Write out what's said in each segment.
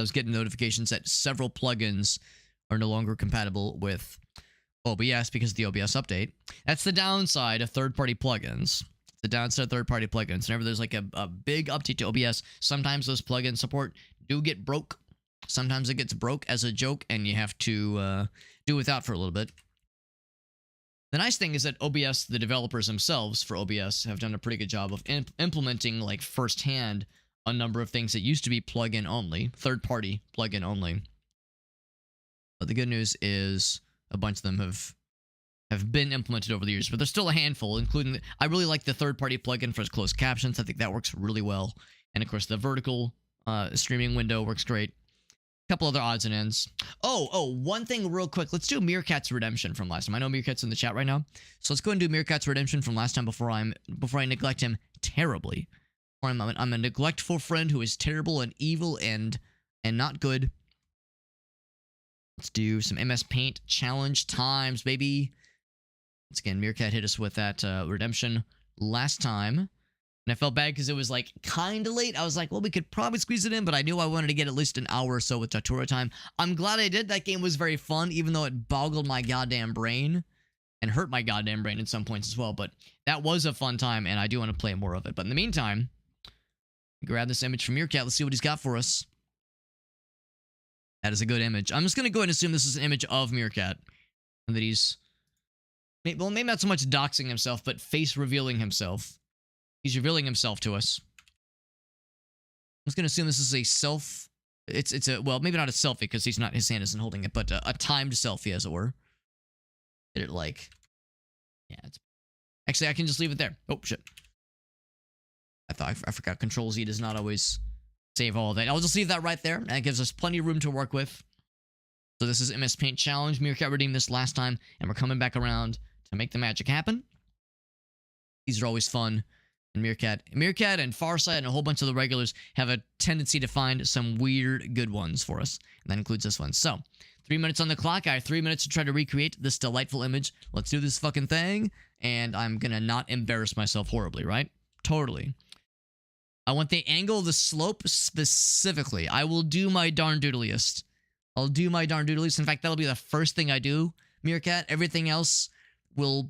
I was getting notifications that several plugins are no longer compatible with OBS because of the OBS update. That's the downside of third-party plugins. The downside of third-party plugins. Whenever there's like a big update to OBS, sometimes those plugin support do get broke. Sometimes it gets broke as a joke, and you have to do without for a little bit. The nice thing is that OBS, the developers themselves for OBS, have done a pretty good job of implementing, like, firsthand a number of things that used to be plugin only, third-party plugin only. But the good news is a bunch of them have been implemented over the years, but there's still a handful, including I really like the third-party plugin for closed captions. I think that works really well. And of course, the vertical streaming window works great. A couple other odds and ends. Oh, one thing real quick. Let's do Meerkat's Redemption from last time. I know Meerkat's in the chat right now, so let's go and do Meerkat's Redemption from last time before I neglect him terribly. I'm a neglectful friend who is terrible and evil and not good. Let's do some MS Paint challenge times, baby. Once again, Meerkat hit us with that redemption last time. And I felt bad because it was like kind of late. I was like, well, we could probably squeeze it in, but I knew I wanted to get at least an hour or so with Datura time. I'm glad I did. That game was very fun, even though it boggled my goddamn brain and hurt my goddamn brain at some points as well. But that was a fun time, and I do want to play more of it. But in the meantime, grab this image from Meerkat. Let's see what he's got for us. That is a good image. I'm just going to go ahead and assume this is an image of Meerkat. And that he's... well, maybe not so much doxing himself, but face revealing himself. He's revealing himself to us. I'm just going to assume this is a self... It's a... well, maybe not a selfie, because his hand isn't holding it, but a timed selfie, as it were. Did it like... yeah, it's... actually, I can just leave it there. Oh, shit. I forgot Control Z does not always save all of that. I'll just leave that right there. That gives us plenty of room to work with. So this is MS Paint Challenge. Meerkat redeemed this last time, and we're coming back around to make the magic happen. These are always fun. And Meerkat and Farsight and a whole bunch of the regulars have a tendency to find some weird good ones for us. And that includes this one. So, 3 minutes on the clock. I have 3 minutes to try to recreate this delightful image. Let's do this fucking thing. And I'm gonna not embarrass myself horribly, right? Totally. I want the angle of the slope specifically. I will do my darn doodliest. I'll do my darn doodliest. In fact, that'll be the first thing I do, Meerkat. Everything else we'll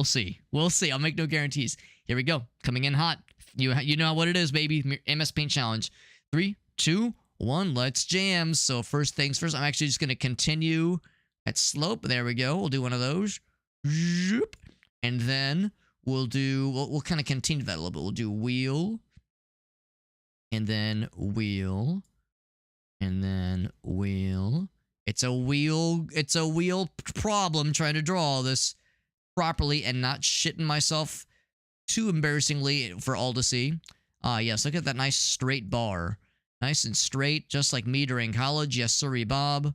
see. We'll see. I'll make no guarantees. Here we go. Coming in hot. You know what it is, baby. MS Paint Challenge. 3, 2, 1. Let's jam. So first things first, I'm actually just going to continue at slope. There we go. We'll do one of those. And then we'll kind of continue that a little bit. We'll do wheel. And then wheel. And then wheel. It's a wheel problem trying to draw all this properly and not shitting myself too embarrassingly for all to see. Yes, look at that nice straight bar. Nice and straight, just like me during college. Yes, sorry, Bob.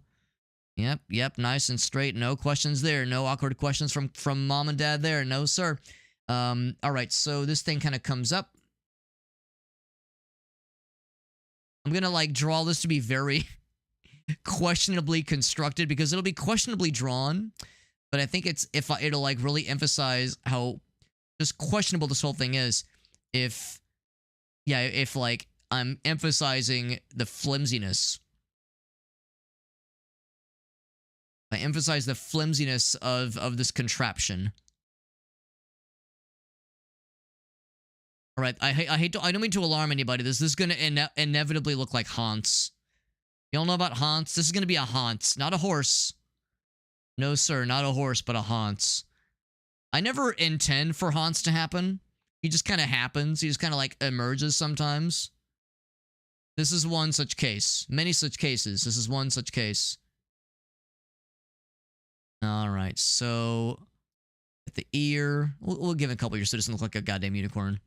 Yep, nice and straight. No questions there. No awkward questions from mom and dad there. No, sir. Alright, so this thing kind of comes up. I'm gonna, like, draw this to be very questionably constructed, because it'll be questionably drawn, but I think it'll, like, really emphasize how just questionable this whole thing is if like, I'm emphasizing the flimsiness. I emphasize the flimsiness of this contraption. All right, I don't mean to alarm anybody. This is gonna inevitably look like Hans. Y'all know about Hans? This is gonna be a Hans, not a horse. No, sir, not a horse, but a Hans. I never intend for Hans to happen. He just kind of happens. He just kind of, like, emerges sometimes. This is one such case. Many such cases. This is one such case. Alright, so... at the ear. We'll give it a couple years so it doesn't look like a goddamn unicorn.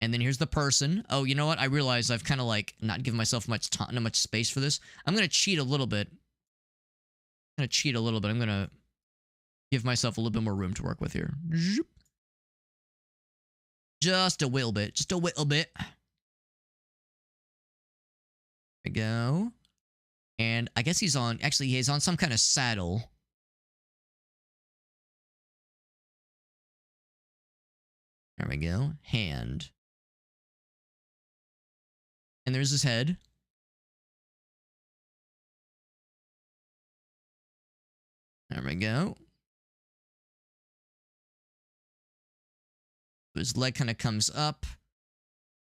And then here's the person. Oh, you know what? I realize I've kind of, like, not given myself much space for this. I'm going to cheat a little bit. I'm going to give myself a little bit more room to work with here. Just a little bit. Just a little bit. There we go. And I guess he's on... actually, he's on some kind of saddle. There we go. Hand. And there's his head. we go. His leg kind of comes up.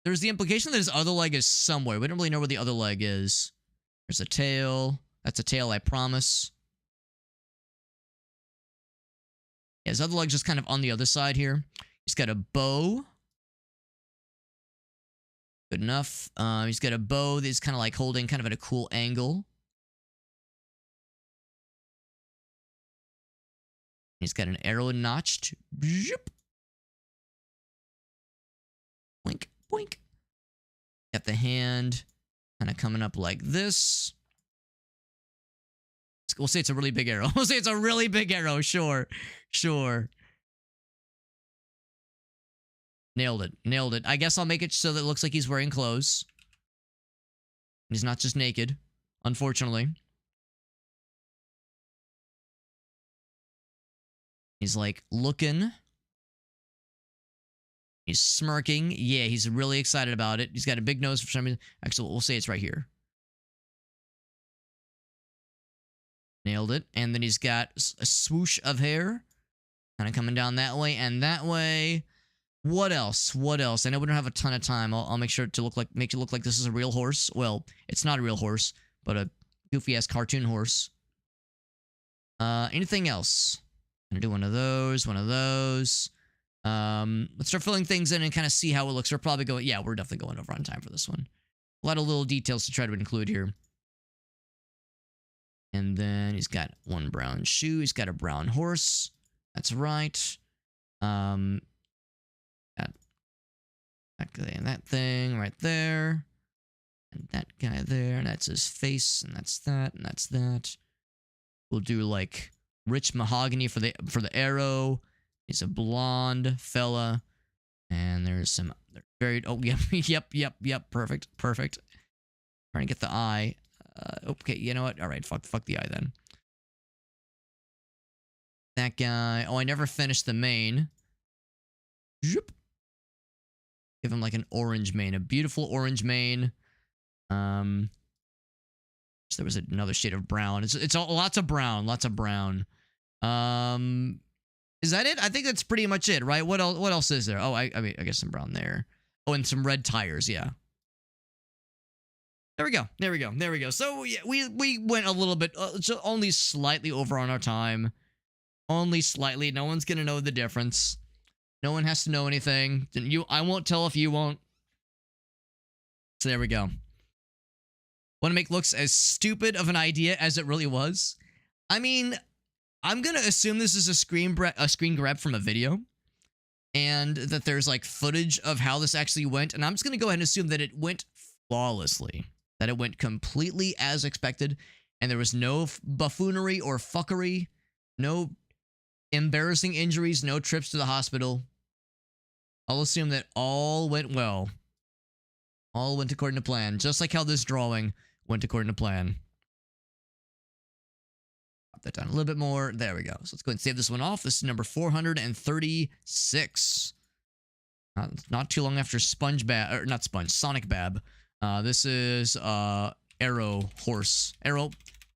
There's the implication that his other leg is somewhere. We don't really know where the other leg is. There's a tail. That's a tail, I promise. Yeah, his other leg's just kind of on the other side here. He's got a bow. Good enough. He's got a bow that he's kind of like holding kind of at a cool angle. He's got an arrow notched. Boink, boink. Got the hand kind of coming up like this. We'll say it's a really big arrow. We'll say it's a really big arrow. Sure. Sure. Nailed it. Nailed it. I guess I'll make it so that it looks like he's wearing clothes. He's not just naked, unfortunately. He's like looking. He's smirking. Yeah, he's really excited about it. He's got a big nose for some reason. Actually, we'll say it's right here. Nailed it. And then he's got a swoosh of hair. Kind of coming down that way and that way. What else? What else? I know we don't have a ton of time. I'll make sure to make it look like this is a real horse. Well, it's not a real horse, but a goofy-ass cartoon horse. Anything else? Gonna do one of those, one of those. Let's start filling things in and kind of see how it looks. We're probably going, yeah, we're definitely going over on time for this one. A lot of little details to try to include here. And then he's got one brown shoe. He's got a brown horse. That's right. That guy and that thing right there. And that guy there. And that's his face. And that's that. And that's that. We'll do like rich mahogany for the arrow. He's a blonde fella. And there's some very yep. Perfect. Trying to get the eye. Okay, you know what? All right, fuck the eye then. That guy. Oh, I never finished the mane. Zoop. Give him like an orange mane, a beautiful orange mane. So there was another shade of brown. It's all, lots of brown. Is that it? I think that's pretty much it, right? What else is there? Oh, I mean, I guess some brown there. Oh, and some red tires. Yeah. There we go. So yeah, we went a little bit, only slightly over on our time. Only slightly. No one's gonna know the difference. No one has to know anything. I won't tell if you won't. So there we go. Want to make looks as stupid of an idea as it really was? I mean, I'm gonna assume this is a screen grab from a video, and that there's like footage of how this actually went. And I'm just gonna go ahead and assume that it went flawlessly. That it went completely as expected, and there was no buffoonery or fuckery, no embarrassing injuries, no trips to the hospital. I'll assume that all went well. All went according to plan, just like how this drawing went according to plan. Pop that down a little bit more. There we go. So let's go ahead and save this one off. This is number 436. Not too long after Sonic Bab. This is Arrow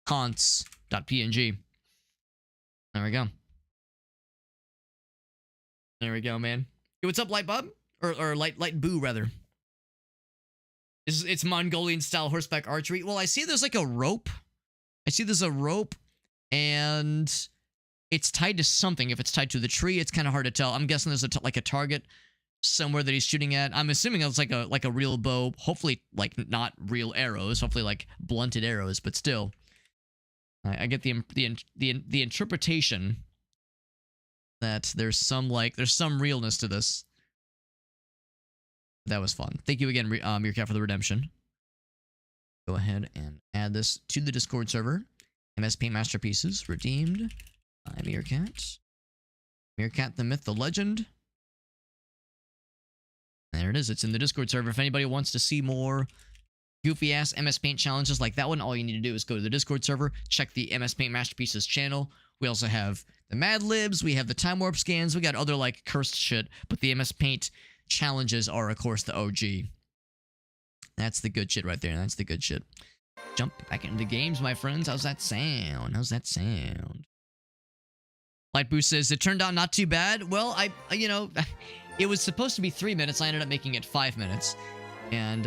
Cons.png. There we go. There we go, man. Hey, what's up, Light Bub? Or Light Boo, rather. It's Mongolian style horseback archery. Well, I see there's like a rope. I see there's a rope, and it's tied to something. If it's tied to the tree, it's kind of hard to tell. I'm guessing there's like a target somewhere that he's shooting at. I'm assuming it's like a real bow. Hopefully, like not real arrows. Hopefully, like blunted arrows. But still, I get the interpretation that there's some realness to this. That was fun. Thank you again, Meerkat, for the redemption. Go ahead and add this to the Discord server. MS Paint Masterpieces redeemed by Meerkat. Meerkat, the myth, the legend. There it is. It's in the Discord server. If anybody wants to see more goofy-ass MS Paint challenges like that one, all you need to do is go to the Discord server, check the MS Paint Masterpieces channel. We also have the Mad Libs, we have the Time Warp scans, we got other, like, cursed shit, but the MS Paint challenges are, of course, the OG. That's the good shit right there. That's the good shit. Jump back into games, my friends. How's that sound? Light Boost says, it turned out not too bad. Well, you know, it was supposed to be 3 minutes. I ended up making it 5 minutes. And,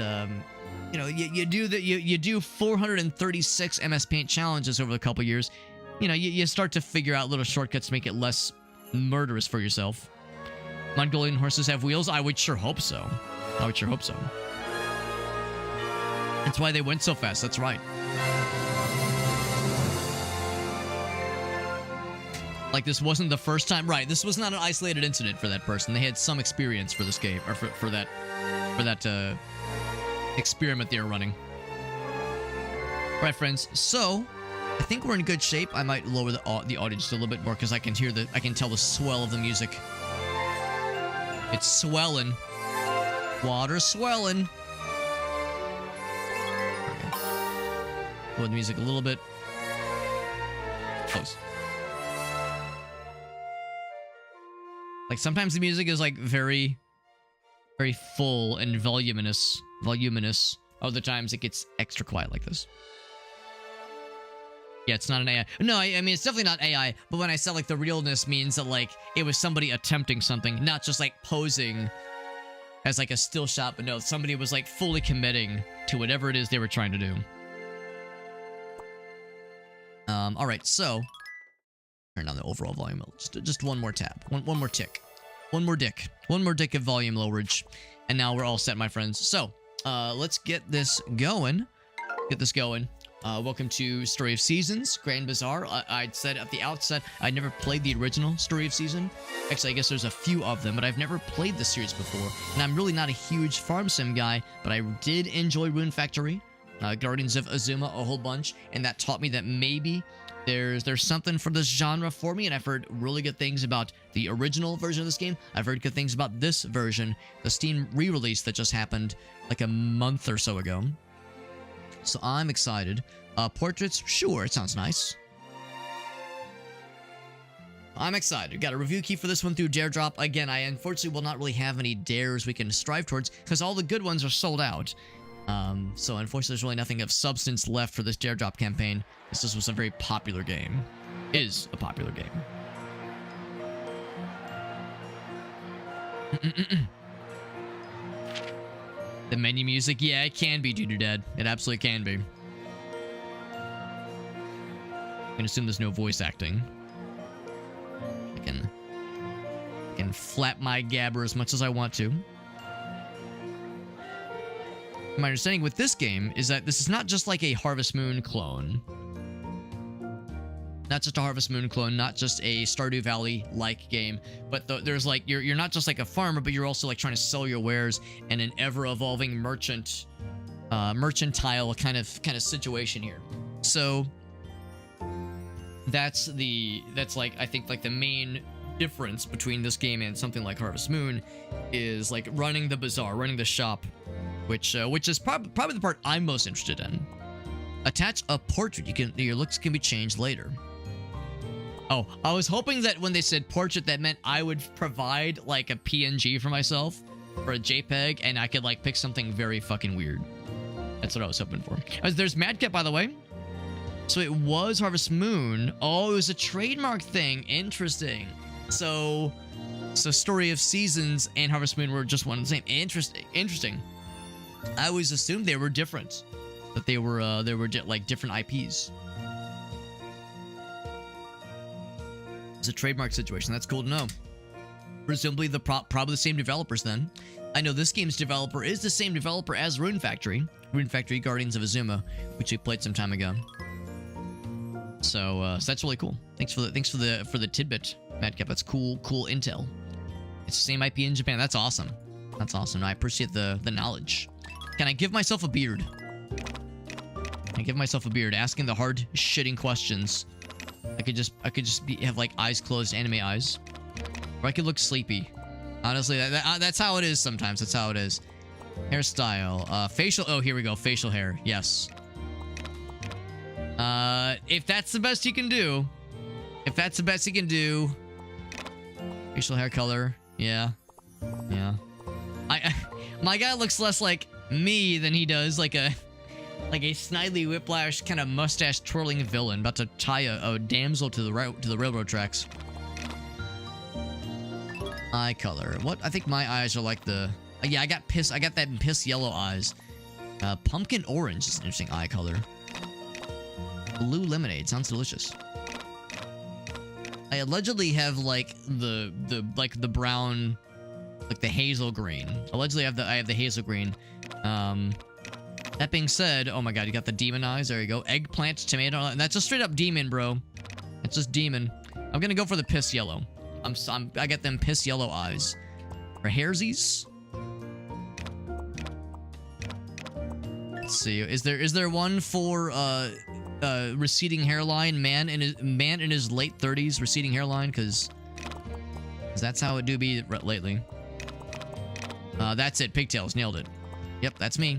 you know, you do 436 MS Paint challenges over a couple years. You know, you start to figure out little shortcuts to make it less murderous for yourself. Mongolian horses have wheels? I would sure hope so. I would sure hope so. That's why they went so fast. That's right. Like, this wasn't the first time. Right, this was not an isolated incident for that person. They had some experience for this game, or for that experiment they were running. All right, friends. So, I think we're in good shape. I might lower the audio just a little bit more because I can tell the swell of the music. It's swelling. Water's swelling. Okay. Lower the music a little bit. Close. Like, sometimes the music is like very, very full and voluminous. Other times it gets extra quiet like this. Yeah, it's not an AI. No, I mean, it's definitely not AI, but when I said, like, the realness means that, like, it was somebody attempting something, not just, like, posing as, like, a still shot, but no, somebody was, like, fully committing to whatever it is they were trying to do. Alright, so, turn down the overall volume, just one more tab, one more tick. One more dick of volume lowerage, and now we're all set, my friends. So, let's get this going. Welcome to Story of Seasons, Grand Bazaar. I'd said at the outset, I never played the original Story of Season. Actually, I guess there's a few of them, but I've never played this series before. And I'm really not a huge farm sim guy, but I did enjoy Rune Factory, Guardians of Azuma, a whole bunch, and that taught me that maybe there's something for this genre for me, and I've heard really good things about the original version of this game. I've heard good things about this version, the Steam re-release that just happened like a month or so ago. So I'm excited. Portraits? Sure, it sounds nice. I'm excited. Got a review key for this one through Dare Drop. Again, I unfortunately will not really have any dares we can strive towards because all the good ones are sold out. So unfortunately there's really nothing of substance left for this Dare Drop campaign. This was a very popular game. Is a popular game. The menu music, yeah, it can be Doo-Doo-Dead. It absolutely can be. I can assume there's no voice acting. I can flap my gabber as much as I want to. My understanding with this game is that this is not just like a Harvest Moon clone. Not just a Harvest Moon clone, not just a Stardew Valley-like game, but there's like, you're not just like a farmer, but you're also like trying to sell your wares in an ever-evolving mercantile kind of situation here. So that's like, I think like the main difference between this game and something like Harvest Moon is like running the bazaar, running the shop, which is probably the part I'm most interested in. Attach a portrait. Your looks can be changed later. Oh, I was hoping that when they said portrait, that meant I would provide like a PNG for myself or a JPEG, and I could like pick something very fucking weird. That's what I was hoping for. There's Madcap, by the way. So it was Harvest Moon. Oh, it was a trademark thing. Interesting. So Story of Seasons and Harvest Moon were just one and the same. Interesting. I always assumed they were different. That they were like different IPs. It's a trademark situation. That's cool to know. Presumably probably the same developers then. I know this game's developer is the same developer as Rune Factory. Rune Factory Guardians of Azuma, which we played some time ago. So that's really cool. Thanks for the tidbit, Madcap. That's cool intel. It's the same IP in Japan. That's awesome. That's awesome. I appreciate the knowledge. Can I give myself a beard? Can I give myself a beard? Asking the hard shitting questions. I could just have like eyes closed, anime eyes, or I could look sleepy. Honestly, that's how it is sometimes. That's how it is. Hairstyle, facial. Oh, here we go. Facial hair. Yes. If that's the best you can do, facial hair color. Yeah. My guy looks less like me than he does like a snidely whiplash kind of mustache twirling villain about to tie a damsel to the railroad tracks. eye color. What? I think my eyes are like the... yeah, I got that piss yellow eyes. Pumpkin orange is an interesting eye color. Blue lemonade. Sounds delicious. I allegedly have like the brown, like the hazel green. Allegedly I have the hazel green. That being said, oh my god, you got the demon eyes. There you go. Eggplant, tomato. That's a straight up demon, bro. That's just demon. I'm gonna go for the piss yellow. I got them piss yellow eyes. For hairsies. Let's see. Is there one for receding hairline? Man in his late 30s, receding hairline, because that's how it do be lately. That's it. Pigtails, nailed it. Yep, that's me.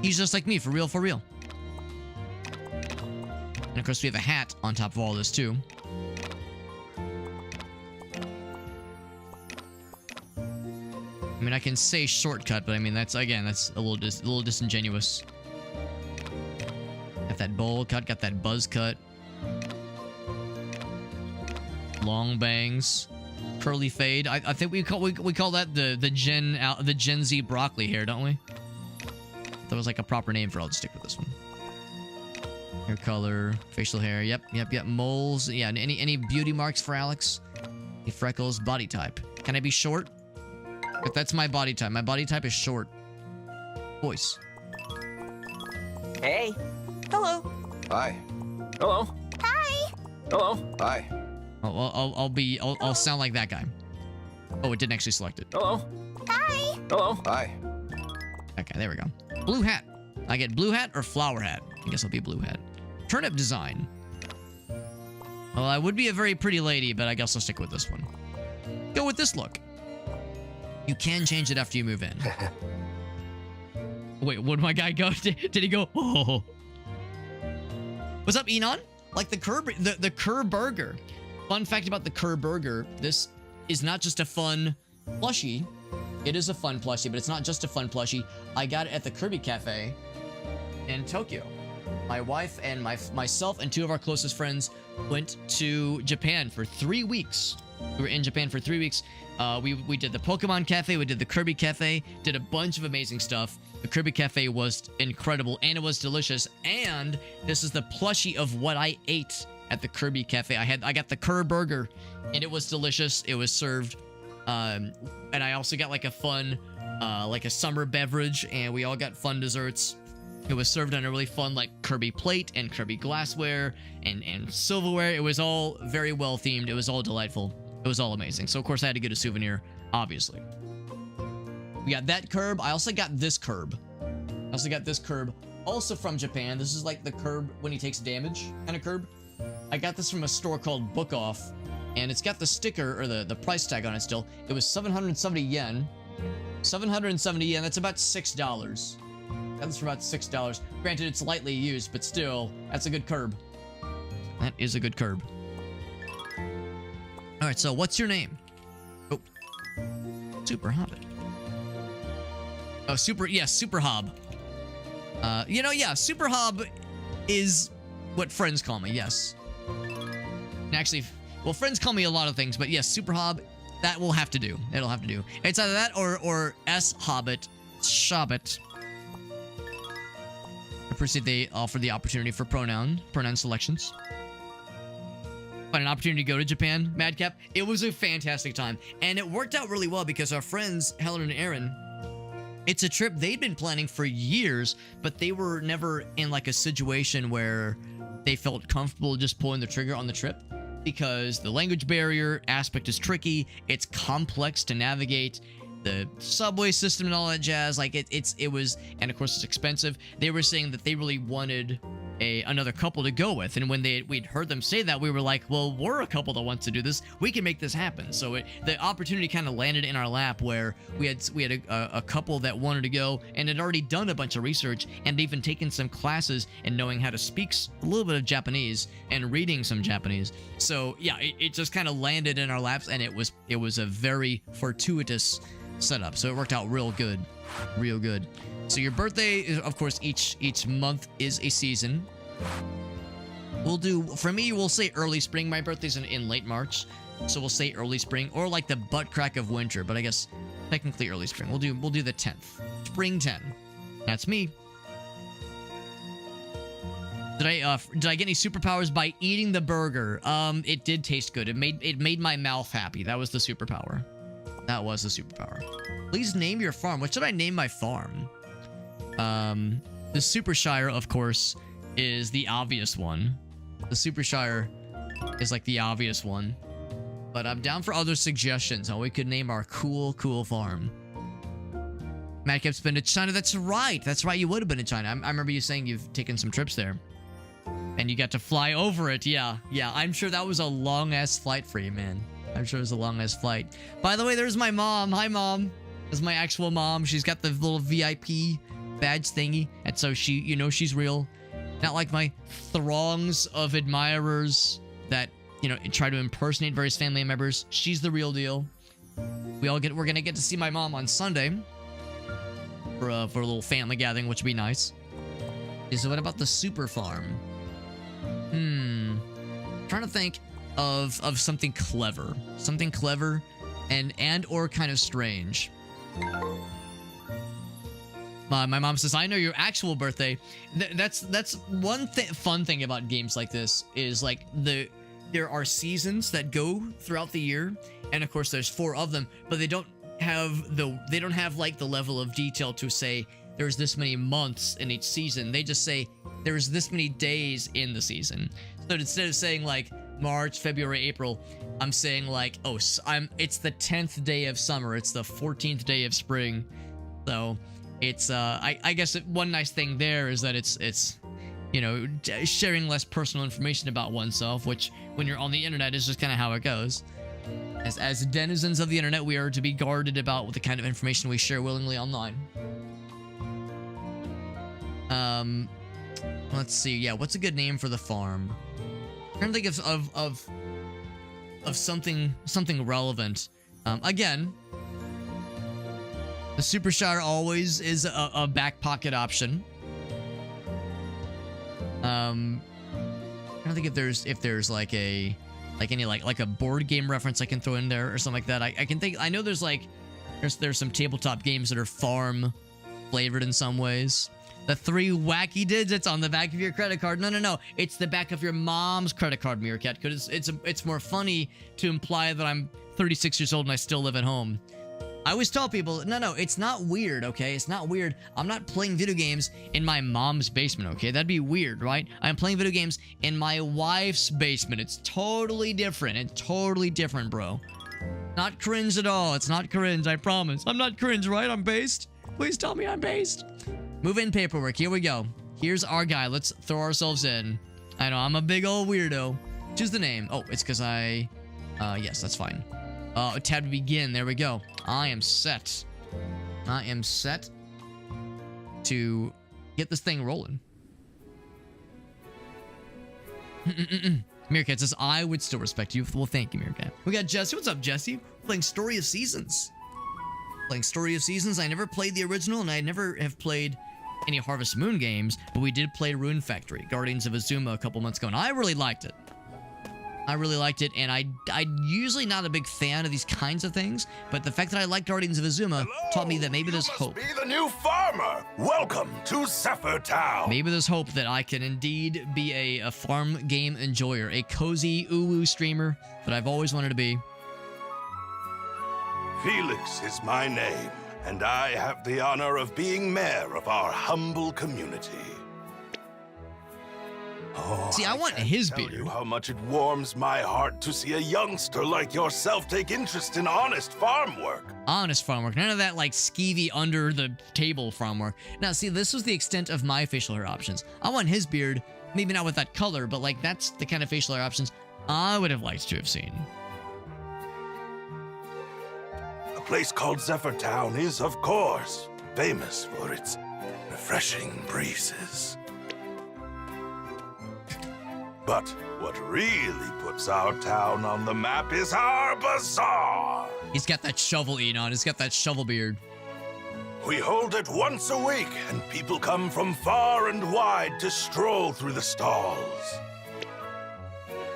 He's just like me, for real, for real. And of course, we have a hat on top of all this too. I mean, I can say shortcut, but I mean that's a little disingenuous. Got that bowl cut, got that buzz cut. Long bangs, curly fade. I think we call that the Gen Z broccoli hair, don't we? There was like a proper name for it. I'll just stick with this one. Hair color, facial hair. Yep. Moles. Yeah. Any beauty marks for Alex? Any freckles? Body type. Can I be short? If that's my body type. My body type is short. Voice. Hey. Hello. Hi. Hello. Hi. Hello. Hi. I'll sound like that guy. Oh, it didn't actually select it. Hello. Hi. Hello. Hi. Okay, there we go. Blue hat. I get blue hat or flower hat. I guess I'll be blue hat. Turnip design. Well, I would be a very pretty lady, but I guess I'll stick with this one. Go with this look. You can change it after you move in. Wait, where'd my guy go? Did he go? Oh. What's up, Enon? Like the Kerr burger. Fun fact about the Kerr burger. This is not just a fun plushie. It is a fun plushie, but it's not just a fun plushie. I got it at the Kirby Cafe in Tokyo. My wife and myself and two of our closest friends went to Japan for 3 weeks. We were in Japan for 3 weeks. We did the Pokemon Cafe, we did the Kirby Cafe, did a bunch of amazing stuff. The Kirby Cafe was incredible and it was delicious. And this is the plushie of what I ate at the Kirby Cafe. I got the Kerr burger and it was delicious. It was served. And I also got like a fun, like a summer beverage, and we all got fun desserts. It was served on a really fun like Kirby plate and Kirby glassware and silverware. It was all very well themed. It was all delightful. It was all amazing. So of course I had to get a souvenir, obviously. We got that curb. I also got this curb. Also from Japan. This is like the curb when he takes damage kind of curb. I got this from a store called Book Off. And it's got the sticker, or the price tag on it still. It was 770 yen. 770 yen, that's about $6. That's for about $6. Granted, it's lightly used, but still, that's a good curb. That is a good curb. Alright, so what's your name? Oh. Super Hobbit. Oh, Super Hob. Super Hob is what friends call me, yes. And actually... well, friends call me a lot of things, but yes, Super Hob, that will have to do. It'll have to do. It's either that or S Hobbit, Shobbit. I appreciate they offer the opportunity for pronoun selections. But an opportunity to go to Japan, Madcap, it was a fantastic time. And it worked out really well because our friends, Helen and Aaron, it's a trip they'd been planning for years, but they were never in like a situation where they felt comfortable just pulling the trigger on the trip. Because the language barrier aspect is tricky, it's complex to navigate, the subway system and all that jazz, like it was, and of course it's expensive. They were saying that they really wanted another couple to go with, and when we'd heard them say that, we were like, well, we're a couple that wants to do this, we can make this happen. So the opportunity kind of landed in our lap where we had a couple that wanted to go and had already done a bunch of research and even taken some classes and knowing how to speak a little bit of Japanese and reading some Japanese. So yeah, it just kind of landed in our laps, and it was a very fortuitous setup. So it worked out real good. So your birthday is, of course, each month is a season. We'll do, for me, we'll say early spring. My birthday's in late March. So we'll say early spring or like the butt crack of winter, but I guess technically early spring. We'll do the 10th. Spring 10. That's me. Did I get any superpowers by eating the burger? It did taste good. It made my mouth happy. That was the superpower. That was the superpower. Please name your farm. What should I name my farm? The Supershire, of course, is the obvious one. The Supershire is like the obvious one. But I'm down for other suggestions how we could name our cool farm. Madcap's been to China. That's right. That's right. You would have been to China. I remember you saying you've taken some trips there. And you got to fly over it. Yeah. I'm sure that was a long-ass flight for you, man. I'm sure it was a long-ass flight. By the way, there's my mom. Hi, Mom. This is my actual mom. She's got the little VIP badge thingy. And so she, you know, she's real. Not like my throngs of admirers that, you know, try to impersonate various family members. She's the real deal. We're gonna get to see my mom on Sunday for a little family gathering, which would be nice. Okay, so what about the super farm? Trying to think of something clever. Something clever and or kind of strange. My mom says, I know your actual birthday. That's one fun thing about games like this is like there are seasons that go throughout the year, and of course there's 4 of them, but they don't have like the level of detail to say there's this many months in each season. They just say there's this many days in the season. So instead of saying like March, February, April, I'm saying like, oh, it's the 10th day of summer, it's the 14th day of spring. So it's I guess one nice thing there is that it's you know, sharing less personal information about oneself, which when you're on the internet is just kind of how it goes. As denizens of the internet, we are to be guarded about the kind of information we share willingly online. Let's see. Yeah, what's a good name for the farm? I'm trying to think of something relevant. Again, the Supershire always is a back pocket option. I don't think if there's like any board game reference I can throw in there or something like that. I can think. I know there's some tabletop games that are farm flavored in some ways. The 3 wacky digits on the back of your credit card. No. It's the back of your mom's credit card, Meerkat, because it's more funny to imply that I'm 36 years old and I still live at home. I always tell people, no, it's not weird, okay? It's not weird. I'm not playing video games in my mom's basement, okay? That'd be weird, right? I'm playing video games in my wife's basement. It's totally different. It's totally different, bro. Not cringe at all. It's not cringe, I promise. I'm not cringe, right? I'm based. Please tell me I'm based. Move-in paperwork. Here we go. Here's our guy. Let's throw ourselves in. I know, I'm a big old weirdo. Choose the name. Oh, it's because yes, that's fine. Tab to begin. There we go. I am set. I am set to get this thing rolling. Meerkat says, I would still respect you. Well, thank you, Meerkat. We got Jesse. What's up, Jesse? Playing Story of Seasons. Playing Story of Seasons. I never played the original, and I never have played any Harvest Moon games, but we did play Rune Factory, Guardians of Azuma, a couple months ago, and I really liked it. And I'm usually not a big fan of these kinds of things, but the fact that I like Guardians of Azuma taught me that maybe there's hope. Be the new farmer. Welcome to Zephyr Town. Maybe there's hope that I can indeed be a farm game enjoyer, a cozy uwu streamer that I've always wanted to be. Felix is my name, and I have the honor of being mayor of our humble community. Oh, see, I want his tell beard. you how much it warms my heart to see a youngster like yourself take interest in honest farm work. Honest farm work. None of that, like, skeevy under the table farm work. Now, see, this was the extent of my facial hair options. I want his beard, maybe not with that color, but, like, that's the kind of facial hair options I would have liked to have seen. A place called Zephyr Town is, of course, famous for its refreshing breezes. But what really puts our town on the map is our bazaar. He's got that shovel Enon. He's got that shovel beard. We hold it once a week, and people come from far and wide to stroll through the stalls.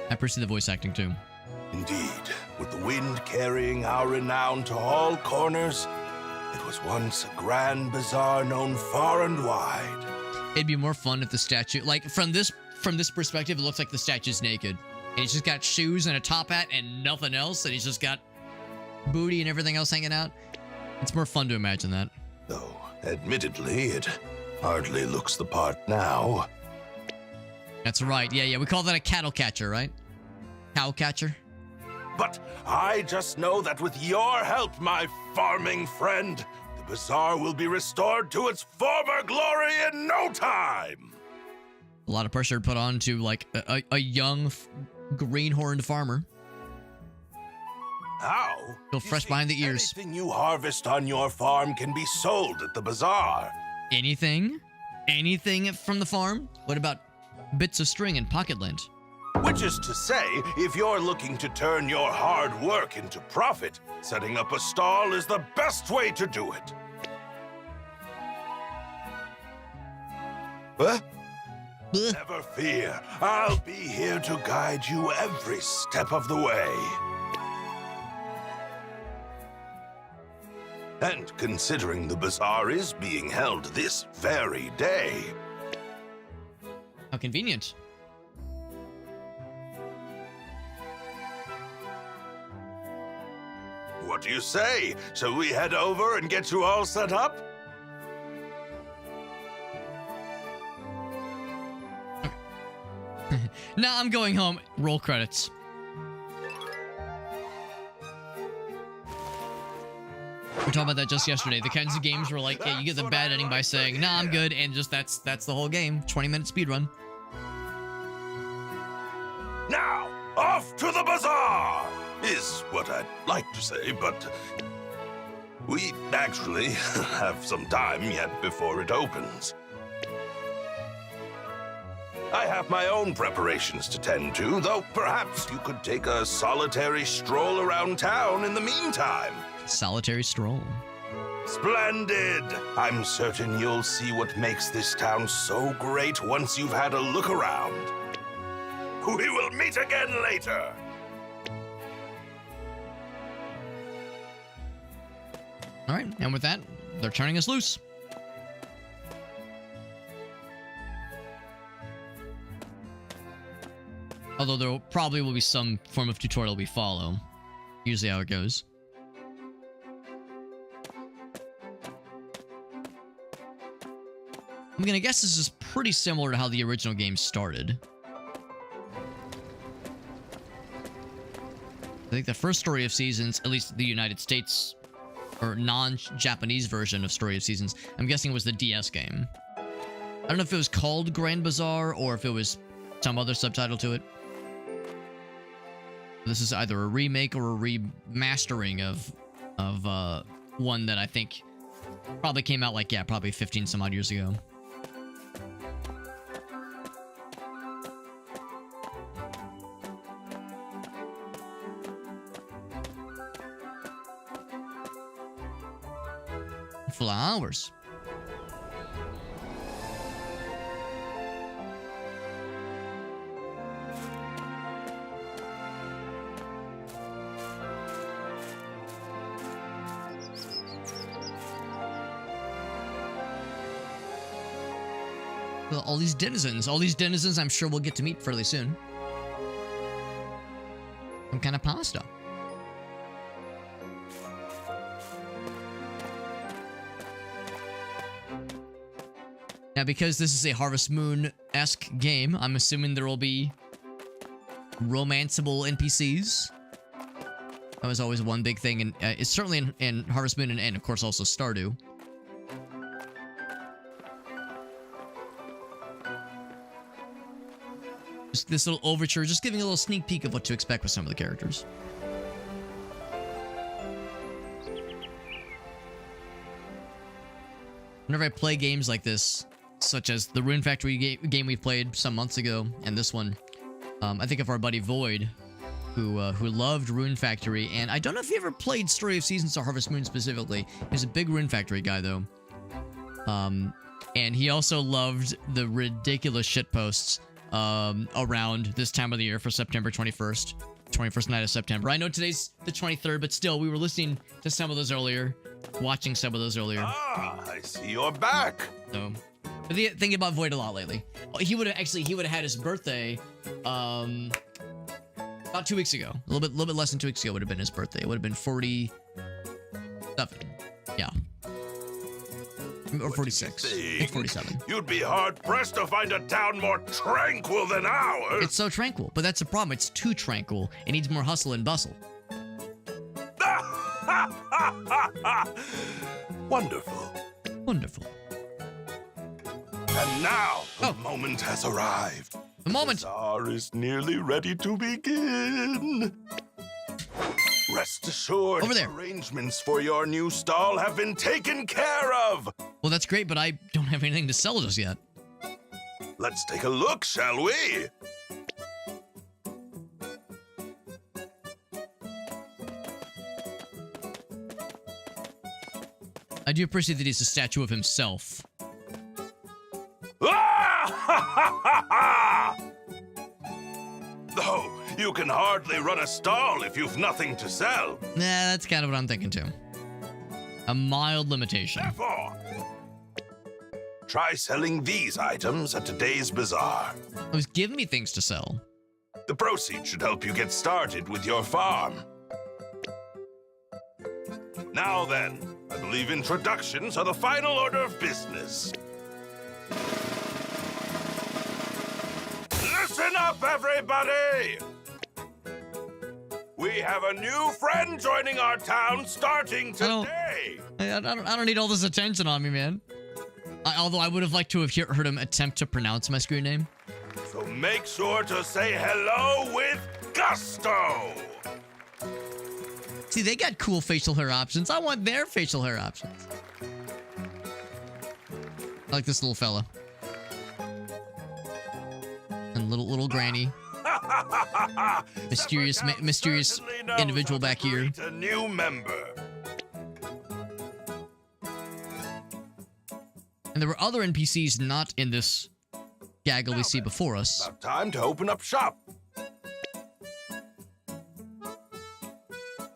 I appreciate the voice acting too. Indeed, with the wind carrying our renown to all corners, it was once a grand bazaar known far and wide. It'd be more fun if the statue, like from this perspective, it looks like the statue's naked. And he's just got shoes and a top hat and nothing else, and he's just got booty and everything else hanging out. It's more fun to imagine that. Though, admittedly, it hardly looks the part now. That's right. Yeah, we call that a cattle catcher, right? Cow catcher. But I just know that with your help, my farming friend, the bazaar will be restored to its former glory in no time. A lot of pressure put on to like a young greenhorned farmer. How? Still fresh behind the ears. Anything you harvest on your farm can be sold at the bazaar. Anything? Anything from the farm? What about bits of string and pocket lint? Which is to say, if you're looking to turn your hard work into profit, setting up a stall is the best way to do it. What? Ugh. Never fear. I'll be here to guide you every step of the way. And considering the bazaar is being held this very day. How convenient. What do you say? Shall we head over and get you all set up? Nah, I'm going home. Roll credits. We were talking about that just yesterday. The kinds of games where like, yeah, you get the bad ending by saying, nah, I'm good, and just that's the whole game. 20-minute speedrun. Now, off to the bazaar! Is what I'd like to say, but we actually have some time yet before it opens. I have my own preparations to tend to, though perhaps you could take a solitary stroll around town in the meantime. Solitary stroll. Splendid! I'm certain you'll see what makes this town so great once you've had a look around. We will meet again later! All right, and with that, they're turning us loose. Although there probably will be some form of tutorial we follow. Usually how it goes. I'm gonna guess this is pretty similar to how the original game started. I think the first Story of Seasons, at least the United States, or non-Japanese version of Story of Seasons, I'm guessing it was the DS game. I don't know if it was called Grand Bazaar or if it was some other subtitle to it. This is either a remake or a remastering of one that I think probably came out like, yeah, probably 15 some odd years ago. Flowers. Well, all these denizens I'm sure we'll get to meet fairly soon. Some kind of pasta. Now, because this is a Harvest Moon-esque game, I'm assuming there will be romanceable NPCs. That was always one big thing, and it's certainly in Harvest Moon and of course also Stardew. Just this little overture, just giving a little sneak peek of what to expect with some of the characters. Whenever I play games like this, such as the Rune Factory game we played some months ago, and this one, I think of our buddy Void, who loved Rune Factory, and I don't know if he ever played Story of Seasons or Harvest Moon specifically. He's a big Rune Factory guy, though. And he also loved the ridiculous shitposts around this time of the year for September 21st, 21st night of September. I know today's the 23rd, but still, we were listening to some of those earlier, watching some of those earlier. Ah, I see you're back. So, but thinking about Void a lot lately. He would have had his birthday, about 2 weeks ago. A little bit less than 2 weeks ago would have been his birthday. It would have been 47. Yeah. Or 46. It's 47. You'd be hard-pressed to find a town more tranquil than ours. It's so tranquil, but that's the problem. It's too tranquil. It needs more hustle and bustle. Wonderful. Wonderful. And now, the moment has arrived. The moment. Bazaar is nearly ready to begin. Rest assured, Over there. Arrangements for your new stall have been taken care of. Well, that's great, but I don't have anything to sell just yet. Let's take a look, shall we? I do appreciate that he's a statue of himself. Though, you can hardly run a stall if you've nothing to sell. Nah, that's kind of what I'm thinking too. A mild limitation. Therefore, try selling these items at today's bazaar. It was giving me things to sell. The proceeds should help you get started with your farm. Now then, I believe introductions are the final order of business. Listen up, everybody! We have a new friend joining our town starting today. I don't need all this attention on me, man. Although I would have liked to have heard him attempt to pronounce my screen name. So make sure to say hello with gusto. See, they got cool facial hair options. I want their facial hair options. I like this little fella. And little granny. Mysterious individual back here. A new member. And there were other NPCs not in this gaggle we see before us. About time to open up shop.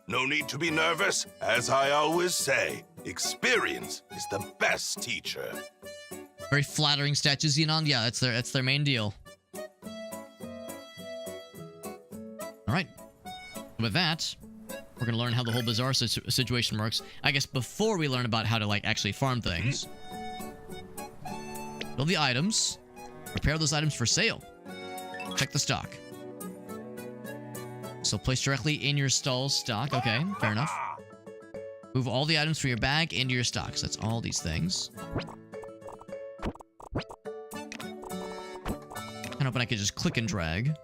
No need to be nervous. As I always say, experience is the best teacher. Very flattering statue, Xenon. Yeah, that's their main deal. All right. With that, we're gonna learn how the whole Bazaar situation works. I guess before we learn about how to actually farm things, build the items, prepare those items for sale, check the stock. So place directly in your stall's stock. Okay, fair enough. Move all the items from your bag into your stocks. That's all these things. I'm hoping I could just click and drag.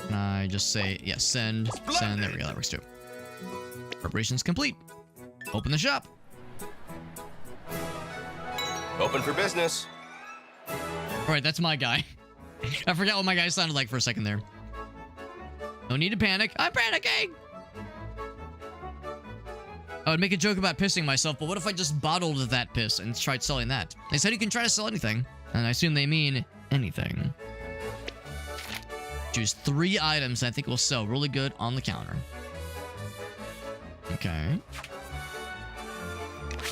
Can I just say, yes, send. There we go, that works too. Preparations complete. Open the shop. Open for business. All right, that's my guy. I forgot what my guy sounded like for a second there. No need to panic. I'm panicking! I would make a joke about pissing myself, but what if I just bottled that piss and tried selling that? They said you can try to sell anything, and I assume they mean anything. Choose 3 items I think will sell really good on the counter. Okay.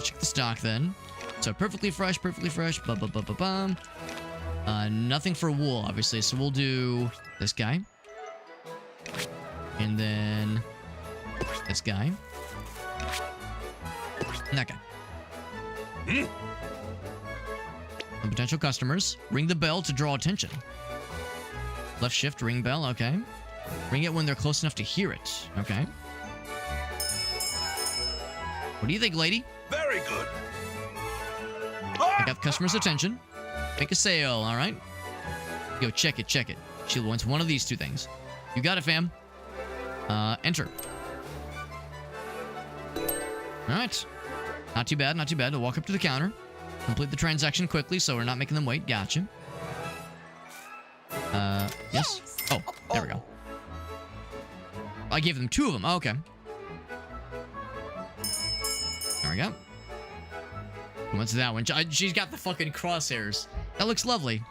Check the stock then. So perfectly fresh, bum. Nothing for wool, obviously, so we'll do this guy. And then this guy. And that guy. And potential customers. Ring the bell to draw attention. Left shift, ring bell, okay. Ring it when they're close enough to hear it, okay. What do you think, lady? Very good. I got the customer's attention. Make a sale, all right? Yo, check it. She wants one of these 2 things. You got it, fam. Enter. All right. Not too bad. I'll walk up to the counter. Complete the transaction quickly so we're not making them wait. Gotcha. Yes. Oh, there we go. I gave them 2 of them. Oh, okay. There we go. What's that one? She's got the fucking crosshairs. That looks lovely.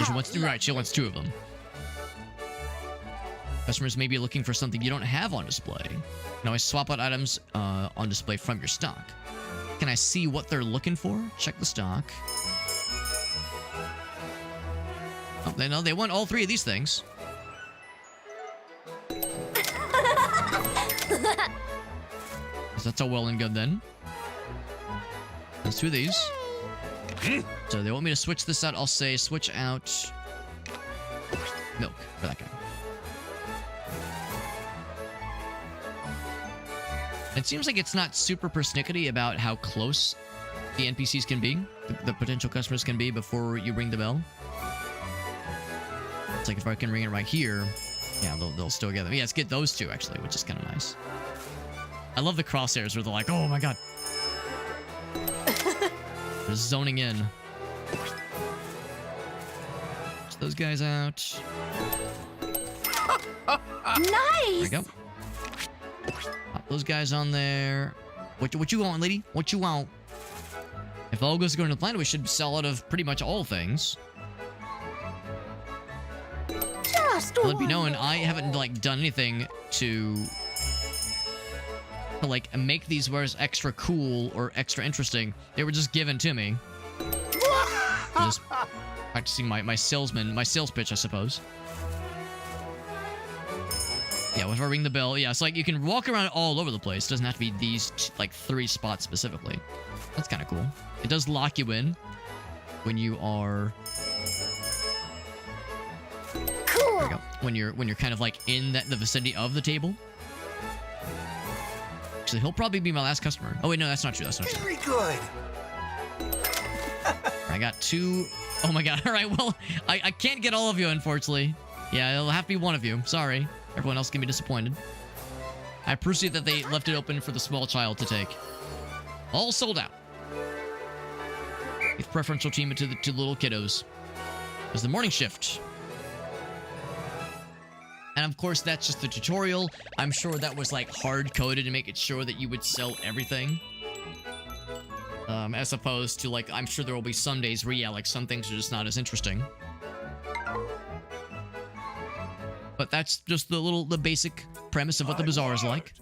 She wants two, right? She wants two of them. Customers may be looking for something you don't have on display. You can always swap out items on display from your stock. Can I see what they're looking for? Check the stock. Oh, they want all three of these things. So that's all well and good then. Let's do these. So they want me to switch this out. I'll say switch out milk for that guy. It seems like it's not super persnickety about how close the NPCs can be, the potential customers can be before you ring the bell. It's like if I can ring it right here, yeah, they'll still get them. Yeah, let's get those two actually, which is kind of nice. I love the crosshairs where they're like, oh my god. They're zoning in. Push those guys out. Nice! There we go. Pop those guys on there. What you want, lady? What you want? If all goes according to plan, we should sell out of pretty much all things. Just Let me know, and I haven't like done anything to like make these wares extra cool or extra interesting. They were just given to me. Just practicing my sales pitch, I suppose. Yeah, if I ring the bell, yeah, it's like you can walk around all over the place. It doesn't have to be these like 3 spots specifically. That's kind of cool. It does lock you in when you are cool. there you go. When you're kind of like in the vicinity of the table. Actually, he'll probably be my last customer. Oh wait, no, that's not true. That's not true. Very good. I got 2. Oh my god. All right, well, I can't get all of you, unfortunately. Yeah, it'll have to be one of you. Sorry. Everyone else can be disappointed. I appreciate that they left it open for the small child to take. All sold out. Give preferential treatment to the little kiddos. There's the morning shift. And of course, that's just the tutorial. I'm sure that was like hard-coded to make it sure that you would sell everything. As opposed to like, I'm sure there will be some days where, yeah, like some things are just not as interesting. But that's just the basic premise of what the bazaar is like.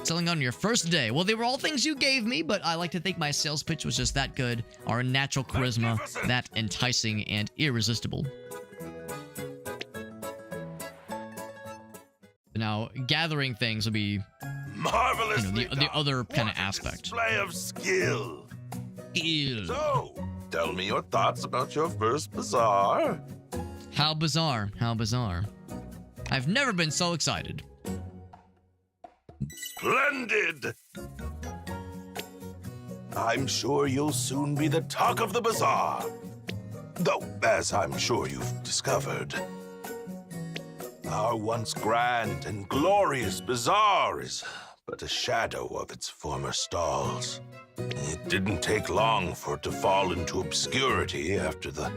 Selling on your first day. Well, they were all things you gave me, but I like to think my sales pitch was just that good. Our natural charisma, that enticing and irresistible. Now, gathering things will be, Marvelous. the other kind of aspect. Display of skill. Ew. So, tell me your thoughts about your first bazaar. How bizarre. How bizarre. I've never been so excited. Splendid! I'm sure you'll soon be the talk of the bazaar. Though, as I'm sure you've discovered, our once grand and glorious bazaar is but a shadow of its former stalls. It didn't take long for it to fall into obscurity after the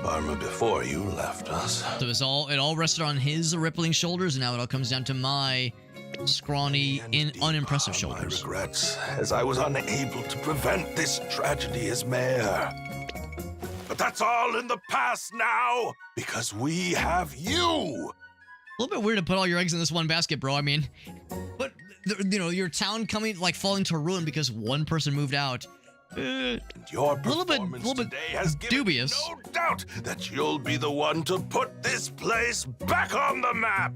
farmer before you left us. So it all rested on his rippling shoulders, and now it all comes down to my scrawny, unimpressive shoulders. My regrets, as I was unable to prevent this tragedy as mayor. But that's all in the past now, because we have you. A little bit weird to put all your eggs in this one basket, bro. I mean, but your town falling to ruin because one person moved out. And your a little bit today has given dubious. no doubt that you'll be the one to put this place back on the map.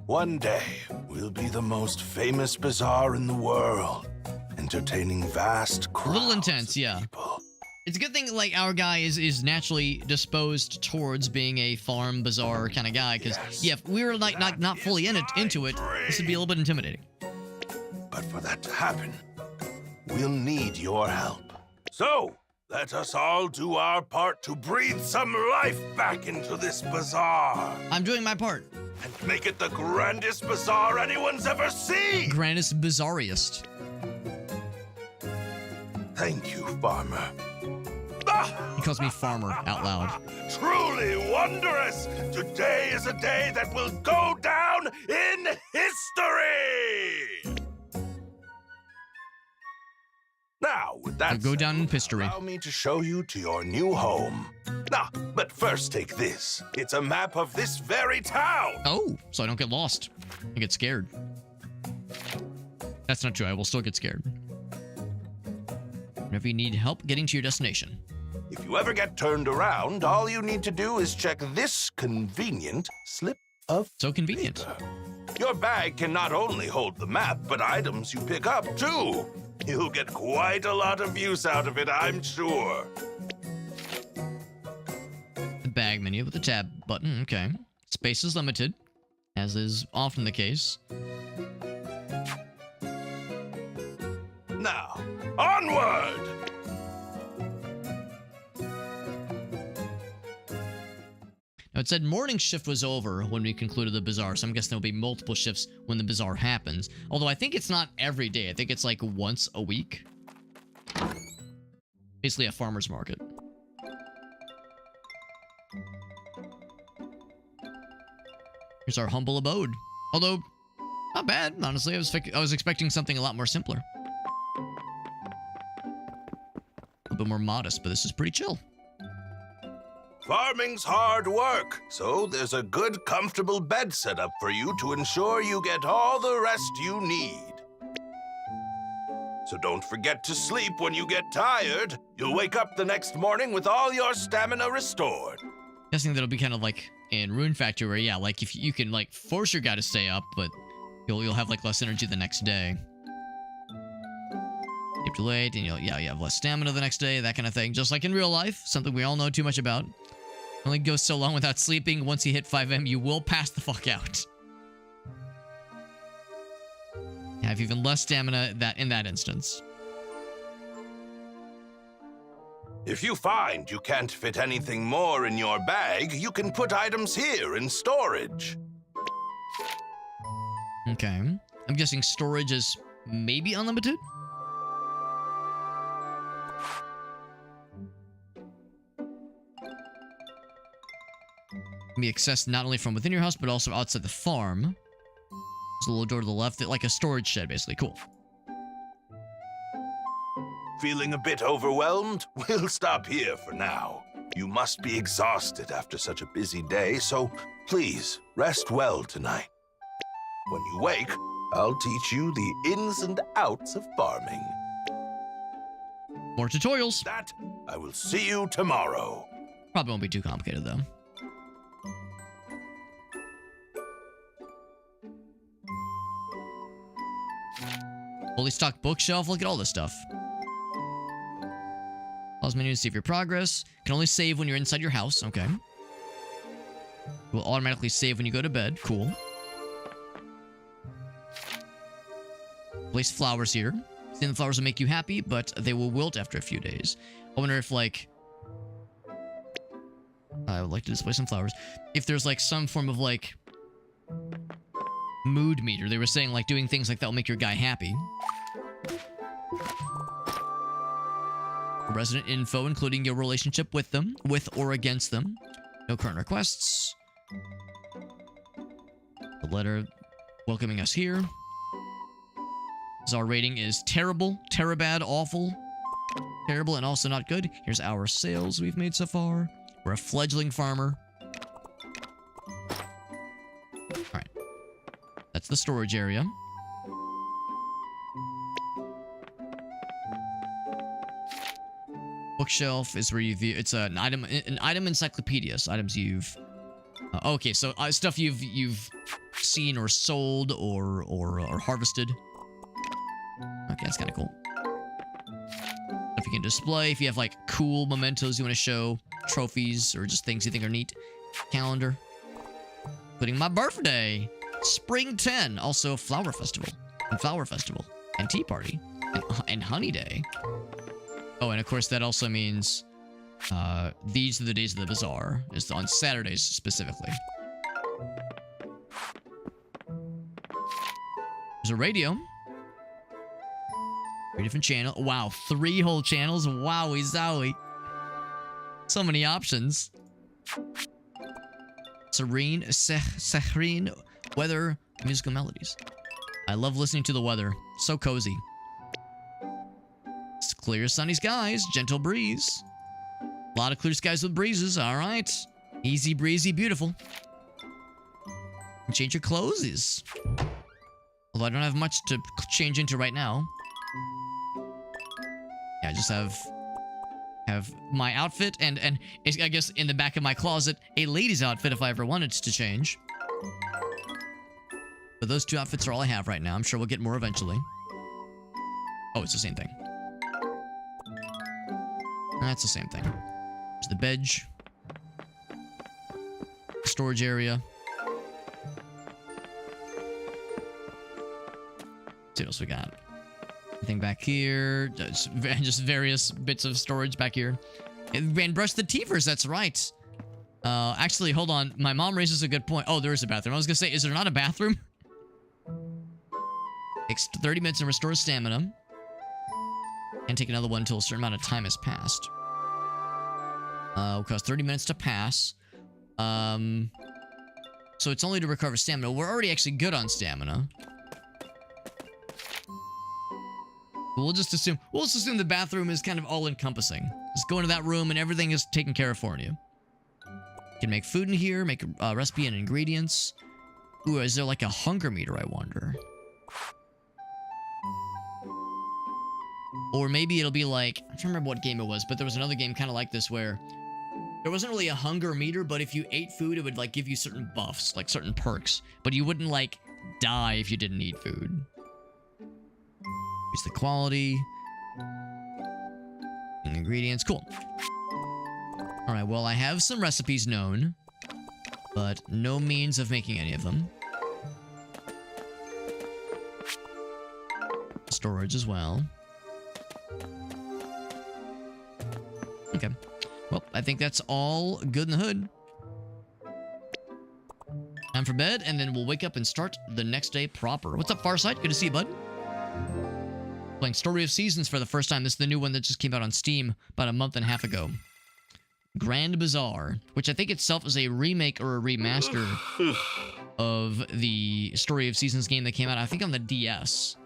One day, we'll be the most famous bazaar in the world, entertaining vast crowds. A little intense, yeah. People. It's a good thing like our guy is naturally disposed towards being a farm bazaar kind of guy, because yeah, if we were like not fully into it, this would be a little bit intimidating. But for that to happen, we'll need your help. So, let us all do our part to breathe some life back into this bazaar. I'm doing my part. And make it the grandest bazaar anyone's ever seen. Grandest bazaariest. Thank you, farmer. He calls me farmer out loud. Truly wondrous! Today is a day that will go down in history! Now, with that Go down in settled, history. allow me to show you to your new home. Nah, but first take this. It's a map of this very town. Oh, so I don't get lost. I get scared. That's not true. I will still get scared. Whenever you need help getting to your destination. If you ever get turned around, all you need to do is check this convenient slip of So convenient. paper. Your bag can not only hold the map, but items you pick up, too. You'll get quite a lot of use out of it, I'm sure. The bag menu with the tab button. Okay. Space is limited, as is often the case. Now, onward! Now, it said morning shift was over when we concluded the bazaar, so I'm guessing there'll be multiple shifts when the bazaar happens. Although I think it's not every day. I think it's like once a week. Basically a farmer's market. Here's our humble abode. Although, not bad, honestly. I was expecting something a lot more simpler. A bit more modest, but this is pretty chill. Farming's hard work, so there's a good, comfortable bed set up for you to ensure you get all the rest you need. So don't forget to sleep when you get tired. You'll wake up the next morning with all your stamina restored. Guessing that'll be kind of like in Rune Factory, where yeah, like if you can like force your guy to stay up, but you'll have like less energy the next day. Sleep too late, and you have less stamina the next day, that kind of thing. Just like in real life, something we all know too much about. Only goes so long without sleeping. Once you hit 5 AM, you will pass the fuck out. Have even less stamina in that instance. If you find you can't fit anything more in your bag, you can put items here in storage. Okay. I'm guessing storage is maybe unlimited? Can be accessed not only from within your house, but also outside the farm. There's a little door to the left, like a storage shed, basically. Cool. Feeling a bit overwhelmed? We'll stop here for now. You must be exhausted after such a busy day, so please rest well tonight. When you wake, I'll teach you the ins and outs of farming. More tutorials. That, I will see you tomorrow. Probably won't be too complicated, though. Fully stocked bookshelf. Look at all this stuff. Pause menu to save your progress. Can only save when you're inside your house. Okay. Will automatically save when you go to bed. Cool. Place flowers here. Seeing the flowers will make you happy, but they will wilt after a few days. I wonder if, like... I would like to display some flowers. If there's, like, some form of, like... mood meter. They were saying, like, doing things like that will make your guy happy. Resident info, including your relationship with them, with or against them. No current requests. The letter welcoming us here. Our rating is terrible, terribad, awful, terrible, and also not good. Here's our sales we've made so far. We're a fledgling farmer. Alright. That's the storage area. Bookshelf is where you view. It's an item encyclopedia. So items you've. Okay, so stuff you've seen or sold or harvested. Okay, that's kind of cool. If you can display, if you have like cool mementos you want to show, trophies or just things you think are neat. Calendar, including my birthday, Spring 10, also Flower Festival and Tea Party and Honey Day. Oh, and of course that also means these are the days of the bazaar. It's on Saturdays specifically. There's a radio. 3 different channels. Wow, 3 whole channels. Wowie zowie. So many options. Serene, weather, musical melodies. I love listening to the weather. So cozy. Clear sunny skies, gentle breeze. A lot of clear skies with breezes. All right. Easy breezy, beautiful. Change your clothes. Although I don't have much to change into right now. Yeah, I just have my outfit and I guess in the back of my closet, a lady's outfit if I ever wanted to change. But those two outfits are all I have right now. I'm sure we'll get more eventually. Oh, it's the same thing. That's the same thing. There's the bed. Storage area. Let's see what else we got. Anything back here? Just various bits of storage back here. And brush the teethers, that's right. Actually, hold on. My mom raises a good point. Oh, there is a bathroom. I was gonna say, is there not a bathroom? Takes 30 minutes and restores stamina. And take another one until a certain amount of time has passed. Will cost 30 minutes to pass. So it's only to recover stamina. We're already actually good on stamina. We'll just assume the bathroom is kind of all-encompassing. Just go into that room and everything is taken care of for you. You can make food in here, make a recipe and ingredients. Ooh, is there like a hunger meter, I wonder? Or maybe it'll be like, I don't remember what game it was, but there was another game kind of like this where there wasn't really a hunger meter, but if you ate food, it would like give you certain buffs, like certain perks. But you wouldn't like die if you didn't eat food. Here's the quality. And ingredients. Cool. Alright, well, I have some recipes known, but no means of making any of them. Storage as well. Okay. Well, I think that's all good in the hood. Time for bed, and then we'll wake up and start the next day proper. What's up, Farsight? Good to see you, bud. Playing Story of Seasons for the first time. This is the new one that just came out on Steam about a month and a half ago. Grand Bazaar, which I think itself is a remake or a remaster of the Story of Seasons game that came out, I think, on the DS.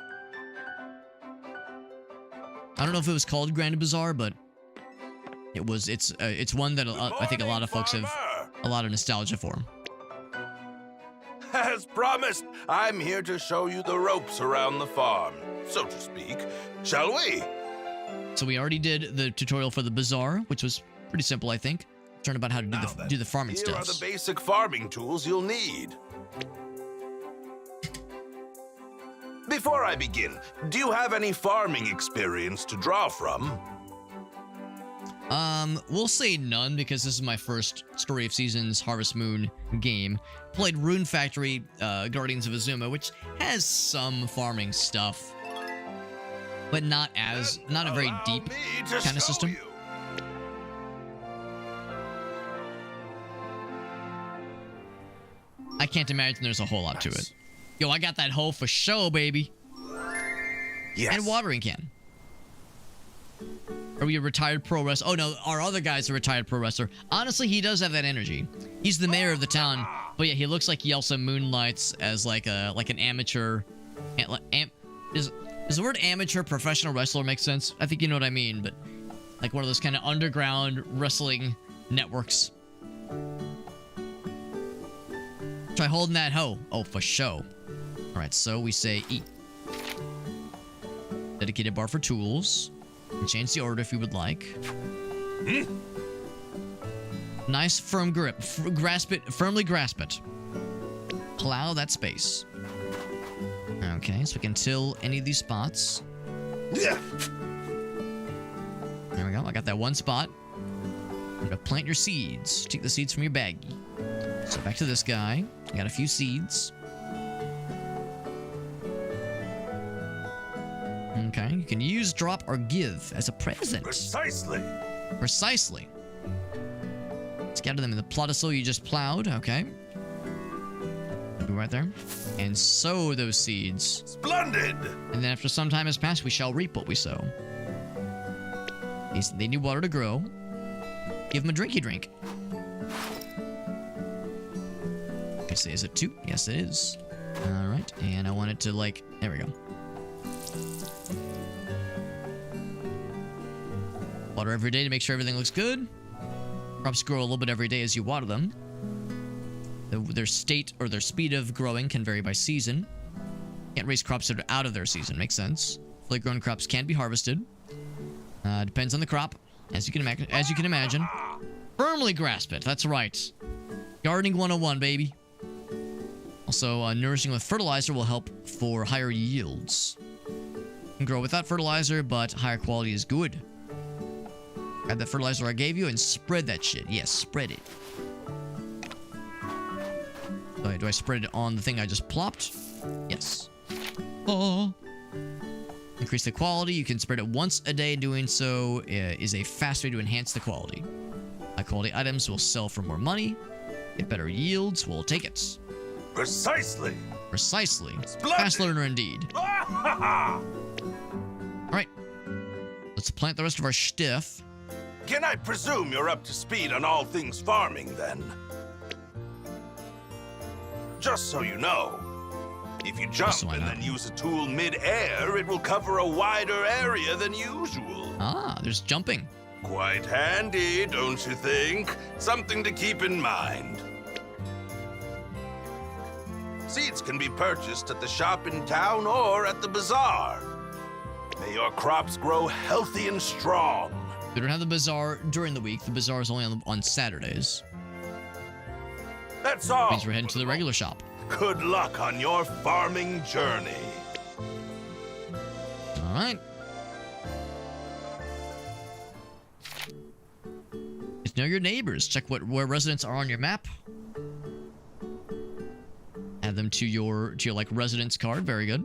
I don't know if it was called Grand Bazaar, but it's one that I think a lot of folks have a lot of nostalgia for. As promised, I'm here to show you the ropes around the farm, so to speak. Shall we? So we already did the tutorial for the bazaar, which was pretty simple, I think. Learn about how to do the farming Here stuff. are the basic farming tools you'll need. Before I begin, do you have any farming experience to draw from? We'll say none because this is my first Story of Seasons Harvest Moon game. Played Rune Factory, Guardians of Azuma, which has some farming stuff, but not a very deep kind of system. You. I can't imagine there's a whole lot to it. Yo, I got that hoe for show, baby. Yes. And watering can. Are we a retired pro wrestler? Oh no, our other guy's a retired pro wrestler. Honestly, he does have that energy. He's the mayor of the town, but yeah, he looks like he also moonlights as like an amateur. Does the word amateur professional wrestler make sense? I think you know what I mean, but like one of those kind of underground wrestling networks. Try holding that hoe. Oh, for show. All right, so we say eat. Dedicated bar for tools. And change the order if you would like. Nice firm grip. Grasp it. Firmly grasp it. Plow that space. Okay, so we can till any of these spots. Yeah. There we go. I got that one spot. I'm gonna plant your seeds. Take the seeds from your baggie. So back to this guy. I got a few seeds. Okay, you can use, drop, or give as a present. Precisely. Precisely. Scatter them in the plot of soil you just plowed. Okay. Be right there. And sow those seeds. Splendid. And then after some time has passed, we shall reap what we sow. They need water to grow. Give them a drinky drink. Let's see, is it 2? Yes, it is. All right, and I want it to like, there we go. Water every day to make sure everything looks good. Crops grow a little bit every day as you water them. Their state or their speed of growing can vary by season. Can't raise crops that are out of their season. Makes sense. Fully grown crops can be harvested. Depends on the crop, as you can imagine. Firmly grasp it. That's right. Gardening 101, baby. Also, nourishing with fertilizer will help for higher yields. You can grow without fertilizer, but higher quality is good. Grab that fertilizer I gave you and spread that shit. Yes, spread it. Do I spread it on the thing I just plopped? Yes. Oh. Increase the quality. You can spread it once a day. Doing so is a fast way to enhance the quality. High quality items will sell for more money. Get better yields. We'll take it. Precisely. Precisely. Splendid. Fast learner indeed. All right. Let's plant the rest of our stuff. Can I presume you're up to speed on all things farming, then? Just so you know, if you jump So I and know. then use a tool mid-air, it will cover a wider area than usual. Ah, there's jumping. Quite handy, don't you think? Something to keep in mind. Seeds can be purchased at the shop in town or at the bazaar. May your crops grow healthy and strong. We don't have the bazaar during the week. The bazaar is only on Saturdays. That's all. Means we're heading to the regular shop. Good luck on your farming journey. All right. Get to know your neighbors. Check where residents are on your map. Add them to your like residence card. Very good.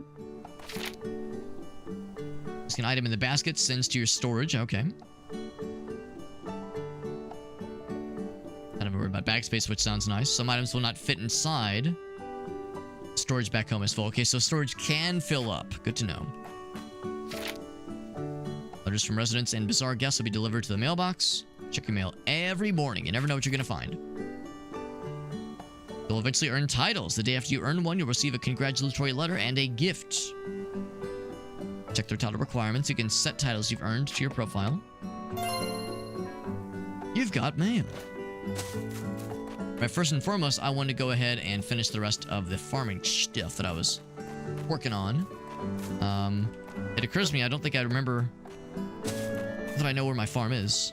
Just an item in the basket sends to your storage. Okay. Kind of worried about bag space, which sounds nice. Some items will not fit inside. Storage back home is full. Okay, so storage can fill up. Good to know. Letters from residents and bazaar guests will be delivered to the mailbox. Check your mail every morning. You never know what you're going to find. You'll eventually earn titles. The day after you earn one, you'll receive a congratulatory letter and a gift. Check their title requirements. You can set titles you've earned to your profile. You've got mail. Right, first and foremost, I want to go ahead and finish the rest of the farming stuff that I was working on. It occurs to me, I don't think I remember that I know where my farm is.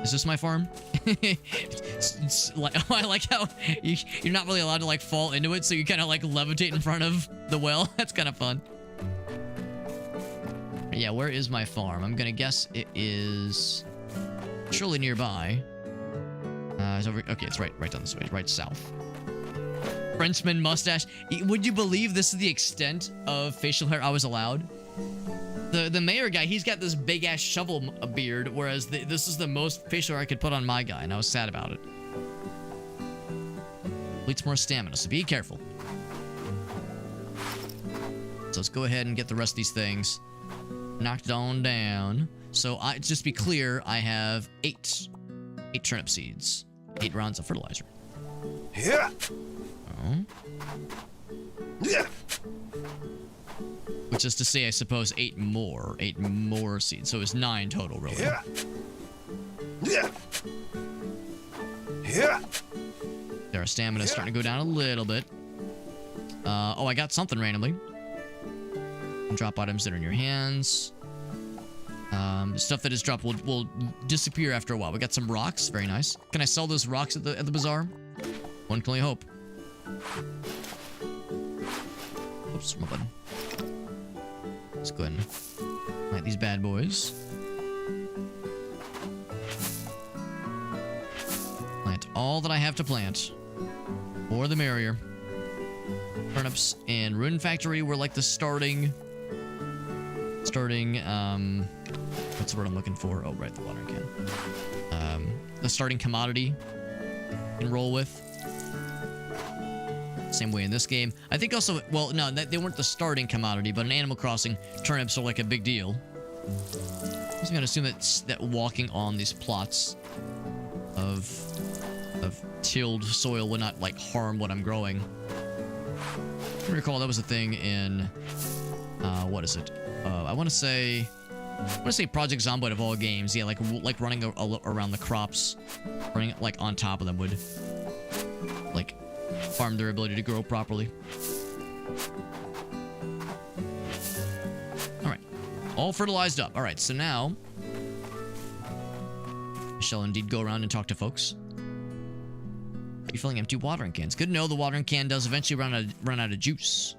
Is this my farm? It's like, I like how you're not really allowed to like fall into it, so you kind of like levitate in front of the well. That's kind of fun. Yeah, where is my farm? I'm gonna guess it is surely nearby. It's over. Okay, it's right down this way, right south. Frenchman mustache. Would you believe this is the extent of facial hair I was allowed? The mayor guy, he's got this big ass shovel beard, whereas this is the most facial hair I could put on my guy, and I was sad about it. Leads more stamina, so be careful. So let's go ahead and get the rest of these things knocked on down. So just to be clear, I have 8 turnip seeds, 8 rounds of fertilizer. Yeah. Oh. Yeah. Which is to say, I suppose 8 more seeds. So it's 9 total, really. Yeah. Yeah. Yeah. Our stamina is starting to go down a little bit. Oh, I got something randomly. Drop items that are in your hands. Stuff that is dropped will disappear after a while. We got some rocks, very nice. Can I sell those rocks at the bazaar? One can only hope. Oops, my button. Let's go ahead and plant these bad boys. Plant all that I have to plant. More the merrier. Turnips and Rune Factory were like the starting, what's the word I'm looking for? Oh, right, the watering can. The starting commodity you can roll with. Same way in this game. I think also, well, no, they weren't the starting commodity, but in Animal Crossing, turnips are like a big deal. I was gonna assume that walking on these plots of tilled soil would not like harm what I'm growing. I recall that was a thing in, what is it? I want to say want to say Project Zomboid of all games. Yeah, like running around the crops, running like on top of them would like harm their ability to grow properly. All right, all fertilized up. All right, so now I shall indeed go around and talk to folks. Refilling empty watering cans. Good to know the watering can does eventually run out of juice.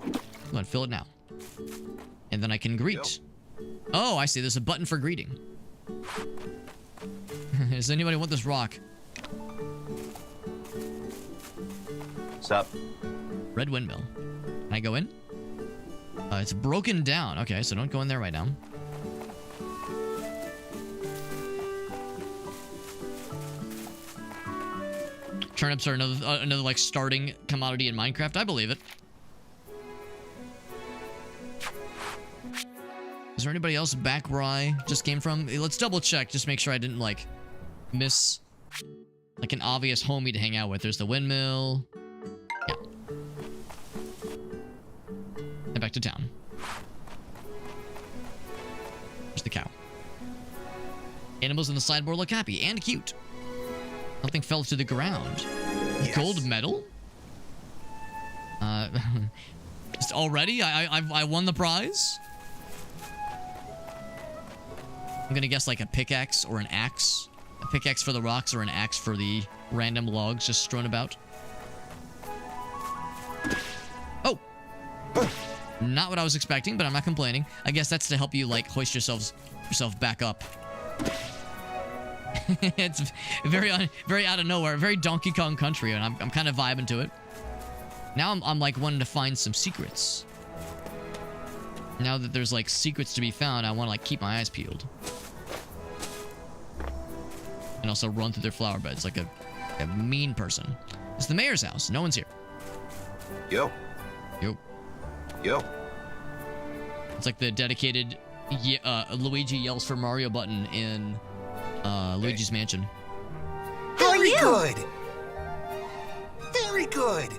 Come on, fill it now. And then I can greet. Oh, I see. There's a button for greeting. Does anybody want this rock? Sup? Red windmill. Can I go in? It's broken down. Okay, so don't go in there right now. Turnips are another like starting commodity in Minecraft. I believe it. Is there anybody else back where I just came from? Let's double check. Just make sure I didn't like miss like an obvious homie to hang out with. There's the windmill. Yeah. Head back to town. There's the cow. Animals on the sideboard look happy and cute. Something fell to the ground. Yes. Gold medal? Just already? I won the prize? I'm gonna guess like a pickaxe or an axe. A pickaxe for the rocks or an axe for the random logs just strewn about. Oh! Not what I was expecting, but I'm not complaining. I guess that's to help you like hoist yourself back up. It's very out of nowhere, very Donkey Kong Country, and I'm kind of vibing to it. Now I'm like wanting to find some secrets. Now that there's like secrets to be found, I want to like keep my eyes peeled. And also run through their flower beds like a mean person. It's the mayor's house. No one's here. Yo. Yo. Yo. It's like the dedicated Luigi yells for Mario button in Luigi's Mansion. How are you? Good. Very good.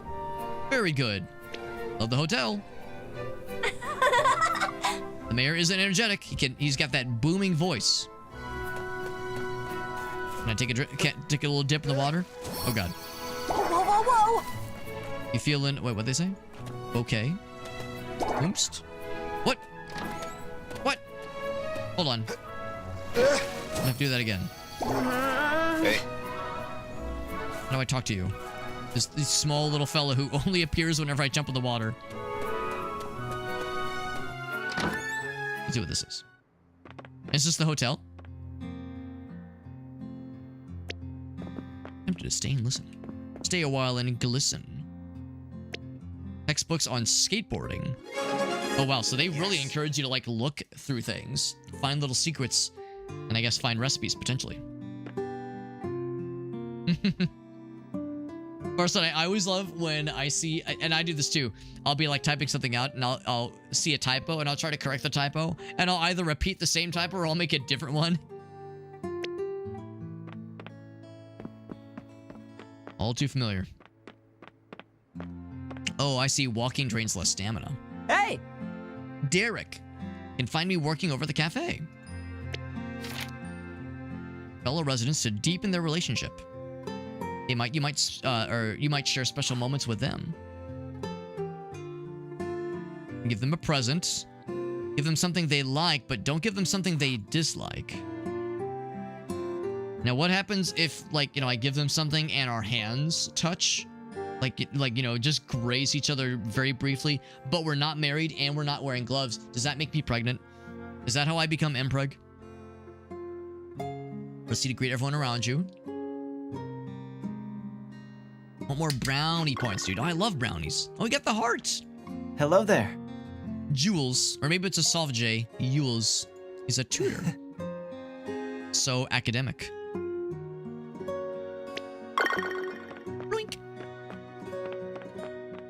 Very good. Love the hotel. The mayor isn't energetic. He's got that booming voice. Can I take take a little dip in the water? Oh god. Whoa, whoa, whoa! You feeling? Wait, what'd they say? Okay. Oops. What? What? Hold on. I have to do that again. Hey. How do I talk to you? This small little fella who only appears whenever I jump in the water. Let's see what this is. Is this the hotel? Tempted to stay and listen. Stay a while and glisten. Textbooks on skateboarding. Oh wow, so they really encourage you to like look through things, find little secrets, and I guess find recipes potentially. First, I always love when I see, and I do this too, I'll be like typing something out and I'll see a typo and I'll try to correct the typo and I'll either repeat the same typo or I'll make a different one. All too familiar. Oh, I see. Walking drains less stamina. Hey! Derek can find me working over the cafe. Fellow residents to deepen their relationship. You might share special moments with them. Give them a present. Give them something they like, but don't give them something they dislike. Now, what happens if, like, I give them something and our hands touch? Just graze each other very briefly, but we're not married and we're not wearing gloves. Does that make me pregnant? Is that how I become impreg? Proceed to greet everyone around you. Want more brownie points, dude. Oh, I love brownies. Oh, we got the hearts. Hello there. Jules, or maybe it's a soft J. Jules is a tutor. So academic. Roink.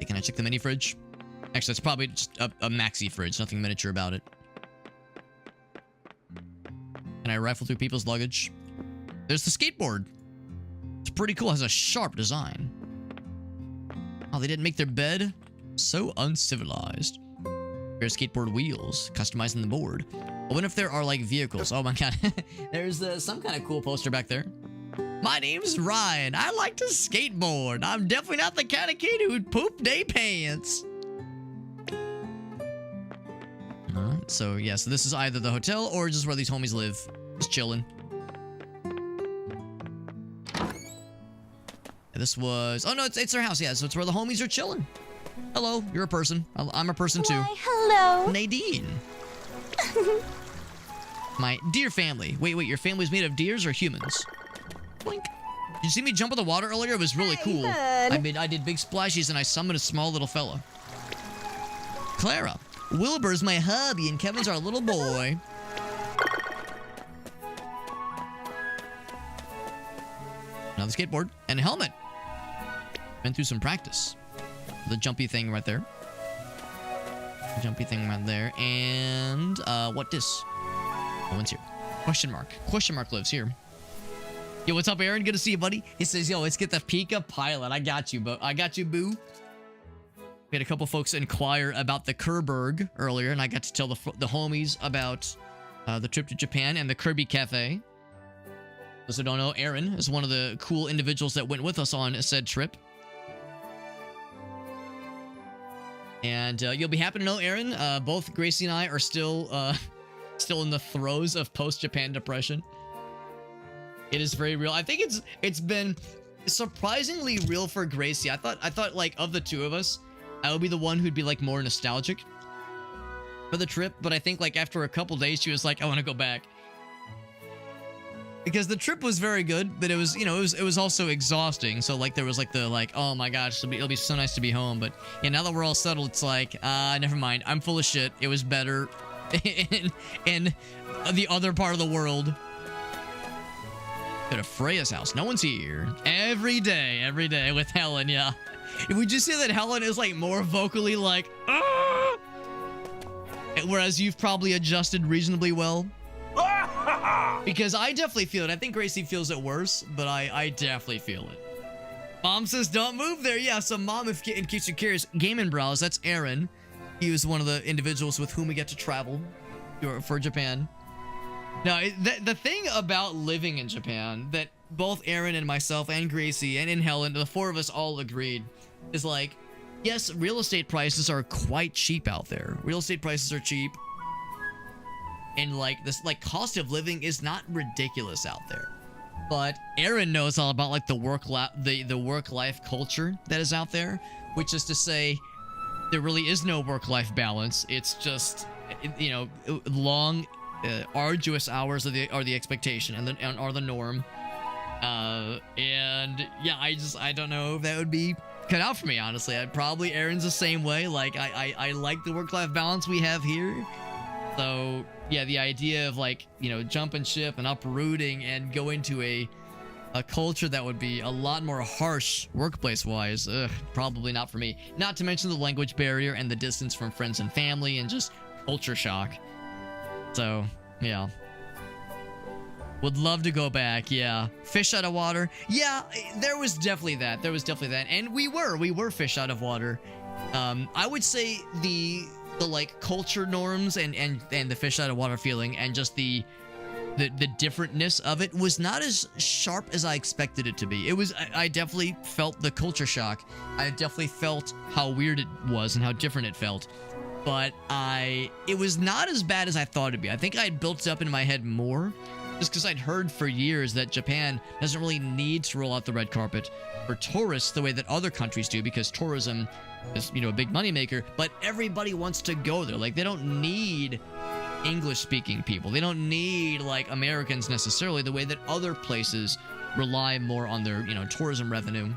Hey, can I check the mini fridge? Actually, it's probably just a maxi fridge. Nothing miniature about it. Can I rifle through people's luggage? There's the skateboard. It's pretty cool. It has a sharp design. Oh, they didn't make their bed? So uncivilized. Here's skateboard wheels, customizing the board. I wonder if there are like vehicles. Oh my god. There's some kind of cool poster back there. My name's Ryan. I like to skateboard. I'm definitely not the kind of kid who'd poop day pants. Alright, so yeah, so this is either the hotel or just where these homies live. Just chilling. This was... Oh no, it's their house, yeah, so it's where the homies are chilling. Hello, you're a person. I'm a person too. Why, hello. Nadine. My deer family. Wait, your family's made of deers or humans? Blink. Did you see me jump in the water earlier? It was really cool. I did big splashes and I summoned a small little fella. Clara. Wilbur's my hubby and Kevin's our little boy. Another skateboard and a helmet. Been through some practice. The jumpy thing right there. Jumpy thing right there. And what this? No one's here. Question mark. Question mark lives here. Yo, what's up, Aaron? Good to see you, buddy. He says, yo, let's get the Pika pilot. I got you, boo. We had a couple folks inquire about the Kerberg earlier, and I got to tell the homies about the trip to Japan and the Kirby Cafe. Those who don't know, Aaron is one of the cool individuals that went with us on said trip. And you'll be happy to know, Aaron, both Gracie and I are still in the throes of post-Japan depression. It is very real. I think it's been surprisingly real for Gracie. I thought like of the two of us, I would be the one who'd be like more nostalgic for the trip, but I think like after a couple days she was like, I want to go back. Because the trip was very good, but it was, you know, it was also exhausting. So like there was like oh my gosh, it'll be so nice to be home. But yeah, now that we're all settled, it's like, never mind. I'm full of shit. It was better in the other part of the world. Go to Freya's house. No one's here. Every day with Helen, yeah. Would you say that Helen is like more vocally like, ah! Whereas you've probably adjusted reasonably well? Because I definitely feel it. I think Gracie feels it worse, but I definitely feel it. Mom says don't move there. Yeah, so Mom, in case you're curious, Game & Browse, that's Aaron. He was one of the individuals with whom we get to travel for Japan. Now, the thing about living in Japan that both Aaron and myself and Gracie and Helen, the four of us all agreed, is like, yes, real estate prices are quite cheap out there. Real estate prices are cheap. And like this, like cost of living is not ridiculous out there. But Aaron knows all about like the work-life culture that is out there, which is to say, there really is no work-life balance. It's just, you know, long, arduous hours are the expectation and are the norm. And yeah, I don't know if that would be cut out for me, honestly. Probably Aaron's the same way. Like I like the work-life balance we have here. So yeah, the idea of like, you know, jumping ship and uprooting and going to a culture that would be a lot more harsh workplace-wise, probably not for me. Not to mention the language barrier and the distance from friends and family and just culture shock. So, yeah. Would love to go back, yeah. Fish out of water. Yeah, there was definitely that. And we were fish out of water. I would say the like culture norms and the fish out of water feeling and just the differentness of it was not as sharp as I expected it to be. I definitely felt the culture shock. I definitely felt how weird it was and how different it felt. But it was not as bad as I thought it'd be. I think I'd built it up in my head more just because I'd heard for years that Japan doesn't really need to roll out the red carpet for tourists the way that other countries do, because tourism is, you know, a big moneymaker, but everybody wants to go there. Like, they don't need English-speaking people. They don't need, like, Americans necessarily the way that other places rely more on their, you know, tourism revenue.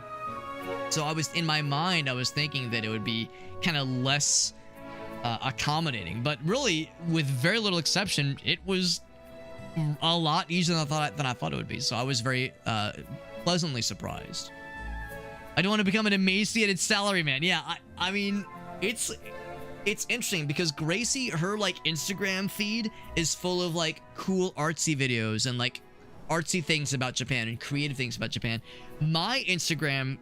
So in my mind, I was thinking that it would be kind of less accommodating, but really, with very little exception, it was a lot easier than I thought it would be. So I was very pleasantly surprised. I don't want to become an emaciated salaryman. Yeah, I mean, it's interesting because Gracie, her like Instagram feed is full of like cool artsy videos and like artsy things about Japan and creative things about Japan. My Instagram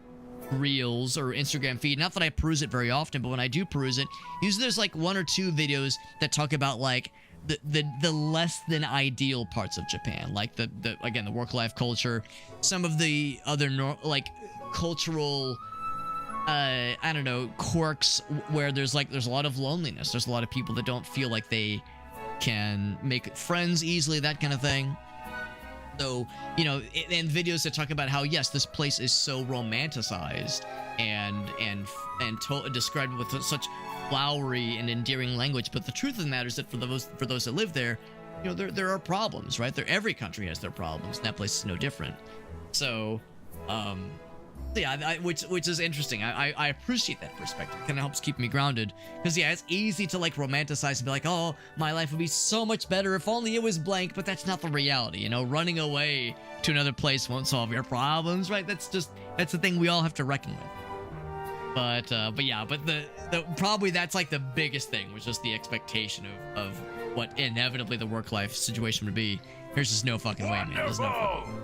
reels or Instagram feed, not that I peruse it very often, but when I do peruse it, usually there's like one or two videos that talk about like the less than ideal parts of Japan, like the again, the work-life culture, some of the other like cultural I don't know, quirks where there's a lot of loneliness. There's a lot of people that don't feel like they can make friends easily, that kind of thing. So, you know, and videos that talk about how, yes, this place is so romanticized and described with such flowery and endearing language, but the truth of the matter is that for those that live there, you know, there are problems, right? Every country has their problems, and that place is no different. So, yeah, which is interesting. I appreciate that perspective. Kind of helps keep me grounded. Because, yeah, it's easy to, like, romanticize and be like, oh, my life would be so much better if only it was blank, but that's not the reality, you know? Running away to another place won't solve your problems, right? That's the thing we all have to reckon with. But yeah, but the probably that's, like, the biggest thing, was just the expectation of what inevitably the work-life situation would be. There's just no fucking way, man. There's no fucking...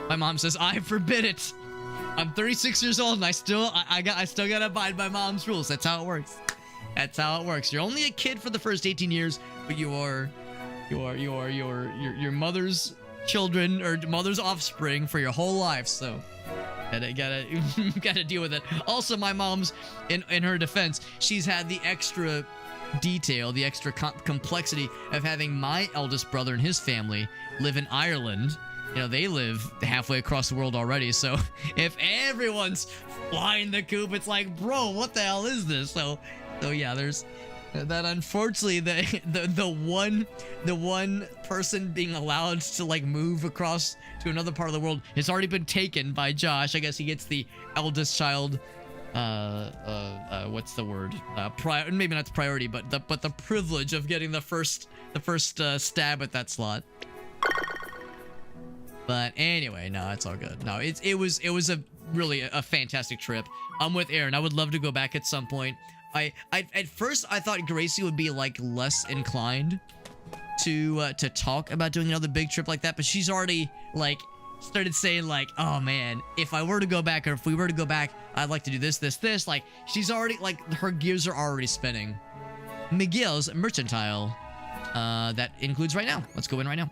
My mom says, I forbid it. I'm 36 years old and I still gotta abide by mom's rules. That's how it works. That's how it works. You're only a kid for the first 18 years, but you are your mother's children or mother's offspring for your whole life. So gotta deal with it. Also, my mom's, in her defense, she's had the extra detail, the extra complexity of having my eldest brother and his family live in Ireland. You know, they live halfway across the world already, so if everyone's flying the coop, it's like, bro, what the hell is this? So yeah, there's that. Unfortunately, the one person being allowed to, like, move across to another part of the world has already been taken by Josh. I guess he gets the eldest child, what's the word? Maybe not the priority, but the privilege of getting the first stab at that slot. But anyway, no, it's all good. No, it was a really a fantastic trip. I'm with Aaron. I would love to go back at some point. At first I thought Gracie would be, like, less inclined to talk about doing another big trip like that, but she's already, like, started saying, like, oh man, if I were to go back, or if we were to go back, I'd like to do this. Like, she's already, like, her gears are already spinning. Miguel's mercantile, that includes right now. Let's go in right now.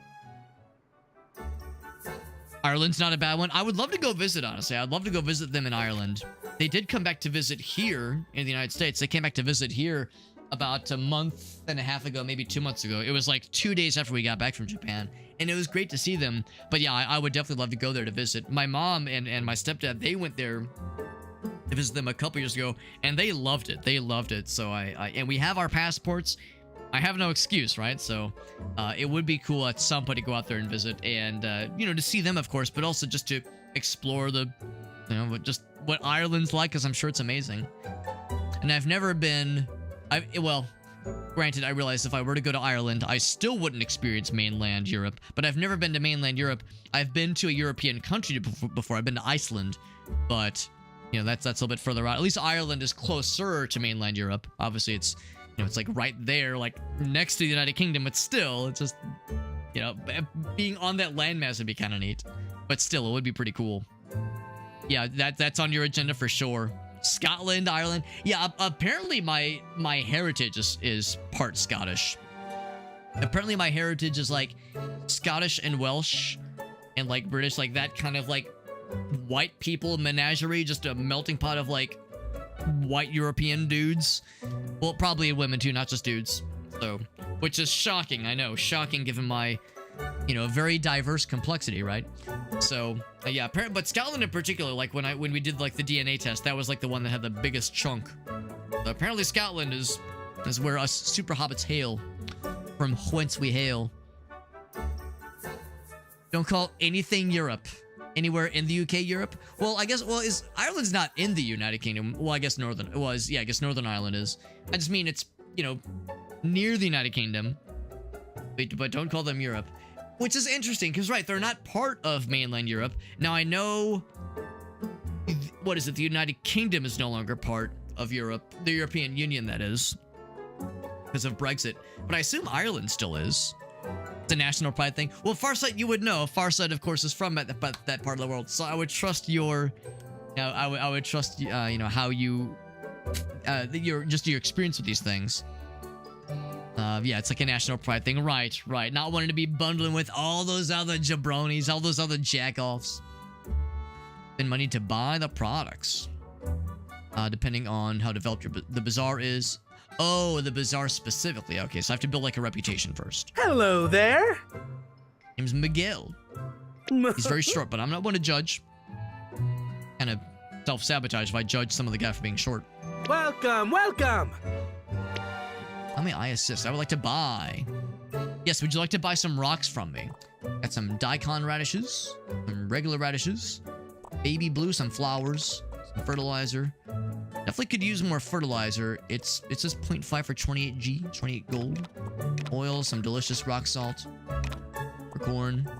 Ireland's not a bad one. I would love to go visit, honestly. I'd love to go visit them in Ireland. They did come back to visit here in the United States. They came back to visit here about a month and a half ago, maybe 2 months ago. It was like 2 days after we got back from Japan, and it was great to see them. But yeah, I would definitely love to go there to visit. My mom and my stepdad, they went there to visit them a couple years ago, and they loved it. They loved it. So and we have our passports. I have no excuse, right? So it would be cool at some point to go out there and visit, and you know, to see them, of course, but also just to explore the, you know, just what Ireland's like, because I'm sure it's amazing. And I've never been, well, granted, I realize if I were to go to Ireland, I still wouldn't experience mainland Europe, but I've never been to mainland Europe. I've been to a European country before. I've been to Iceland, but you know, that's a little bit further out. At least Ireland is closer to mainland Europe. Obviously, it's, you know, it's like right there, like next to the United Kingdom, but still, it's just, you know, being on that landmass would be kind of neat. But still, it would be pretty cool. Yeah, that's on your agenda for sure. Scotland, Ireland. Yeah, apparently my heritage is part Scottish. Apparently my heritage is like Scottish and Welsh and like British, like that kind of like white people menagerie, just a melting pot of like white European dudes. Well, probably women too, not just dudes. So, which is shocking, I know, shocking given my, you know, very diverse complexity, right? So, yeah, but Scotland in particular, like when we did like the DNA test, that was like the one that had the biggest chunk. So apparently Scotland is where us super hobbits hail, from whence we hail. Don't call anything Europe. Anywhere in the UK, Europe? Well, I guess, is Ireland's not in the United Kingdom. Well, I guess Northern, it was, yeah, I guess Northern Ireland is. I just mean it's, you know, near the United Kingdom, but don't call them Europe. Which is interesting, because, right, they're not part of mainland Europe. Now, I know, what is it, the United Kingdom is no longer part of Europe, the European Union, that is, because of Brexit, but I assume Ireland still is. It's a national pride thing. Well, Farsight, you would know. Farsight, of course, is from that part of the world. So I would trust your, you know, I would trust, you know, how you, your experience with these things. Yeah, it's like a national pride thing. Right. Not wanting to be bundling with all those other jabronis, all those other jackoffs. Spend money to buy the products. Depending on how developed the bazaar is. Oh, the bazaar specifically. Okay, so I have to build like a reputation first. Hello there. Name's Miguel. He's very short, but I'm not one to judge. Kind of self-sabotage if I judge some of the guy for being short. Welcome. How may I assist? I would like to buy. Yes, would you like to buy some rocks from me? Got some daikon radishes, some regular radishes, baby blue, some flowers, some fertilizer. Definitely could use more fertilizer. It says 0.5 for 28G, 28 gold. Oil, some delicious rock salt for corn.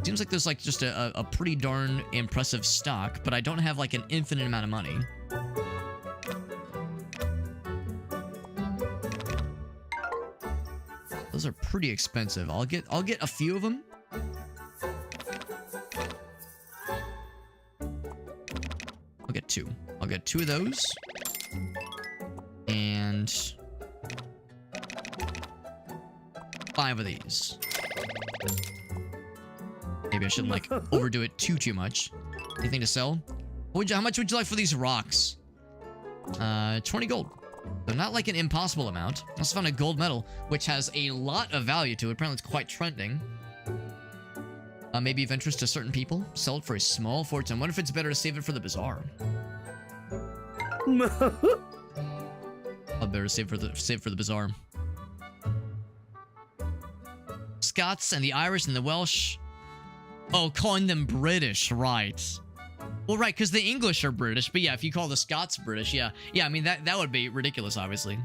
Seems like there's like just a pretty darn impressive stock, but I don't have like an infinite amount of money. Those are pretty expensive. I'll get a few of them. I'll get two. I'll get two of those. And 5 of these. Maybe I shouldn't like overdo it too much. Anything to sell? How much would you like for these rocks? 20 gold. So not like an impossible amount. I also found a gold medal, which has a lot of value to it. Apparently it's quite trending. Maybe of interest to certain people. Sell it for a small fortune. Wonder if it's better to save it for the bazaar. I'll better save for the bazaar. Scots and the Irish and the Welsh. Oh, calling them British, right. Well, right, because the English are British, but yeah, if you call the Scots British, yeah, I mean, that would be ridiculous, obviously.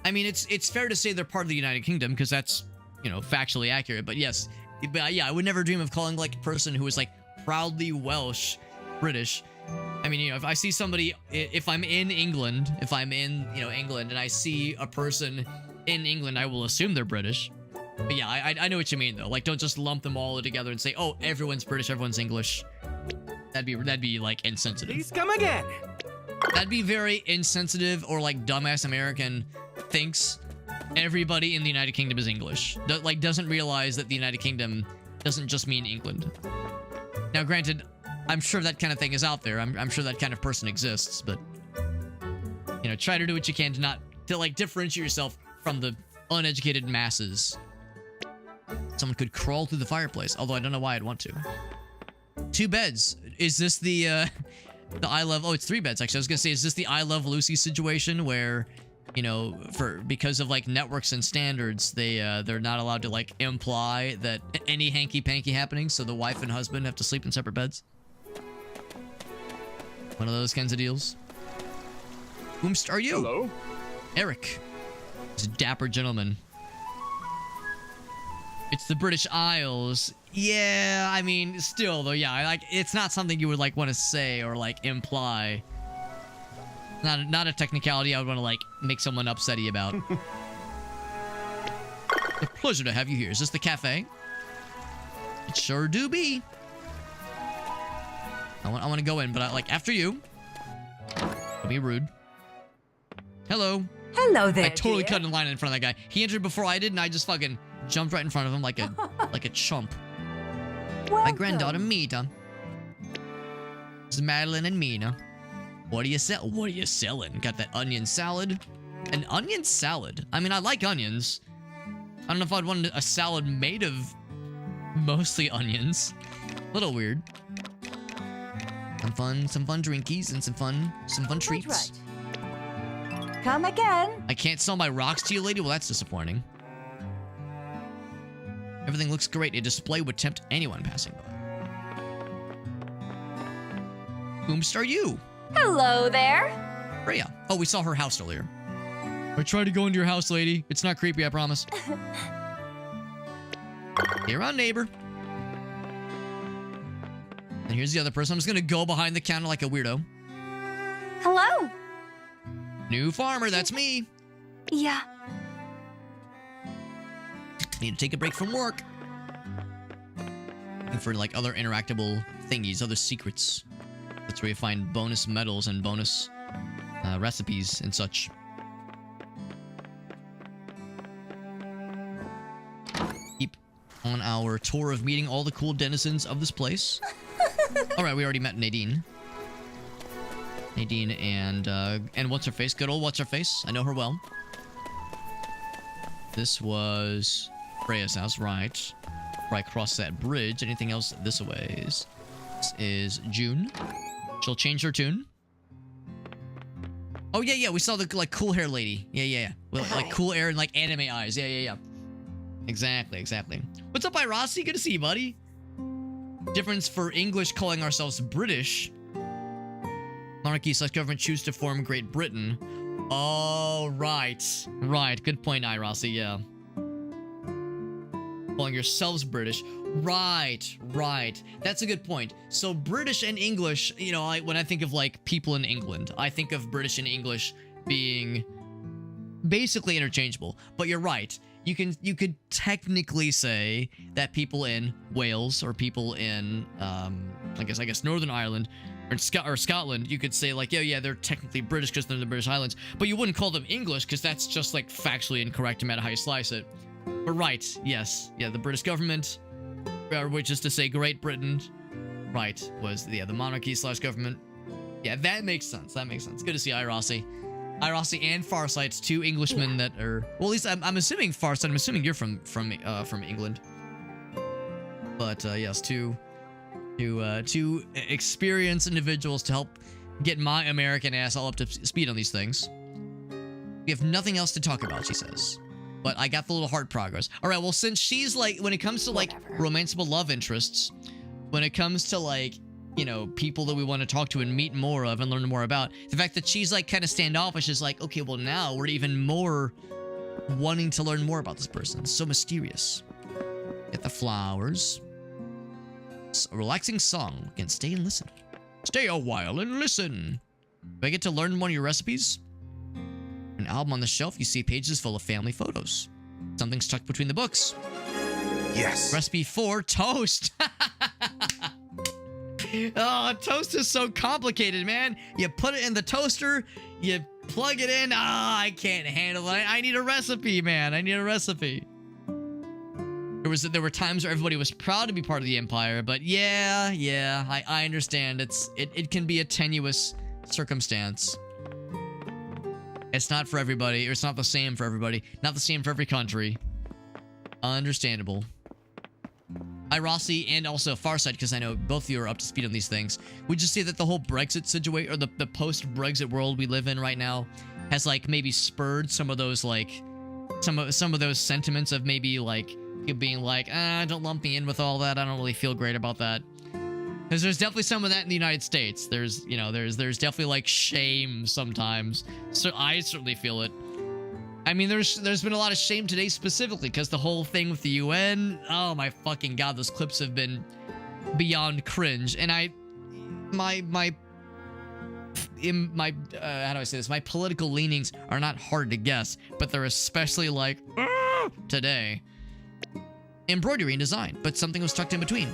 I mean, it's fair to say they're part of the United Kingdom, because that's, you know, factually accurate, but yes, but yeah, I would never dream of calling, like, a person who is, like, proudly Welsh British. I mean, you know, if I see somebody, if I'm in England, England, and I see a person in England, I will assume they're British. But yeah, I know what you mean, though. Like, don't just lump them all together and say, oh, everyone's British, everyone's English. That'd be like insensitive. Please come again. That'd be very insensitive, or like dumbass American thinks everybody in the United Kingdom is English. Doesn't realize that the United Kingdom doesn't just mean England. Now, granted, I'm sure that kind of thing is out there. I'm sure that kind of person exists, but you know, try to do what you can to like differentiate yourself from the uneducated masses. Someone could crawl through the fireplace, although I don't know why I'd want to. 2 beds. Is this the I Love... Oh, it's 3 beds, actually. I was gonna say, is this the I Love Lucy situation where, you know, because of, like, networks and standards, they're not allowed to, like, imply that any hanky-panky happening, so the wife and husband have to sleep in separate beds? One of those kinds of deals. Whomst are you? Hello. Eric. This dapper gentleman. It's the British Isles. Yeah, I mean, still though, yeah, like it's not something you would like want to say or like imply. Not a technicality I would want to like make someone upsetty about. A pleasure to have you here. Is this the cafe? It sure do be. I want to go in, but like after you. Don't be rude. Hello. Hello there, I totally dear. cut in line in front of that guy. He entered before I did, and I just fucking jumped right in front of him like a chump. My Welcome. granddaughter Mina. This is Madeline and Mina. What are you selling? Got that onion salad? An onion salad? I mean, I like onions. I don't know if I'd want a salad made of mostly onions. A little weird. Some fun drinkies and some fun treats. Right. Come again. I can't sell my rocks to you, lady? Well, that's disappointing. Everything looks great. A display would tempt anyone passing by. Whomst are you? Hello there. Rhea. Oh, we saw her house earlier. I tried to go into your house, lady. It's not creepy, I promise. You're on, neighbor. And here's the other person. I'm just gonna go behind the counter like a weirdo. Hello. New farmer, that's me. Yeah. Need to take a break from work. Looking for like other interactable thingies, other secrets. That's where you find bonus medals and bonus recipes and such. our tour of meeting all the cool denizens of this place. Alright, we already met Nadine. Nadine and what's her face? Good old what's her face? I know her well. This was Freya's house, right? Right across that bridge. Anything else this way? This is June. She'll change her tune. Oh yeah, we saw the like cool hair lady. Yeah. With like cool hair and like anime eyes. Yeah. Exactly. What's up, Irossi? Good to see you, buddy. Difference for English calling ourselves British. Monarchy/government choose to form Great Britain. Oh, right. Good point, Irossi, yeah. Calling yourselves British. Right. That's a good point. So British and English, you know, when I think of like people in England, I think of British and English being basically interchangeable. But you're right. You could technically say that people in Wales or people in I guess Northern Ireland or Scotland, you could say like, yeah, they're technically British because they're in the British Islands, but you wouldn't call them English because that's just like factually incorrect no matter how you slice it. But right, yes, yeah, the British government, which is to say Great Britain, right, was the monarchy/government. Yeah, that makes sense. Good to see Irossi and Farsight, two Englishmen that are, well, at least I'm assuming Farsight. I'm assuming you're from England. But yes, two experienced individuals to help get my American ass all up to speed on these things. We have nothing else to talk about, she says. But I got the little heart progress. All right, well, since she's like, when it comes to like romanceable love interests, when it comes to like, you know, people that we want to talk to and meet more of and learn more about, the fact that she's like kind of standoffish is like, okay, well now we're even more wanting to learn more about this person. It's so mysterious. Get the flowers. It's a relaxing song. We can stay and listen. Stay a while and listen. Do I get to learn one of your recipes? An album on the shelf, you see pages full of family photos. Something's tucked between the books. Yes. Recipe 4, toast. Oh, toast is so complicated, man. You put it in the toaster, you plug it in. I can't handle it. I need a recipe, man. I need a recipe. There were times where everybody was proud to be part of the Empire, but yeah, I understand. It can be a tenuous circumstance. It's not for everybody, or it's not the same for everybody. Not the same for every country. Understandable. Irossi and also Farsight, because I know both of you are up to speed on these things. Would you say that the whole Brexit situation, or the post-Brexit world we live in right now, has like maybe spurred some of those like some of those sentiments of maybe like you being like, don't lump me in with all that. I don't really feel great about that. Because there's definitely some of that in the United States. There's definitely like shame sometimes. So I certainly feel it. I mean, there's been a lot of shame today specifically because the whole thing with the UN. Oh my fucking god, those clips have been beyond cringe. And my how do I say this? My political leanings are not hard to guess, but they're especially like today. Embroidery and design, but something was tucked in between.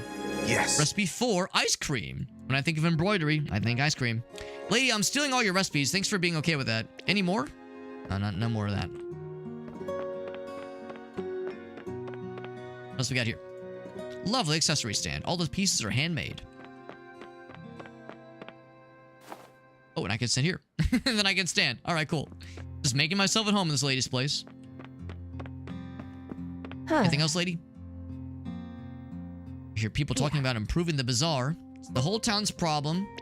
Yes. Recipe 4, ice cream. When I think of embroidery, I think ice cream. Lady, I'm stealing all your recipes. Thanks for being okay with that. Any more? No more of that. What else we got here? Lovely accessory stand. All the pieces are handmade. Oh, and I can sit here. And then I can stand. All right, cool. Just making myself at home in this lady's place. Anything else, lady? I hear people talking about improving the bazaar. It's the whole town's problem. I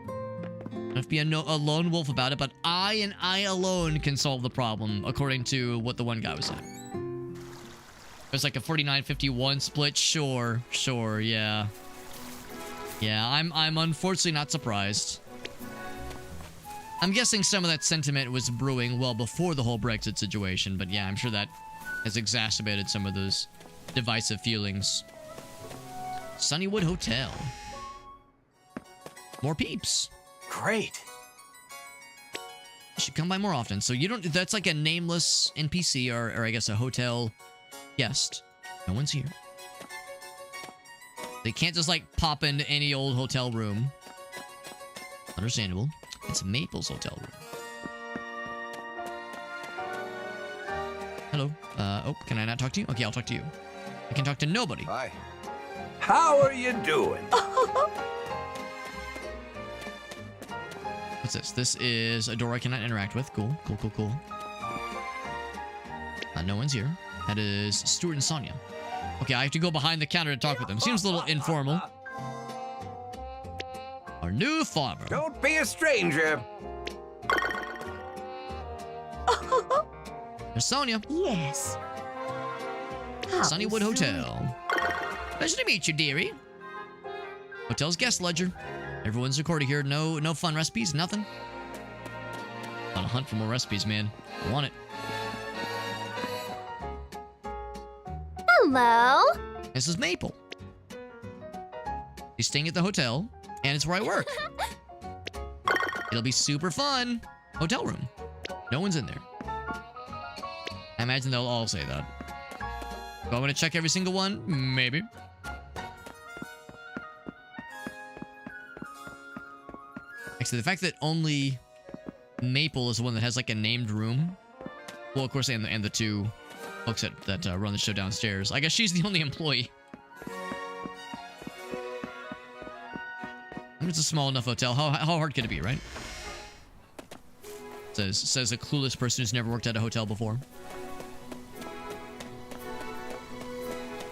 don't have to be a lone wolf about it, but I and I alone can solve the problem, according to what the one guy was saying. There's like a 49-51 split. Sure, yeah. Yeah, I'm unfortunately not surprised. I'm guessing some of that sentiment was brewing well before the whole Brexit situation, but yeah, I'm sure that has exacerbated some of those divisive feelings. Sunnywood Hotel. More peeps. Great. You should come by more often. So you don't, that's like a nameless NPC or I guess a hotel guest. No one's here. They can't just like pop into any old hotel room. Understandable. It's Maple's hotel room. Hello. Oh, can I not talk to you? Okay, I'll talk to you. I can talk to nobody. Hi. How are you doing? What's this? This is a door I cannot interact with. Cool. No one's here. That is Stuart and Sonia. Okay, I have to go behind the counter to talk with them. Seems a little informal. Our new farmer. Don't be a stranger. There's Sonia. Yes. Sunnywood Hotel. Pleasure to meet you, dearie. Hotel's guest ledger. Everyone's recorded here. No fun recipes, nothing. On a hunt for more recipes, man. I want it. Hello. This is Maple. She's staying at the hotel, and it's where I work. It'll be super fun. Hotel room. No one's in there. I imagine they'll all say that. Do I want to check every single one? Maybe. Actually, the fact that only Maple is the one that has like a named room. Well, of course, and the two folks that run the show downstairs. I guess she's the only employee. I mean, it's a small enough hotel. How hard can it be, right? Says a clueless person who's never worked at a hotel before.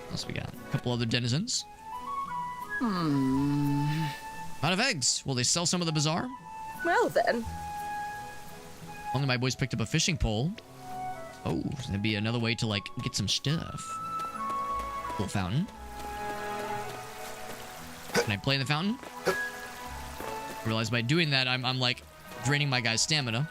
What else we got? A couple other denizens. Out of eggs. Will they sell some of the bazaar? Well then. Only my boys picked up a fishing pole. Oh, that'd be another way to, like, get some stuff. Little fountain. Can I play in the fountain? I realize by doing that, I'm like, draining my guy's stamina.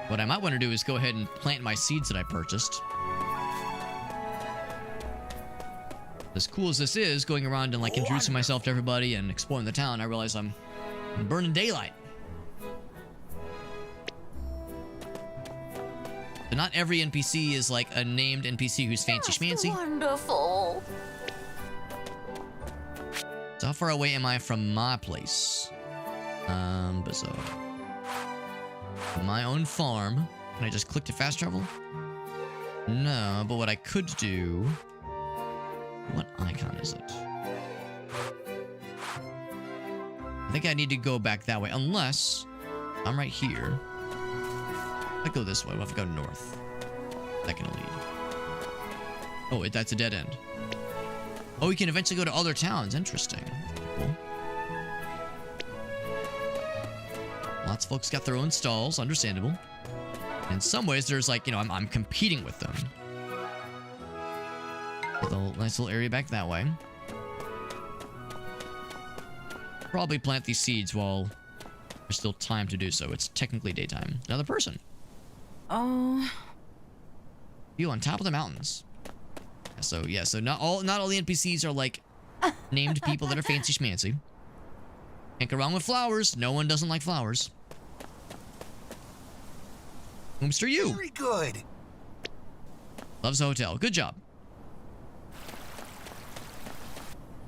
What I might want to do is go ahead and plant my seeds that I purchased. As cool as this is, going around and, like, introducing myself to everybody and exploring the town, I realize I'm burning daylight. So not every NPC is like a named NPC who's fancy schmancy. Wonderful. So how far away am I from my place? Bazaar. My own farm. Can I just click to fast travel? No, but what I could do... What icon is it? I think I need to go back that way, unless I'm right here. I go this way. We'll have to go north. That can lead. Oh, that's a dead end. Oh, we can eventually go to other towns. Interesting. Cool. Lots of folks got their own stalls. Understandable. In some ways, there's like, you know, I'm competing with them. With a nice little area back that way. Probably plant these seeds while there's still time to do so. It's technically daytime. Another person. Oh. You on top of the mountains. So yeah, so not all the NPCs are like named people that are fancy schmancy. Can't go wrong with flowers. No one doesn't like flowers. Mr. You. Very good. Loves the hotel. Good job.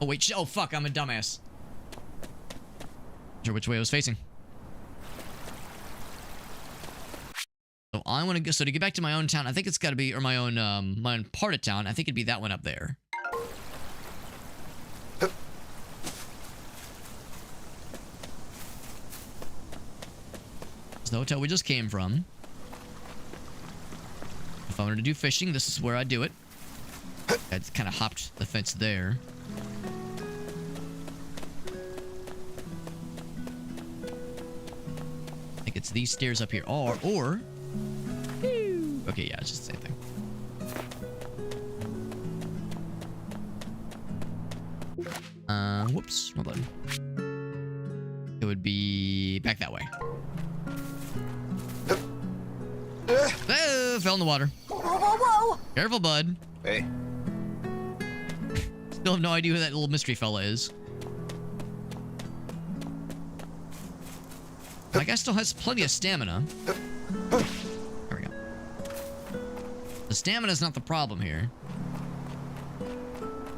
Oh wait, oh fuck, I'm a dumbass. Not sure which way I was facing. So I want to go. So to get back to my own town, I think it's got to be, or my own part of town. I think it'd be that one up there. It's the hotel we just came from. If I wanted to do fishing, this is where I do it. I kind of hopped the fence there. I think it's these stairs up here, or. Okay, yeah, it's just the same thing. Whoops, no button. It would be back that way. Oh, fell in the water. Whoa. Careful, bud. Hey, Still have no idea who that little mystery fella is. My guy still has plenty of stamina. There we go. The stamina's not the problem here.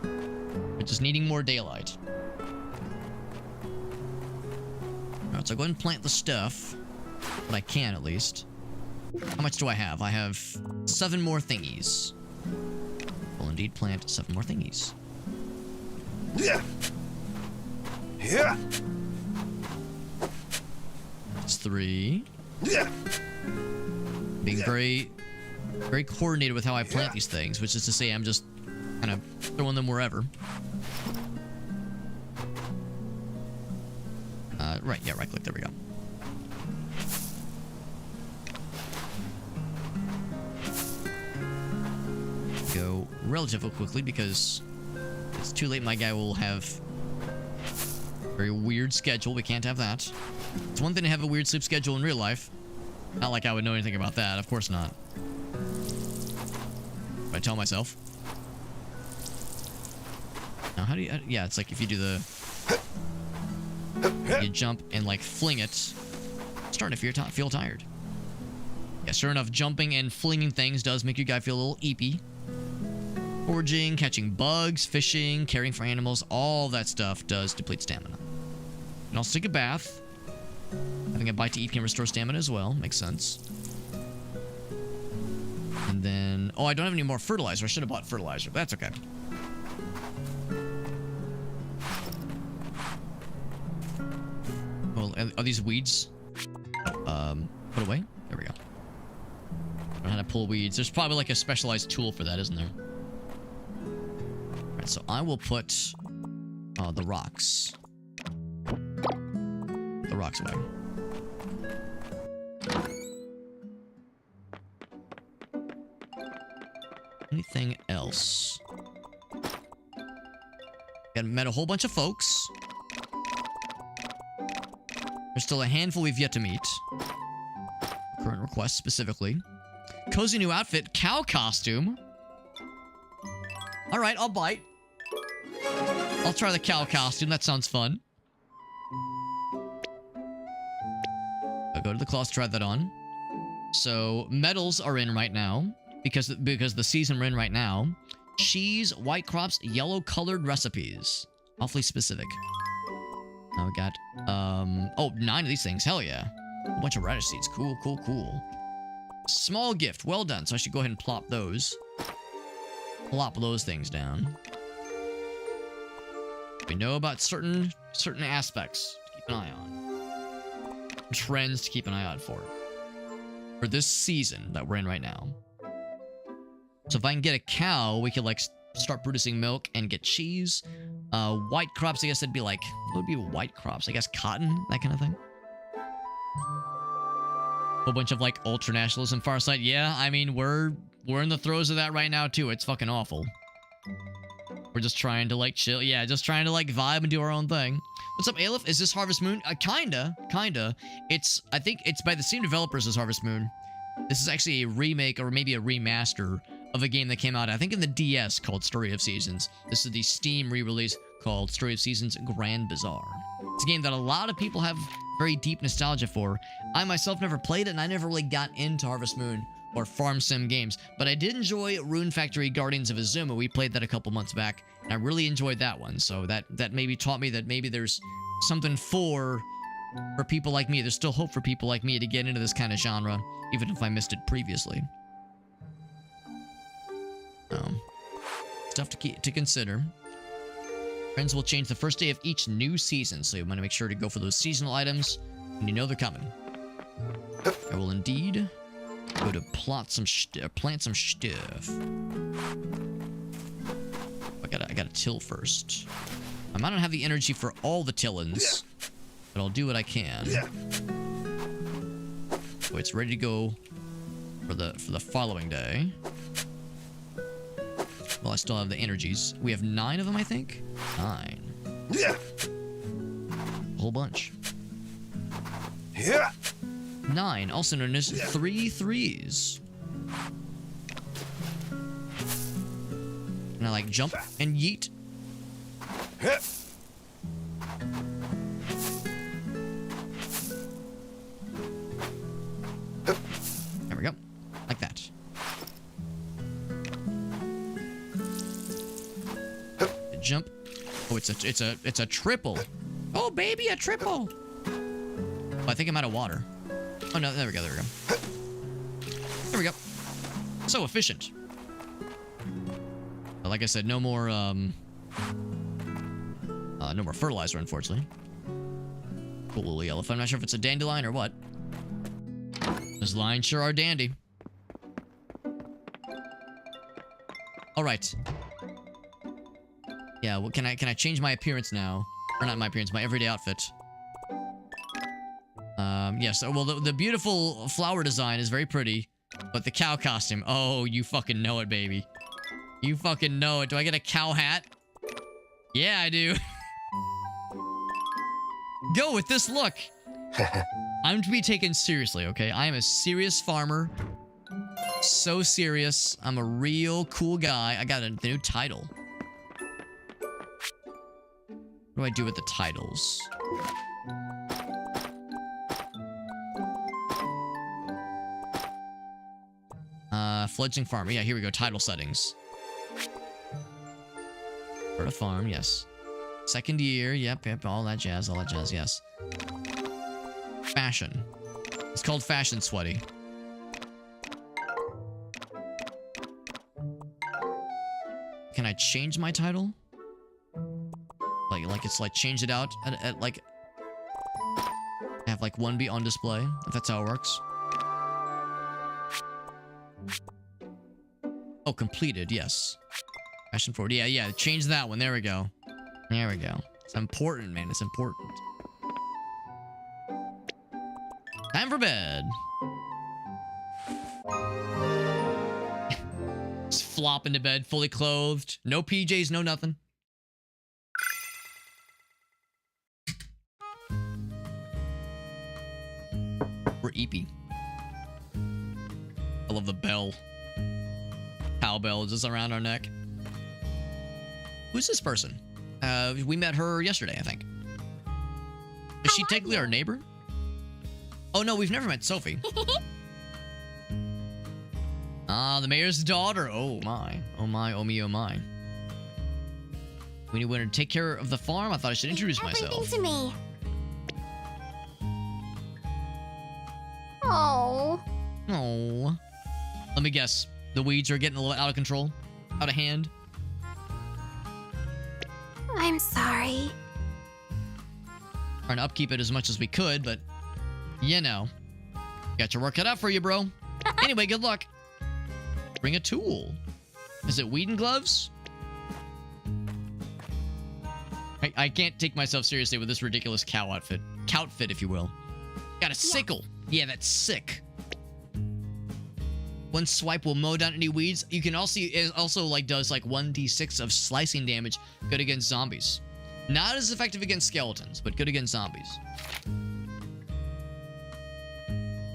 We're just needing more daylight. Alright, so go ahead and plant the stuff. What I can, at least. How much do I have? I have 7 more thingies. We'll indeed plant 7 more thingies. Yeah. Yeah. It's 3. Yeah. Being very, very coordinated with how I plant these things, which is to say I'm just kind of throwing them wherever. Right, yeah, right click, there we go. Go relatively quickly because it's too late. My guy will have a very weird schedule. We can't have that. It's one thing to have a weird sleep schedule in real life. Not like I would know anything about that. Of course not. I tell myself. Now, how do you... yeah, it's like if you do the... you jump and, like, fling it. It's starting to feel tired. Yeah, sure enough, jumping and flinging things does make your guy feel a little eepy. Foraging, catching bugs, fishing, caring for animals, all that stuff does deplete stamina. And also take a bath. Having a bite to eat can restore stamina as well. Makes sense. And then... oh, I don't have any more fertilizer. I should have bought fertilizer. That's okay. Well, are these weeds? Put away? There we go. I don't know how to pull weeds. There's probably like a specialized tool for that, isn't there? Alright, so I will put the rocks. The rocks away. Anything else? Met a whole bunch of folks. There's still a handful we've yet to meet. Current request specifically. Cozy new outfit, cow costume. Alright, I'll bite. I'll try the cow costume, that sounds fun. I'll go to the class, try that on. So, medals are in right now. Because the season we're in right now. Cheese, white crops, yellow colored recipes. Awfully specific. Now we got, 9 of these things. Hell yeah. A bunch of radish seeds. Cool, cool, cool. Small gift. Well done. So I should go ahead and plop those. Plop those things down. We know about certain aspects to keep an eye on. Trends to keep an eye out for this season that we're in right now. So if I can get a cow, we could, like, start producing milk and get cheese. White crops, I guess it'd be like... what would be white crops? I guess cotton? That kind of thing? Whole bunch of, like, ultranationalism, far side. Yeah, I mean, we're in the throes of that right now, too. It's fucking awful. We're just trying to, like, chill. Yeah, just trying to, like, vibe and do our own thing. What's up, Aleph? Is this Harvest Moon? Kinda. I think it's by the same developers as Harvest Moon. This is actually a remake or maybe a remaster of a game that came out, I think, in the DS called Story of Seasons. This is the Steam re-release called Story of Seasons Grand Bazaar. It's a game that a lot of people have very deep nostalgia for. I myself never played it, and I never really got into Harvest Moon or farm sim games, but I did enjoy Rune Factory Guardians of Azuma. We played that a couple months back, and I really enjoyed that one, so that maybe taught me that maybe there's something for people like me. There's still hope for people like me to get into this kind of genre, even if I missed it previously. Stuff to consider. Trends will change the first day of each new season, so you want to make sure to go for those seasonal items when you know they're coming. I will indeed go to plant some stuff. I gotta till first. I might not have the energy for all the tillins, but I'll do what I can. So it's ready to go for the following day. Well, I still have the energies. We have 9 of them, I think? 9. Yeah. A whole bunch. Yeah. 9, also known as 3 threes. And I like jump and yeet. Yeah. There we go. Like that. Jump. Oh, it's a triple. Oh, baby, a triple. Oh, I think I'm out of water. Oh no, there we go. There we go. So efficient. But like I said, no more fertilizer, unfortunately. Cool little yellow. I'm not sure if it's a dandelion or what. Those lines sure are dandy. All right. Yeah, well, can I change my appearance now? Or not my appearance, my everyday outfit. Yes. Well, the beautiful flower design is very pretty, but the cow costume, oh, you fucking know it, baby. You fucking know it. Do I get a cow hat? Yeah, I do. Go with this look. I'm to be taken seriously, okay? I am a serious farmer. So serious. I'm a real cool guy. I got a new title. What do I do with the titles? Fledgling farmer. Yeah, here we go. Title settings. For a farm, yes. Second year. Yep. All that jazz. Yes. Fashion. It's called Fashion Sweaty. Can I change my title? Like it's like change it out at like have like one be on display, if that's how it works. Oh, completed, yes. Fashion forward. Yeah, change that one. There we go. It's important, man. It's important. Time for bed. Just flop into bed, fully clothed. No PJs, no nothing. We're eepy. I love the bell. Cowbell just around our neck. Who's this person? We met her yesterday, I think. Is she technically our neighbor? Oh no, we've never met Sophie. Ah, the mayor's daughter. Oh my. Oh my, oh me, oh my. We need to take care of the farm. I thought I should introduce myself. Everything to me. Oh. Oh. Let me guess. The weeds are getting a little out of control? Out of hand? I'm sorry. Trying to upkeep it as much as we could, but you know. Got your work cut out for you, bro. Anyway, good luck. Bring a tool. Is it weeding gloves? I can't take myself seriously with this ridiculous cow outfit. Cowtfit, if you will. Got a sickle. Yeah, that's sick. One swipe will mow down any weeds. You can also, it also like does like 1d6 of slicing damage. Good against zombies. Not as effective against skeletons, but good against zombies.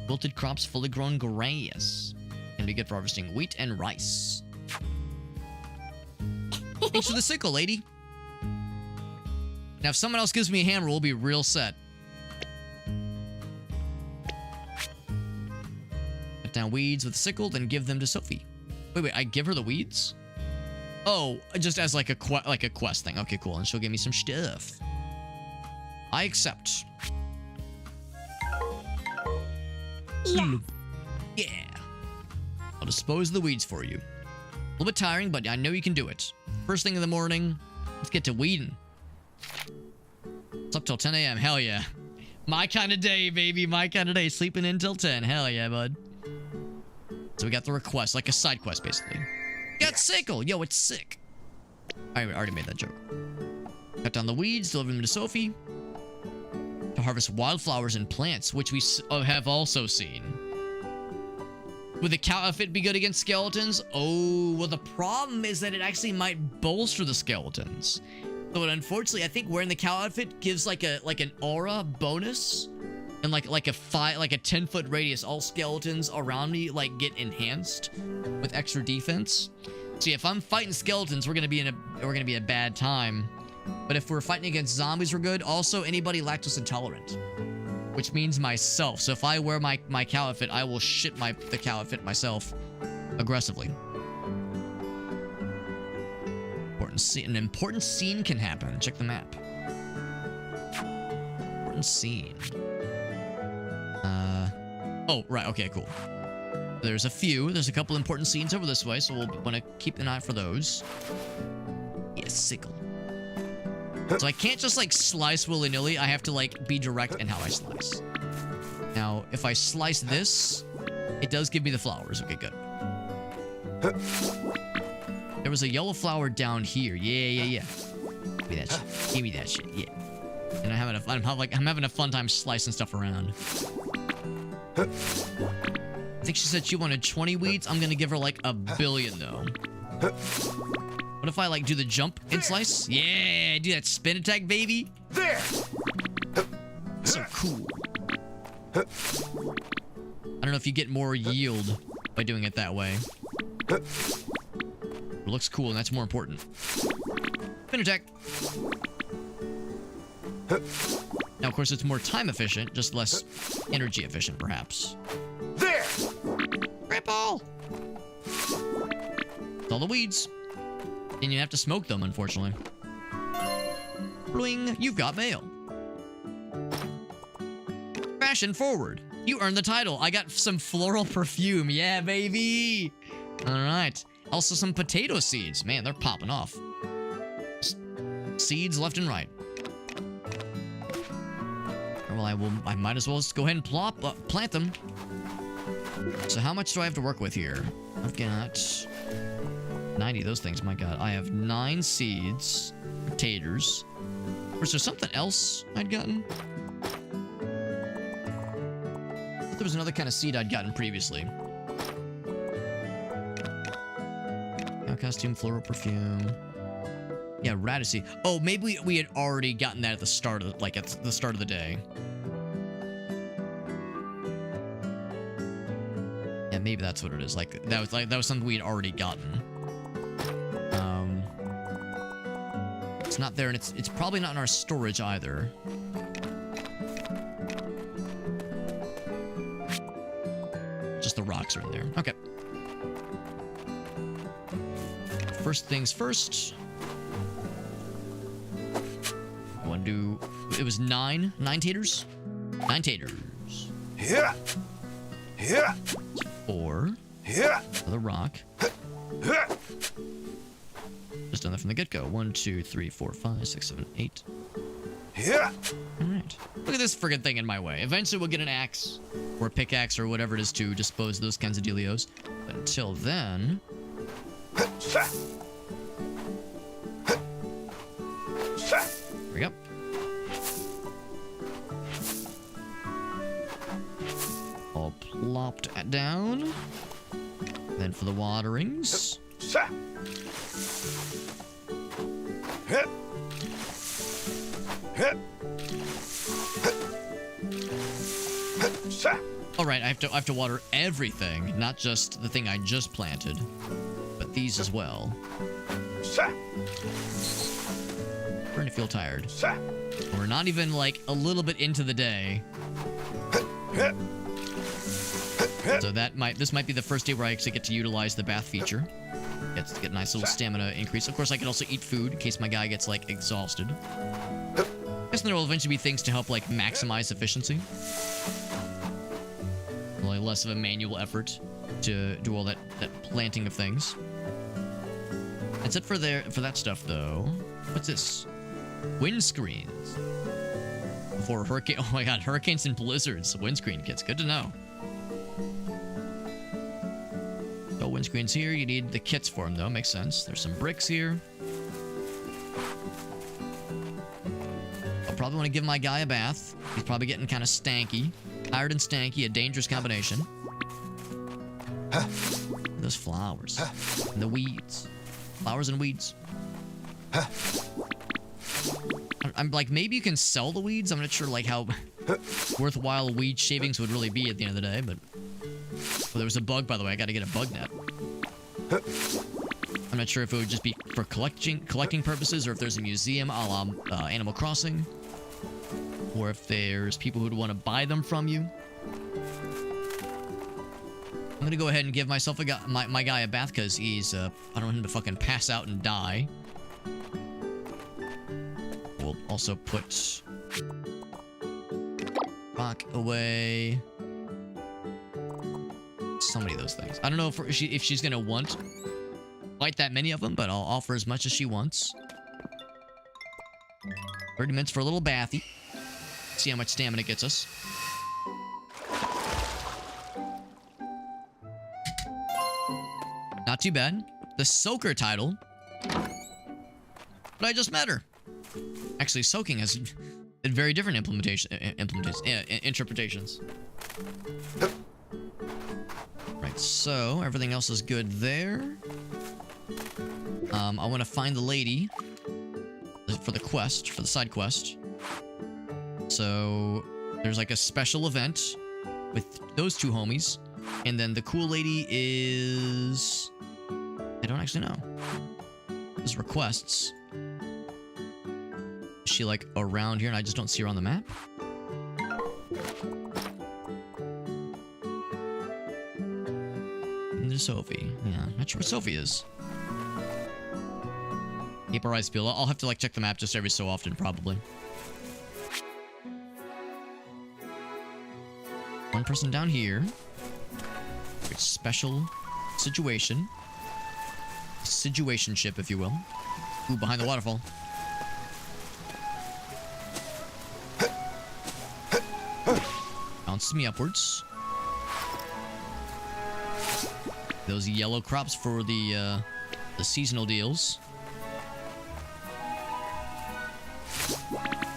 Wilted crops, fully grown grass. Can be good for harvesting wheat and rice. Thanks for the sickle, lady. Now, if someone else gives me a hammer, we'll be real set. Cut down weeds with a sickle, then give them to Sophie. Wait, I give her the weeds? Oh, just as like a quest thing. Okay, cool. And she'll give me some stuff. I accept. Yeah. Yeah. I'll dispose of the weeds for you. A little bit tiring, but I know you can do it. First thing in the morning, let's get to weeding. It's up till 10 a.m. Hell yeah. My kind of day, baby. My kind of day. Sleeping in till 10. Hell yeah, bud. So we got the request, like a side quest, basically. Got sickle. Yo, it's sick. I already made that joke. Cut down the weeds, deliver them to Sophie. To harvest wildflowers and plants, which we have also seen. Would the cow outfit be good against skeletons? Oh, well, the problem is that it actually might bolster the skeletons. So unfortunately, I think wearing the cow outfit gives like an aura bonus, and like a 10-foot radius. All skeletons around me like get enhanced with extra defense. See, if I'm fighting skeletons, we're gonna be a bad time. But if we're fighting against zombies, we're good. Also, anybody lactose intolerant, which means myself. So if I wear my cow outfit, I will shit the cow outfit myself aggressively. An important scene can happen. Check the map. Important scene. Oh, right. Okay, cool. There's a few. There's a couple important seeds over this way, so we'll want to keep an eye out for those. Yes, sickle. So I can't just like slice willy-nilly. I have to like be direct in how I slice. Now, if I slice this, it does give me the flowers. Okay, good. There was a yellow flower down here. Yeah. Give me that shit. Give me that shit. Yeah. And I'm having a fun time slicing stuff around. I think she said she wanted 20 weeds. I'm gonna give her like 1 billion though. What if I like do the jump and slice? Yeah, do that spin attack, baby. There! So cool. I don't know if you get more yield by doing it that way. It looks cool, and that's more important. Spin attack. Now, of course, it's more time efficient, just less energy efficient, perhaps. There! Ripple! It's all the weeds. And you have to smoke them, unfortunately. Bling, you've got mail. Fashion forward. You earned the title. I got some floral perfume. Yeah, baby. All right. Also some potato seeds. Man, they're popping off. Seeds left and right. Well, I might as well just go ahead and plant them. So how much do I have to work with here? I've got 90 of those things. My God, I have 9 seeds, potatoes. Was there something else I'd gotten? There was another kind of seed I'd gotten previously. Costume, floral perfume. Yeah, radish seed. Oh, maybe we had already gotten that at the start of the start of the day. Yeah, maybe that's what it is. That was something we had already gotten. It's not there, and it's probably not in our storage either. Just the rocks are in there. Okay. First things first. I want to do... It was 9 taters? 9 taters. Here! Here! 4. Here! Another rock. Here! Just done that from the get-go. 1, 2, 3, 4, 5, 6, 7, 8. Here! Alright. Look at this friggin' thing in my way. Eventually we'll get an axe. Or a pickaxe or whatever it is to dispose of those kinds of dealios. But until then... There we go. All plopped down. Then for the waterings. All right, I have to water everything, not just the thing I just planted, but these as well. Starting to feel tired. We're not even like a little bit into the day. So this might be the first day where I actually get to utilize the bath feature. Get a nice little stamina increase. Of course, I can also eat food in case my guy gets like exhausted. I guess there will eventually be things to help like maximize efficiency. Like less of a manual effort to do all that planting of things. That's it for that stuff though. What's this? Windscreens. For hurricane. Oh my God, hurricanes and blizzards. Windscreen kits. Good to know. No windscreens here. You need the kits for them though. Makes sense. There's some bricks here. I'll probably want to give my guy a bath. He's probably getting kind of stanky. Tired and stanky, a dangerous combination. Those flowers. And the weeds. Flowers and weeds. I'm like, maybe you can sell the weeds. I'm not sure like how worthwhile weed shavings would really be at the end of the day, but... Well, there was a bug, by the way. I gotta get a bug net. I'm not sure if it would just be for collecting purposes, or if there's a museum a la Animal Crossing. Or if there's people who'd want to buy them from you. I'm gonna go ahead and give myself my guy a bath because he's I don't want him to fucking pass out and die. We'll also put rock away. so many of those things. I don't know if she's gonna want quite that many of them, but I'll offer as much as she wants. 30 minutes for a little bathy. See how much stamina gets us. Not too bad. The Soaker title. But I just met her. Actually, soaking has very different interpretations. Right, so everything else is good there. I want to find the lady for the quest, for the side quest. So there's like a special event with those two homies, and then the cool lady is, I don't actually know. There's requests. Is she like around here and I just don't see her on the map? And there's Sophie. Yeah, not sure where Sophie is. Keep our eyes peeled. I'll have to like check the map just every so often, probably. One person down here. Very special situation. Situationship, if you will. Ooh, behind the waterfall. Bounces me upwards. Those yellow crops for the seasonal deals.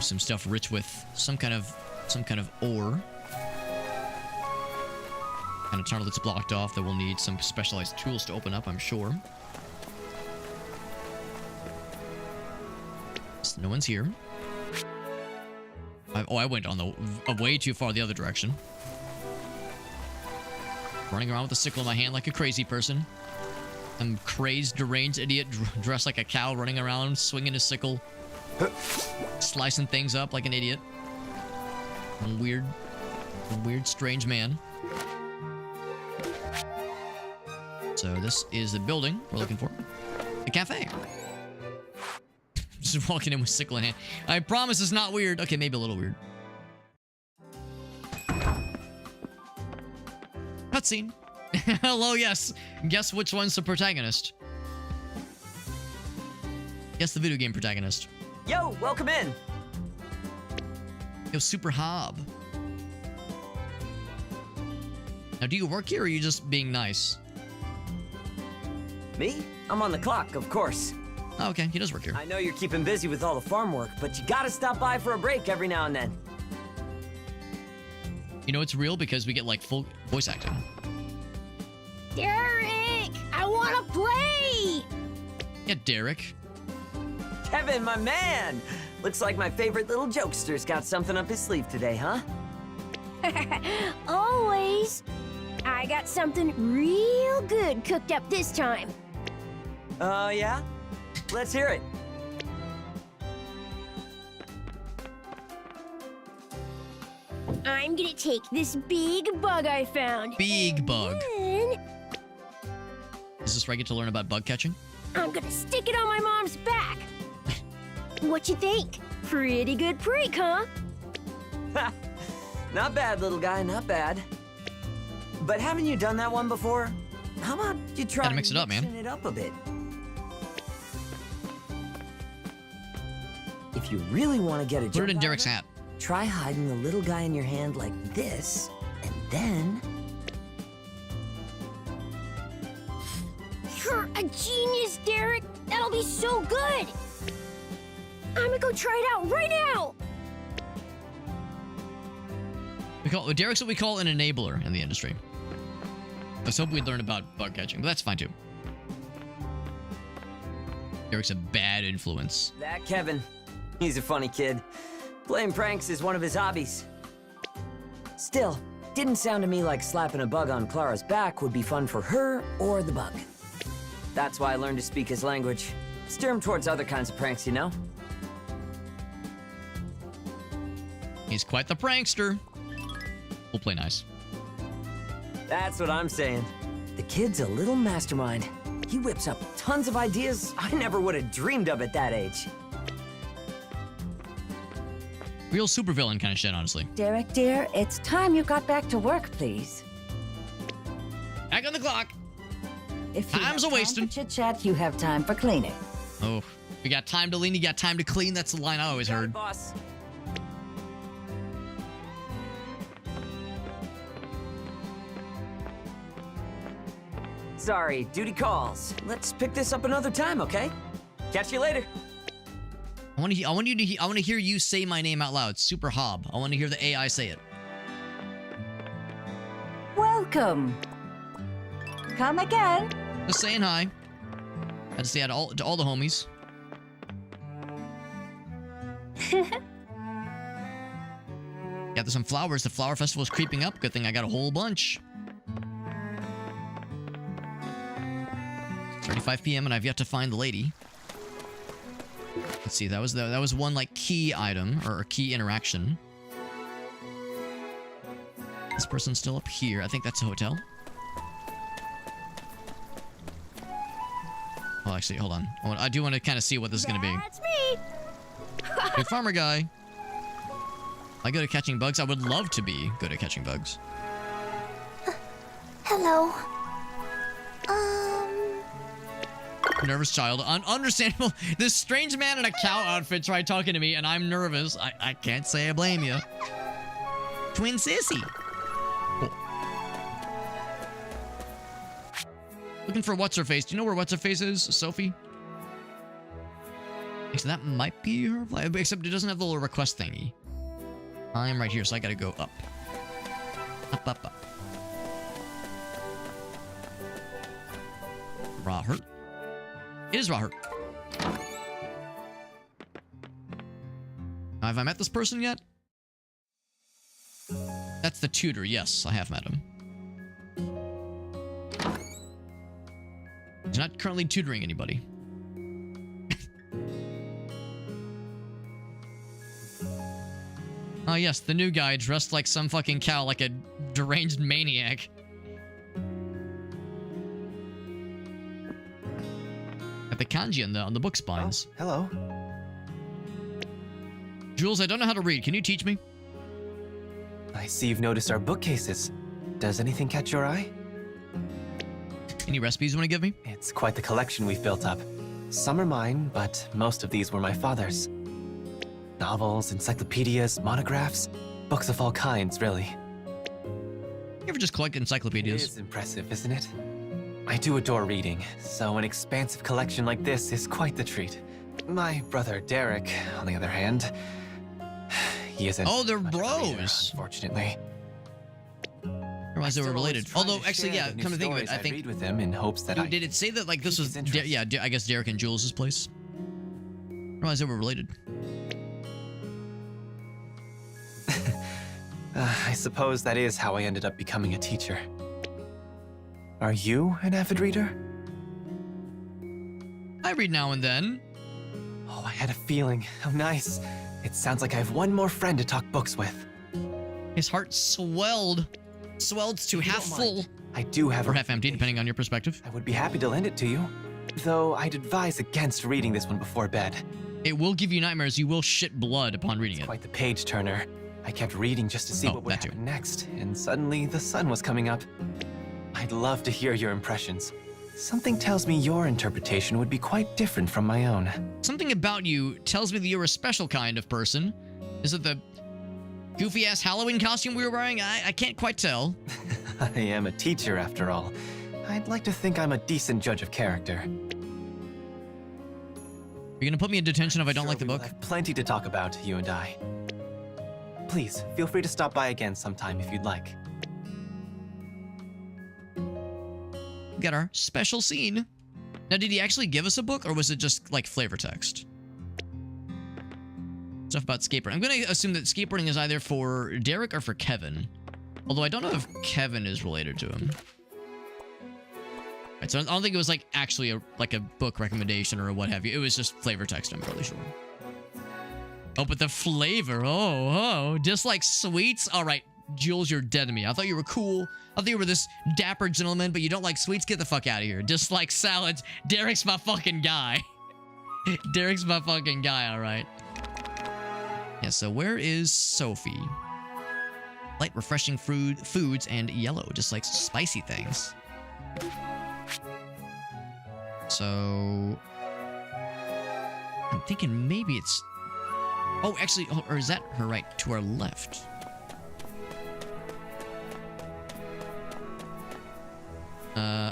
Some stuff rich with some kind of ore. And a tunnel that's blocked off that will need some specialized tools to open up, I'm sure. So no one's here. I went on the way too far the other direction. Running around with a sickle in my hand like a crazy person. Some crazed, deranged idiot dressed like a cow running around, swinging his sickle. Slicing things up like an idiot. A weird, strange man. So this is the building we're looking for. The cafe. Just walking in with sickle in hand. I promise it's not weird. Okay, maybe a little weird. Cutscene. Hello, yes. Guess which one's the protagonist? Guess the video game protagonist. Yo, welcome in. Yo, Super Hob. Now, do you work here or are you just being nice? Me? I'm on the clock, of course. Oh, okay. He does work here. I know you're keeping busy with all the farm work, but you gotta stop by for a break every now and then. You know it's real because we get, like, full voice acting. Derek, I want to play. Yeah, Derek. Kevin, my man! Looks like my favorite little jokester's got something up his sleeve today, huh? Always. I got something real good cooked up this time. Yeah? Let's hear it. I'm gonna take this big bug I found. Big bug. And Is this where I get to learn about bug catching? I'm gonna stick it on my mom's back. What you think? Pretty good prank, huh? Not bad, little guy, not bad. But haven't you done that one before? How about you try Gotta mix it up, man. mixing it up a bit? If you really want to get a Put jump it in out of Derek's hat. try hiding the little guy in your hand like this, and then... You're a genius, Derek. That'll be so good. I'm gonna go try it out right now. Derek's what we call an enabler in the industry. I was hoping we'd learn about bug catching, but that's fine too. Derek's a bad influence. That Kevin. He's a funny kid. Playing pranks is one of his hobbies. Still, didn't sound to me like slapping a bug on Clara's back would be fun for her or the bug. That's why I learned to speak his language. Steer him towards other kinds of pranks, you know? He's quite the prankster. We'll play nice. That's what I'm saying. The kid's a little mastermind. He whips up tons of ideas I never would have dreamed of at that age. Real supervillain kind of shit, honestly. Derek, dear, it's time you got back to work, please. Back on the clock. If you Time's have a-wasting. time for chit-chat, you have time for cleaning. Oh, we got time to lean, you got time to clean. That's the line I always heard. Boss. Sorry, duty calls. Let's pick this up another time, okay? Catch you later. I want to hear you say my name out loud. Super Hob. I want to hear the AI say it. Welcome. Come again. Just saying hi. I had to say hi to all the homies. Got some flowers. The flower festival's creeping up. Good thing I got a whole bunch. 35 p.m. and I've yet to find the lady. Let's see. That was one like key item or key interaction. This person's still up here. I think that's a hotel. Oh, actually, hold on. I do want to kind of see what this is going to be. That's me. Hey, farmer guy. I good at catching bugs. I would love to be good at catching bugs. Hello. Nervous child. Understandable. This strange man in a cow outfit tried talking to me, and I'm nervous. I can't say I blame you. Twin sissy. Cool. Looking for what's-her-face. Do you know where what's-her-face is, Sophie? Actually, that might be her. Except it doesn't have the little request thingy. I'm right here, so I gotta go up. Up, up, up. Rahert. It is Rahert. Have I met this person yet? That's the tutor. Yes, I have met him. He's not currently tutoring anybody. Oh yes, the new guy dressed like some fucking cow, like a deranged maniac. Got the kanji on the book spines. Oh, hello. Jules, I don't know how to read. Can you teach me? I see you've noticed our bookcases. Does anything catch your eye? Any recipes you want to give me? It's quite the collection we've built up. Some are mine, but most of these were my father's. Novels, encyclopedias, monographs, books of all kinds, really. You ever just collect It encyclopedias? is impressive, isn't it? I do adore reading, so an expansive collection like this is quite the treat. My brother Derek, on the other hand, he isn't. Oh, they're much of a reader, bros. unfortunately. I realized they were related. Although, actually, yeah, come to think of it, I think. read with him in hopes that Did it say that like this pique was? his interest. Yeah, I guess Derek and Jules' place. I realized they were related. I suppose that is how I ended up becoming a teacher. Are you an avid reader? I read now and then. Oh, I had a feeling. How nice. It sounds like I have one more friend to talk books with. His heart swelled to you half don't full mind, I do have or a half empty, depending on your perspective. I would be happy to lend it to you. Though I'd advise against reading this one before bed. It will give you nightmares. You will shit blood upon reading It's it. quite the page turner. I kept reading just to see Oh, what would that too. happen next, and suddenly the sun was coming up. I'd love to hear your impressions. Something tells me your interpretation would be quite different from my own. Something about you tells me that you're a special kind of person. Is it the goofy ass Halloween costume we were wearing? I can't quite tell. I am a teacher, after all. I'd like to think I'm a decent judge of character. You're gonna put me in detention if I don't like the we will book? have plenty to talk about, you and I. Please, feel free to stop by again sometime if you'd like. We got our special scene. Now, did he actually give us a book, or was it just like flavor text? Stuff about skateboarding. I'm gonna assume that skateboarding is either for Derek or for Kevin. Although I don't know if Kevin is related to him. Right, so I don't think it was like actually a book recommendation or what have you. It was just flavor text, I'm fairly sure. Oh, but the flavor. Oh, just like sweets. All right, Jules, you're dead to me. I thought you were cool. I thought you were this dapper gentleman, but you don't like sweets. Get the fuck out of here. Just like salads. Derek's my fucking guy. Derek's my fucking guy, all right. Yeah, so where is Sophie? Light, refreshing foods and yellow, just like spicy things. So I'm thinking maybe it's... Oh, actually, or is that her right to our left?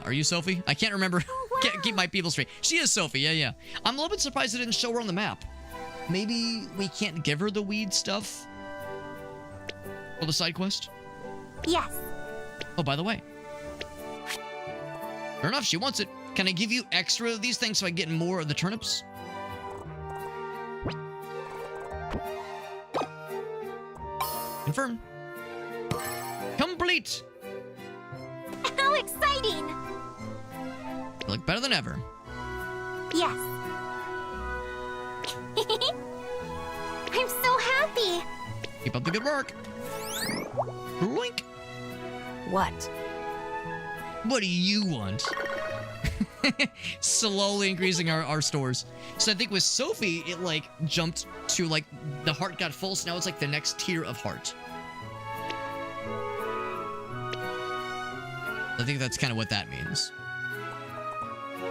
Are you Sophie? I can't remember. Can't keep my people straight. She is Sophie, yeah. I'm a little bit surprised they didn't show her on the map. Maybe we can't give her the weed stuff for the side quest? Yes. Oh, by the way. Fair enough, she wants it. Can I give you extra of these things so I get more of the turnips? Confirm. Complete. How exciting! You look better than ever. Yes. I'm so happy. Keep up the good work. Blink. What? What do you want? Slowly increasing our stores. So I think with Sophie, it like jumped to like the heart got full, so now it's like the next tier of heart. I think that's kind of what that means.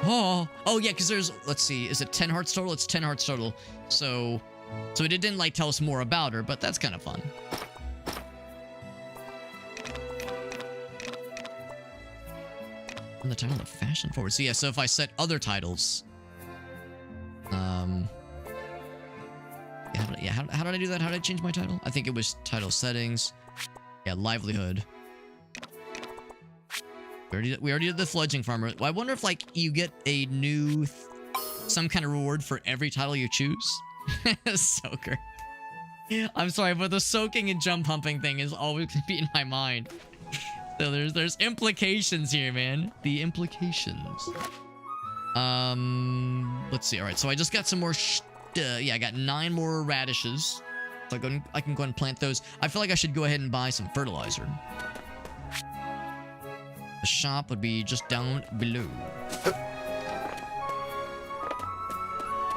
Oh yeah, because there's, let's see, is it 10 hearts total? It's 10 hearts total. So it didn't like tell us more about her, but that's kind of fun. And the title of Fashion Forward. So yeah, so if I set other titles, how did I do that? How did I change my title? I think it was title settings. Yeah, livelihood. We already did the fledgling farmer. I wonder if like you get a new some kind of reward for every title you choose. Soaker. I'm sorry, but the soaking and jump humping thing is always gonna be in my mind. So there's implications here, man. The implications. Let's see. All right, so I just got some more. Yeah, I got 9 more radishes. So I can go ahead and plant those. I feel like I should go ahead and buy some fertilizer. The shop would be just down below.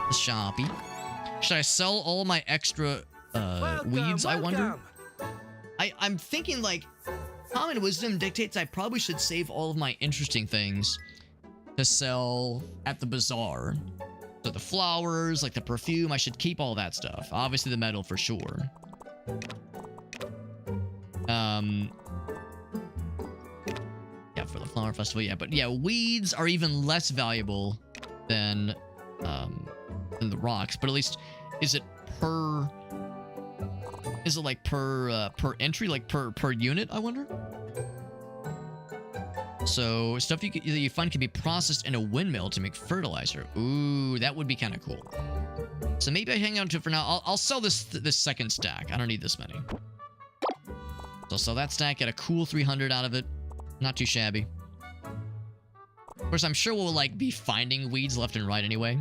The shoppy. Should I sell all my extra weeds, I wonder? I'm thinking like common wisdom dictates I probably should save all of my interesting things to sell at the bazaar. So the flowers, like the perfume, I should keep all that stuff. Obviously the metal for sure. Yeah, for the flower festival, yeah. But yeah, weeds are even less valuable than the rocks. But at least, is it like per entry, like per unit, I wonder? So stuff that you find can be processed in a windmill to make fertilizer. Ooh, that would be kind of cool. So maybe I hang on to it for now. I'll sell this second stack. I don't need this many. So I'll sell that stack, get a cool 300 out of it. Not too shabby. Of course, I'm sure we'll like be finding weeds left and right anyway.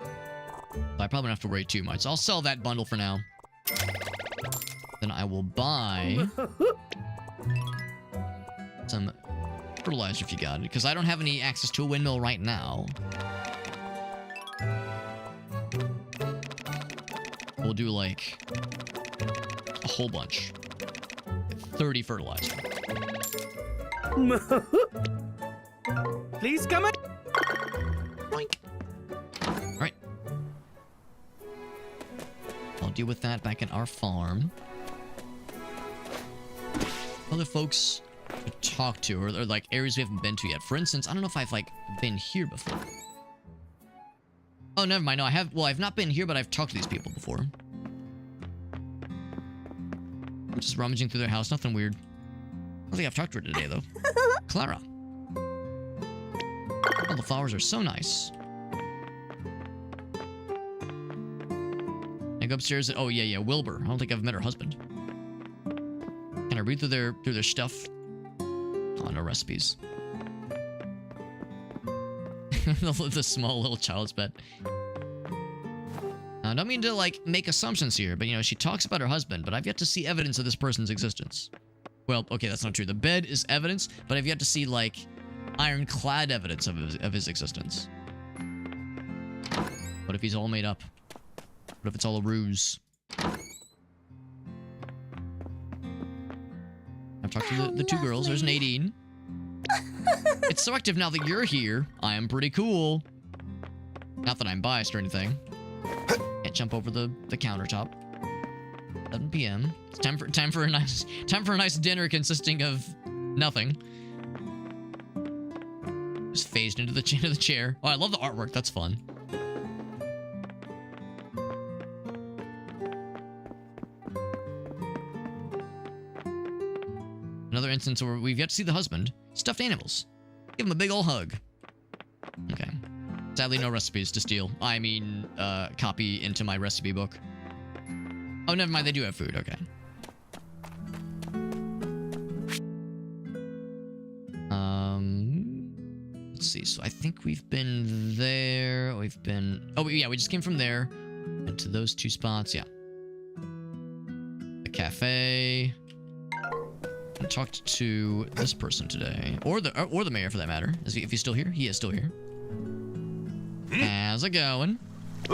So I probably don't have to worry too much. So I'll sell that bundle for now. Then I will buy some fertilizer if you got it, because I don't have any access to a windmill right now. We'll do like a whole bunch. 30 fertilizer. Please come in. Boink. All right. I'll deal with that back in our farm. Other folks to talk to, or like areas we haven't been to yet. For instance, I don't know if I've like been here before. Oh, never mind. No, I have. Well, I've not been here, but I've talked to these people before. I'm just rummaging through their house. Nothing weird. I don't think I've talked to her today, though. Clara. Oh, the flowers are so nice. I go upstairs. Oh, yeah, Wilbur. I don't think I've met her husband. Can I read through their stuff? Oh, no recipes. The small little child's bed. I don't mean to, like, make assumptions here, but, you know, she talks about her husband, but I've yet to see evidence of this person's existence. Well, okay, that's not true. The bed is evidence, but I've yet to see, like, ironclad evidence of his existence. What if he's all made up? What if it's all a ruse? I've talked to the 2 girls. There's Nadine. It's selective now that you're here. I am pretty cool. Not that I'm biased or anything. Can't jump over the countertop. 7 p.m. It's time for a nice dinner consisting of nothing. Just phased into the chair. Oh, I love the artwork. That's fun. Another instance where we've yet to see the husband. Stuffed animals. Give him a big ol' hug. Okay. Sadly, no recipes to steal. I mean, copy into my recipe book. Oh, never mind. They do have food. Okay. Let's see. So I think we've been there. We've been... Oh, yeah. We just came from there. Went to those 2 spots. Yeah. The cafe. I talked to this person today. Or the mayor, for that matter. If he's still here. He is still here. How's it going? It's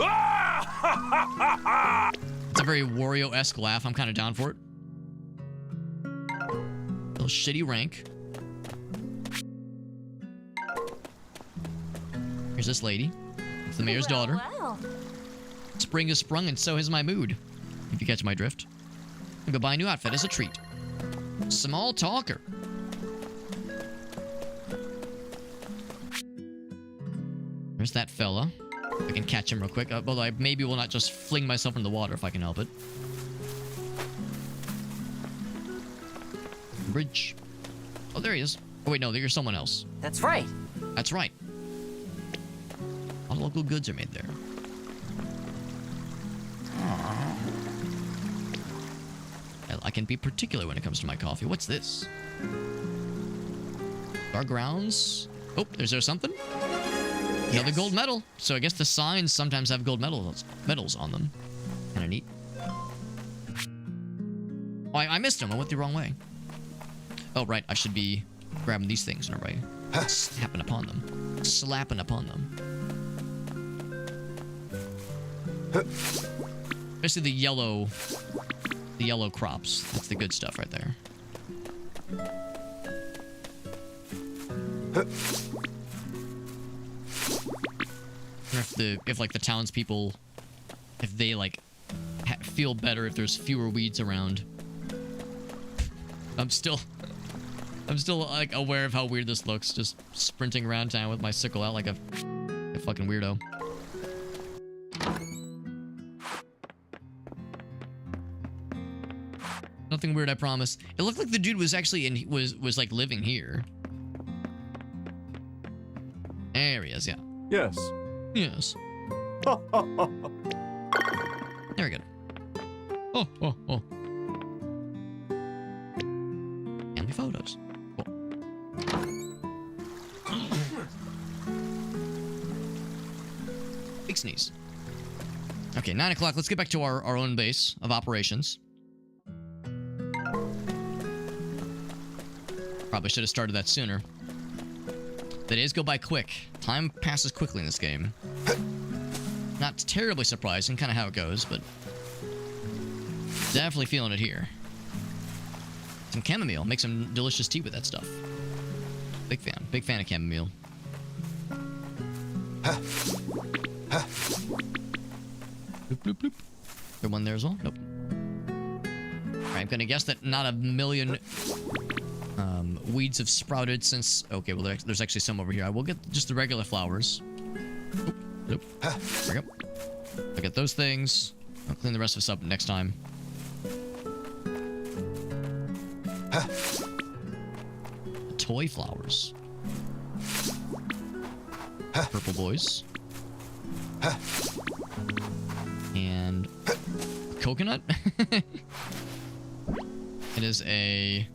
a very Wario-esque laugh. I'm kind of down for it. Little shitty rank. Here's this lady. It's the mayor's daughter. Wow. Spring has sprung and so has my mood. If you catch my drift. I'll go buy a new outfit as a treat. Small talker. There's that fella. I can catch him real quick. Although I maybe will not just fling myself in the water if I can help it. Bridge. Oh, there he is. Oh, wait, no, you're someone else. That's right. That's right. All local goods are made there. I can be particular when it comes to my coffee. What's this? Our grounds. Oh, is there something? Another gold medal. So I guess the signs sometimes have gold medals on them. Kind of neat. Oh, I missed him. I went the wrong way. Oh, right. I should be grabbing these things whenever I slapping upon them. Slapping upon them. Especially the yellow crops. That's the good stuff right there. If like the townspeople, if they like feel better if there's fewer weeds around. I'm still like aware of how weird this looks, just sprinting around town with my sickle out like a fucking weirdo. Nothing weird, I promise. It looked like the dude was actually was like living here. There he is, yeah. Yes. Yes. There we go. Oh. Family photos. Cool. Big sneeze. Okay, 9 o'clock. Let's get back to our own base of operations. Probably should have started that sooner. The days go by quick. Time passes quickly in this game. Not terribly surprising, kind of how it goes, but definitely feeling it here. Some chamomile. Make some delicious tea with that stuff. Big fan of chamomile. Bloop, bloop, bloop. There one there as well? Nope. Alright, I'm gonna guess that not a million weeds have sprouted since... Okay, well, there's actually some over here. I will get just the regular flowers. Oop. There we go. I'll get those things. I'll clean the rest of this up next time. Toy flowers. Purple boys. And... coconut? It is a...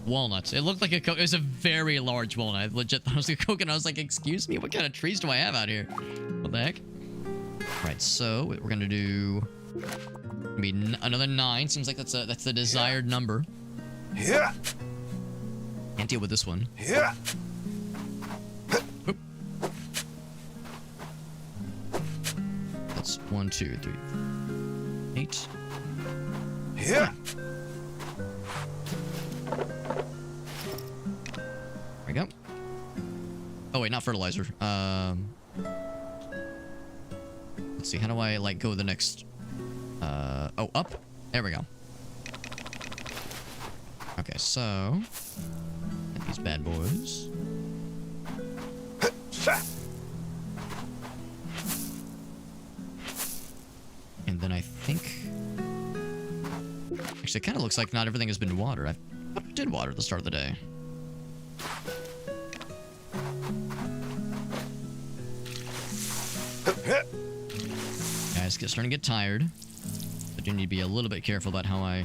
walnut. It looked like it was a very large walnut. I legit thought it was a coconut. I was like, excuse me, what kind of trees do I have out here? What the heck? Right, so what we're gonna do... another 9. Seems like that's the desired number. Yeah. Can't deal with this one. Yeah. Oop. That's 1, 2, 3, 8. Yeah. There we go. Oh wait, not fertilizer. Let's see. How do I like go the next? Oh, up. There we go. Okay, so get these bad boys. And then I think... Actually, it kind of looks like not everything has been watered. I did water at the start of the day. Guys, starting to get tired. I do need to be a little bit careful about how I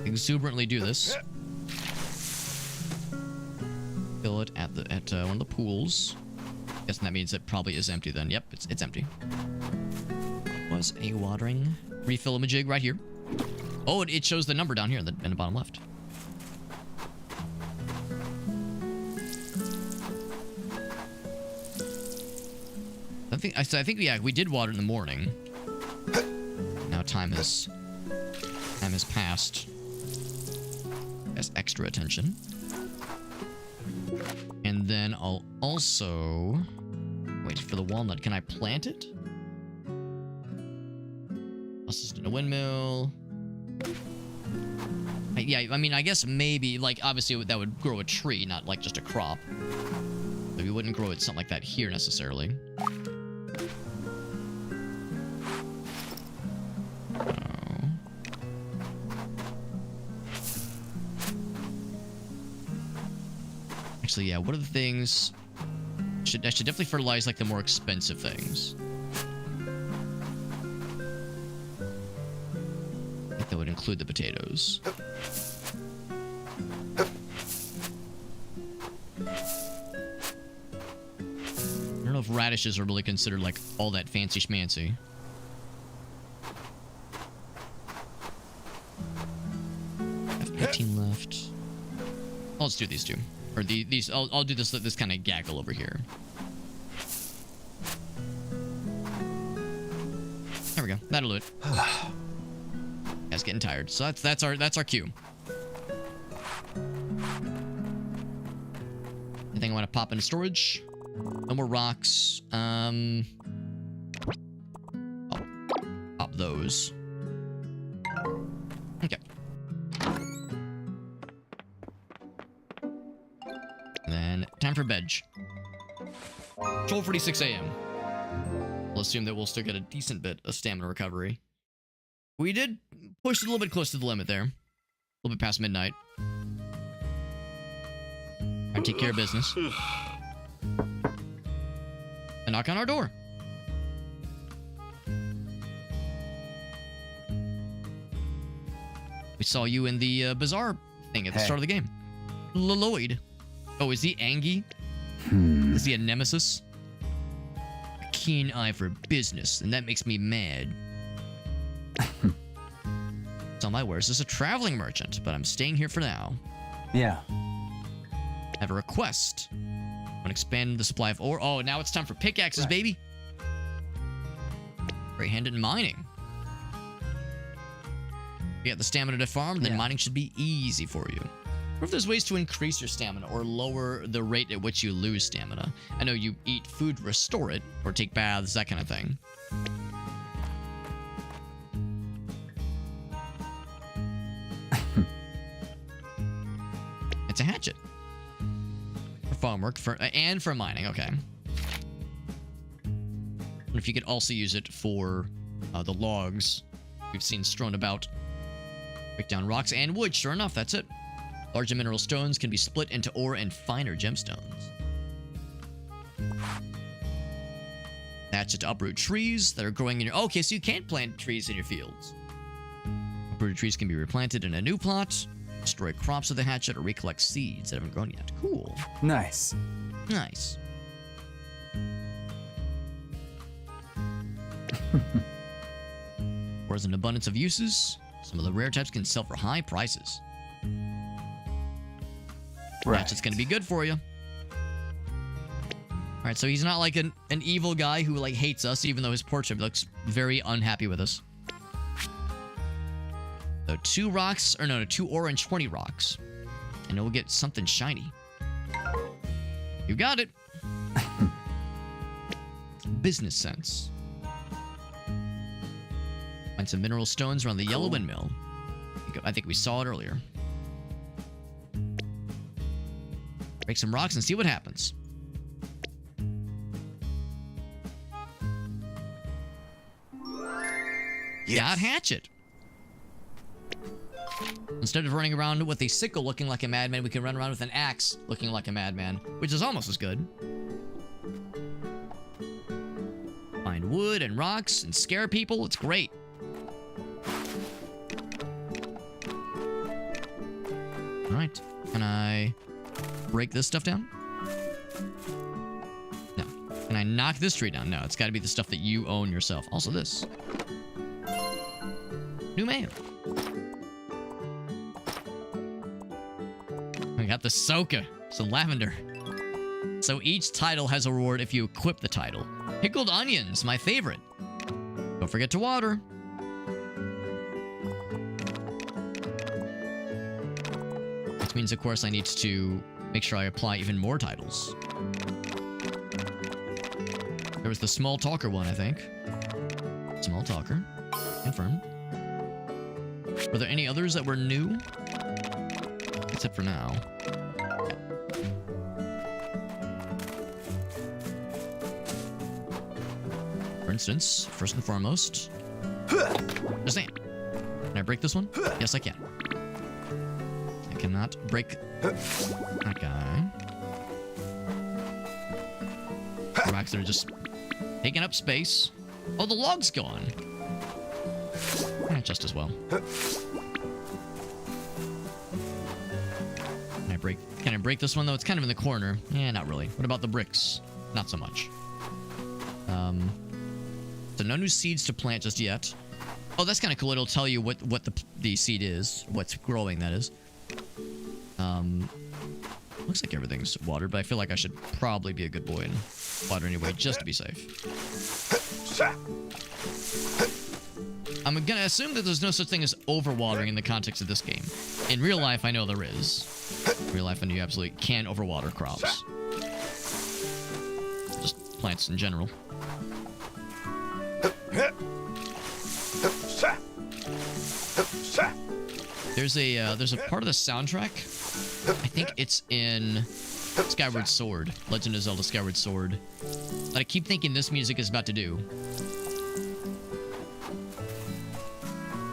exuberantly do this. Fill it at one of the pools. Guessing that means it probably is empty then. Yep, it's empty. Was a watering refill-a-majig right here. Oh, it shows the number down here in the bottom left. I think yeah, we did water in the morning. Now time has passed. Has extra attention. And then I'll also wait for the walnut. Can I plant it? Assistant a windmill. Yeah, I mean, I guess maybe, like, obviously that would grow a tree, not like just a crop. So we wouldn't grow it something like that here necessarily. Actually, yeah, what are the things? I should definitely fertilize like the more expensive things. I think that would include the potatoes. I don't know if radishes are really considered like all that fancy schmancy. I have 15 left. I'll just do these two. Or these, I'll do this kind of gaggle over here. There we go. That'll do it. Guy's getting tired. So that's our cue. Anything I want to pop into storage? No more rocks. I'll pop those. Okay. Then time for bed. 12:46 a.m. We'll assume that we'll still get a decent bit of stamina recovery. We did push it a little bit close to the limit there. A little bit past midnight. Try and take care of business. And knock on our door. We saw you in the Bazaar thing at the start of the game. Lloyd. Oh, is he Angie? Is he a nemesis? A keen eye for business, and that makes me mad. So my wares is a traveling merchant, but I'm staying here for now. Yeah. I have a request. I want to expand the supply of ore. Oh, now it's time for pickaxes, baby. Great-handed mining. You got the stamina to farm, then mining should be easy for you. Or if there's ways to increase your stamina or lower the rate at which you lose stamina. I know you eat food to restore it, or take baths, that kind of thing. It's a hatchet. For farm work, and for mining, okay. And if you could also use it for the logs we've seen strewn about. Break down rocks and wood, sure enough, that's it. Larger mineral stones can be split into ore and finer gemstones. Hatchet to uproot trees that are growing in your... Okay, so you can't plant trees in your fields. Uprooted trees can be replanted in a new plot. Destroy crops with the hatchet or recollect seeds that haven't grown yet. Cool. Nice. Nice. Ores an abundance of uses. Some of the rare types can sell for high prices. Right. Hatchet's gonna be good for you. Alright, so he's not like an evil guy who like hates us, even though his portrait looks very unhappy with us. So 2 rocks, or no, 2 ore and 20 rocks. And we'll get something shiny. You got it. Business sense. Find some mineral stones around the yellow windmill. I think we saw it earlier. Break some rocks and see what happens. Yes. Got hatchet. Instead of running around with a sickle looking like a madman, we can run around with an axe looking like a madman, which is almost as good. Find wood and rocks and scare people. It's great. Alright. Can I break this stuff down? No. Can I knock this tree down? No, it's got to be the stuff that you own yourself. Also this. New mail. I got the Soka. Some lavender. So each title has a reward if you equip the title. Pickled onions, my favorite. Don't forget to water. Which means, of course, I need to make sure I apply even more titles. There was the small talker one, I think. Small talker. Confirmed. Were there any others that were new? Except for now. For instance, first and foremost, just saying. Can I break this one? Yes, I can. I cannot break that guy. Rocks that are just taking up space. Oh, the log's gone. Just as well. Can I break this one though? It's kind of in the corner. Yeah, not really. What about the bricks? Not so much. So no new seeds to plant just yet. Oh, that's kind of cool. It'll tell you what the seed is, what's growing. That is. Looks like everything's watered, but I feel like I should probably be a good boy and water anyway, just to be safe. I'm gonna assume that there's no such thing as overwatering in the context of this game. In real life, I know there is. In real life, I know you absolutely can overwater crops. Just plants in general. There's a part of the soundtrack. I think it's in Skyward Sword, Legend of Zelda Skyward Sword, that I keep thinking this music is about to do.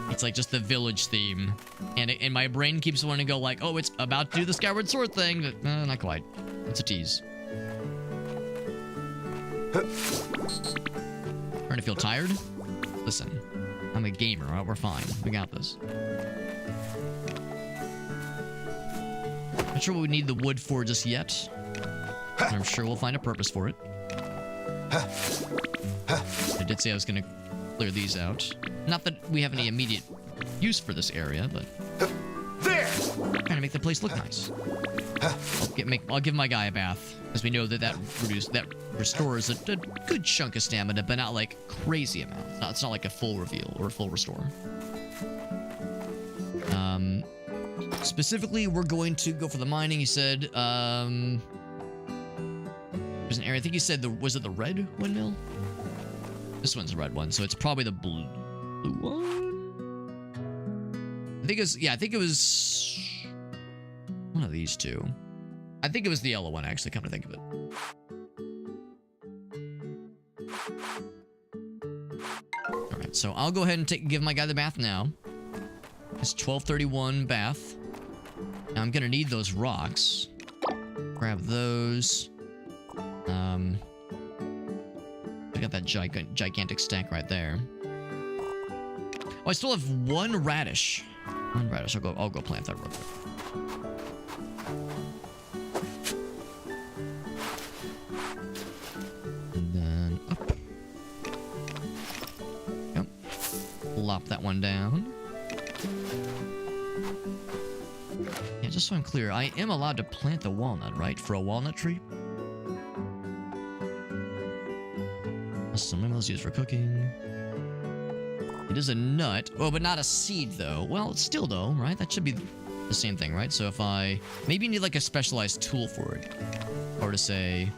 It's like just the village theme, and my brain keeps wanting to go like, oh, it's about to do the Skyward Sword thing, but not quite. It's a tease. Starting to feel tired? Listen, I'm a gamer, right? We're fine. We got this. Not sure what we need the wood for just yet. But I'm sure we'll find a purpose for it. I did say I was going to clear these out. Not that we have any immediate use for this area, but trying to make the place look nice. I'll give my guy a bath, as we know that restores a good chunk of stamina, but not like crazy amount. It's not like a full reveal or a full restore. Specifically, we're going to go for the mining. He said, there's an area. I think he said was it the red windmill? This one's the red one, so it's probably the blue one. I think it was one of these two. I think it was the yellow one, actually, come to think of it. Alright, so I'll go ahead and give my guy the bath now. It's 12:31 bath. Now I'm gonna need those rocks. Grab those. I got that gigantic stack right there. Oh, I still have one radish. One radish. I'll go plant that real quick. And then up. Yep. Plop that one down. Yeah, just so I'm clear, I am allowed to plant the walnut, right? For a walnut tree? Some minerals used for cooking. It is a nut. Oh, but not a seed, though. Well, it's still, though, right? That should be the same thing, right? So if maybe you need, like, a specialized tool for it. Or to say,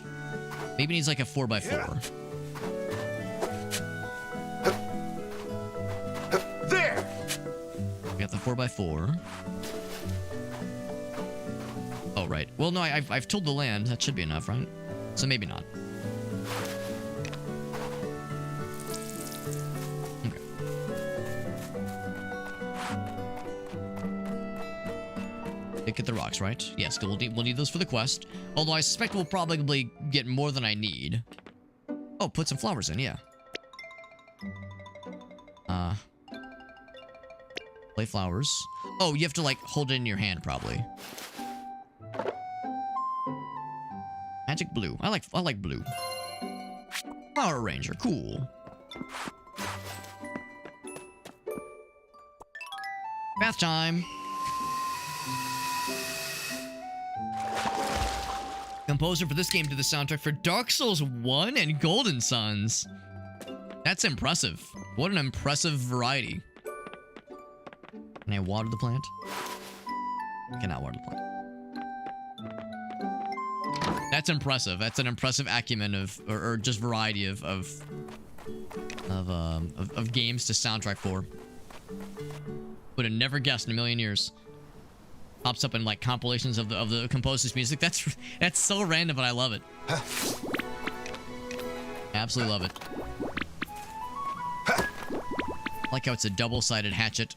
maybe it needs like a 4x4. There! We got the 4x4. Oh, right. Well, no, I've told the land. That should be enough, right? So maybe not. Okay. Get the rocks, right? Yes, we'll need those for the quest. Although I suspect we'll probably get more than I need. Oh, put some flowers in, yeah. Play flowers. Oh, you have to, like, hold it in your hand, probably. Magic blue. I like blue. Flower arranger. Cool. Bath time. Composer for this game did the soundtrack for Dark Souls 1 and Golden Suns. That's impressive. What an impressive variety. Can I water the plant? I cannot water the plant. That's impressive. That's an impressive acumen of, or just variety of games to soundtrack for. Would have never guessed in a million years. Pops up in like compilations of the composer's music. That's so random, but I love it. Absolutely love it. I like how it's a double-sided hatchet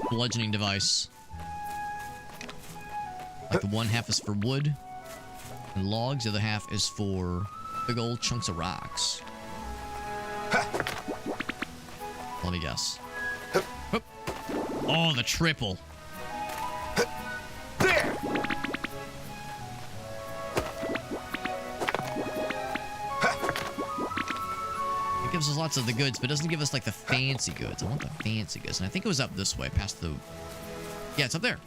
bludgeoning device. Like the one half is for wood and logs, the other half is for big old chunks of rocks. Let me guess. Oh, the triple. There! It gives us lots of the goods, but doesn't give us like the fancy goods. I want the fancy goods, and I think it was up this way, past the... Yeah, it's up there.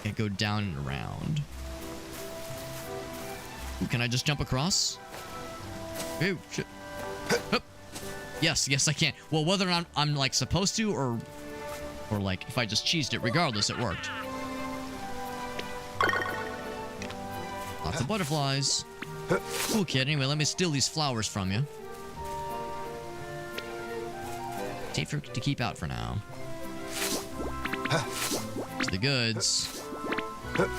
Can't go down and around. Ooh, can I just jump across? Ooh, shit. Hup. Yes, I can. Well, whether or not I'm like supposed to, or like if I just cheesed it, regardless, it worked. Lots of butterflies. Cool kid. Anyway, let me steal these flowers from you. Safe to keep out for now. To the goods.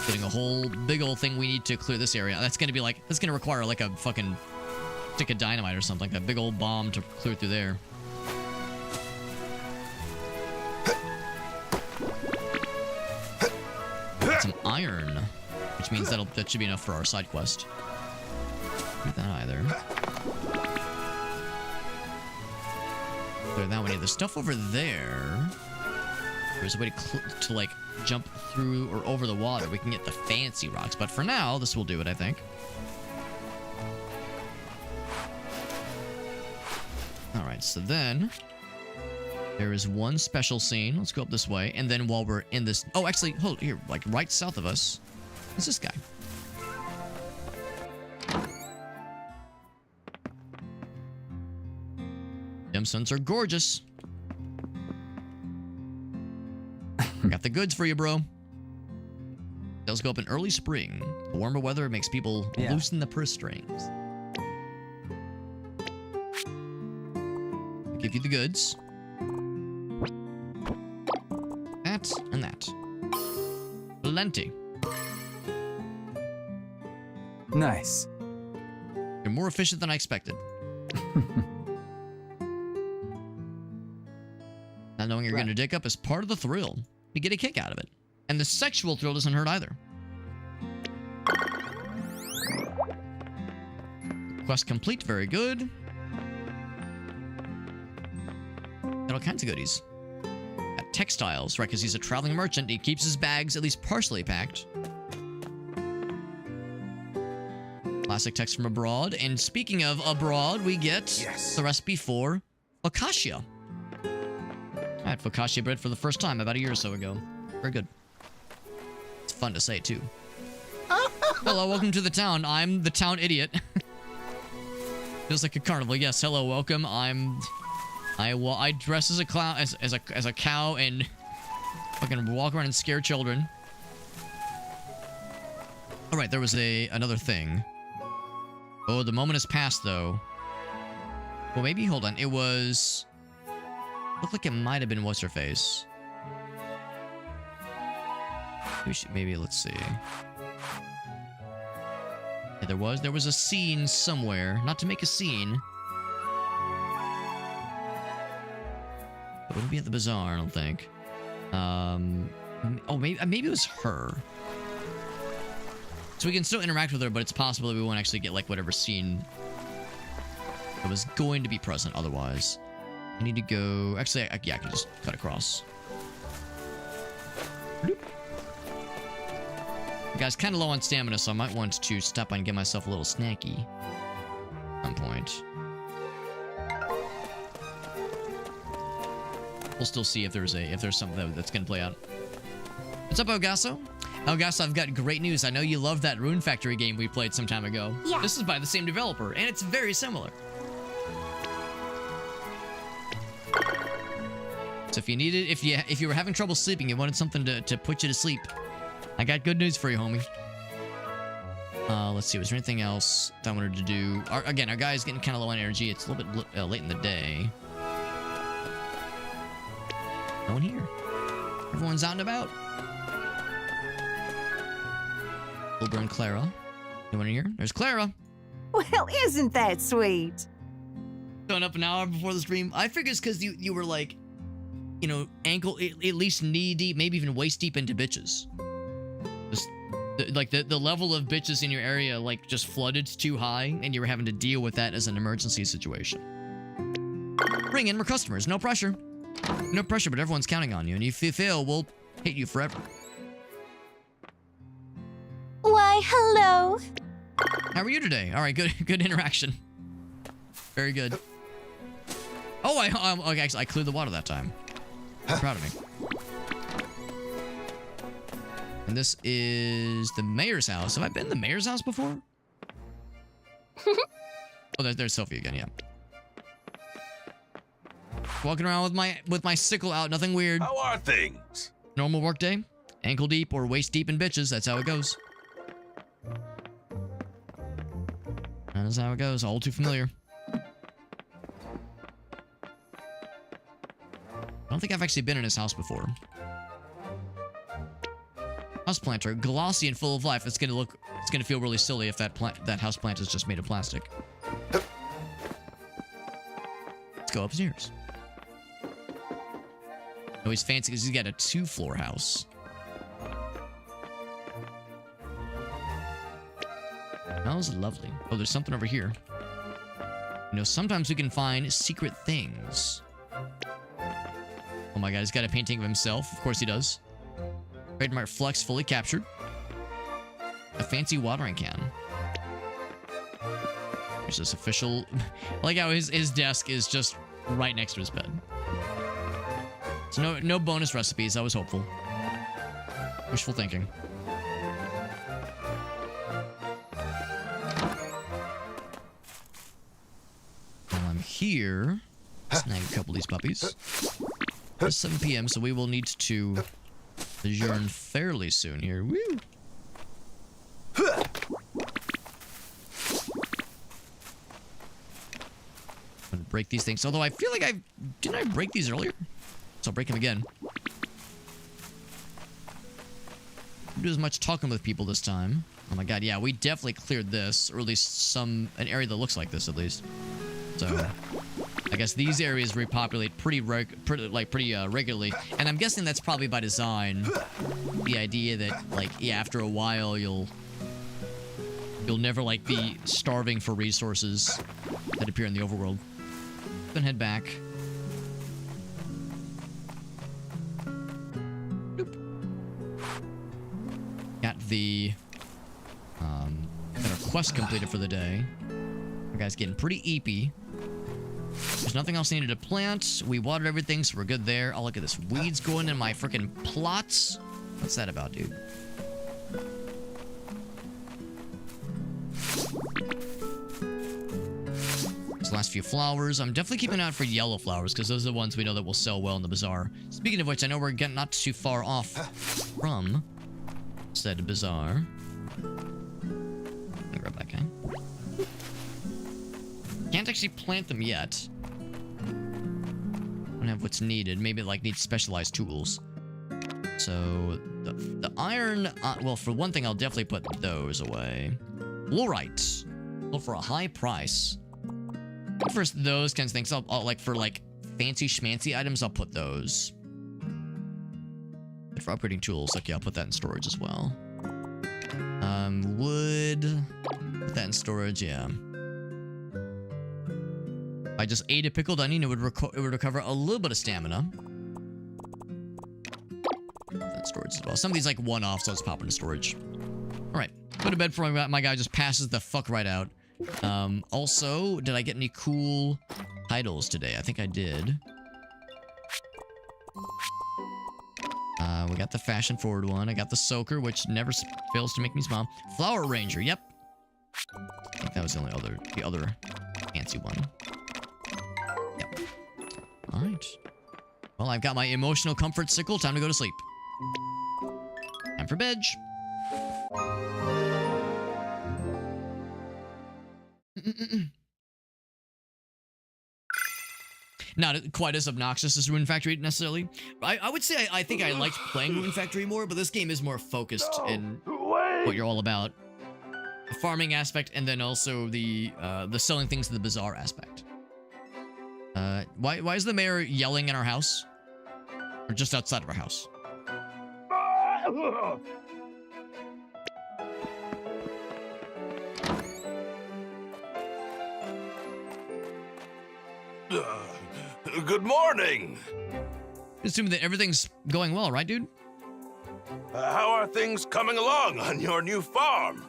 Getting a whole big old thing we need to clear this area. That's gonna be like, that's gonna require like a fucking stick of dynamite or something. That big old bomb to clear through there. Some iron, which means that should be enough for our side quest. Not that either. Clear that one. There's stuff over there. There's a way to like jump through or over the water. We can get the fancy rocks, but for now, this will do it, I think. All right, so then there is one special scene. Let's go up this way, and then while we're in this, oh, actually, hold here, like right south of us, is this guy. Gemstones are gorgeous. Got the goods for you, bro. Those go up in early spring. The warmer weather makes people loosen the purse strings. Give you the goods. That and that. Plenty. Nice. You're more efficient than I expected. Not knowing you're going to dig up is part of the thrill. You get a kick out of it. And the sexual thrill doesn't hurt either. Quest complete. Very good. Got all kinds of goodies. Got textiles, right? Because he's a traveling merchant. He keeps his bags at least partially packed. Classic text from abroad. And speaking of abroad, we get the recipe for focaccia. I had focaccia bread for the first time about a year or so ago. Very good. It's fun to say, too. Hello, welcome to the town. I'm the town idiot. Feels like a carnival. Yes, hello, welcome. I dress as a clown, as a cow, and fucking walk around and scare children. All right, there was another thing. Oh, the moment has passed, though. Well, maybe, hold on. It was... Looked like it might have been What's-Her-Face. Maybe, let's see. Yeah, there was a scene somewhere. Not to make a scene. But it wouldn't be at the bazaar, I don't think. Oh, maybe it was her. So we can still interact with her, but it's possible that we won't actually get, like, whatever scene that was going to be present otherwise. I need to go... Actually, yeah, I can just cut across. Bloop. Guys, kind of low on stamina, so I might want to stop by and get myself a little snacky at some point. We'll still see if there's something that's gonna play out. What's up, Ogasso? Ogasso, I've got great news. I know you loved that Rune Factory game we played some time ago. Yeah. This is by the same developer, and it's very similar. So if you needed, if you were having trouble sleeping, you wanted something to put you to sleep, I got good news for you, homie. Let's see. Was there anything else that I wanted to do? Again, our guy's getting kind of low on energy. It's a little bit late in the day. No one here. Everyone's out and about. Wilbur and Clara. Anyone in here? There's Clara. Well, isn't that sweet? Showing up an hour before the stream. I figured it's because you were like, you know, ankle, at least knee deep, maybe even waist deep into bitches. Just, the level of bitches in your area, like, just flooded too high, and you were having to deal with that as an emergency situation. Bring in more customers. No pressure. No pressure, but everyone's counting on you, and if you fail, we'll hate you forever. Why, hello. How are you today? All right, good interaction. Very good. Oh, okay, actually, I cleared the water that time. I'm proud of me. And this is the mayor's house. Have I been to the mayor's house before? Oh, there's Sophie again, yeah. Walking around with my sickle out, nothing weird. How are things? Normal work day. Ankle deep or waist deep in bitches, that's how it goes. That is how it goes, all too familiar. I don't think I've actually been in his house before. Houseplanter, glossy and full of life. It's gonna feel really silly if that houseplant is just made of plastic. Let's go upstairs. Oh, he's fancy because he's got a 2-floor house. That was lovely. Oh, there's something over here. You know, sometimes we can find secret things. Oh my god, he's got a painting of himself. Of course he does. Trademark flex fully captured. A fancy watering can. There's this official... I like how his desk is just right next to his bed. So no bonus recipes. I was hopeful. Wishful thinking. While I'm here, snag a couple of these puppies. It's 7 p.m., so we will need to adjourn fairly soon here. Woo! I'm gonna break these things. Although I feel like didn't I break these earlier? So I'll break them again. Don't do as much talking with people this time. Oh my god, yeah, we definitely cleared this, or at least an area that looks like this at least. So I guess these areas repopulate pretty regularly, and I'm guessing that's probably by design. The idea that, like, yeah, after a while you'll never like be starving for resources that appear in the overworld. Then head back. Boop. Got our quest completed for the day. Our guy's getting pretty eepy. There's nothing else needed to plant. We watered everything, so we're good there. Oh, look at this. Weeds going in my freaking plots. What's that about, dude? These last few flowers. I'm definitely keeping an eye out for yellow flowers, because those are the ones we know that will sell well in the bazaar. Speaking of which, I know we're getting not too far off from said bazaar. that guy. Can't actually plant them yet. Don't have what's needed. Maybe like need specialized tools. So the iron, well, for one thing, I'll definitely put those away. Fluorite. Well, for a high price. First, those kinds of things. I'll like for like fancy schmancy items, I'll put those. But for upgrading tools, like yeah, I'll put that in storage as well. Wood. Put that in storage, yeah. If I just ate a pickled onion, it would recover a little bit of stamina. Put that in storage as well. Some of these like one-offs, so let's pop into storage. All right, go to bed before my guy just passes the fuck right out. Also, did I get any cool titles today? I think I did. We got the fashion forward one. I got the soaker, which never fails to make me smile. Flower Ranger, yep. I think that was the other fancy one. Yep. All right. Well, I've got my emotional comfort sickle. Time to go to sleep. Time for bed. Not quite as obnoxious as Rune Factory necessarily. I would say I think I liked playing Rune Factory more, but this game is more focused in what you're all about. The farming aspect, and then also the selling things to the bazaar aspect. Why is the mayor yelling in our house? Or just outside of our house? Good morning. Assuming that everything's going well, right, dude? How are things coming along on your new farm?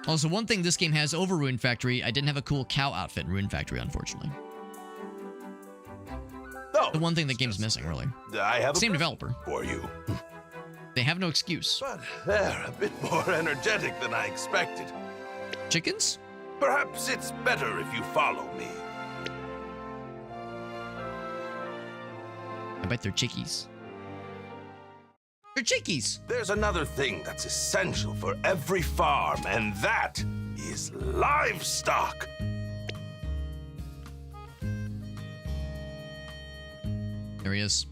Also, one thing this game has over Rune Factory, I didn't have a cool cow outfit in Rune Factory, unfortunately. No, The one thing the game's missing, really. I have Same a developer. for you. They have no excuse. But they're a bit more energetic than I expected. Chickens? Perhaps it's better if you follow me. I bet they're chickies. They're chickies! There's another thing that's essential for every farm, and that is livestock. There he is.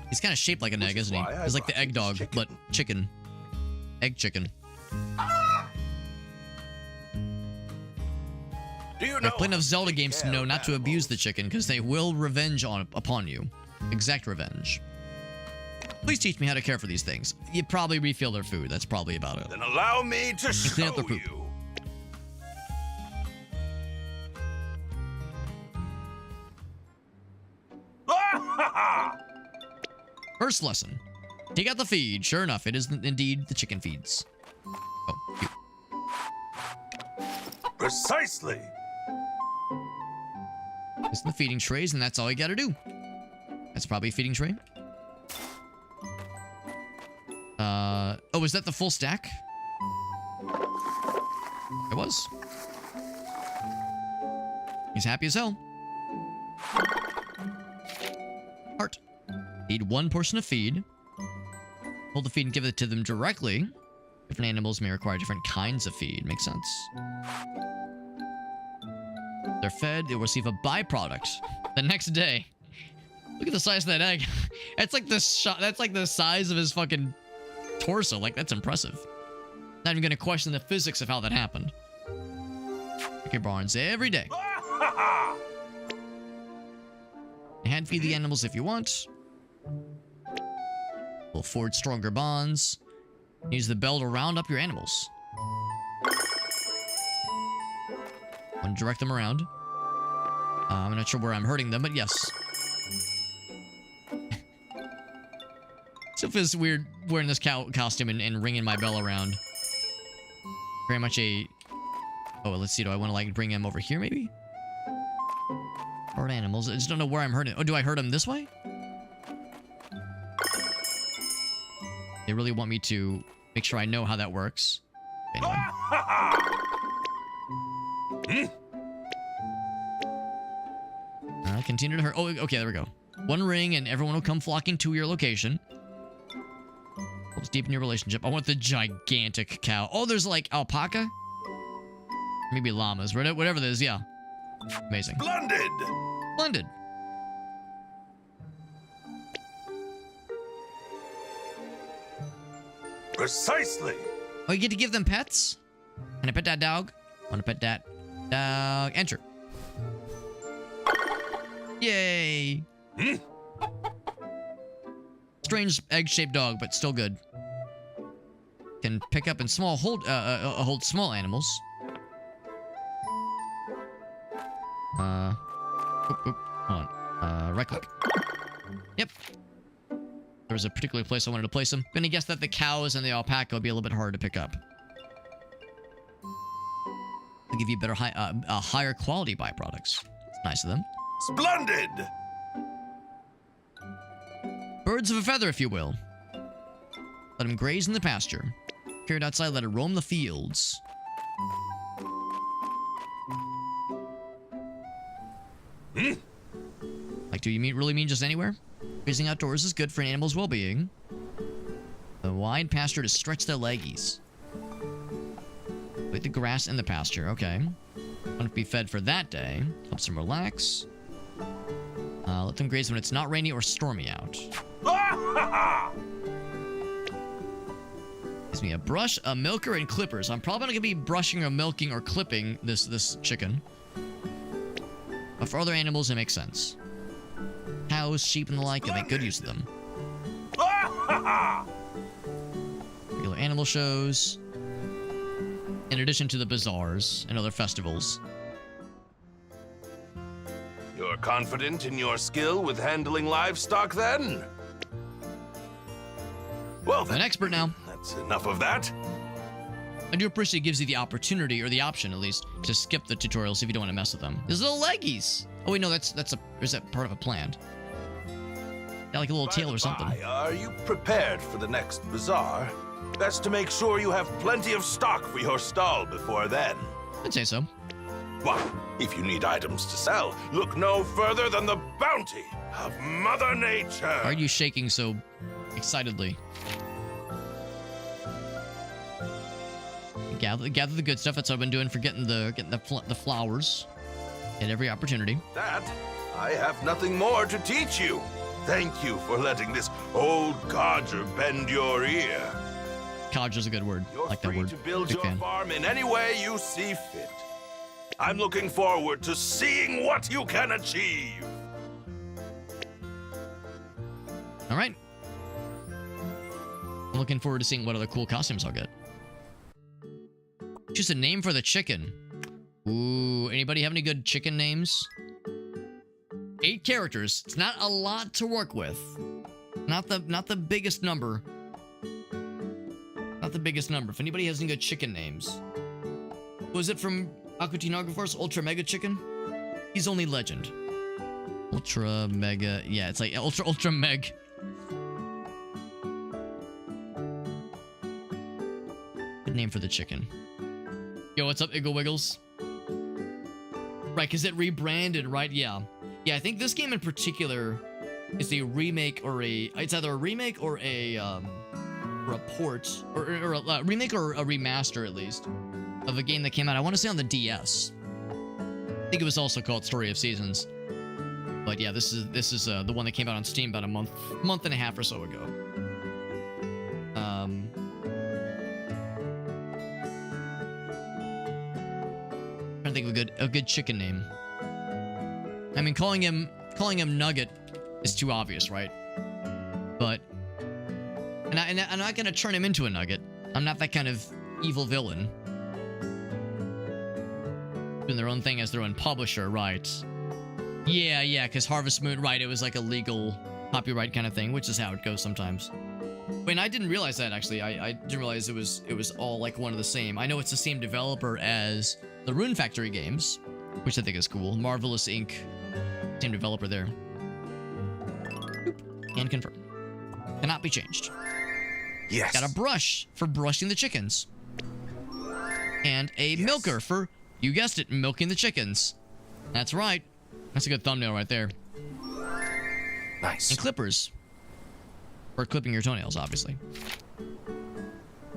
He's kind of shaped like an egg, isn't he? why I He's like the brought egg you dog, chicken. but chicken. Egg chicken. Do you I've know played enough how Zelda take games to care know of not to abuse animals? the chicken, because they will revenge upon you. Exact revenge. Please teach me how to care for these things. You probably refill their food. That's probably about it. Then allow me to clean show up their poop. you. First lesson. Take out the feed. Sure enough, it is indeed the chicken feeds. Oh, cute. Precisely. It's the feeding trays, and that's all you gotta do. That's probably a feeding tray. Oh, is that the full stack? It was. He's happy as hell. Heart. Need one portion of feed. Hold the feed and give it to them directly. Different animals may require different kinds of feed. Makes sense. They're fed, they'll receive a byproduct the next day. Look at the size of that egg. That's like the that's like the size of his fucking torso. Like, that's impressive. Not even gonna question the physics of how that happened. Okay, barns every day. Hand feed the animals if you want. Will forge stronger bonds. Use the bell to round up your animals. Want to direct them around. I'm not sure where I'm hurting them, but yes. Still feels weird wearing this cow costume and ringing my bell around. Very much a... Oh, let's see. Do I want to, like, bring him over here, maybe? Hurt animals. I just don't know where I'm hurting. Oh, do I hurt him this way? They really want me to make sure I know how that works. Anyway. Continue to hurt. Oh, okay, there we go. One ring and everyone will come flocking to your location. Helps deepen your relationship. I want the gigantic cow. Oh, there's like alpaca? Maybe llamas. Whatever it is, yeah. Amazing. Splendid! Splendid. Precisely. Oh, you get to give them pets? Can I pet that dog? Want to pet that dog? Enter. Yay. Strange egg-shaped dog, but still good. Can pick up and hold small animals. Hold on. Right click. Yep. There was a particular place I wanted to place them. Gonna guess that the cows and the alpaca would be a little bit harder to pick up. They'll give you better, higher quality byproducts. It's nice of them. Splendid! Birds of a feather, if you will. Let them graze in the pasture. Period outside, let it roam the fields. Like, do you really mean just anywhere? Grazing outdoors is good for an animal's well-being. The wide pasture to stretch their leggies. Put the grass in the pasture, okay. Want to be fed for that day. Helps them relax. Let them graze when it's not rainy or stormy out. Gives me a brush, a milker, and clippers. I'm probably not gonna be brushing or milking or clipping this chicken. But for other animals, it makes sense. Cows, sheep, and the like, I make good use of them. Regular animal shows. In addition to the bazaars and other festivals. You're confident in your skill with handling livestock, then? Well, I'm then, an expert now. that's enough of that. I do appreciate it gives you the opportunity, or the option at least, to skip the tutorials if you don't want to mess with them. There's little leggies. Oh wait, no, is that part of a plant? Got like a little tail or something. Are you prepared for the next bazaar? Best to make sure you have plenty of stock for your stall before then. I'd say so. Well, if you need items to sell, look no further than the bounty of Mother Nature. Why are you shaking so excitedly? Gather the good stuff. That's what I've been doing for getting the flowers at every opportunity. That, I have nothing more to teach you. Thank you for letting this old codger bend your ear. Codger's a good word. You're Like that free word. to build Big your fan. farm in any way you see fit. I'm looking forward to seeing what you can achieve. All right. I'm looking forward to seeing what other cool costumes I'll get. Just a name for the chicken. Ooh, anybody have any good chicken names? 8 characters. It's not a lot to work with. Not the biggest number. Not the biggest number. If anybody has any good chicken names. Was it from Akutinographer's Ultra Mega Chicken? He's only legend. Ultra Mega. Yeah, it's like Ultra Meg. Good name for the chicken. Yo, what's up, Iggle Wiggles? Right, because it rebranded, right? Yeah. Yeah, I think this game in particular is a remake or it's either a remake or a port, or a remake or a remaster, at least, of a game that came out, I want to say on the DS. I think it was also called Story of Seasons. But yeah, this is the one that came out on Steam about a month and a half or so ago. Trying to think of a good chicken name. I mean, calling him Nugget is too obvious, right? But and I'm not gonna turn him into a nugget. I'm not that kind of evil villain. Doing their own thing as their own publisher, right? Yeah, because Harvest Moon, right? It was like a legal copyright kind of thing, which is how it goes sometimes. Wait, I didn't realize that actually. I didn't realize it was all like one of the same. I know it's the same developer as the Rune Factory games, which I think is cool. Marvelous Inc. Same developer there. Boop. And confirm. Cannot be changed. Yes. Got a brush for brushing the chickens. And a milker for, you guessed it, milking the chickens. That's right. That's a good thumbnail right there. Nice. And clippers. For clipping your toenails, obviously.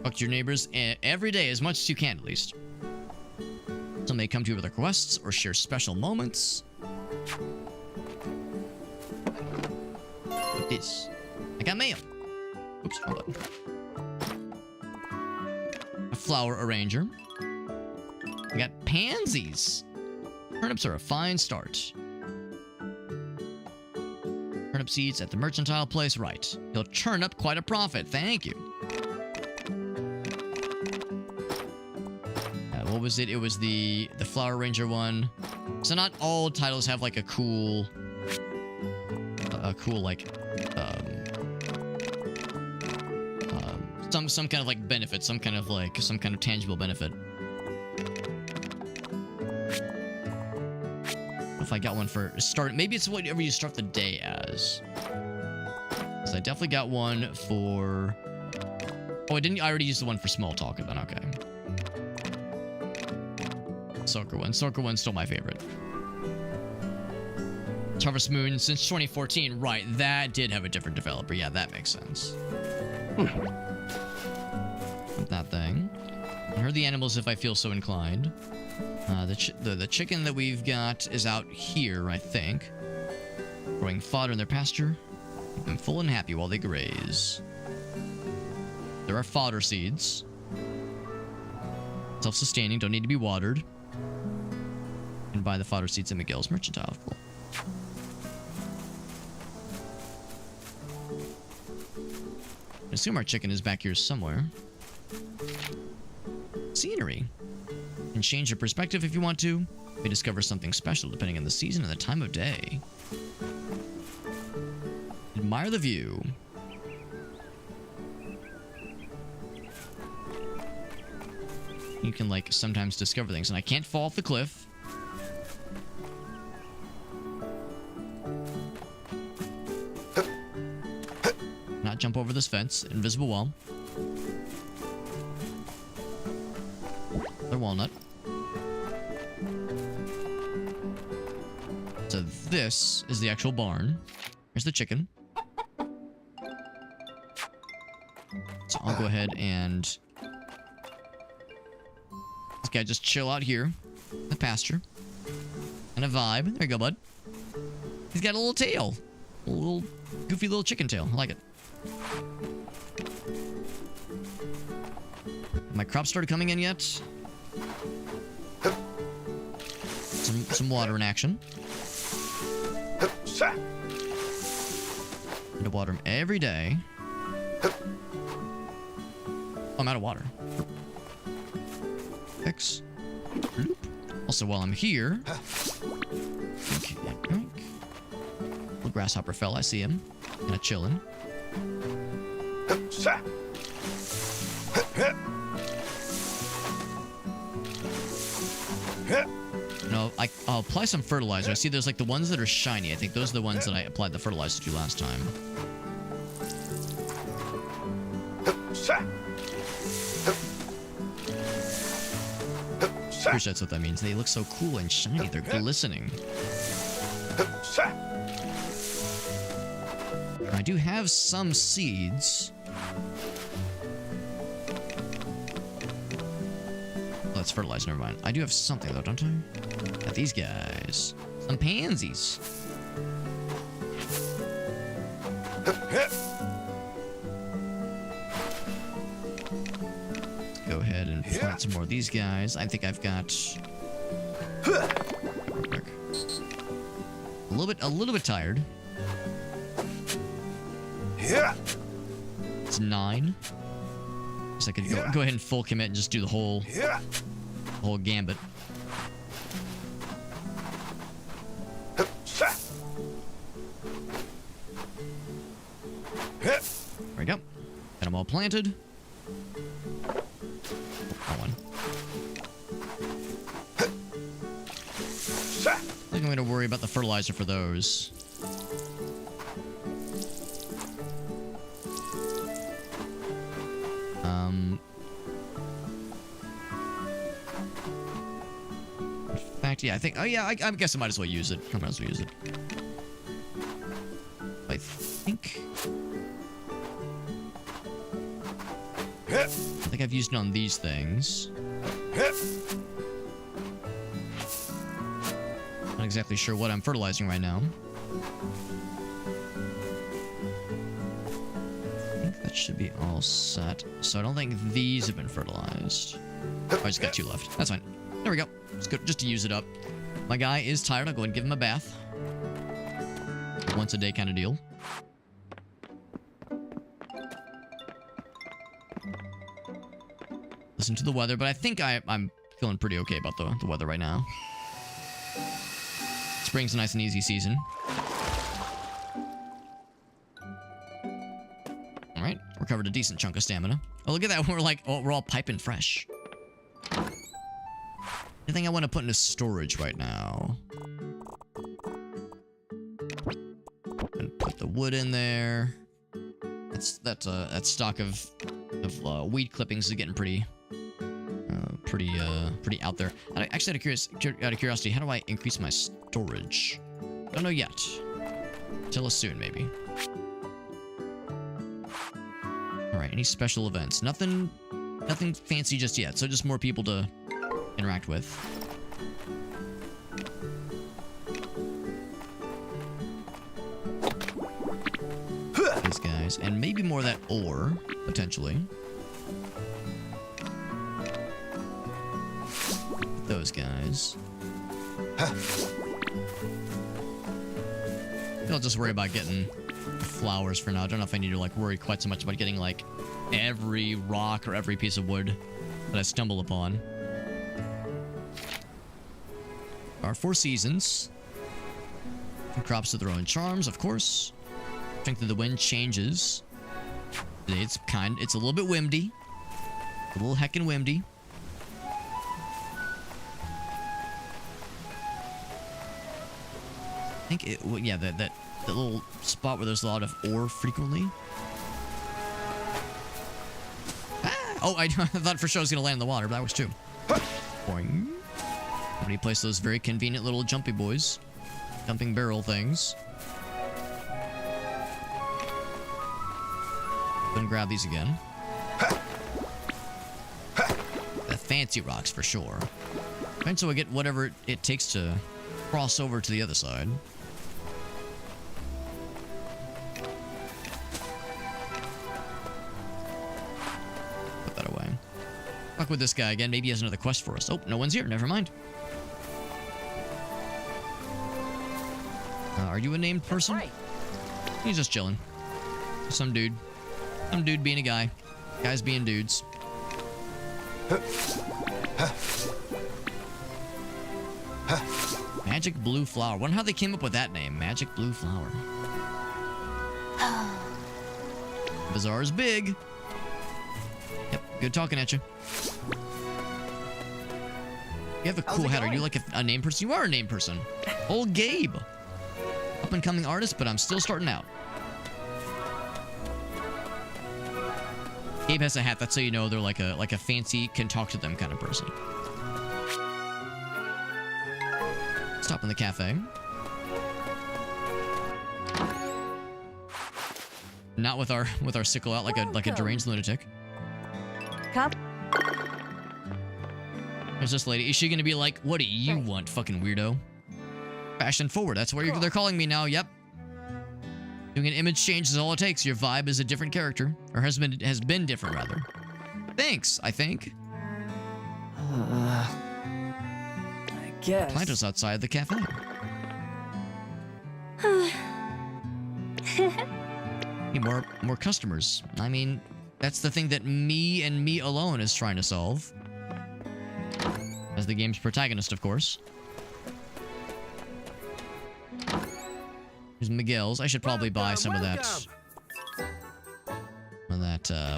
Talk to your neighbors every day, as much as you can, at least. Some may come to you with requests or share special moments. What this? I got mail. Oops, hold on. A flower arranger. I got pansies. Turnips are a fine start. Turnip seeds at the mercantile place, right. You'll turn up quite a profit, thank you. What was it? It was the Flower Ranger one. So not all titles have like a cool like some kind of like benefit, some kind of tangible benefit. If I got one for start, maybe it's whatever you start the day as. So I definitely got one for. Oh, I didn't. I already used the one for small talk. Then okay. Soccer one. Soccer one's still my favorite. Harvest Moon since 2014. Right, that did have a different developer. Yeah, that makes sense. That thing. I heard the animals if I feel so inclined. The chicken that we've got is out here, I think. Growing fodder in their pasture. Keep them full and happy while they graze. There are fodder seeds. Self-sustaining, don't need to be watered. And buy the fodder seeds at Miguel's mercantile. Cool. I assume our chicken is back here somewhere. Scenery. You can change your perspective if you want to. You may discover something special depending on the season and the time of day. Admire the view. You can, like, sometimes discover things. And I can't fall off the cliff. Not jump over this fence. Invisible wall. Another walnut. So this is the actual barn. Here's the chicken. So I'll go ahead and... this guy just chill out here. In the pasture. And a vibe. There you go, bud. He's got a little tail. A little goofy little chicken tail. I like it. My crops started coming in yet? Some water in action. Need to water them every day. Oh, I'm out of water. Fix. Also, while I'm here, little grasshopper fell. I see him. Kind of chilling. No, I'll apply some fertilizer. I see there's like the ones that are shiny. I think those are the ones that I applied the fertilizer to last time. Pretty sure that's what that means. They look so cool and shiny. They're glistening. I do have some seeds. Oh, that's fertilizer, never mind. I do have something though, don't I? Got these guys. Some pansies. Go ahead and plant some more of these guys. I think I've got a little bit tired. It's 9. So I could go ahead and full commit and just do the whole gambit. There we go. Got them all planted. That one. I think I'm going to worry about the fertilizer for those. In fact, yeah, I think... oh, yeah, I guess I might as well use it. I might as well use it. I think I've used it on these things. Not exactly sure what I'm fertilizing right now. I think that should be all set. So I don't think these have been fertilized. Oh, I just got 2 left. That's fine. There we go. It's good just to use it up. My guy is tired. I'll go ahead and give him a bath. Once a day kind of deal. Listen to the weather, but I think I'm feeling pretty okay about the weather right now. Spring's a nice and easy season. All right, recovered a decent chunk of stamina. Oh, look at that. We're like, oh, we're all piping fresh. Anything I want to put into storage right now? And put the wood in there. That stock of weed clippings is getting pretty out there. Actually, out of curiosity, how do I increase my storage? Don't know yet. Tell us soon, maybe. All right. Any special events? Nothing fancy just yet. So just more people to interact with. These guys, and maybe more of that ore potentially. Those guys. I'll just worry about getting flowers for now. I don't know if I need to like worry quite so much about getting like every rock or every piece of wood that I stumble upon. Our 4 seasons. And crops with their own charms, of course. Strength of the wind changes. Today it's a little bit windy. A little heckin' windy. I think it, well, yeah, that little spot where there's a lot of ore frequently. Ah! Oh, I thought for sure I was gonna land in the water, but that was 2. Boing. Somebody placed those very convenient little jumpy boys, jumping barrel things. Then grab these again. The fancy rocks for sure. And so I get whatever it takes to cross over to the other side. Put that away. Fuck with this guy again. Maybe he has another quest for us. Oh, no one's here. Never mind. Are you a named person? Right. He's just chilling. Some dude. Some dude being a guy. Guys being dudes. Magic Blue Flower. Wonder how they came up with that name. Magic Blue Flower. Bazaar is big. Yep, good talking at you. You have a cool hat. Are you like a name person? You are a name person. Old Gabe. Up and coming artist, but I'm still starting out. Gabe has a hat. That's so you know they're like a fancy, can talk to them kind of person. Stop in the cafe. Not with our sickle out like a deranged lunatic. Cup. There's this lady. Is she gonna be like, what do you want, fucking weirdo? Fashion forward. That's where they're calling me now. Yep. Doing an image change is all it takes. Your vibe is a different character, or has been different rather. Thanks. I think. I guess. Planto's outside the cafe. Need more customers. I mean, that's the thing that me and me alone is trying to solve. As the game's protagonist, of course. Here's Miguel's. I should probably buy some of that.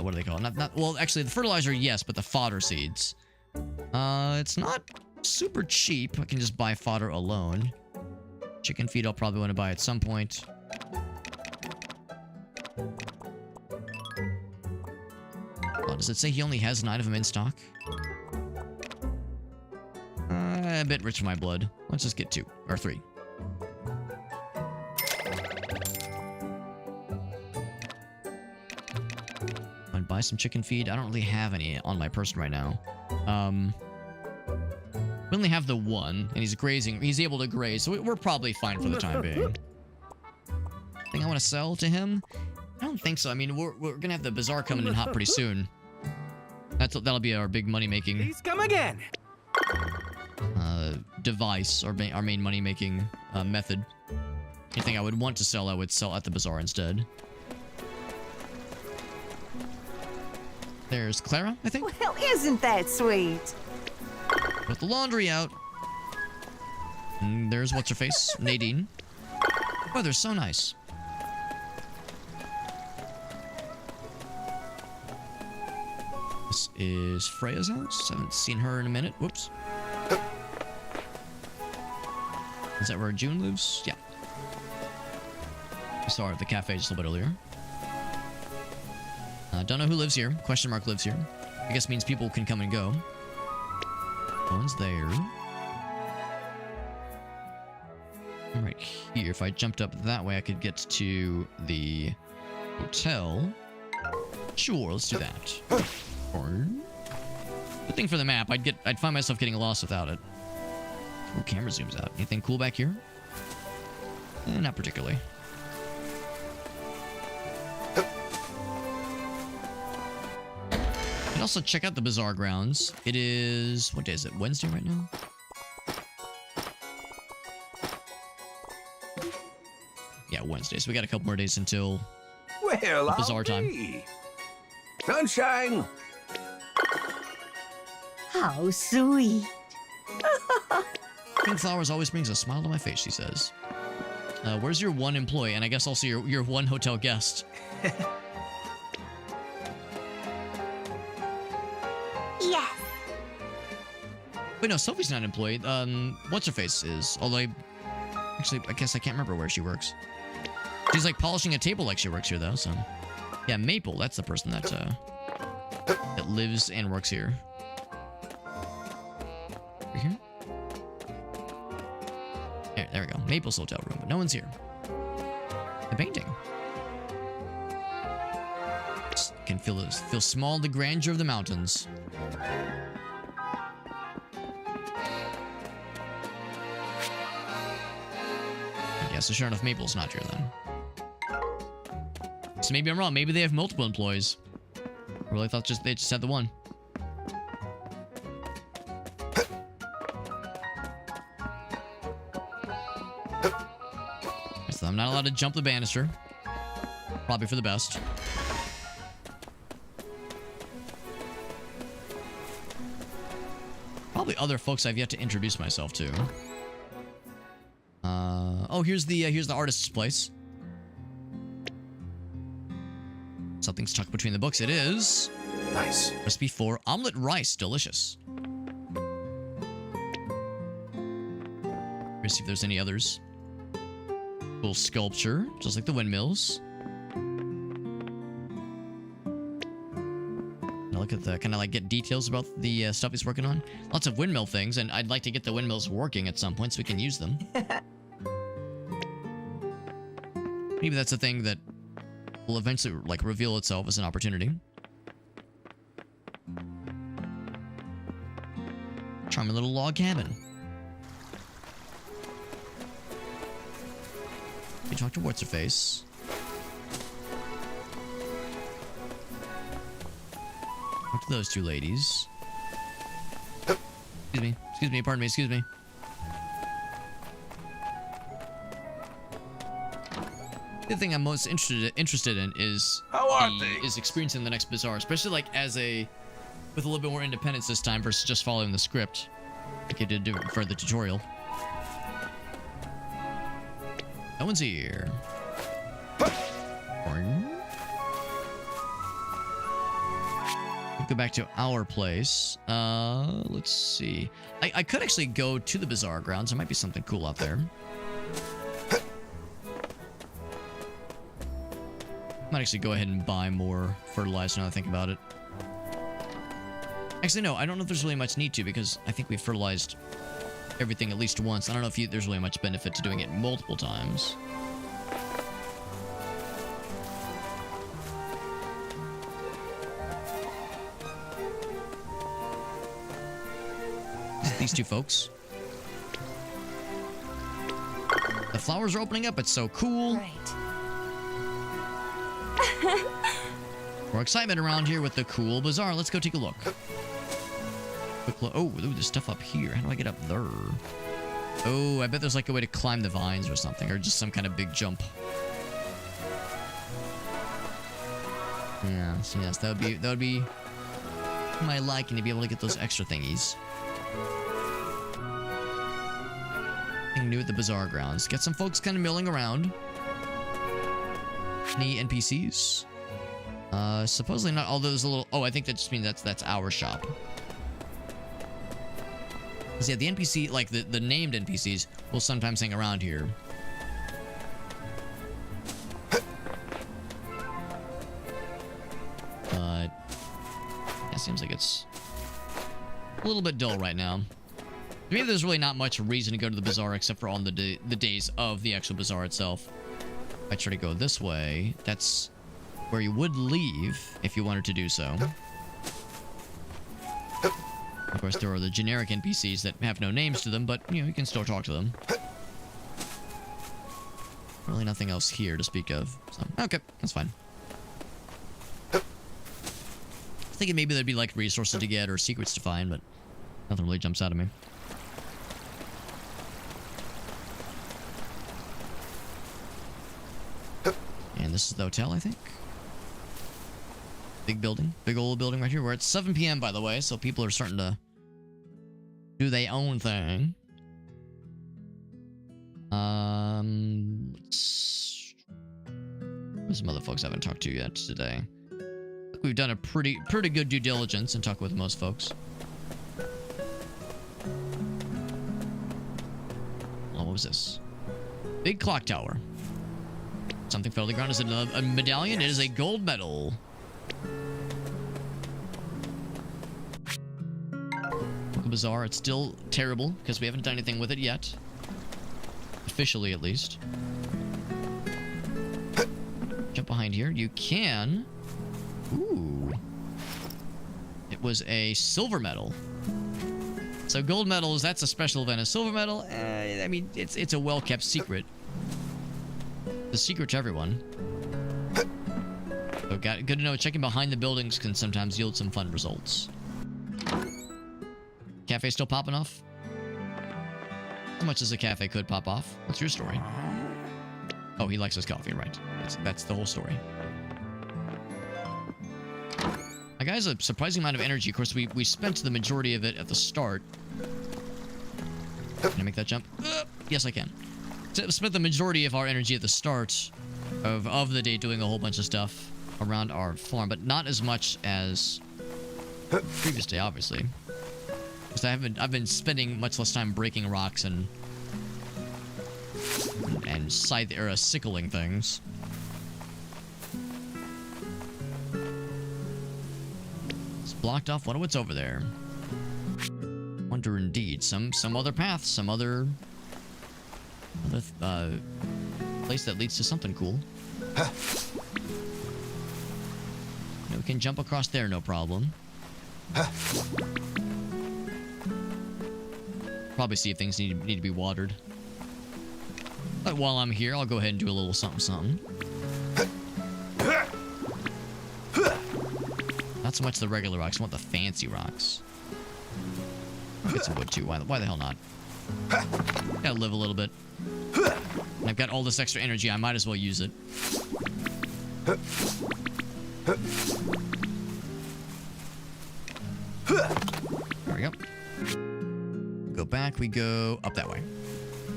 What do they call it? Not. Well, actually, the fertilizer, yes, but the fodder seeds. It's not super cheap. I can just buy fodder alone. Chicken feed I'll probably want to buy at some point. Oh, does it say he only has 9 of them in stock? A bit rich for my blood. Let's just get 2 or 3. I'd buy some chicken feed. I don't really have any on my person right now. We only have the one, and he's grazing. He's able to graze, so we're probably fine for the time being. Thing I want to sell to him? I don't think so. I mean, we're gonna have the bazaar coming in hot pretty soon. That'll be our big money making Please come again. device, our main money making method. Anything I would want to sell, I would sell at the bazaar instead. There's Clara, I think. Well, isn't that sweet? Put the laundry out. And there's what's her face, Nadine. Oh, they're so nice. This is Freya's house. Haven't seen her in a minute. Whoops. Is that where June lives? Yeah. I saw her at the cafe just a little bit earlier. Don't know who lives here. Question mark lives here. I guess means people can come and go. No one's there. I'm right here. If I jumped up that way, I could get to the hotel. Sure, let's do that. Good thing for the map. I'd find myself getting lost without it. Ooh, camera zooms out. Anything cool back here? Not particularly. You can also check out the bazaar grounds. It is... what day is it? Wednesday right now? Yeah, Wednesday. So we got a couple more days until Well, the bazaar I'll time. be. Sunshine. How sweet. Pink flowers always brings a smile to my face, she says. Where's your one employee? And I guess also your one hotel guest. Yes. Wait, no, Sophie's not an employee. What's her face is. Although actually, I guess I can't remember where she works. She's like polishing a table like she works here, though. So, yeah, Maple. That's the person that that lives and works here. Over here. There we go. Maple's hotel room, but no one's here. The painting. Just can feel small the grandeur of the mountains. Yeah, so sure enough, Maple's not here then. So maybe I'm wrong. Maybe they have multiple employees. I really thought they just had the one. So I'm not allowed to jump the banister. Probably for the best. Probably other folks I've yet to introduce myself to. Oh, here's the artist's place. Something's tucked between the books. It is. Nice. Recipe for omelet rice. Delicious. Let's see if there's any others. Cool sculpture, just like the windmills. I look at the kind of like get details about the stuff he's working on. Lots of windmill things, and I'd like to get the windmills working at some point so we can use them. Maybe that's a thing that will eventually like reveal itself as an opportunity. Charming little log cabin. We talk to what's her face. Talk to those two ladies. Excuse me, pardon me, excuse me. The thing I'm most interested in is experiencing the next bazaar, especially like with a little bit more independence this time versus just following the script like I did do for the tutorial. No one's here. Go back to our place. Let's see. I could actually go to the bazaar grounds. There might be something cool out there. Might actually go ahead and buy more fertilizer now that I think about it. Actually, no, I don't know if there's really much need to because I think we've fertilized everything at least once. I don't know if there's really much benefit to doing it multiple times. these two folks. The flowers are opening up. It's so cool. Right. More excitement around here with the cool bazaar. Let's go take a look. Quick look. Oh, there's stuff up here. How do I get up there? Oh, I bet there's like a way to climb the vines or something, or just some kind of big jump. Yeah, so yes, that would be my liking to be able to get those extra thingies. New at the bazaar grounds. Get some folks kind of milling around. Any NPCs? Supposedly not. Although there's a little. Oh, I think that just means that's our shop. Yeah, the NPC, like the named NPCs, will sometimes hang around here. But yeah, seems like it's a little bit dull right now. Maybe there's really not much reason to go to the bazaar except for on the days of the actual bazaar itself. If I try to go this way, that's where you would leave if you wanted to do so. Of course, there are the generic NPCs that have no names to them, but, you know, you can still talk to them. Really nothing else here to speak of. So, okay, that's fine. Thinking maybe there'd be, like, resources to get or secrets to find, but nothing really jumps out at me. And this is the hotel, I think. Big building. Big old building right here. We're at 7 p.m., by the way, so people are starting to do their own thing. There's some other folks I haven't talked to yet today. I think we've done a pretty good due diligence and talked with most folks. Oh, what was this? Big clock tower. Something fell to the ground. Is it a medallion? Yes. It is a gold medal. Bazaar. It's still terrible because we haven't done anything with it yet. Officially, at least. Jump behind here. You can. Ooh. It was a silver medal. So gold medals, that's a special event. A silver medal, I mean, it's a well-kept secret. The secret to everyone. So good to know. Checking behind the buildings can sometimes yield some fun results. Cafe still popping off? How much as a cafe could pop off? What's your story? Oh, he likes his coffee, right. That's the whole story. That guy has a surprising amount of energy. Of course, we spent the majority of it at the start. Can I make that jump? Yes, I can. Spent the majority of our energy at the start of the day doing a whole bunch of stuff around our farm, but not as much as previous day, obviously. Because I've been spending much less time breaking rocks and sickling things. It's blocked off. Wonder what's over there. Wonder indeed. Some other path, some other place that leads to something cool. We can jump across there, no problem. Probably see if things need to be watered. But while I'm here, I'll go ahead and do a little something. Not so much the regular rocks. I want the fancy rocks. I'll get some wood too. Why the hell not? Gotta live a little bit. And I've got all this extra energy. I might as well use it. There we go. Go back. We go up that way.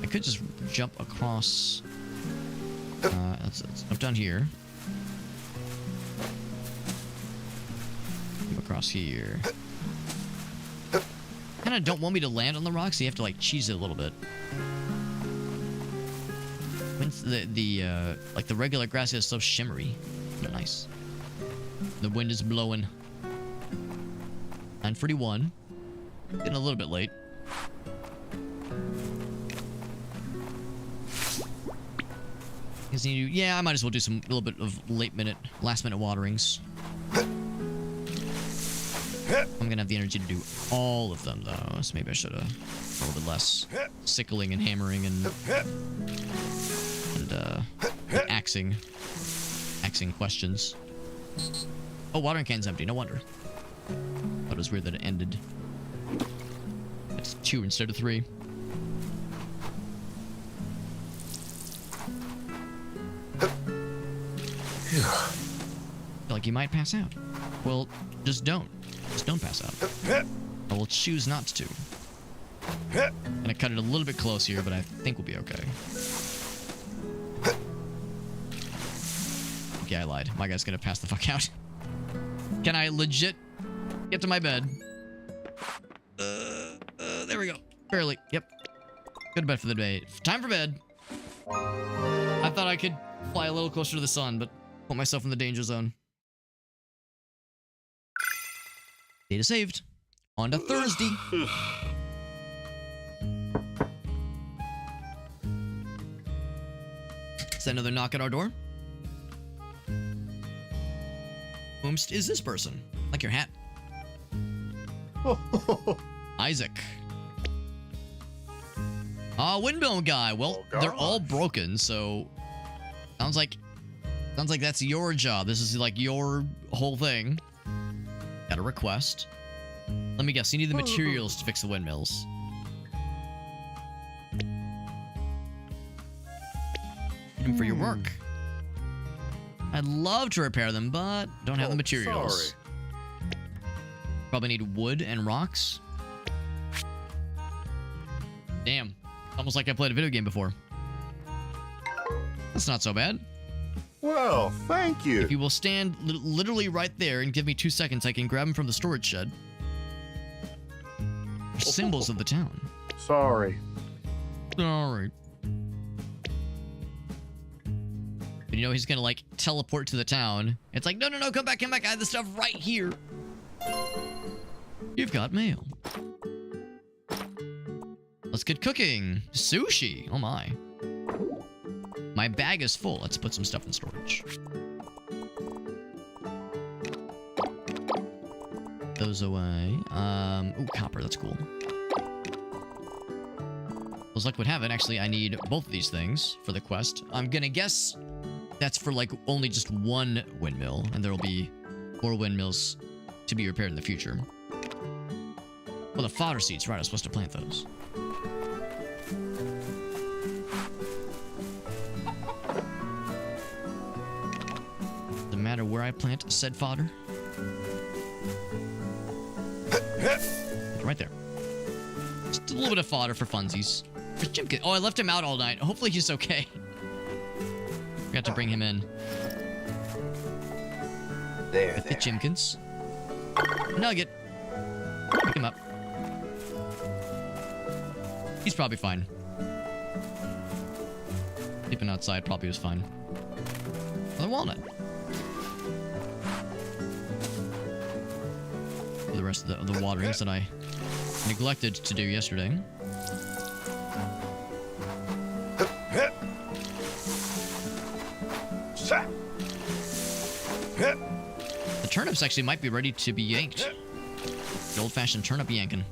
I could just jump across. Let's jump down here. Jump across here. Kind of don't want me to land on the rocks. So you have to like cheese it a little bit. When's like the regular grass is so shimmery. Nice. The wind is blowing. 9:41. Getting a little bit late. Yeah, I might as well do a little bit of last minute waterings. I'm gonna have the energy to do all of them, though, so maybe I should have a little bit less sickling and hammering and axing questions. Oh, watering can's empty. No wonder. Thought it was weird that it ended. It's 2 instead of 3. Feel like you might pass out. Well, just don't. Just don't pass out. I will choose not to. Gonna cut it a little bit close here, but I think we'll be okay. Okay, I lied. My guy's gonna pass the fuck out. Can I legit get to my bed? There we go. Barely. Yep. Go to bed for the day. Time for bed. I thought I could fly a little closer to the sun, but put myself in the danger zone. Data saved. On to Thursday. Is that another knock at our door? Whomst is this person? Like your hat. Isaac. Windmill guy. Well, they're all broken, so sounds like that's your job. This is like your whole thing. Got a request. Let me guess, you need the materials to fix the windmills. Need them for your work. I'd love to repair them, but don't have the materials. Sorry. Probably need wood and rocks. Damn. Almost like I played a video game before. That's not so bad. Well, thank you. If you will stand literally right there and give me 2 seconds, I can grab them from the storage shed. They're symbols of the town. Sorry. Alright. But you know he's gonna like teleport to the town. It's like, no, come back. I have the stuff right here. You've got mail. Let's get cooking. Sushi. Oh my. My bag is full. Let's put some stuff in storage. Those away. Ooh, copper. That's cool. As luck would have it, actually, I need both of these things for the quest. I'm gonna guess that's for, like, only just one windmill, and there'll be more windmills to be repaired in the future. Well, the fodder seeds. Right, I was supposed to plant those. Doesn't matter where I plant said fodder. Right there. Just a little bit of fodder for funsies. Where's Jimkin? Oh, I left him out all night. Hopefully he's okay. Forgot to bring him in. There, With the Jimkins. Nugget. Pick him up. He's probably fine. Sleeping outside probably was fine. Another walnut. For the rest of the waterings that I neglected to do yesterday. The turnips actually might be ready to be yanked. The old-fashioned turnip yanking.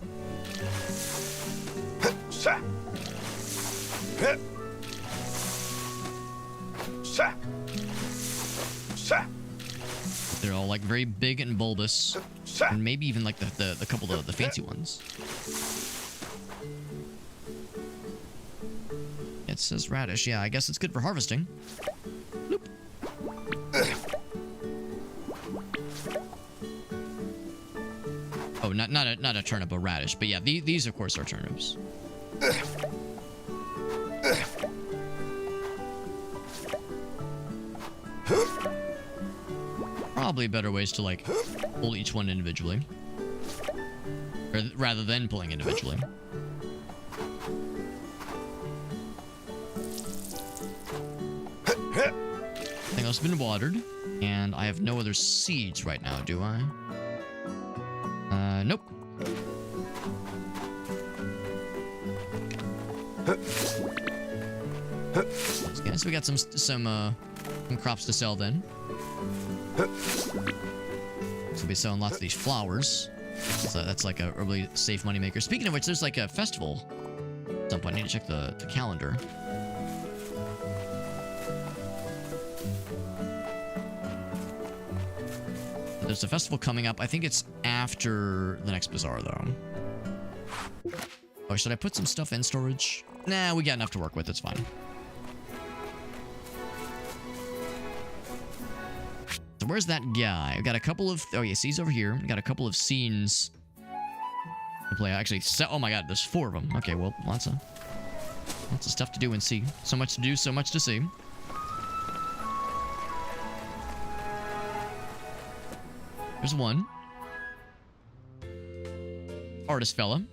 They're all like very big and bulbous, and maybe even like the couple of the fancy ones. It says radish. Yeah, I guess it's good for harvesting. Nope. Oh, not a turnip, a radish. But yeah, these of course are turnips. Probably better ways to like pull each one individually, or rather than pulling individually. Everything else has been watered, and I have no other seeds right now, do I? Nope. Okay, so we got some crops to sell then. So we'll be selling lots of these flowers. So that's like a really safe moneymaker. Speaking of which, there's like a festival at some point. I need to check the calendar. There's a festival coming up. I think it's after the next Bazaar, though. Oh, should I put some stuff in storage? Nah, we got enough to work with. It's fine. So where's that guy? I've got a couple of... Oh, yes, he's over here. We've got a couple of scenes to play. Actually, oh my god, there's 4 of them. Okay, well, lots of stuff to do and see. So much to do, so much to see. There's one. Artist fella.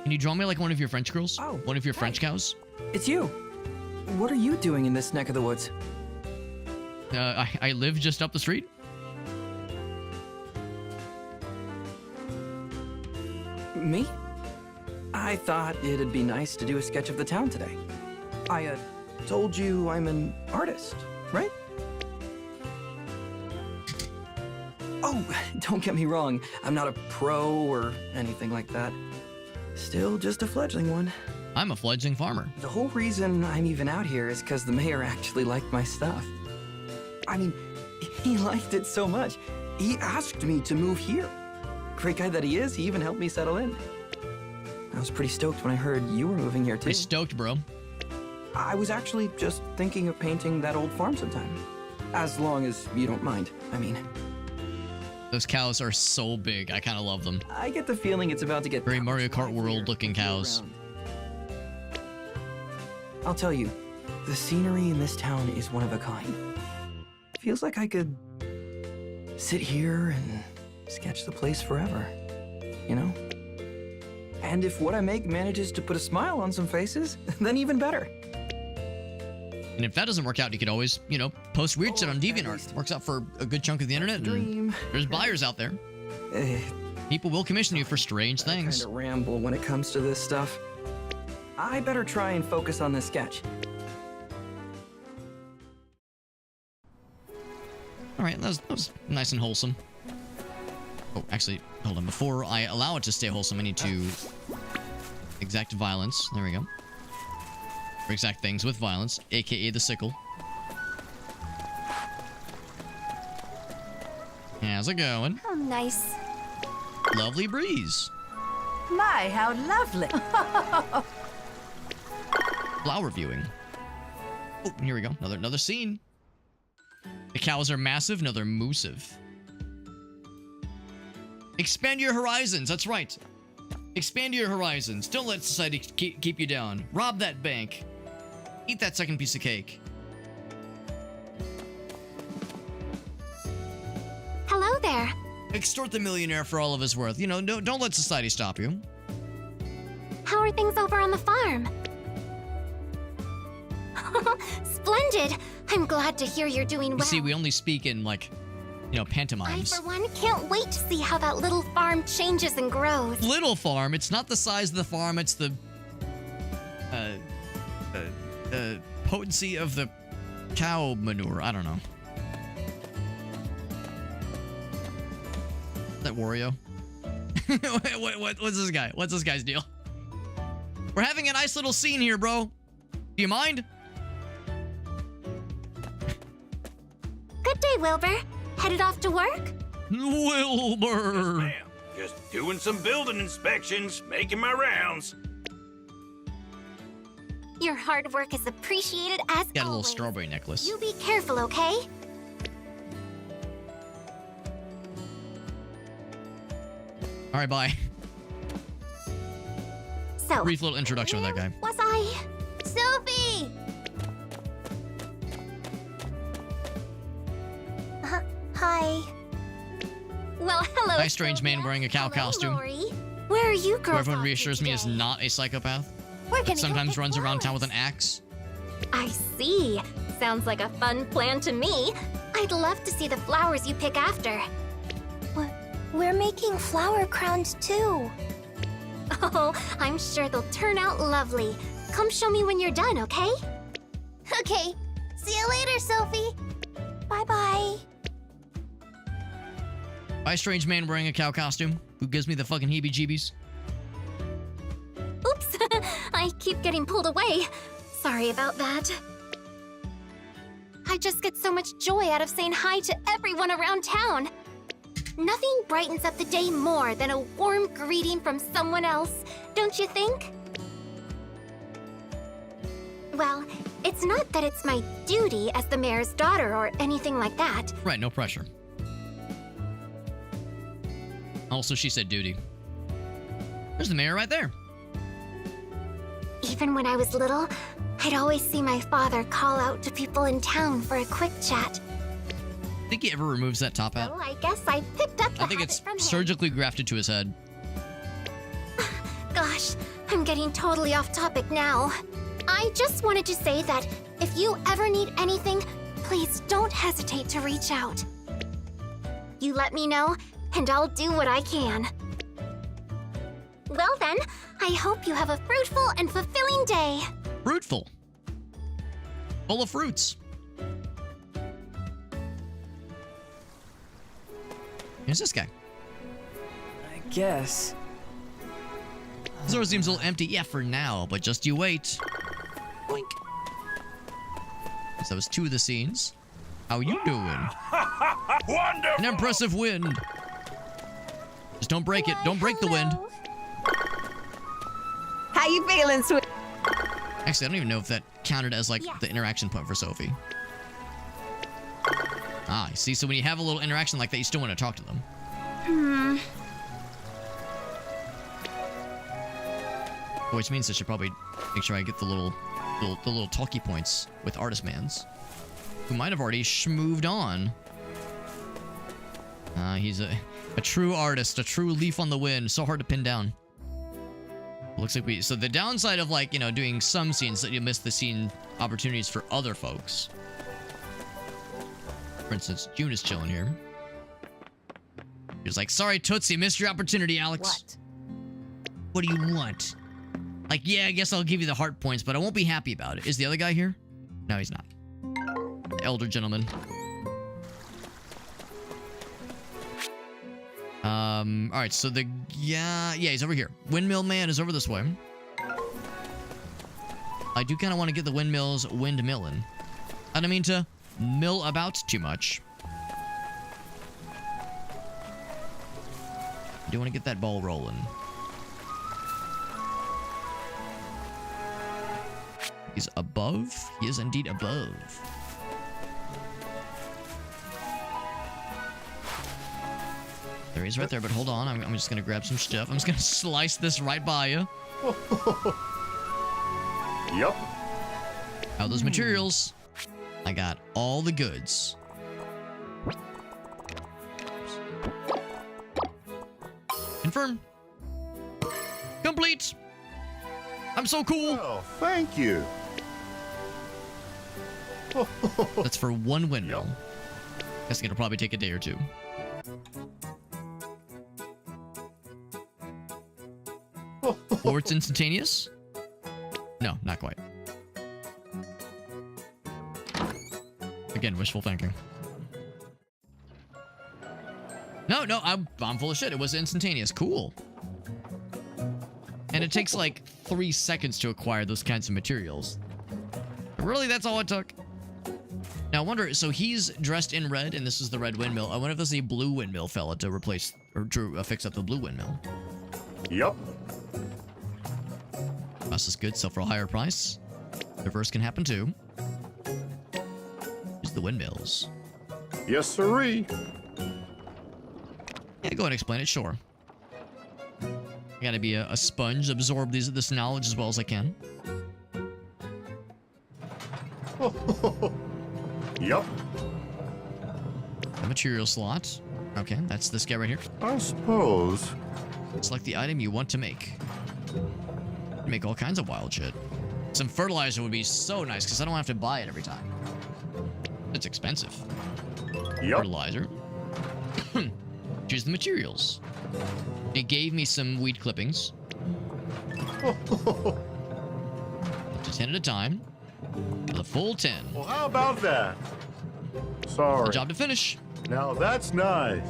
Can you draw me like one of your French girls? Oh, one of your French cows? It's you. What are you doing in this neck of the woods? I live just up the street. Me? I thought it'd be nice to do a sketch of the town today. I told you I'm an artist, right? Oh, don't get me wrong. I'm not a pro or anything like that. Still just a fledgling one. I'm a fledgling farmer. The whole reason I'm even out here is because the mayor actually liked my stuff. I mean, he liked it so much, he asked me to move here. Great guy that he is, he even helped me settle in. I was pretty stoked when I heard you were moving here too. Pretty stoked, bro. I was actually just thinking of painting that old farm sometime. As long as you don't mind, I mean. Those cows are so big. I kind of love them. I get the feeling it's about to get very Mario Kart World looking cows. I'll tell you, the scenery in this town is one of a kind. Feels like I could sit here and sketch the place forever, you know? And if what I make manages to put a smile on some faces, then even better. And if that doesn't work out, you could always, you know, post weird shit on DeviantArt. Works out for a good chunk of the internet. And there's buyers out there. People will commission you for strange things. I kind of ramble when it comes to this stuff. I better try and focus on this sketch. All right, that was nice and wholesome. Oh, actually, hold on. Before I allow it to stay wholesome, I need to exact violence. There we go. Or exact things with violence, aka the sickle. How's it going? How nice. Lovely breeze. My, how lovely. Flower viewing. Oh, here we go. Another scene. The cows are massive. No, they're moosive. Expand your horizons. That's right. Expand your horizons. Don't let society keep you down. Rob that bank. Eat that second piece of cake. Hello there. Extort the millionaire for all of his worth. You know, don't let society stop you. How are things over on the farm? Splendid. I'm glad to hear you're doing well. You see, we only speak in, like, you know, I, pantomimes. for one, can't wait to see how that little farm changes and grows. Little farm? It's not the size of the farm, it's the potency of the cow manure. I don't know. Is that Wario? What's this guy? What's this guy's deal? We're having a nice little scene here, bro. Do you mind? Good day, Wilbur. Headed off to work? Wilbur! Ma'am, just doing some building inspections, making my rounds. Your hard work is appreciated as Got a little always. strawberry necklace. You be careful, okay? All right, bye. So, Brief little introduction with that guy. was I? Sophie! Hi. Well, hello. Hi, strange man wearing a cow Hello, costume. Lori. Where are you Who girls everyone off to reassures me is today? not a psychopath. We're gonna But go sometimes pick runs around town with flowers. an axe. I see. Sounds like a fun plan to me. I'd love to see the flowers you pick after. We're making flower crowns too. Oh, I'm sure they'll turn out lovely. Come show me when you're done, okay? Okay. See you later, Sophie. Bye-bye. By a strange man wearing a cow costume who gives me the fucking heebie-jeebies. Oops. I keep getting pulled away. Sorry about that. I just get so much joy out of saying hi to everyone around town. Nothing brightens up the day more than a warm greeting from someone else, don't you think? Well, it's not that it's my duty as the mayor's daughter or anything like that. Right, no pressure. Also, she said duty. There's the mayor right there. Even when I was little, I'd always see my father call out to people in town for a quick chat. Think he ever removes that top hat? Well, I guess I picked up the I think habit it's from him. surgically grafted to his head. Gosh, I'm getting totally off topic now. I just wanted to say that if you ever need anything, please don't hesitate to reach out. You let me know, and I'll do what I can. Well then, I hope you have a fruitful and fulfilling day. Fruitful. Full of fruits. Who's this guy? I guess. Zora seems a little empty. Yeah, for now, but just you wait. Boink. So that was 2 of the scenes. How you doing? Wonderful! An impressive wind. Just don't break it. Don't break the wind. How you feeling, sweet? Actually, I don't even know if that counted as, like, the interaction point for Sophie. Ah, I see. So when you have a little interaction like that, you still want to talk to them. Which means I should probably make sure I get the little talkie points with Artist Mans, who might have already schmooved on. He's a true artist, a true leaf on the wind. So hard to pin down. Looks like so the downside of, like, you know, doing some scenes that you miss the scene opportunities for other folks. For instance, June is chilling here. He's like, sorry, Tootsie, missed your opportunity, Alex. What do you want? Like, yeah, I guess I'll give you the heart points, but I won't be happy about it. Is the other guy here? No, he's not. The elder gentleman. Alright, so yeah, he's over here. Windmill man is over this way. I do kind of want to get the windmills windmilling. I don't mean to mill about too much. I do want to get that ball rolling. He's above? He is indeed above. There he is right there, but hold on. I'm just going to grab some stuff. I'm just going to slice this right by you. Yep. How are those materials? I got all the goods. Confirm. Complete. I'm so cool. Oh, thank you. That's for 1 windmill. Guessing it'll probably take a day or 2. Or it's instantaneous? No, not quite. Again, wishful thinking. No, I'm full of shit. It was instantaneous. Cool. And it takes like 3 seconds to acquire those kinds of materials. Really, that's all it took? Now, I wonder, so he's dressed in red, and this is the red windmill. I wonder if there's a blue windmill fella to replace, or fix up the blue windmill. Yep. Cost is good, sell for a higher price. Reverse can happen too. Here's the windmills. Yes, sirree. Yeah, go ahead and explain it, sure. I gotta be a sponge, absorb this knowledge as well as I can. Yep. A material slot. Okay, that's this guy right here. I suppose. Select the item you want to make. Make all kinds of wild shit. Some fertilizer would be so nice because I don't have to buy it every time. It's expensive. Yep. Fertilizer. Choose the materials. It gave me some weed clippings. Up to 10 at a time. For the full 10. Well, how about that? Sorry. Good job to finish. Now that's nice.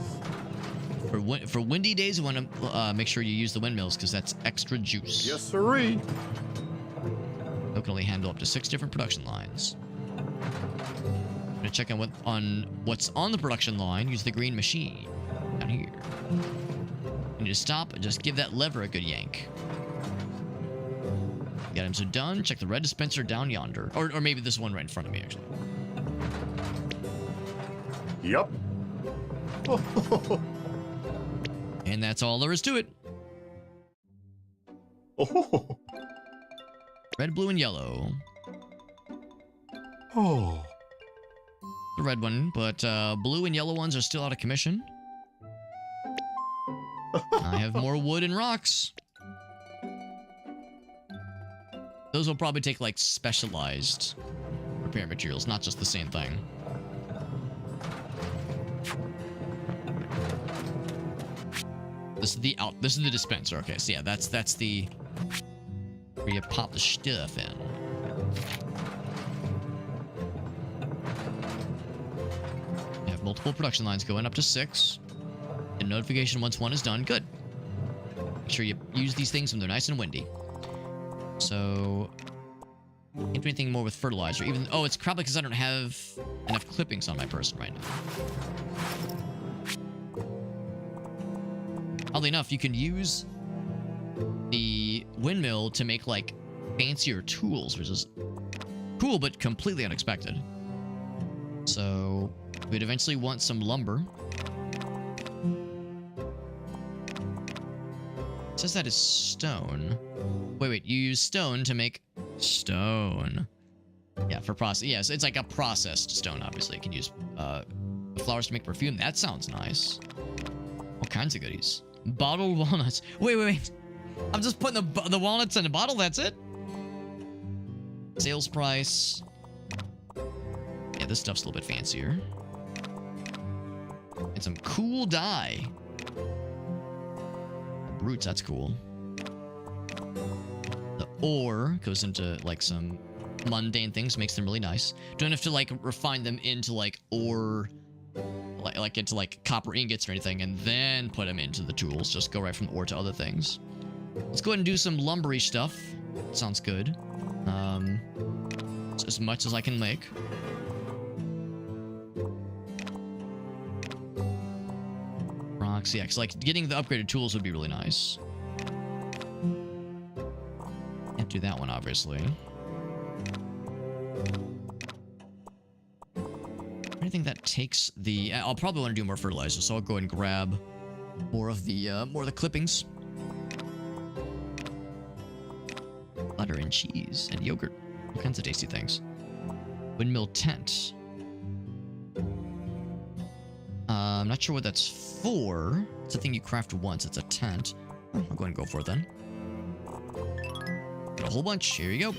For windy days, you want to make sure you use the windmills because that's extra juice. Yes, sirree. It can only handle up to 6 different production lines. I'm gonna check on what's on the production line. Use the green machine down here. You need to stop and just give that lever a good yank. The items are done. Check the red dispenser down yonder, or maybe this one right in front of me actually. Yep. And that's all there is to it. Oh. Red, blue, and yellow. Oh. The red one, but blue and yellow ones are still out of commission. I have more wood and rocks. Those will probably take like specialized repair materials, not just the same thing. This is the dispenser. Okay, so yeah, that's the where you pop the stuff in. You have multiple production lines going up to 6. And notification once one is done. Good. Make sure you use these things when they're nice and windy. So can't do anything more with fertilizer. Even it's probably because I don't have enough clippings on my person right now. Oddly enough, you can use the windmill to make like fancier tools, which is cool but completely unexpected. So we'd eventually want some lumber. It says that is stone. Wait, you use stone to make stone. Yeah, for process. Yes, it's like a processed stone, obviously. You can use flowers to make perfume. That sounds nice. All kinds of goodies. Bottled walnuts. Wait. I'm just putting the walnuts in a bottle, that's it? Sales price. Yeah, this stuff's a little bit fancier. And some cool dye. Roots, that's cool. The ore goes into like some mundane things, makes them really nice. Don't have to like refine them into like ore, like into like copper ingots or anything, and then put them into the tools. Just go right from ore to other things. Let's go ahead and do some lumbery stuff. Sounds good. It's as much as I can make. Rocks, yeah, 'cause like getting the upgraded tools would be really nice. Can't do that one, obviously. Anything that takes the... I'll probably want to do more fertilizer, so I'll go ahead and grab more of the clippings. Butter and cheese and yogurt. All kinds of tasty things. Windmill tent. I'm not sure what that's for. It's a thing you craft once. It's a tent. I'll go ahead and go for it then. Got a whole bunch. Here you go.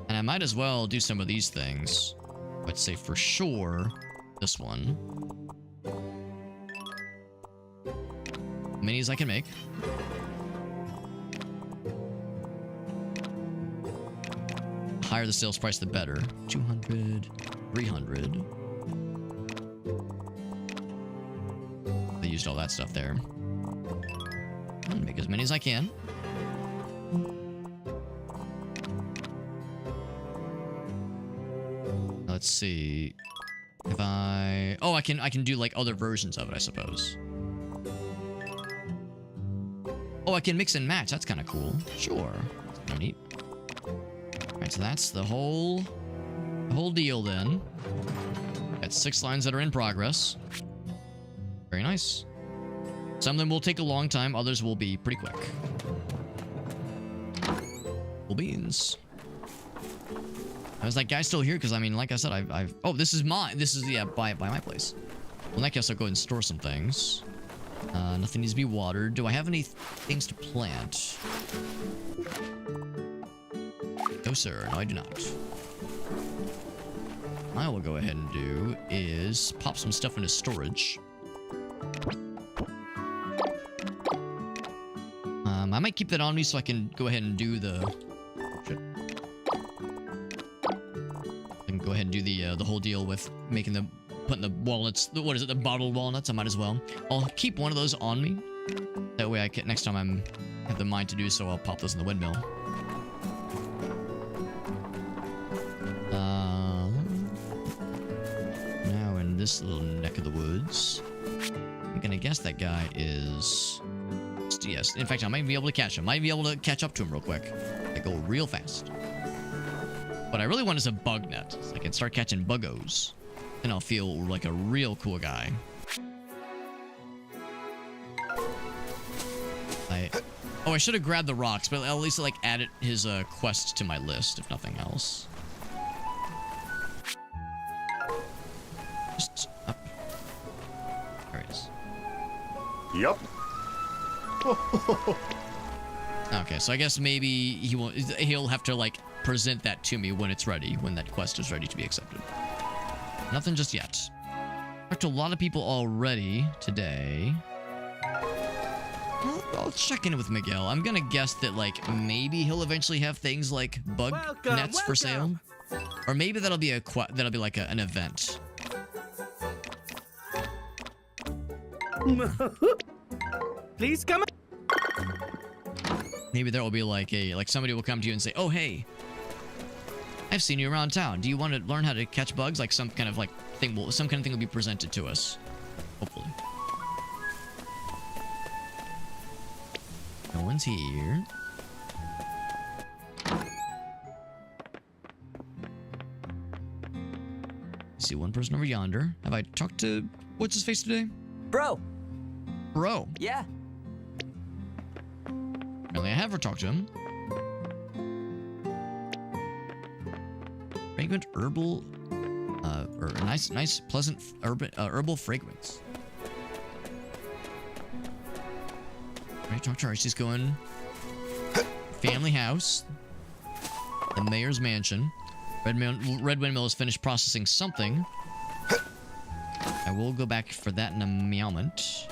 And I might as well do some of these things. I'd say for sure this one. Minis I can make. The higher the sales price, the better. 200, 300. They used all that stuff there. I'll make as many as I can. Let's see. If I can do like other versions of it, I suppose. Oh, I can mix and match. That's kind of cool. Sure. That's kind of neat. Alright, so that's the whole deal then. Got 6 lines that are in progress. Very nice. Some of them will take a long time. Others will be pretty quick. Cool beans. Is that guy still here? Because I mean, like I said, I've oh, this is mine. This is by my place. Well, in that case, I'll go ahead and store some things. Nothing needs to be watered. Do I have any things to plant? No, sir. No, I do not. I will go ahead and do is pop some stuff into storage. I might keep that on me so I can go ahead and do the... Shit. I can go ahead and do the whole deal with making the... Putting the walnuts... What is it? The bottled walnuts? I might as well. I'll keep one of those on me. That way I can... Next time I'm... have the mind to do so, I'll pop those in the windmill. Now in this little neck of the woods... I'm gonna guess that guy is... Yes, in fact, I might be able to catch him. Might be able to catch up to him real quick. I go real fast. What I really want is a bug net, so I can start catching buggos. Then I'll feel like a real cool guy. Oh, I should have grabbed the rocks, but at least like added his quest to my list, if nothing else. Just up. There it is. Yep. Okay, so I guess maybe he'll have to like present that to me when it's ready, when that quest is ready to be accepted. Nothing just yet. Talked to a lot of people already today. I'll check in with Miguel. I'm gonna guess that like maybe he'll eventually have things like bug nets for sale, or maybe that'll be like an event. Please come. Maybe there will be like somebody will come to you and say, "Oh hey, I've seen you around town. Do you want to learn how to catch bugs?" Like some kind of thing will be presented to us. Hopefully. No one's here. See one person over yonder. Have I talked to what's his face today? Bro. Bro. Yeah. Apparently I have talked to him. Fragrant herbal, or a nice, pleasant herbal fragrance. I talked to her. She's going. Family house. The mayor's mansion. Red Windmill has finished processing something. I will go back for that in a moment.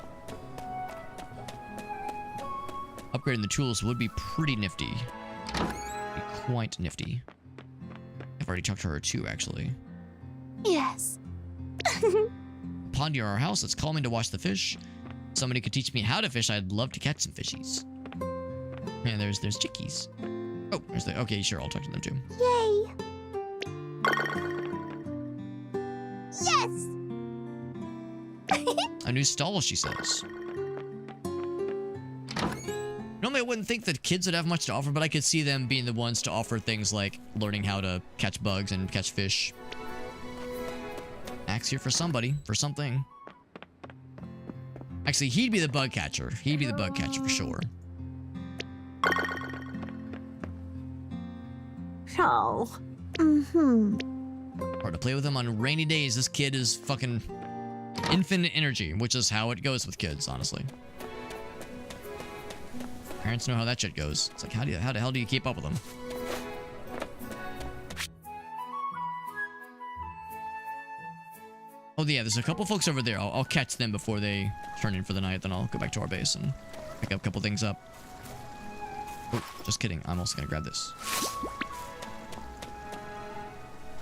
Upgrading the tools would be pretty nifty. Be quite nifty. I've already talked to her too, actually. Yes. Pond near our house. It's calming to watch the fish. Somebody could teach me how to fish. I'd love to catch some fishies. And there's chickies. Oh, there's the... Okay, sure, I'll talk to them too. Yay. Yes. A new stall, she says. Normally, I wouldn't think that kids would have much to offer, but I could see them being the ones to offer things like learning how to catch bugs and catch fish. Max here for somebody, for something. Actually, he'd be the bug catcher. He'd be the bug catcher for sure. Oh. Hard to play with him on rainy days. This kid is fucking infinite energy, which is how it goes with kids, honestly. Parents know how that shit goes. It's like, how the hell do you keep up with them? Oh yeah, there's a couple folks over there. I'll catch them before they turn in for the night. Then I'll go back to our base and pick up a couple things up. Oh, just kidding. I'm also gonna grab this.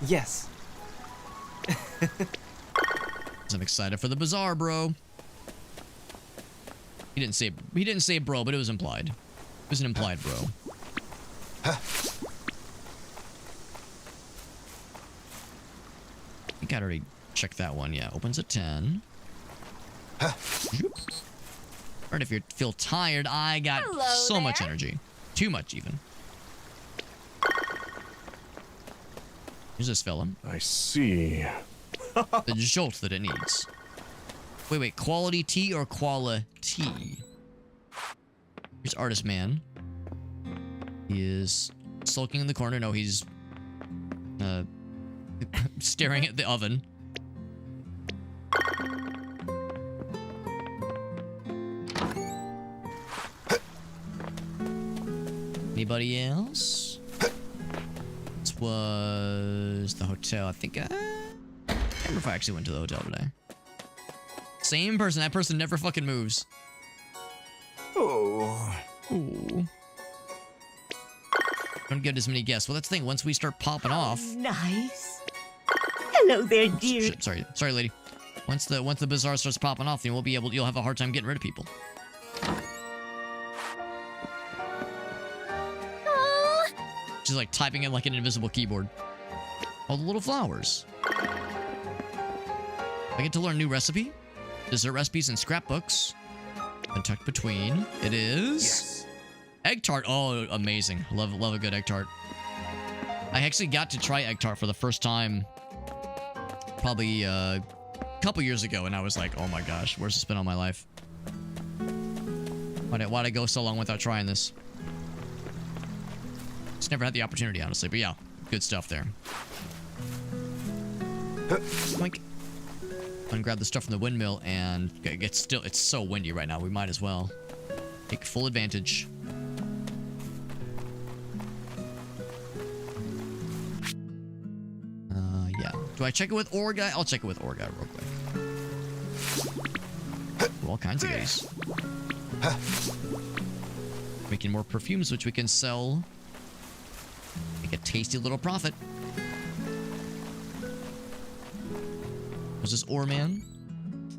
Yes. I'm excited for the bazaar, bro. He didn't say bro, but it was implied. It was an implied bro. I think I already checked that one. Yeah, opens at 10. Alright, if you feel tired, I got so much energy. Too much, even. Here's this fella. I see. The jolt that it needs. Wait, quality tea or quality? Here's Artist Man. He is sulking in the corner. No, he's staring at the oven. Anybody else? This was the hotel. I think I can't remember if I actually went to the hotel today. Same person. That person never fucking moves. Oh, Ooh. Don't get as many guests. Well, that's the thing. Once we start popping off. Nice. Hello there, dear. Sorry, lady. Once the bazaar starts popping off, then you'll have a hard time getting rid of people. She's like typing in like an invisible keyboard. All the little flowers. I get to learn a new recipe. Dessert recipes and scrapbooks. And tucked between. It is... Yes. Egg tart. Oh, amazing. Love a good egg tart. I actually got to try egg tart for the first time probably a couple years ago, and I was like, oh my gosh, where's this been all my life? Why'd I go so long without trying this? Just never had the opportunity, honestly. But yeah, good stuff there. Boink. I'm gonna grab the stuff from the windmill, and it's so windy right now. We might as well take full advantage. Yeah. Do I check it with Orga? I'll check it with Orga real quick. Ooh, all kinds of goodies. Making more perfumes, which we can sell. Make a tasty little profit. Was this Ore Man?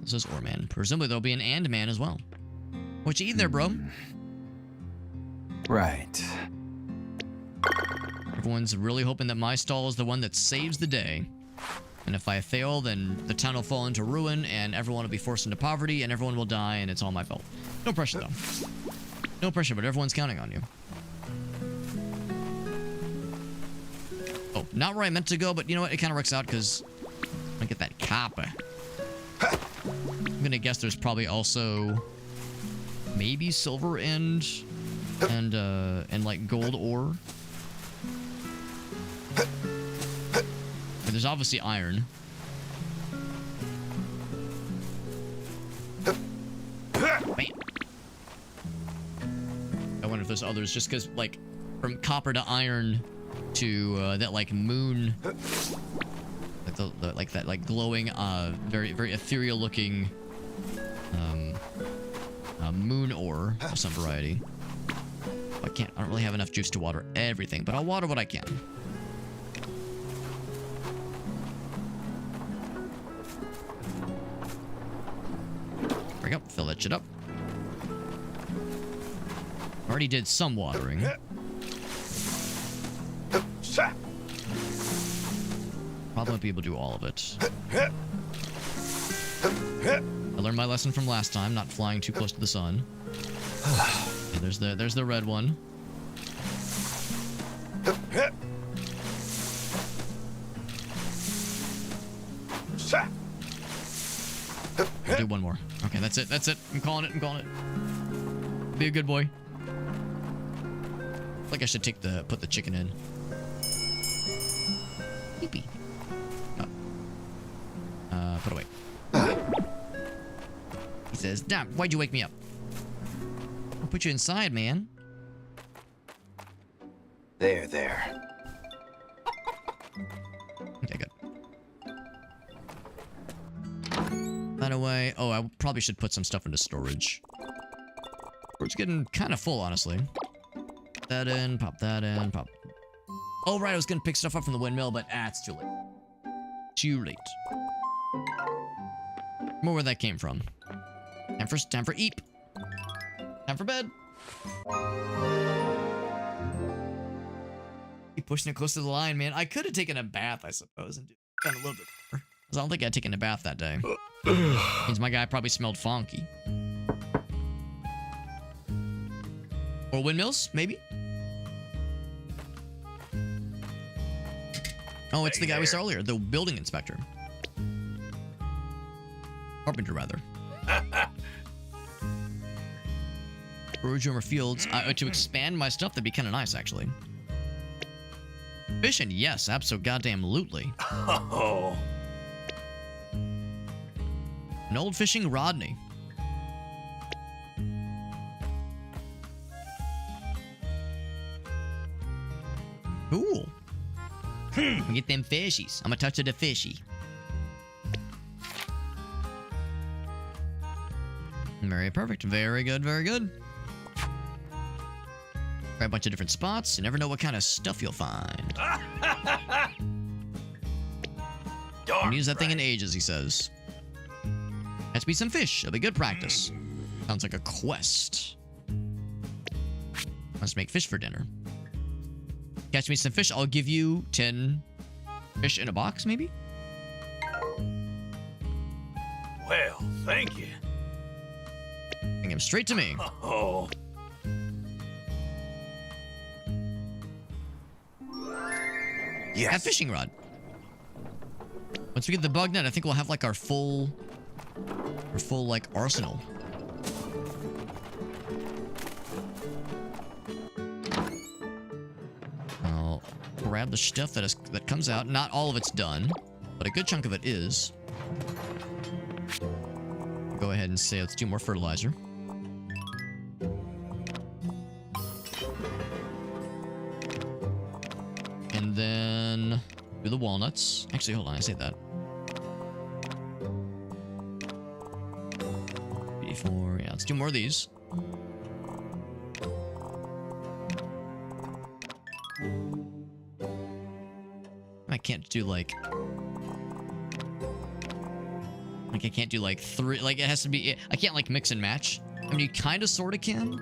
This is Ore Man. Presumably there'll be an And Man as well. What you eating there, bro? Right. Everyone's really hoping that my stall is the one that saves the day. And if I fail, then the town will fall into ruin, and everyone will be forced into poverty, and everyone will die, and it's all my fault. No pressure, though. No pressure, but everyone's counting on you. Oh, not where I meant to go, but you know what? It kind of works out, because I'm gonna get that copper. I'm gonna guess there's probably also maybe silver and like gold ore. And there's obviously iron. Bam. I wonder if there's others, just because like from copper to iron to that like moon, like that like glowing very ethereal looking moon ore of some variety. I don't really have enough juice to water everything, but I'll water what I can. There we go. Fill that shit up. Already did some watering. Probably won't be able to do all of it. I learned my lesson from last time, not flying too close to the sun. And there's the red one. I'll do one more. Okay, that's it. That's it. I'm calling it. Be a good boy. I think I should put the chicken in. Yippee. Oh. Put away. He says, "Damn, why'd you wake me up? I'll put you inside, man." There. Okay, good. By the way, oh, I probably should put some stuff into storage. It's getting kind of full, honestly. Pop that in, pop that in, pop. Oh, right, I was gonna pick stuff up from the windmill, but it's too late. Too late. Remember where that came from. Time for eep. Time for bed. Keep pushing it close to the line, man. I could have taken a bath, I suppose, and done a little bit more. Because I don't think I'd taken a bath that day. Means my guy probably smelled funky. Or windmills, maybe? Oh, it's the guy we saw earlier, the building inspector. Carpenter, rather. Forage over fields. To expand my stuff, that'd be kind of nice, actually. Fishing, yes, abso-goddamn-lutely. Oh. An old fishing Rodney. Cool. Get them fishies. I'm a touch of the fishy. Very perfect. Very good, very good. Try a bunch of different spots. You never know what kind of stuff you'll find. Haven't used that thing in ages, he says. Has to be some fish. It'll be good practice. Sounds like a quest. Let's make fish for dinner. Catch me some fish. I'll give you 10 fish in a box, maybe? Well, thank you. Bring him straight to me. Oh. Yes. That fishing rod. Once we get the bug net, I think we'll have like our full like arsenal. I'll grab the stuff that comes out. Not all of it's done, but a good chunk of it is. Go ahead and say let's do more fertilizer. And then do the walnuts. Actually, hold on, I say that. 84, yeah, let's do more of these. I can't do like I can't do like 3, like it has to be, I can't like mix and match. I mean, you kind of sort of can.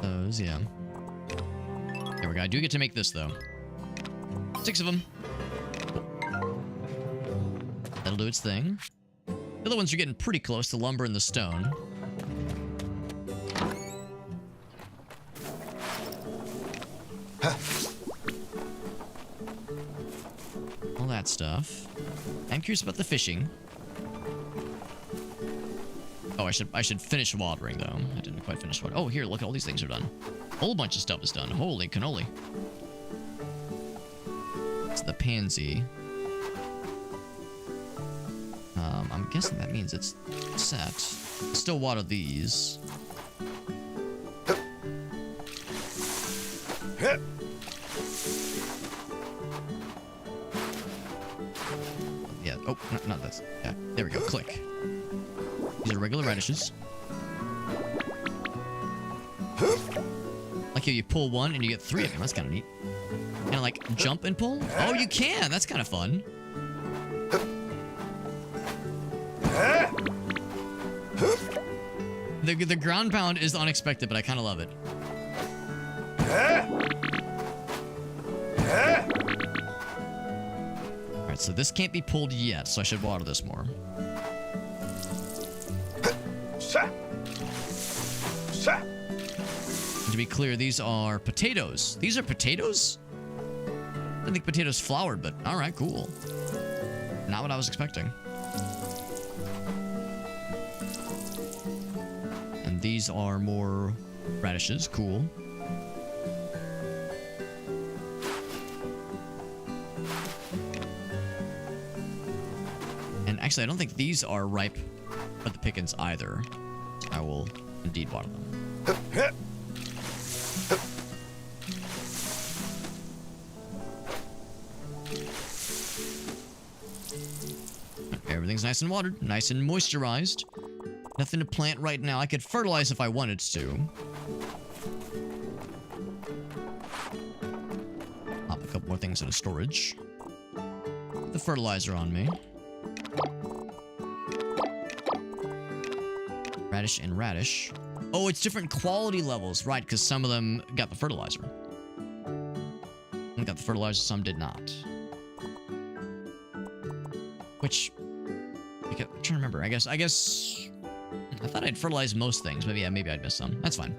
Those, yeah. There we go. I do get to make this though. 6 of them. That'll do its thing. The other ones are getting pretty close, the lumber and the stone. All that stuff. I'm curious about the fishing. Oh, I should finish watering though. I didn't quite finish watering. Oh, here, look, all these things are done. A whole bunch of stuff is done. Holy cannoli. It's the pansy. I'm guessing that means it's set. Still water these. Yeah, oh, not this. Yeah, there we go, click. These are regular radishes. Like how you pull one and you get 3 of them, that's kind of neat. And like jump and pull? Oh, you can, that's kind of fun. The ground pound is unexpected, but I kind of love it. Alright, so this can't be pulled yet, so I should water this more. And to be clear, these are potatoes. These are potatoes? I didn't think potatoes flowered, but alright, cool. Not what I was expecting. And these are more radishes. Cool. And actually, I don't think these are ripe for the pickings either. I will indeed water them. Everything's nice and watered, nice and moisturized. Nothing to plant right now. I could fertilize if I wanted to. Pop a couple more things into storage. Put the fertilizer on me. Radish and radish. Oh, it's different quality levels, right? Because some of them got the fertilizer. Some got the fertilizer, some did not. Which, I'm trying to remember. I guess I thought I'd fertilize most things, but yeah, maybe I'd miss some. That's fine.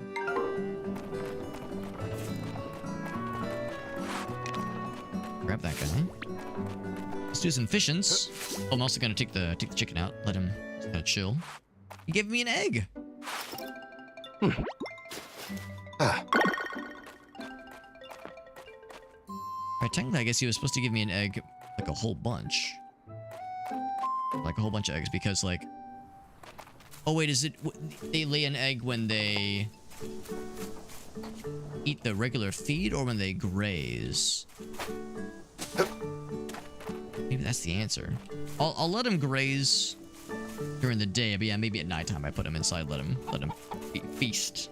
Grab that guy. Let's do some fishins. Oh, I'm also gonna take the chicken out. Let him kind of chill. He gave me an egg. Right, technically, I guess he was supposed to give me an egg, like a whole bunch. Like a whole bunch of eggs, because like... Oh wait, is it... They lay an egg when they... eat the regular feed, or when they graze? Maybe that's the answer. I'll let him graze during the day, but yeah, maybe at nighttime I put him inside, let him feast.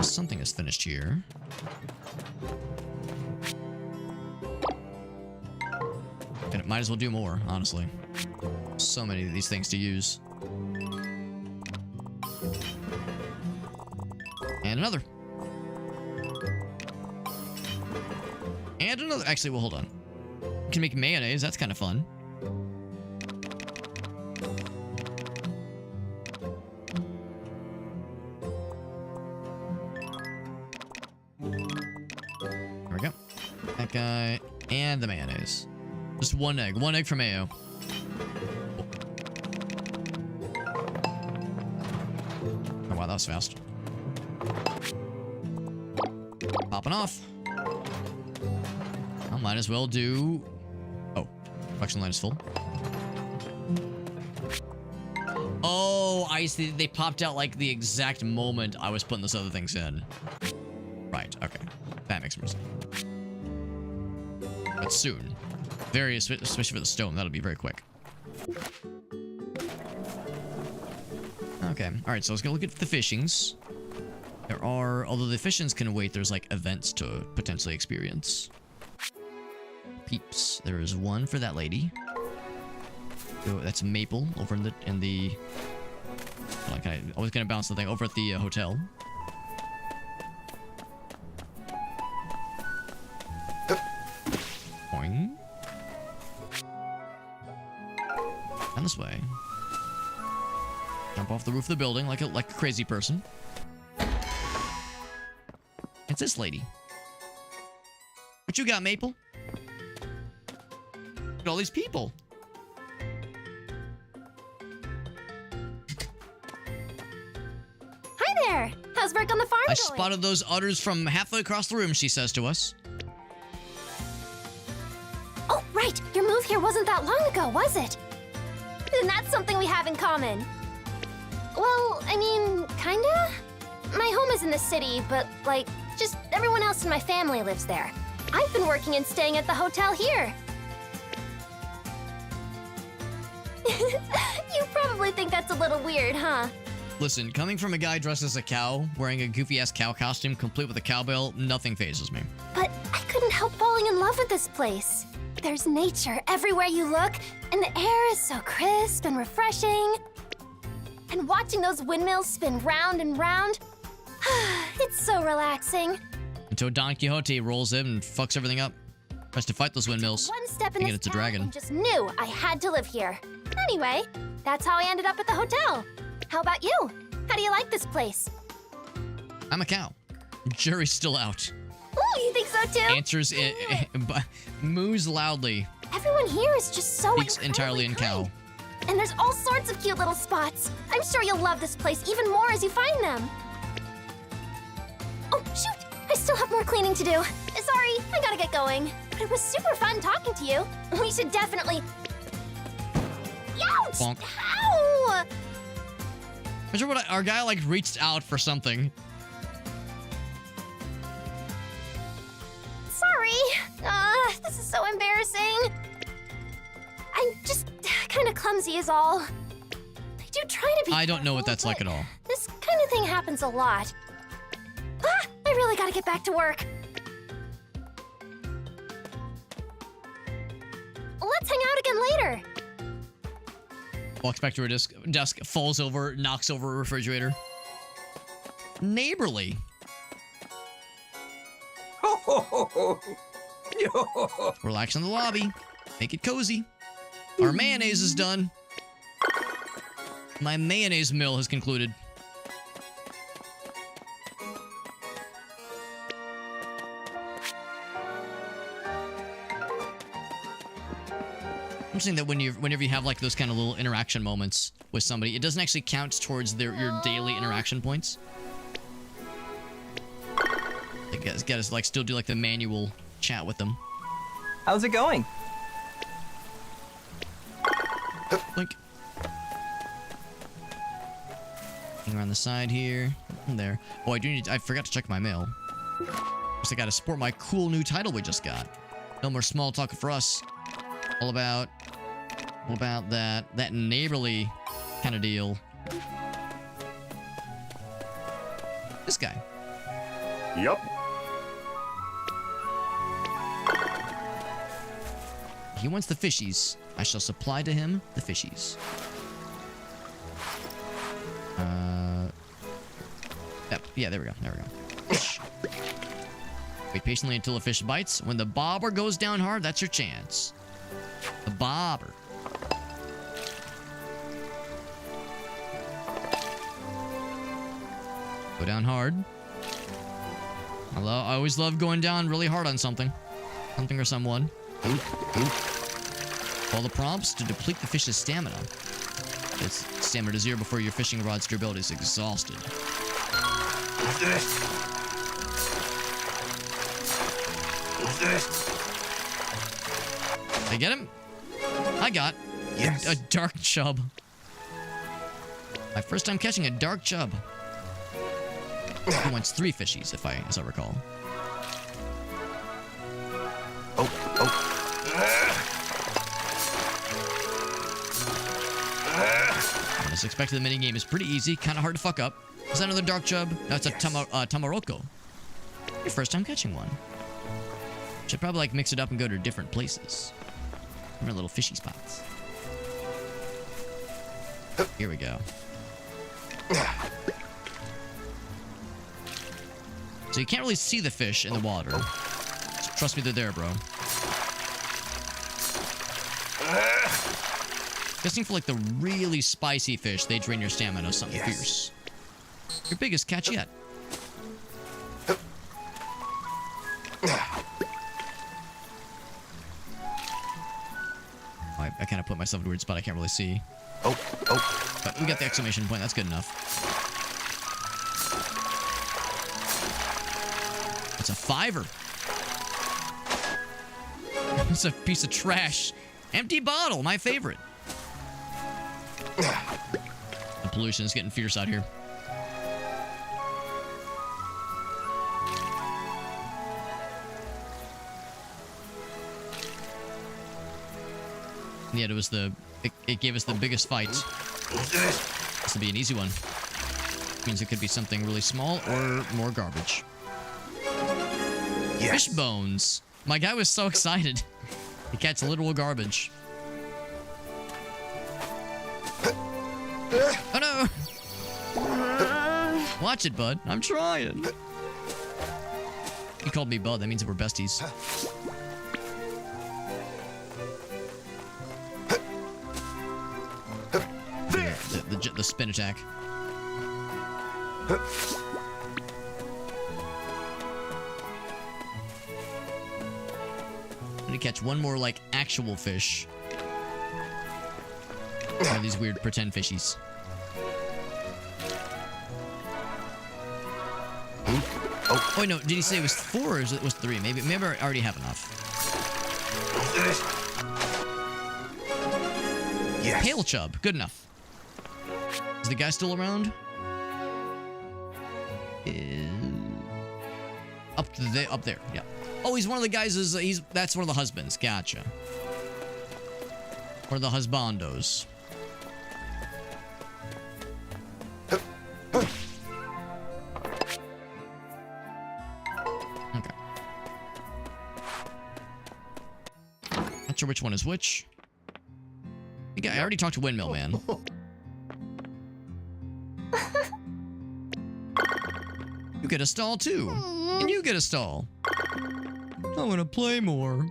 Something is finished here. And it might as well do more, honestly. So many of these things to use. And another. And another. Actually, well, hold on. We can make mayonnaise. That's kind of fun. There we go. That guy and the mayonnaise. Just one egg. One egg for mayo. Oh, wow, that was fast. Popping off. I might as well do... Oh, production line is full. Oh, I see. They popped out like the exact moment I was putting those other things in. Right, okay. That makes more sense. But soon. Very, especially for the stone, that'll be very quick. Okay, alright, so I was gonna look at the fishings. There are, although the fishings can wait, there's like events to potentially experience. Peeps. There is one for that lady. Oh, that's Maple over in the like I always gonna bounce the thing over at the hotel. Boing. And this way. Jump off the roof of the building like a crazy person. It's this lady. What you got, Maple? Look at all these people. Hi there. How's work on the farm I going? spotted those udders from halfway across the room, she says to us. Oh, right. Your move here wasn't that long ago, was it? Then that's something we have in common. Well, I mean, kinda? My home is in the city, but, like, just everyone else in my family lives there. I've been working and staying at the hotel here. You probably think that's a little weird, huh? Listen, coming from a guy dressed as a cow, wearing a goofy-ass cow costume, complete with a cowbell, nothing phases me. But I couldn't help falling in love with this place. There's nature everywhere you look, and the air is so crisp and refreshing. And watching those windmills spin round and round, it's so relaxing. Until Don Quixote rolls in and fucks everything up. Tries to fight those windmills. One step in Thinking this it's a town dragon. and just knew I had to live here. Anyway, that's how I ended up at the hotel. How about you? How do you like this place? I'm a cow. Jury's still out. Ooh, you think so too? Answers moos loudly. Everyone here is just so Speaks entirely in cow. kind. And there's all sorts of cute little spots. I'm sure you'll love this place even more as you find them. Oh, shoot! I still have more cleaning to do. Sorry, I gotta get going. But it was super fun talking to you. We should definitely... Ouch! Bonk. Ow! Remember what our guy like reached out for something. Sorry. This is so embarrassing. I'm just kind of clumsy is all. I do try to be I don't know what careful, that's like but at all. This kind of thing happens a lot. I really gotta get back to work. Let's hang out again later. Walks back to her desk, falls over, knocks over a refrigerator. Neighborly. Relax in the lobby. Make it cozy. Our mayonnaise is done. My mayonnaise mill has concluded. Interesting that whenever you have like those kind of little interaction moments with somebody, it doesn't actually count towards your daily interaction points. You guys gotta like still do like the manual chat with them. How's it going? Like, hang around the side here. in there. Oh, I forgot to check my mail. Guess I gotta support my cool new title we just got. No more small talk for us. All about that neighborly kind of deal. This guy. Yup. He wants the fishies. I shall supply to him the fishies. Yeah, there we go. There we go. Fish. Wait patiently until a fish bites. When the bobber goes down hard, that's your chance. The bobber. Go down hard. I always love going down really hard on something. Something or someone. Follow the prompts to deplete the fish's stamina. It's stamina to 0 before your fishing rod's durability is exhausted. Who's this? Who's this? Did I get him? I got a dark chub. My first time catching a dark chub. He wants 3 fishies, as I recall. As expected, the minigame is pretty easy, kind of hard to fuck up. Is that another dark chub? No, it's a tamaroko. Your first time catching one. Should probably like mix it up and go to different places. Different little fishy spots. Here we go. So you can't really see the fish in the water. So trust me, they're there, bro. Guessing for like the really spicy fish, they drain your stamina, something fierce. Your biggest catch yet. I kind of put myself in a weird spot I can't really see. But we got the exclamation point, that's good enough. It's a 5-er. It's a piece of trash. Empty bottle, my favorite. The pollution is getting fierce out here. And yet it gave us the biggest fight. This will be an easy one. Means it could be something really small or more garbage. Fish bones. My guy was so excited. He catch literal garbage. Oh no! Watch it, bud. I'm trying. He called me bud. That means we're besties. The spin attack. I'm gonna catch one more like actual fish. One of these weird pretend fishies. Oh wait, no. Did he say it was 4 or it was 3? Maybe I already have enough. Pale chub. Good enough. Is the guy still around? Up there. Yeah. Oh, he's one of the guys. That's one of the husbands. Gotcha. Or the husbandos. Okay. Not sure which one is which. I already talked to Windmill Man. You get a stall too. And you get a stall. I want to play more.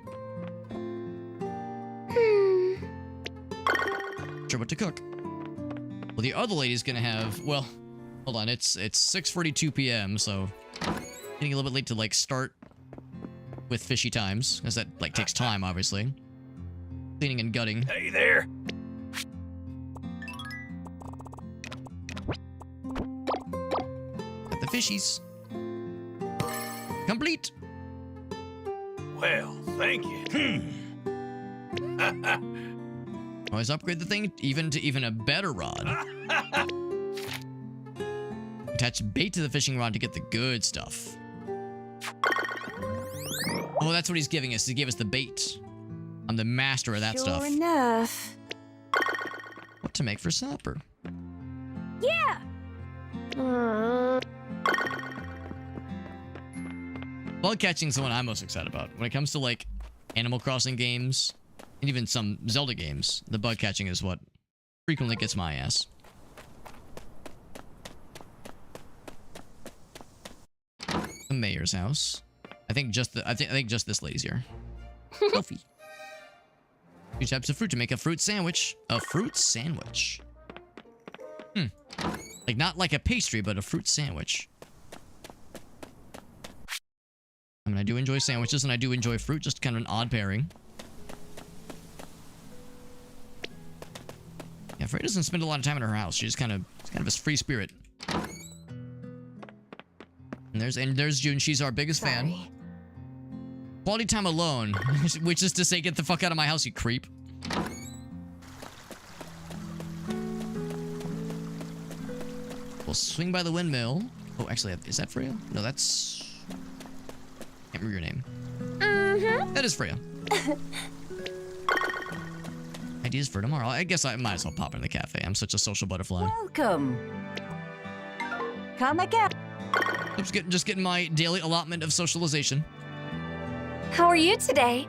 Sure what to cook. Well, the other lady's gonna have, well, hold on, it's 6:42 p.m., so getting a little bit late to like start with fishy times, because that like takes time, obviously. Cleaning and gutting. Hey there. Got the fishies. Complete. Well, thank you. Always upgrade the thing even to a better rod. Attach bait to the fishing rod to get the good stuff. Oh, that's what he's giving us. He gave us the bait. I'm the master of that stuff. Sure enough. What to make for supper? Yeah. Bug catching is the one I'm most excited about. When it comes to like Animal Crossing games, and even some Zelda games, the bug catching is what frequently gets my ass. The mayor's house. I think just this lady's here. Sophie. 2 types of fruit to make a fruit sandwich. A fruit sandwich. Like not like a pastry, but a fruit sandwich. I mean, I do enjoy sandwiches and I do enjoy fruit, just kind of an odd pairing. Yeah, Frey doesn't spend a lot of time in her house. She's kind of a free spirit. And there's June. She's our biggest fan. Quality time alone, which is to say, get the fuck out of my house, you creep. We'll swing by the windmill. Oh, actually, is that Freya? No, that's... Can't remember your name. That is Freya. Ideas for tomorrow. I guess I might as well pop in the cafe. I'm such a social butterfly. Welcome. Come again. Just getting my daily allotment of socialization. How are you today?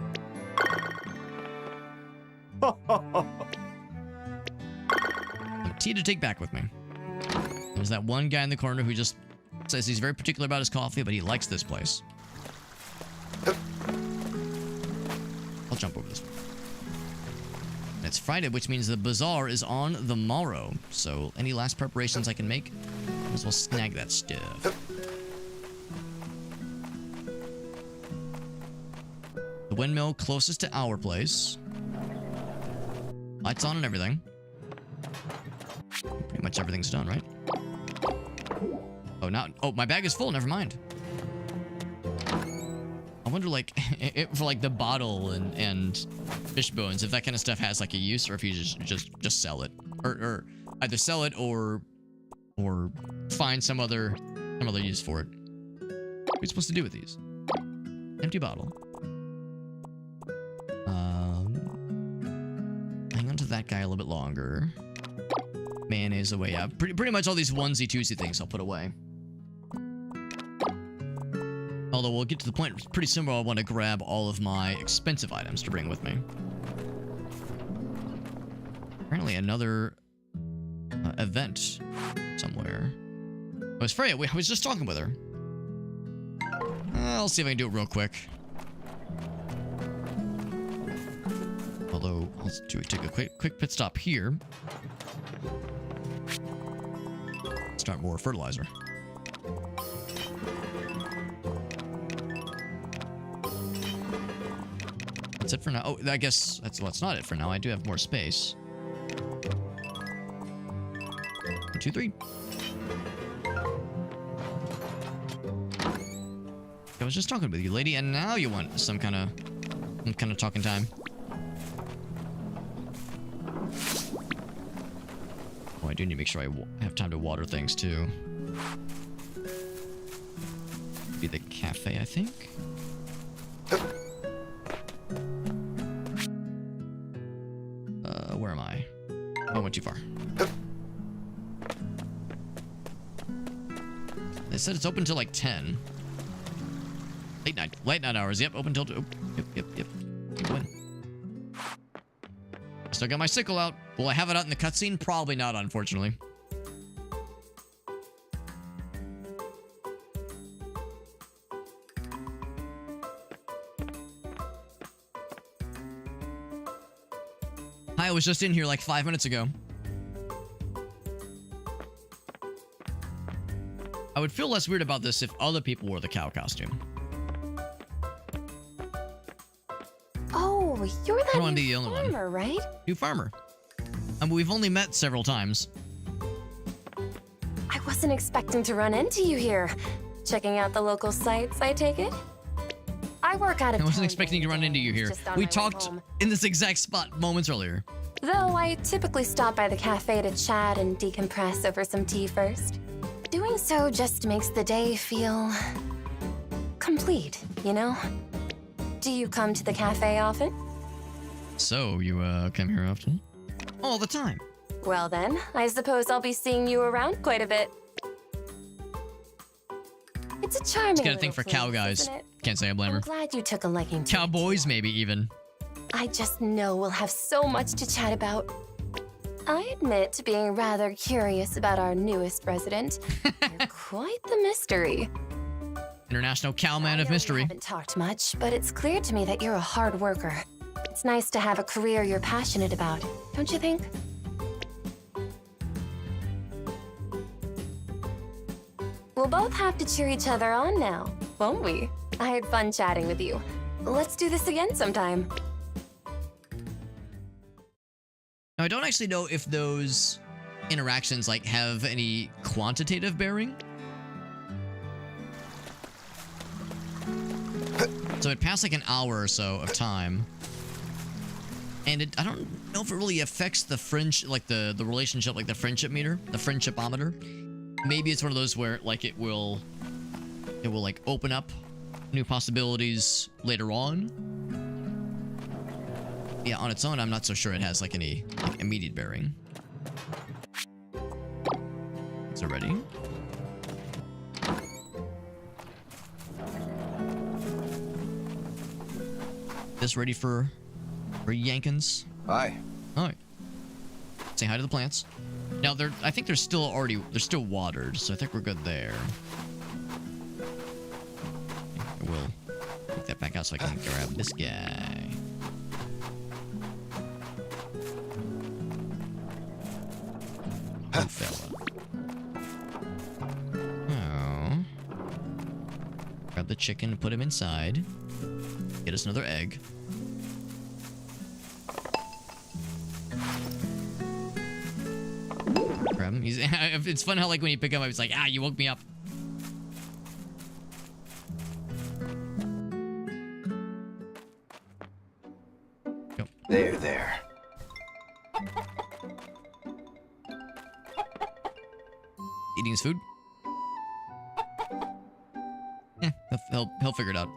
Tea to take back with me. There's that one guy in the corner who just says he's very particular about his coffee, but he likes this place. I'll jump over this one. It's Friday, which means the bazaar is on the morrow. So any last preparations I can make, might as well snag that stuff. The windmill closest to our place. Lights on and everything. Pretty much everything's done, right? Oh, my bag is full. Never mind. I wonder, like, for like the bottle and fish bones, if that kind of stuff has like a use, or if you just sell it, or either sell it or find some other use for it. What are you supposed to do with these? Empty bottle. Hang on to that guy a little bit longer. Mayonnaise away. Yeah, pretty much all these onesie-twosie things I'll put away. Although we'll get to the point pretty soon where I want to grab all of my expensive items to bring with me. Apparently another event somewhere. Oh, it's Freya. I was just talking with her. I'll see if I can do it real quick. Although, let's take a quick pit stop here. Start more fertilizer. That's it for now. Oh, I guess that's not it for now. I do have more space. 1, 2, 3. I was just talking with you, lady, and now you want some kind of talking time. Oh, I do need to make sure I have time to water things too. Be the cafe, I think. Where am I? Oh, I went too far. They said it's open till like 10. Late night hours. Yep, open till 2. Yep. Keep going. Still got my sickle out. Will I have it out in the cutscene? Probably not, unfortunately. I was just in here like 5 minutes ago. I would feel less weird about this if other people wore the cow costume. Oh, you're I don't want that to be the only one. farmer, right? New farmer. We've only met several times. I wasn't expecting to run into you here. Checking out the local sites, I take it? I work out of I wasn't town expecting to run into you here. just on We my way talked home. in this exact spot moments earlier. Though I typically stop by the cafe to chat and decompress over some tea first. Doing Doing so just makes the day feel complete, you know? Do you come to the cafe often? So, you, come here often? All the time. Well then, I suppose I'll be seeing you around quite a bit. It's a charming It's got a little thing for place, cow guys. isn't it? Can't say I blame her. I'm glad you took a liking to it. Cowboys, maybe even. I just know we'll have so much to chat about. I admit to being rather curious about our newest resident. You're quite the mystery. International cowman of We mystery. haven't talked much, but it's clear to me that you're a hard worker. It's nice to have a career you're passionate about, don't you think? We'll both have to cheer each other on now, won't we? I had fun chatting with you. Let's do this again sometime. Now, I don't actually know if those interactions, like, have any quantitative bearing. So it passed, like, an hour or so of time. And I don't know if it really affects the the relationship, like the friendship meter, the friendshipometer. Maybe it's one of those where, like, it will like, open up new possibilities later on. Yeah, on its own, I'm not so sure it has, like, any, like, immediate bearing. Is it ready? This ready for Yankins? Hi. Alright. Say hi to the plants. Now, I think they're still watered, so I think we're good there. I will take that back out so I can grab this guy. Good fella. Oh. Grab the chicken and put him inside. Get us another egg. Grab him. It's fun how, like, when you pick him up, it's like, ah, you woke me up. Go. There. Eating his food. He'll figure it out.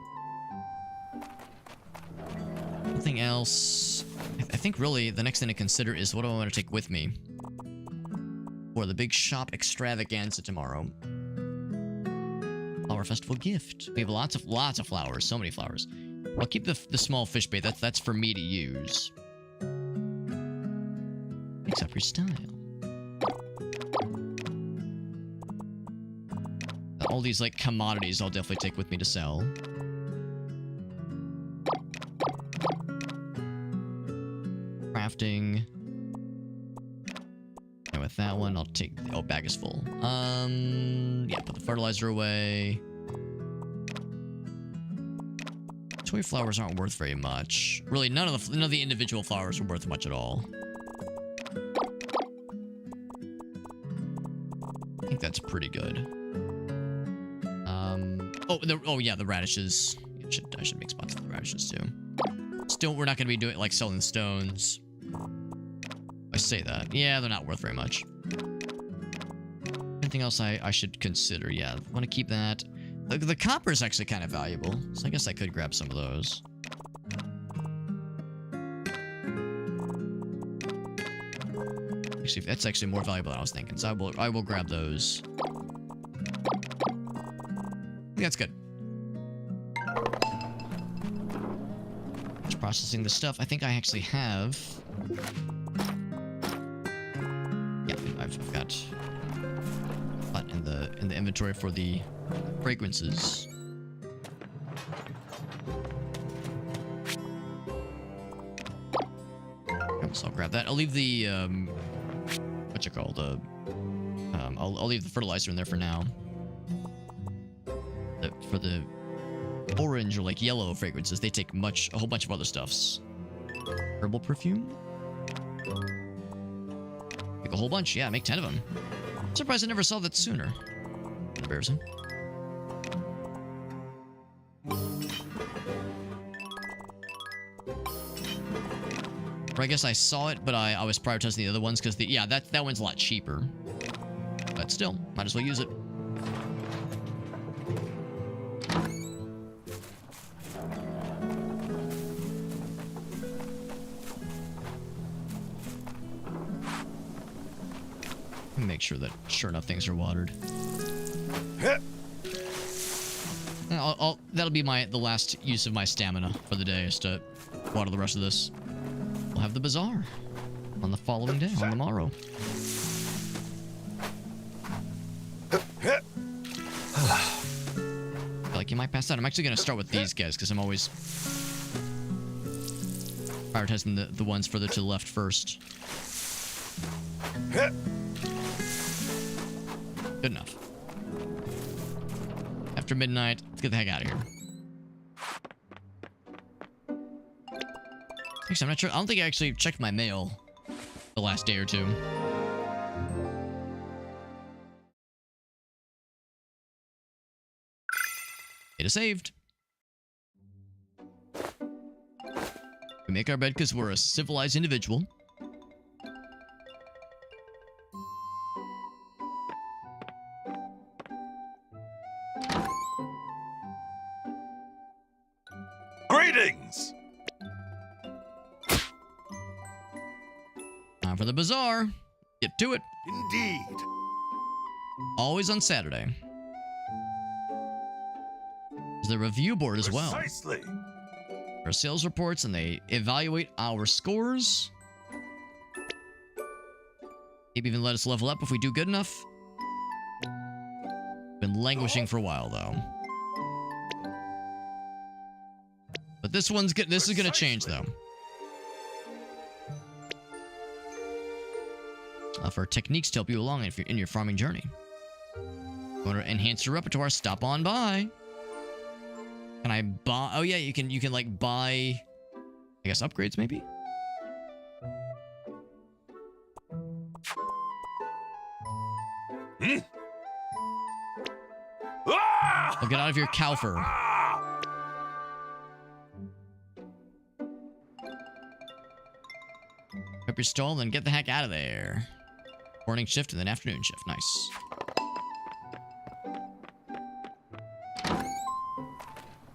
Nothing else. I think really the next thing to consider is what do I want to take with me for the big shop extravaganza tomorrow. Flower festival gift. We have lots of flowers. So many flowers. I'll keep the small fish bait. That's for me to use. Mix up your style. All these, like, commodities I'll definitely take with me to sell. Crafting. And with that one, I'll take... Oh, bag is full. Yeah, put the fertilizer away. Toy flowers aren't worth very much. Really, none of the individual flowers are worth much at all. I think that's pretty good. Oh yeah, the radishes. I should make spots for the radishes too. Still, we're not going to be doing, like, selling stones. I say that. Yeah, they're not worth very much. Anything else I should consider? Yeah, I want to keep that. The copper is actually kind of valuable, so I guess I could grab some of those. Actually, that's actually more valuable than I was thinking, so I will grab those. I think that's good. Just processing the stuff. I think I actually have... Yeah, I've got a lot in the inventory for the fragrances. So I'll grab that. I'll leave the what's it called? I'll leave the fertilizer in there for now. For the orange or, like, yellow fragrances, they take a whole bunch of other stuffs. Herbal perfume? Make a whole bunch. Yeah, make 10 of them. I'm surprised I never saw that sooner. Embarrassing. Or I guess I saw it, but I was prioritizing the other ones because that one's a lot cheaper. But still, might as well use it. me make sure that, sure enough, things are watered. That'll be the last use of my stamina for the day, is to water the rest of this. We'll have the bazaar on the following day, on the morrow. I feel like you might pass out. I'm actually going to start with these guys, because I'm always prioritizing the ones further to the left first. Good enough. After midnight, let's get the heck out of here. Actually, I'm not sure. I don't think I actually checked my mail the last day or two. Data saved. We make our bed because we're a civilized individual. Greetings! Time for the bazaar. Get to it. Indeed. Always on Saturday. There's the review board as well. Precisely. Our sales reports, and they evaluate our scores. Maybe even let us level up if we do good enough. Been languishing for a while, though. But this one's good. This is gonna change, though. For techniques to help you along if you're in your farming journey. Want to enhance your repertoire? Stop on by. Can I buy? Oh yeah, you can like buy, I guess, upgrades maybe. Well, get out of your cow fur. Prep your stall, then get the heck out of there. Morning shift and then afternoon shift. Nice.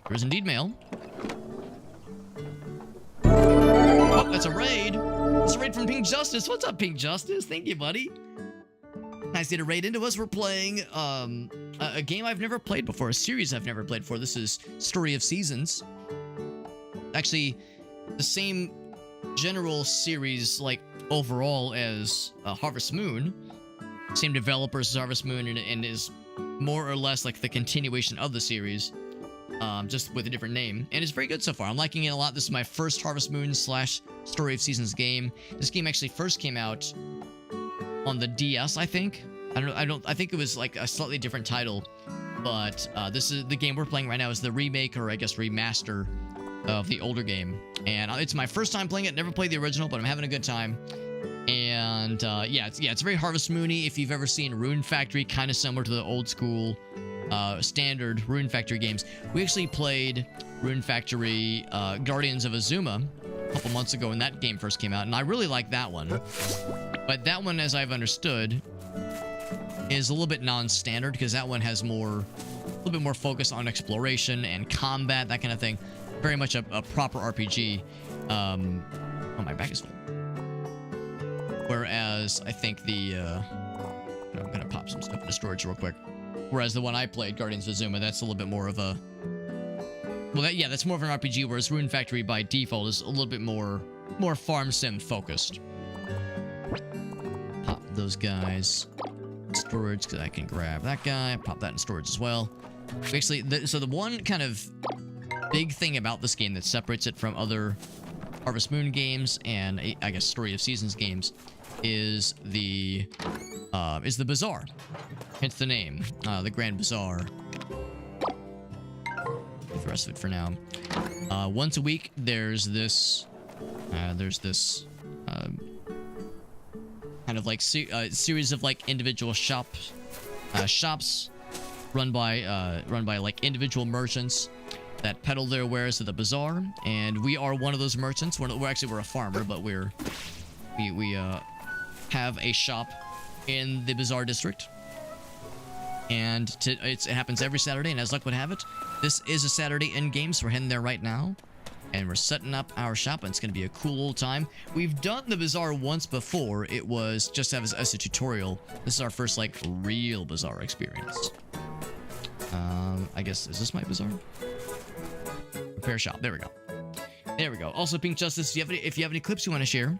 There is indeed mail. Oh, that's a raid. It's a raid from Pink Justice. What's up, Pink Justice? Thank you, buddy. Nice to raid into us. We're playing a game I've never played before, a series I've never played before. This is Story of Seasons. Actually, the same general series, like, overall as Harvest Moon. Same developers as Harvest Moon, and is more or less like the continuation of the series. Just with a different name, and it's very good so far. I'm liking it a lot. This is my first Harvest Moon / Story of Seasons game. This game actually first came out on the DS, I think. I think it was like a slightly different title, but this is the game we're playing right now. Is the remake, or I guess remaster, of the older game, and it's my first time playing it. Never played the original, but I'm having a good time. And yeah, it's very Harvest Moony. If you've ever seen Rune Factory, kind of similar to the old school standard Rune Factory games. We actually played Rune Factory Guardians of Azuma a couple months ago when that game first came out, and I really like that one. But that one, as I've understood, is a little bit non-standard, because that one has a little bit more focus on exploration and combat, that kind of thing. Very much a proper RPG. Oh, my back is full. Whereas I think I'm gonna pop some stuff into storage real quick. Whereas the one I played, Guardians of Azuma, that's a little bit more of a... Well, that's more of an RPG, whereas Rune Factory by default is a little bit more farm sim focused. Pop those guys in storage, because I can grab that guy, pop that in storage as well. Basically, so the one kind of big thing about this game that separates it from other Harvest Moon games and I guess Story of Seasons games is the bazaar. Hence the name, the Grand Bazaar. Leave the rest of it for now. Once a week, there's this kind of like series of like individual shops run by like individual merchants that peddle their wares at the bazaar, and we are one of those merchants. We're a farmer, but we have a shop in the bazaar district, and it happens every Saturday. And as luck would have it, this is a Saturday in game, so we're heading there right now. And we're setting up our shop, and it's going to be a cool old time. We've done the Bazaar once before. It was just as a tutorial. This is our first, like, real Bazaar experience. I guess, is this my Bazaar? Repair shop. There we go. There we go. Also, Pink Justice, if you have any clips you want to share,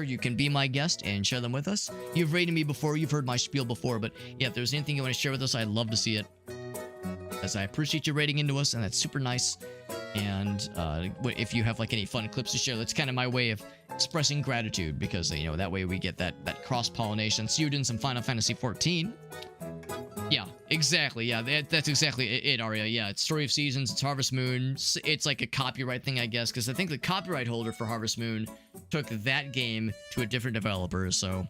you can be my guest and share them with us. You've rated me before. You've heard my spiel before. But, yeah, if there's anything you want to share with us, I'd love to see it. As I appreciate you rating into us, and that's super nice. And if you have like any fun clips to share, that's kind of my way of expressing gratitude, because you know that way we get that cross-pollination. So you're doing some Final Fantasy 14. Yeah, exactly. Yeah, that's exactly it, Arya. Yeah, it's Story of Seasons. It's Harvest Moon. It's like a copyright thing, I guess, because I think the copyright holder for Harvest Moon took that game to a different developer. So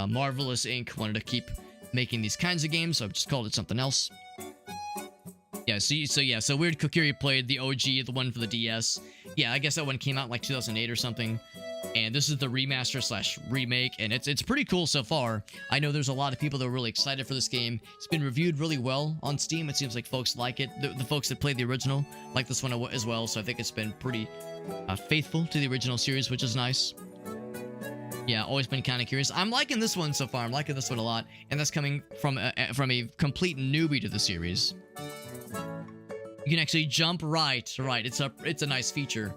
Marvelous Inc. wanted to keep making these kinds of games, so I've just called it something else. Yeah, so Weird Kokiri played the OG, the one for the DS. Yeah, I guess that one came out in like 2008 or something. And this is the remaster / remake, and it's pretty cool so far. I know there's a lot of people that are really excited for this game. It's been reviewed really well on Steam. It seems like folks like it. The folks that played the original like this one as well, so I think it's been pretty faithful to the original series, which is nice. Yeah, always been kind of curious. I'm liking this one so far. I'm liking this one a lot, and that's coming from a complete newbie to the series. You can actually jump right. It's a nice feature.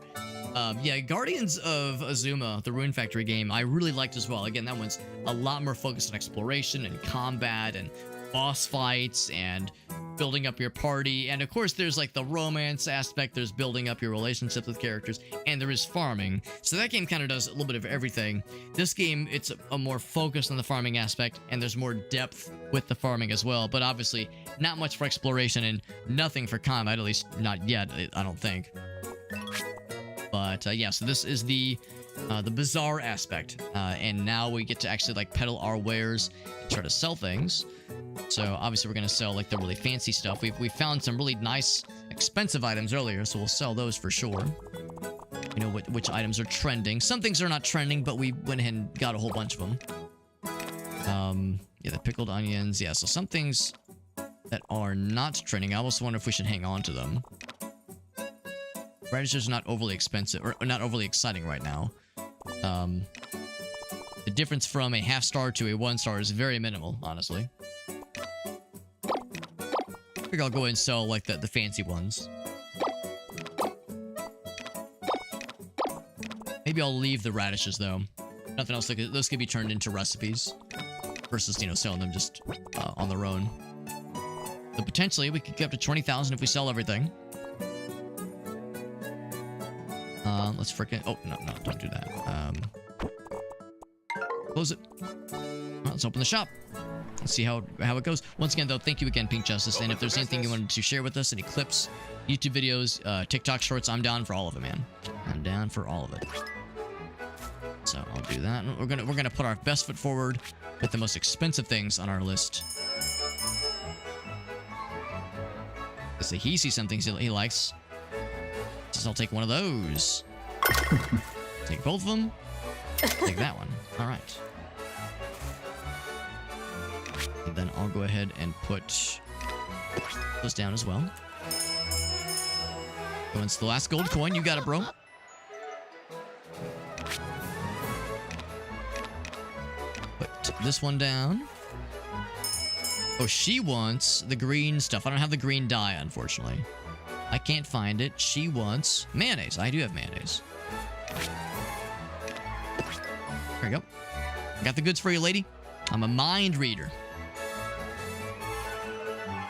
Yeah, Guardians of Azuma, the Rune Factory game, I really liked as well. Again, that one's a lot more focused on exploration and combat and boss fights and building up your party. And of course, there's like the romance aspect. There's building up your relationships with characters, and there is farming. So that game kind of does a little bit of everything. This game, it's a more focused on the farming aspect, and there's more depth with the farming as well. But obviously, not much for exploration and nothing for combat, at least not yet, I don't think. But yeah, so this is the Bazaar aspect, and now we get to actually like peddle our wares and try to sell things. So obviously we're gonna sell like the really fancy stuff. We found some really nice, expensive items earlier, so we'll sell those for sure. You know which items are trending. Some things are not trending, but we went ahead and got a whole bunch of them. Yeah, the pickled onions. Yeah, so some things that are not trending. I also wonder if we should hang on to them. Radishes are not overly expensive, or not overly exciting right now. The difference from a half star to a 1 star is very minimal, honestly. I think I'll go ahead and sell like the fancy ones. Maybe I'll leave the radishes though. Nothing else. Those could be turned into recipes versus, you know, selling them just on their own. But potentially we could get up to 20,000 if we sell everything. Let's frickin'... Oh, no, don't do that. Close it. Well, let's open the shop. Let's see how it goes. Once again, though, thank you again, Pink Justice. And if there's anything you wanted to share with us, any clips, YouTube videos, TikTok shorts, I'm down for all of it, man. I'm down for all of it. So I'll do that. We're gonna put our best foot forward with the most expensive things on our list. So he sees some things he likes. So I'll take one of those. Take both of them. Take that one. All right. And then I'll go ahead and put those down as well. Go into the last gold coin. You got it, bro. Put this one down. Oh, she wants the green stuff. I don't have the green dye, unfortunately. I can't find it. She wants mayonnaise. I do have mayonnaise. There you go. I got the goods for you, lady. I'm a mind reader.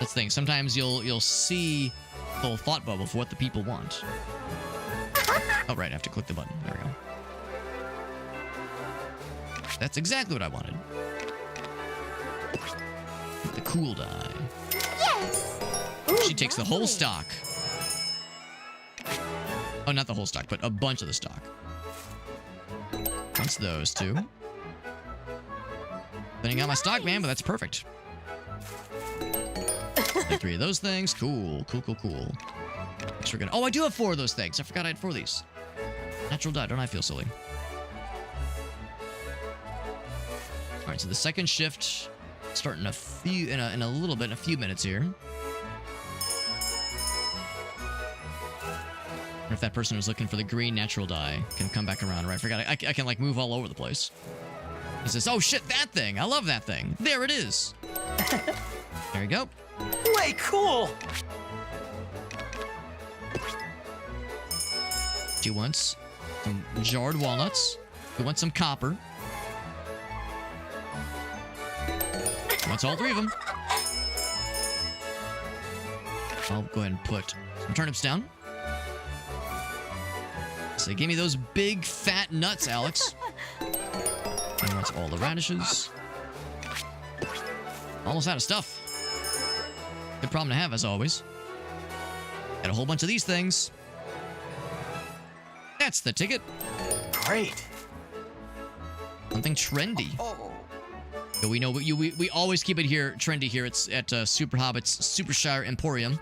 That's the thing. Sometimes you'll see the whole thought bubble for what the people want. Oh, right. I have to click the button. There we go. That's exactly what I wanted. The cool dye. Yes! She takes the whole stock. Oh, not the whole stock, but a bunch of the stock. That's those two. Putting out my stock, man, but that's perfect. Like 3 of those things. Cool. Oh, I do have 4 of those things. I forgot I had 4 of these. Natural dye. Don't I feel silly? All right, so the second shift starting in a few minutes here. if that person was looking for the green natural dye can come back around. Right, I forgot. I can like move all over the place. He says, oh shit, that thing. I love that thing. There it is. There you go. Way cool! She wants some jarred walnuts. He wants some copper. He wants all three of them. I'll go ahead and put some turnips down. So give me those big fat nuts, Alex. He wants all the radishes. Almost out of stuff. Good problem to have, as always. Got a whole bunch of these things. That's the ticket. Great. Something trendy. So we know we always keep it here trendy here. It's at Super Hobbit's Supershire Emporium.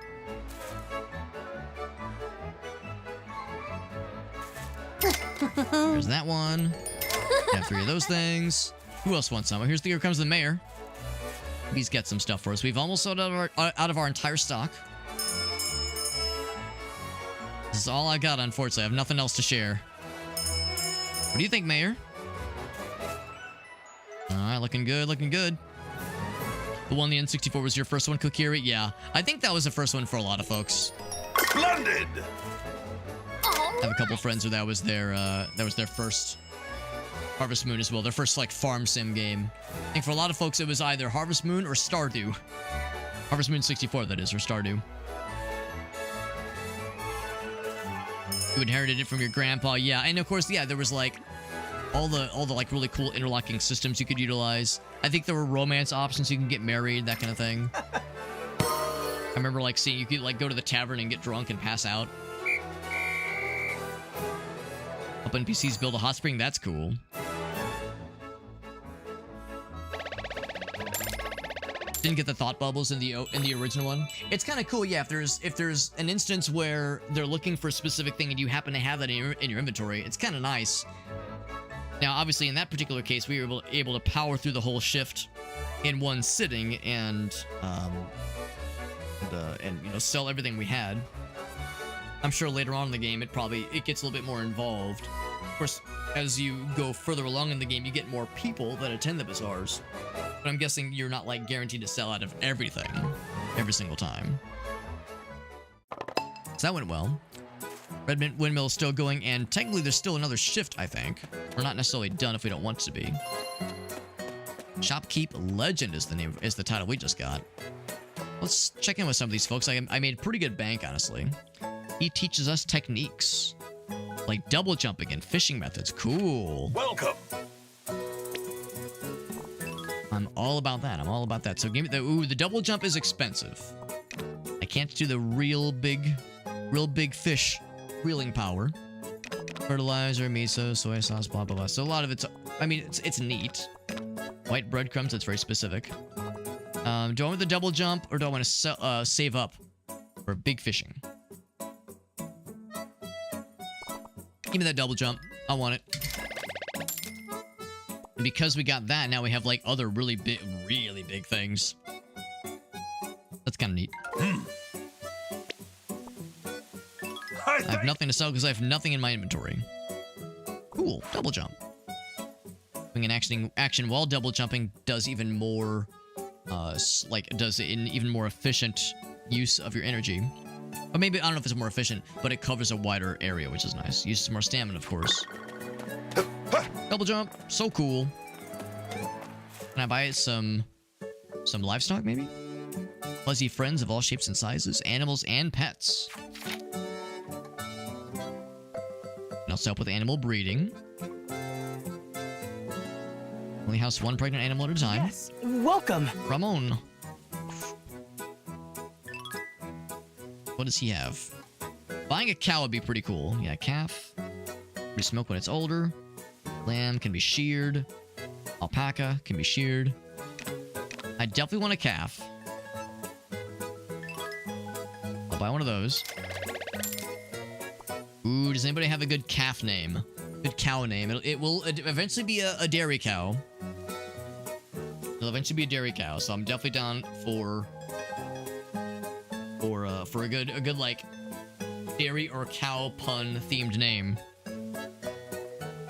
There's that one. Have 3 of those things. Who else wants some? Here comes the mayor. He's got some stuff for us. We've almost sold out of our entire stock. This is all I got, unfortunately. I have nothing else to share. What do you think, Mayor? Alright, looking good, looking good. The one, the N64 was your first one, Kokiri? Yeah. I think that was the first one for a lot of folks. Splendid! I have a couple friends where that was their first Harvest Moon as well. Their first, like, farm sim game. I think for a lot of folks, it was either Harvest Moon or Stardew. Harvest Moon 64, that is, or Stardew. You inherited it from your grandpa, yeah. And of course, yeah, there was like all the like really cool interlocking systems you could utilize. I think there were romance options, you can get married, that kind of thing. I remember like seeing you could like go to the tavern and get drunk and pass out. Help NPCs build a hot spring, that's cool. Didn't get the thought bubbles in the original one. It's kind of cool, yeah. If there's an instance where they're looking for a specific thing and you happen to have that in your inventory, it's kind of nice. Now, obviously, in that particular case, we were able to power through the whole shift in one sitting and you know, sell everything we had. I'm sure later on in the game, it gets a little bit more involved. Of course, as you go further along in the game, you get more people that attend the bazaars. But I'm guessing you're not, like, guaranteed to sell out of everything every single time. So that went well. Red Mint Windmill is still going, and technically there's still another shift, I think. We're not necessarily done if we don't want to be. Shopkeep Legend is the title we just got. Let's check in with some of these folks. I made pretty good bank, honestly. He teaches us techniques. Like double jumping and fishing methods. Cool. Welcome. I'm all about that. I'm all about that. So give me the double jump is expensive. I can't do the real big fish reeling power. Fertilizer, miso, soy sauce, blah, blah, blah. So a lot of it's neat. White breadcrumbs, that's very specific. Do I want the double jump or do I want to save up for big fishing? Give me that double jump. I want it. And because we got that, now we have like other really big things. That's kind of neat. I have nothing to sell because I have nothing in my inventory. Cool. Double jump. Doing an action while double jumping does even more, does an even more efficient use of your energy. Or maybe, I don't know if it's more efficient, but it covers a wider area, which is nice. Uses some more stamina, of course. Double jump. So cool. Can I buy some livestock, maybe? Fuzzy friends of all shapes and sizes, animals and pets. Can also help with animal breeding. Only house one pregnant animal at a time. Yes, welcome. Ramon. What does he have? Buying a cow would be pretty cool. Yeah, calf. Produce milk when it's older. Lamb can be sheared. Alpaca can be sheared. I definitely want a calf. I'll buy one of those. Ooh, does anybody have a good calf name? Good cow name. It will eventually be a dairy cow. It'll eventually be a dairy cow, so I'm definitely down for a good like dairy or cow pun themed name.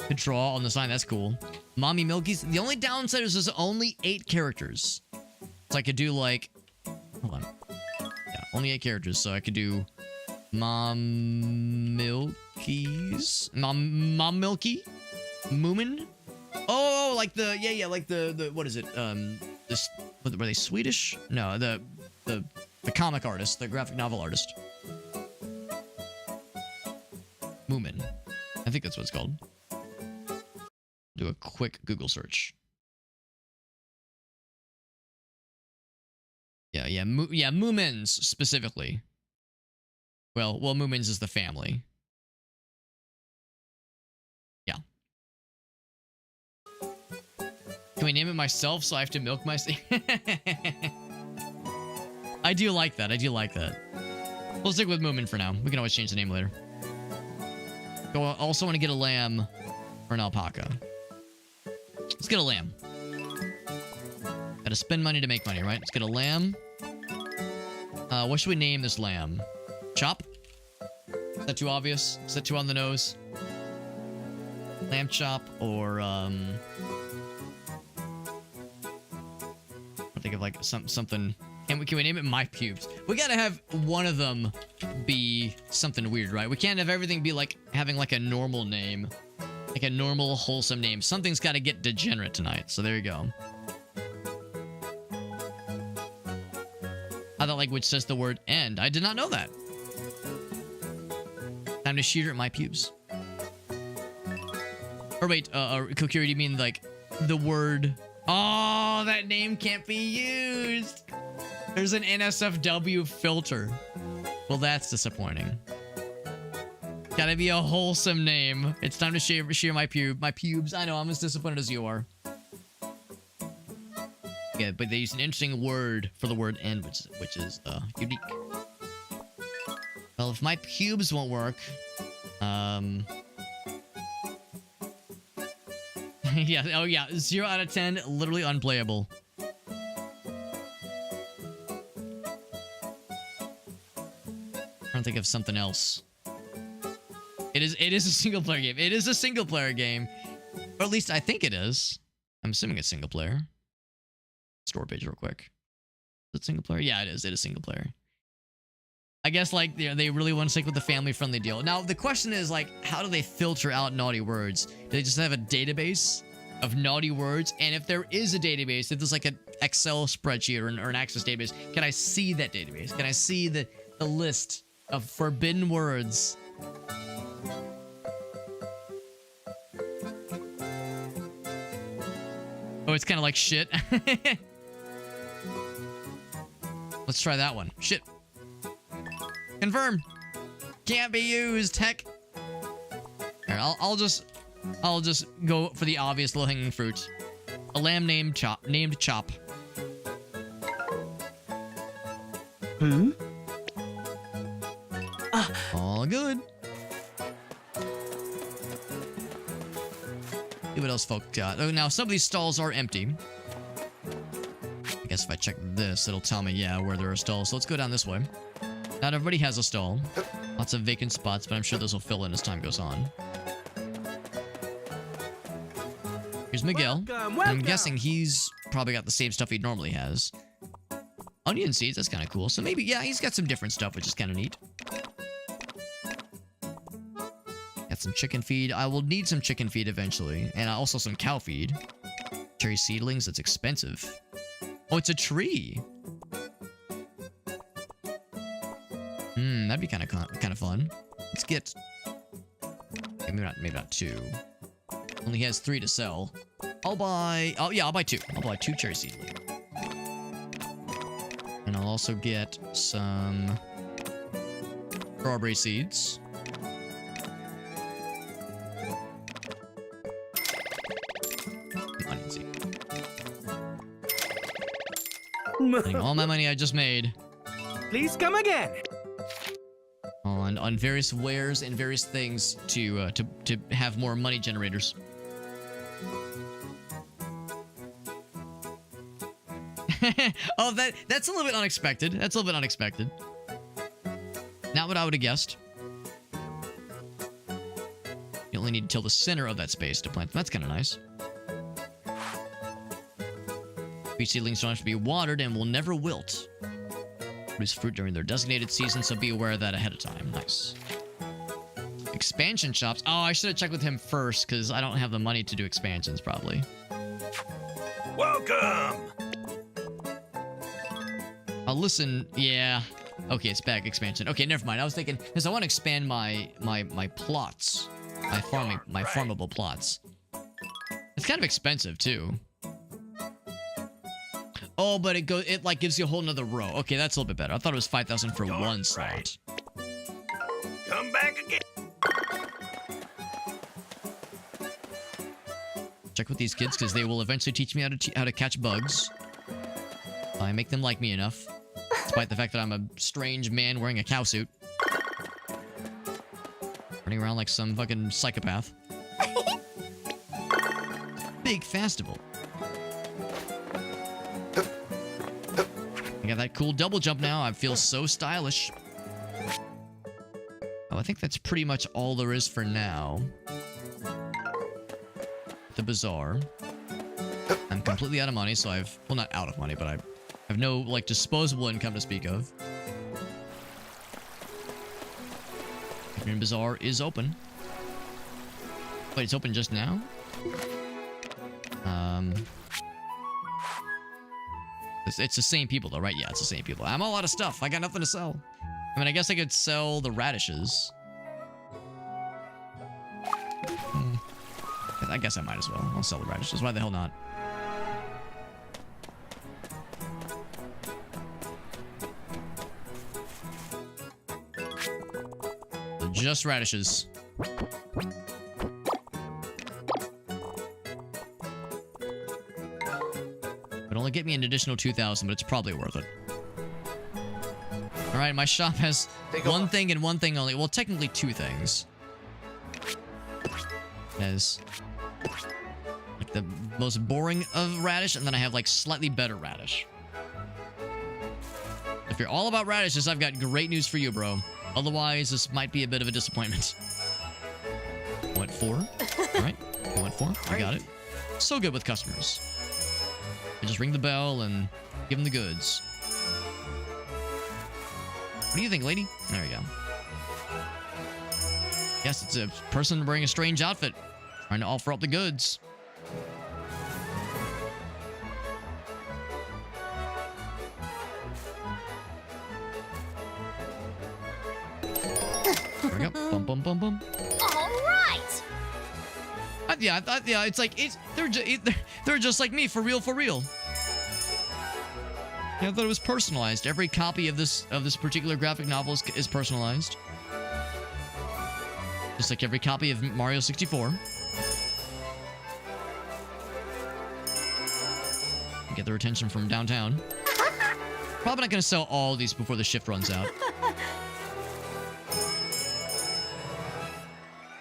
Could draw on the sign. That's cool. Mommy Milky's. The only downside is there's only 8 characters. So I could do like, hold on. Yeah, only 8 characters. So I could do Mom Milky's, Mom Milky, Moomin. Oh, like the like the what is it? This were they Swedish? No, the comic artist, the graphic novel artist. Moomin. I think that's what it's called. Do a quick Google search. Yeah, Moomins specifically. Well, Moomins is the family. Yeah. Can we name it myself so I have to milk myself? I do like that. I do like that. We'll stick with Moomin for now. We can always change the name later. I also want to get a lamb or an alpaca. Let's get a lamb. Gotta spend money to make money, right? Let's get a lamb. What should we name this lamb? Chop? Is that too obvious? Is that too on the nose? Lamb chop or I think of like something. Can we name it My Pubes? We gotta have one of them be something weird, right? We can't have everything be like having like a normal name. Like a normal, wholesome name. Something's gotta get degenerate tonight. So there you go. How that language says the word end. I did not know that. Time to shoot at my pubes. Or wait, Kokiri, do you mean like the word? Oh, that name can't be used. There's an NSFW filter. Well, that's disappointing. Gotta be a wholesome name. It's time to shear my pubes. I know, I'm as disappointed as you are. Yeah, but they use an interesting word for the word end, which is unique. Well, if my pubes won't work, yeah, oh yeah, 0 out of 10, literally unplayable. Trying to think of something else. It is a single player game. It is a single player game, or at least I think it is. I'm assuming it's single player. Store page real quick. Is it single player? Yeah, it is. It is single player. I guess like they really want to stick with the family friendly deal. Now the question is like, how do they filter out naughty words? Do they just have a database of naughty words? And if there is a database, if there's like an Excel spreadsheet or an Access database, can I see that database? Can I see the list of forbidden words? Oh, it's kind of like shit. Let's try that one. Shit. Confirm. Can't be used. Heck. Here, I'll just go for the obvious low-hanging fruit. A lamb named Chop. Hmm? All good. See what else folk got. Oh, now some of these stalls are empty. I guess if I check this, it'll tell me, yeah, where there are stalls. So let's go down this way. Not everybody has a stall. Lots of vacant spots, but I'm sure those will fill in as time goes on. Here's Miguel. Welcome. I'm guessing he's probably got the same stuff he normally has. Onion seeds, that's kind of cool. So maybe, yeah, he's got some different stuff, which is kind of neat. Got some chicken feed. I will need some chicken feed eventually. And also some cow feed. Cherry seedlings, that's expensive. Oh, it's a tree. That'd be kind of fun. Let's get... maybe not 2. Only has 3 to sell. I'll buy... oh, yeah, I'll buy 2. I'll buy 2 cherry seedlings. And I'll also get some... strawberry seeds. Onion seed. Spending all my money I just made. Please come again. On various wares and various things to have more money generators. Oh, that's a little bit unexpected. That's a little bit unexpected. Not what I would have guessed. only need to till the center of that space to plant them. That's kind of nice. These seedlings don't have to be watered and will never wilt. Produce fruit during their designated season, so be aware of that ahead of time. Nice. Expansion shops. Oh, I should have checked with him first, because I don't have the money to do expansions, probably. Welcome! I'll listen. Yeah. Okay, it's back expansion. Okay, never mind. I was thinking, because I want to expand my plots. My farmable plots. It's kind of expensive, too. Oh, but it like gives you a whole nother row. Okay, that's a little bit better. I thought it was 5,000 for one slot. Come back again. Check with these kids because they will eventually teach me how to catch bugs. I make them like me enough, despite the fact that I'm a strange man wearing a cow suit, running around like some fucking psychopath. Big festival. I got that cool double jump now. I feel so stylish. Oh, I think that's pretty much all there is for now. The bazaar. I'm completely out of money, so well, not out of money, but I have no, like, disposable income to speak of. Green Bazaar is open. Wait, it's open just now? It's the same people, though, right? Yeah, it's the same people. I'm all out of stuff. I got nothing to sell. I mean, I guess I could sell the radishes. I guess I might as well. I'll sell the radishes. Why the hell not? Just radishes. It'd only get me an additional 2,000, but it's probably worth it. Alright, my shop has one thing and one thing only. Well, technically two things. It has like the most boring of radish, and then I have like slightly better radish. If you're all about radishes, I've got great news for you, bro. Otherwise, this might be a bit of a disappointment. Went 4. Alright, I went 4. I got it. So good with customers. I just ring the bell and give them the goods. What do you think, lady? There we go. Yes, it's a person wearing a strange outfit, trying to offer up the goods. There we go. Bum, bum, bum, bum. All right. Yeah, it's like they're just like me, for real, for real. Yeah, I thought it was personalized. Every copy of this particular graphic novel is personalized. Just like every copy of Mario 64. Get their attention from downtown. Probably not going to sell all these before the shift runs out.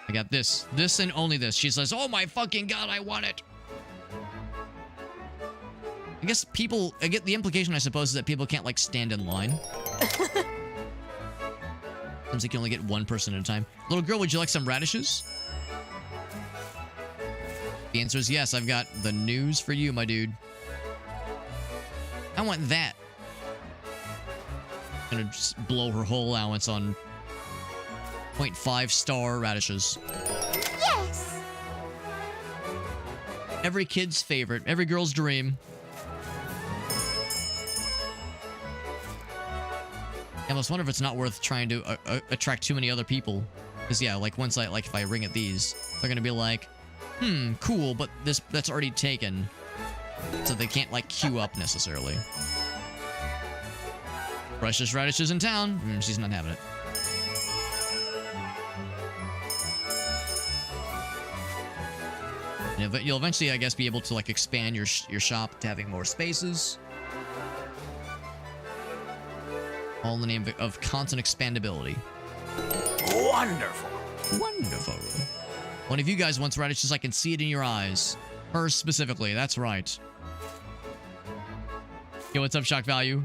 I got this. This and only this. She says, oh my fucking god, I want it. I guess I get the implication, I suppose, is that people can't, like, stand in line. Seems like you can only get one person at a time. Little girl, would you like some radishes? The answer is yes. I've got the news for you, my dude. I want that. I'm gonna just blow her whole allowance on 0.5-star radishes. Yes! Every kid's favorite. Every girl's dream. I almost wonder if it's not worth trying to attract too many other people. Because, yeah, like, once if I ring at these, they're gonna be like, cool, but that's already taken. So they can't, like, queue up necessarily. Precious radishes in town. She's not having it. Yeah, but you'll eventually, I guess, be able to, like, expand your shop to having more spaces. All in the name of constant expandability. Wonderful. Wonderful. One of you guys wants radishes. I can see it in your eyes. Her specifically. That's right. Yo, what's up, Shock Value?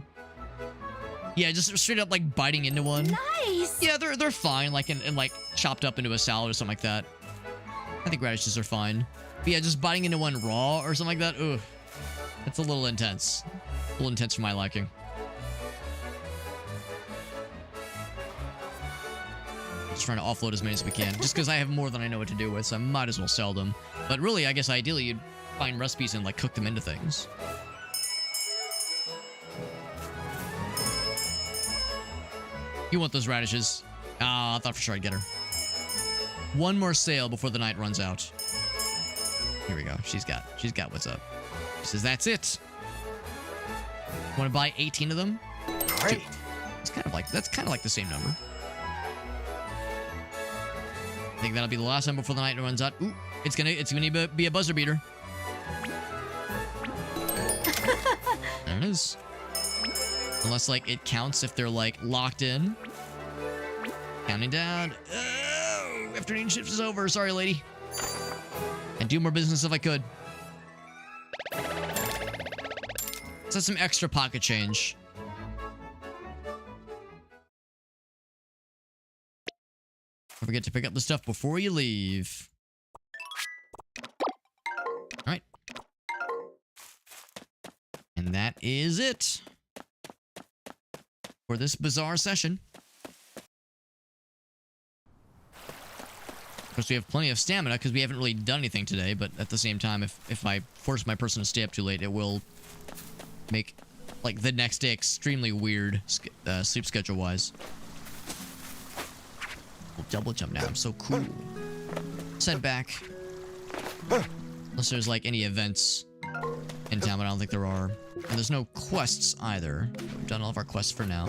Yeah, just straight up, like, biting into one. Nice. Yeah, they're fine, like, and like chopped up into a salad or something like that. I think radishes are fine. But yeah, just biting into one raw or something like that, ugh. That's a little intense. A little intense for my liking. Just trying to offload as many as we can. Just because I have more than I know what to do with, so I might as well sell them. But really, I guess ideally you'd find recipes and like cook them into things. You want those radishes? Ah, I thought for sure I'd get her. One more sale before the night runs out. Here we go. She's got what's up. She says, that's it. Want to buy 18 of them? Great. That's kind of like the same number. I think that'll be the last time before the night runs out. Ooh, it's gonna be a buzzer beater. There it is. Unless like it counts if they're like locked in. Counting down. Oh, afternoon shift is over. Sorry, lady. I'd do more business if I could. Let's have some extra pocket change. Don't forget to pick up the stuff before you leave. Alright. And that is it for this Bazaar session. Of course, we have plenty of stamina because we haven't really done anything today, but at the same time, if I force my person to stay up too late, it will make, like, the next day extremely weird, sleep schedule-wise. We'll double jump now. I'm so cool. Send back. Unless there's, like, any events in town, but I don't think there are. And there's no quests either. We've done all of our quests for now.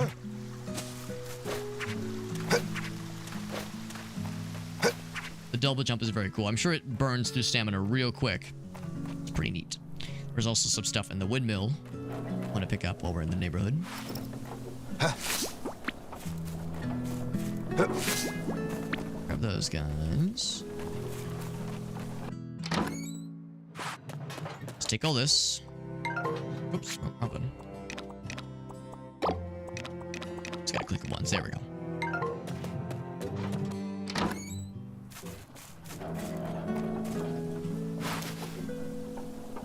The double jump is very cool. I'm sure it burns through stamina real quick. It's pretty neat. There's also some stuff in the windmill I want to pick up while we're in the neighborhood. Grab those guys. Let's take all this. Oops, wrong button. Just gotta click it once. There we go.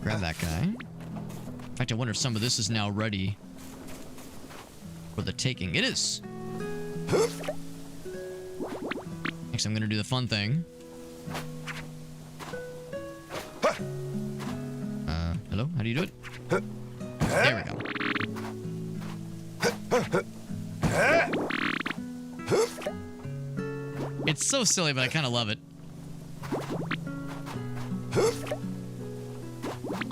Grab that guy. In fact, I wonder if some of this is now ready for the taking. It is. Next, I'm going to do the fun thing. Hello? How do you do it? There we go. It's so silly, but I kind of love it.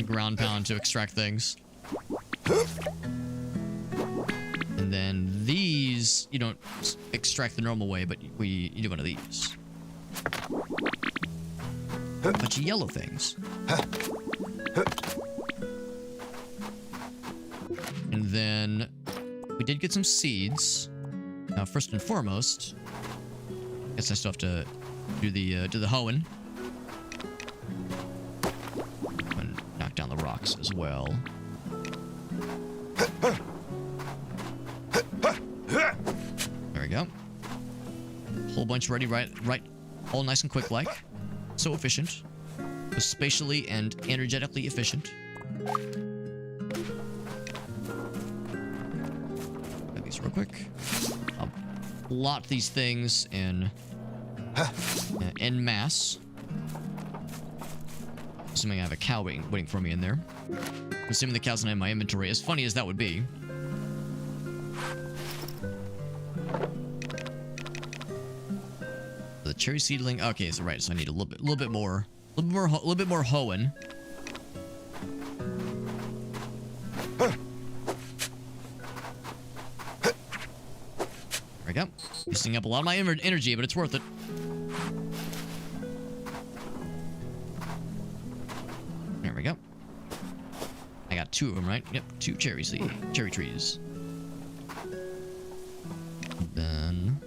Ground pound to extract things. And then these, you don't extract the normal way, but you do one of these. A bunch of yellow things. And then we did get some seeds. Now, first and foremost, I guess I still have to do the hoeing. Down the rocks as well. There we go. Whole bunch ready, right, all nice and quick like. So efficient. So spatially and energetically efficient. Grab these real quick. I'll lot these things in masse. Assuming I have a cow waiting for me in there. Assuming the cow's not in my inventory. As funny as that would be. The cherry seedling. Okay, so right. So I need a little bit more hoeing. There we go. Using up a lot of my energy, but it's worth it. There we go. I got 2 of them, right? Yep, 2 cherry trees. Then...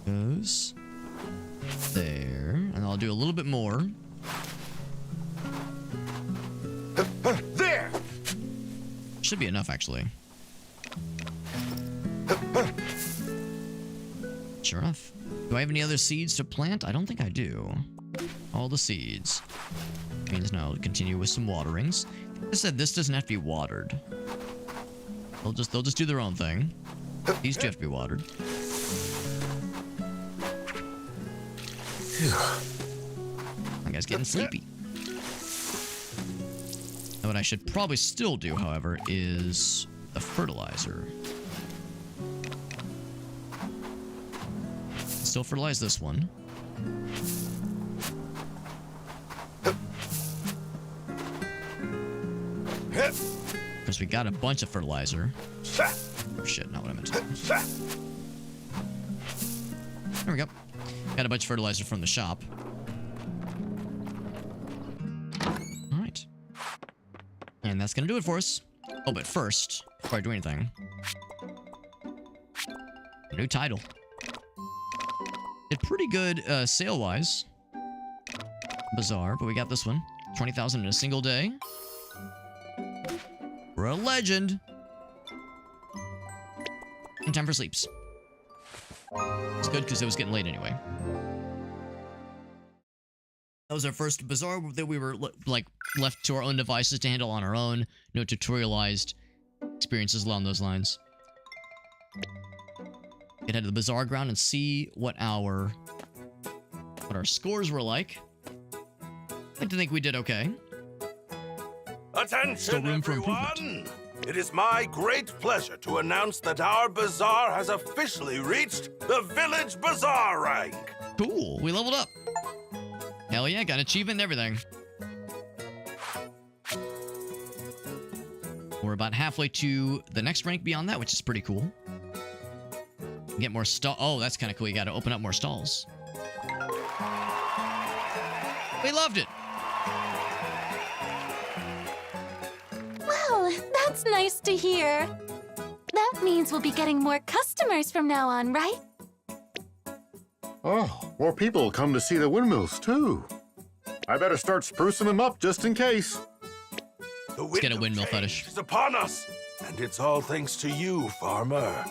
Goes there, and I'll do a little bit more. There! Should be enough, actually. Sure enough. Do I have any other seeds to plant? I don't think I do. All the seeds. Means now I'll continue with some waterings. I said this doesn't have to be watered. They'll just do their own thing. These do have to be watered. That guy's getting sleepy. Now what I should probably still do, however, is the fertilizer. Still fertilize this one. Because we got a bunch of fertilizer. Oh shit, not what I meant to do. There we go. Got a bunch of fertilizer from the shop. Alright. And that's gonna do it for us. Oh, but first, before I do anything, a new title. Did pretty good sale-wise. Bazaar, but we got this one. 20,000 in a single day. We're a legend. And time for sleeps. It's good because it was getting late anyway. That was our first Bazaar that we were like left to our own devices to handle on our own. No tutorialized experiences along those lines. Get head to the Bazaar ground and see what our scores were like. I like to think we did okay. Attention, Still room for everyone! improvement. It is my great pleasure to announce that our bazaar has officially reached the Village Bazaar rank. Cool, we leveled up. Hell yeah, got an achievement and everything. We're about halfway to the next rank beyond that, which is pretty cool. Get more stall. Oh, that's kind of cool. You got to open up more stalls. We loved it. Wow, that's nice to hear. That means we'll be getting more customers from now on, right? Oh, more people come to see the windmills, too. I better start sprucing them up just in case. Let's get a windmill fetish. It's upon us, and it's all thanks to you, farmer.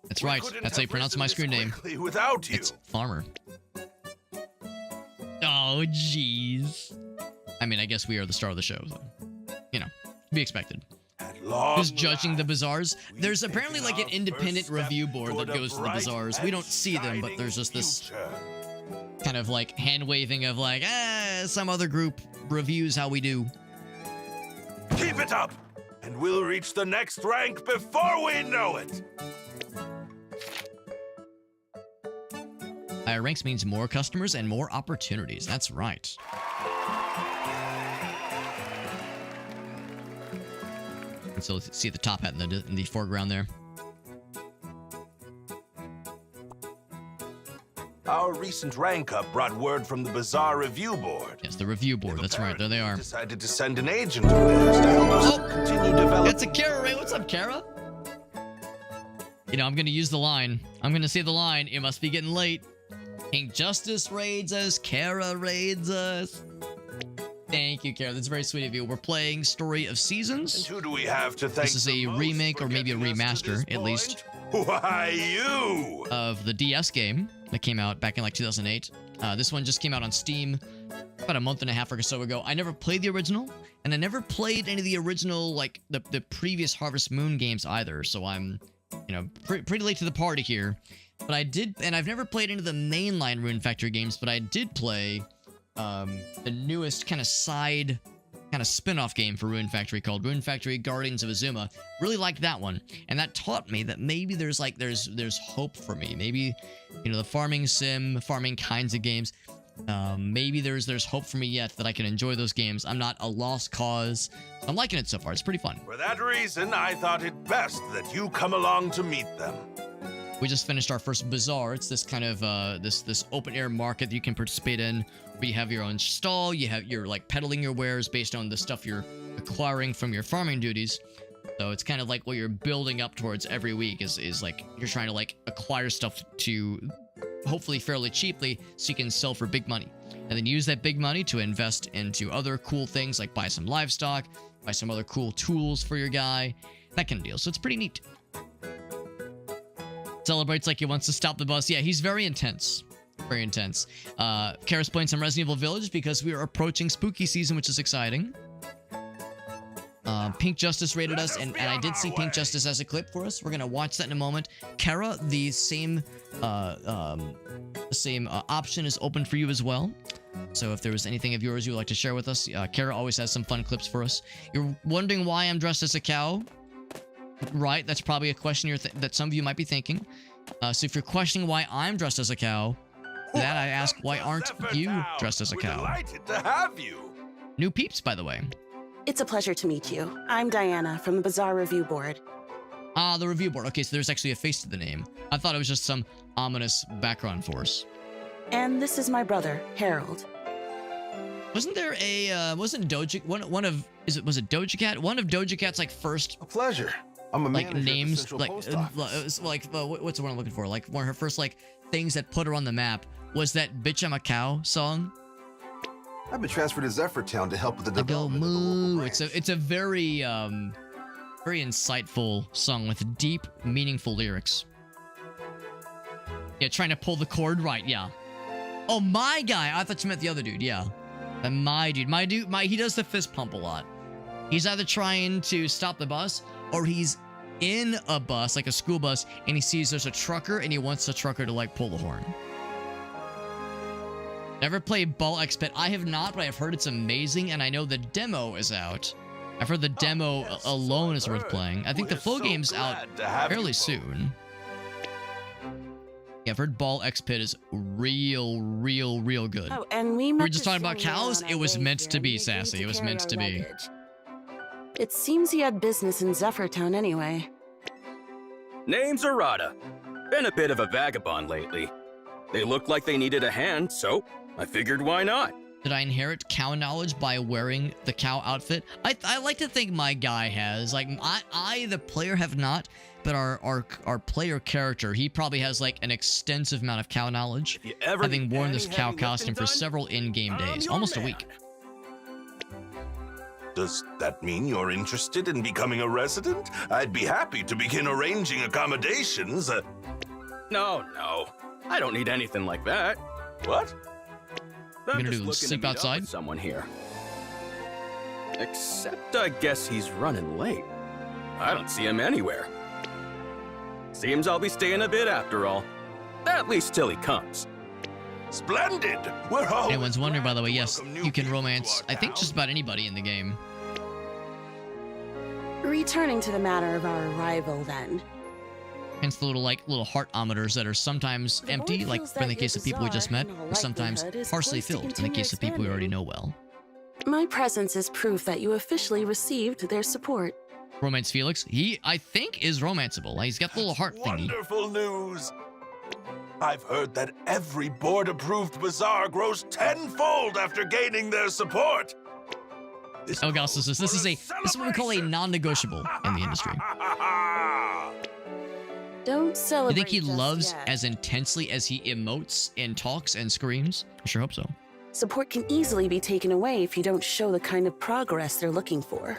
That's right. That's how you pronounce my screen name. Without you. It's Farmer. Oh, jeez. I mean, I guess we are the star of the show, so, you know, to be expected. Who's judging the bazaars? There's apparently like an independent review board that goes to the bazaars. We don't see them, but there's just this kind of like hand waving of like, some other group reviews how we do. Keep it up, and we'll reach the next rank before we know it. Higher ranks means more customers and more opportunities. That's right. And so let's see the top hat in the foreground there. Our recent rank up brought word from the Bazaar Review Board. Yes, the review board. That's right. There they are. Decided to send an agent of theirs to help us continue developing. That's a Kara Ray. What's up, Kara? You know, I'm gonna use the line. I'm gonna say the line. It must be getting late. King Justice raids us. Kara raids us. Thank you, Kara. That's very sweet of you. We're playing Story of Seasons. And who do we have to thank? This is a remake or maybe a remaster, at least. Why, you! Of the DS game that came out back in like 2008. This one just came out on Steam about a month and a half or so ago. I never played the original, and I never played any of the original, like, the previous Harvest Moon games either, so I'm, you know, pretty late to the party here. But I did, and I've never played any of the mainline Rune Factory games, but I did play the newest kind of side, kind of spin-off game for Rune Factory called Rune Factory Guardians of Azuma. Really liked that one, and that taught me that maybe there's like there's hope for me. Maybe, you know, the farming kinds of games. Maybe there's hope for me yet that I can enjoy those games. I'm not a lost cause. I'm liking it so far. It's pretty fun. For that reason, I thought it best that you come along to meet them. We just finished our first bazaar. It's this kind of this open air market that you can participate in, where you have your own stall. You're like peddling your wares based on the stuff you're acquiring from your farming duties. So it's kind of like what you're building up towards every week is like you're trying to like acquire stuff to hopefully fairly cheaply so you can sell for big money. And then use that big money to invest into other cool things like buy some livestock, buy some other cool tools for your guy, that kind of deal. So it's pretty neat. Celebrates like he wants to stop the bus. Yeah, he's very intense. Very intense. Kara's playing some Resident Evil Village because we are approaching spooky season, which is exciting. Pink Justice rated us, and I did see Pink Justice as a clip for us. We're gonna watch that in a moment. Kara, the same option is open for you as well. So if there was anything of yours you would like to share with us, Kara always has some fun clips for us. You're wondering why I'm dressed as a cow? Right, that's probably a question that some of you might be thinking. So if you're questioning why I'm dressed as a cow, that I ask, why aren't you dressed as a cow? Delighted to have you. New peeps, by the way. It's a pleasure to meet you. I'm Diana from the Bazaar Review Board. Ah, the review board. Okay, so there's actually a face to the name. I thought it was just some ominous background force. And this is my brother, Harold. Wasn't there a wasn't Doja was it Doja Cat? One of Doja Cat's like first A pleasure. I'm a like manager at the names Central like Post Office. what's the one I'm looking for? Like one of her first like things that put her on the map was that "Bitch I'm a Cow" song. I've been transferred to Zephyrtown to help with the I go development of the local moo. branch. It's a very very insightful song with deep, meaningful lyrics. Yeah, trying to pull the cord right. Yeah. Oh, my guy. I thought you meant the other dude. Yeah. My dude. He does the fist pump a lot. He's either trying to stop the bus or he's in a bus, like a school bus, and he sees there's a trucker and he wants the trucker to like pull the horn. Never played Ball X Pit. I have not, but I've heard it's amazing, and I know the demo is out. I've heard the demo alone is worth playing. I think the full game's out fairly soon. Yeah, I've heard Ball X Pit is real good. Oh, and We were just talking about cows. It was meant to be, Sassy. It was meant to be. It seems he had business in Zephyrtown anyway. Name's Arata. Been a bit of a vagabond lately. They looked like they needed a hand, so I figured why not? Did I inherit cow knowledge by wearing the cow outfit? I like to think my guy has. Like, I the player, have not, but our player character, he probably has, like, an extensive amount of cow knowledge, having worn this cow costume for several in-game days, almost a week. Does that mean you're interested in becoming a resident? I'd be happy to begin arranging accommodations. No. I don't need anything like that. What? I'm gonna just do looking sleep to meet up outside? with someone here. Except I guess he's running late. I don't see him anywhere. Seems I'll be staying a bit after all. At least till he comes. Splendid! We're always Anyone's wondering, by the way, glad to yes, welcome new you can people romance, to our I think, town. just about anybody in the game. Returning to the matter of our arrival, then. Hence the little heart-ometers that are sometimes The empty, board like feels in the that case your of people we just bazaar, met, in all or sometimes likelihood, is partially poised to filled in the continue case of people we already expanding. know well. My presence is proof that you officially received their support. Romance Felix, he, I think, is romanceable. He's got the little heart thingy. Wonderful news! I've heard that every board-approved bazaar grows tenfold after gaining their support. Elgasus says this is what we call a non-negotiable in the industry. Don't You celebrate. think he just loves yet. as intensely as he emotes and talks and screams? I sure hope so. Support can easily be taken away if you don't show the kind of progress they're looking for.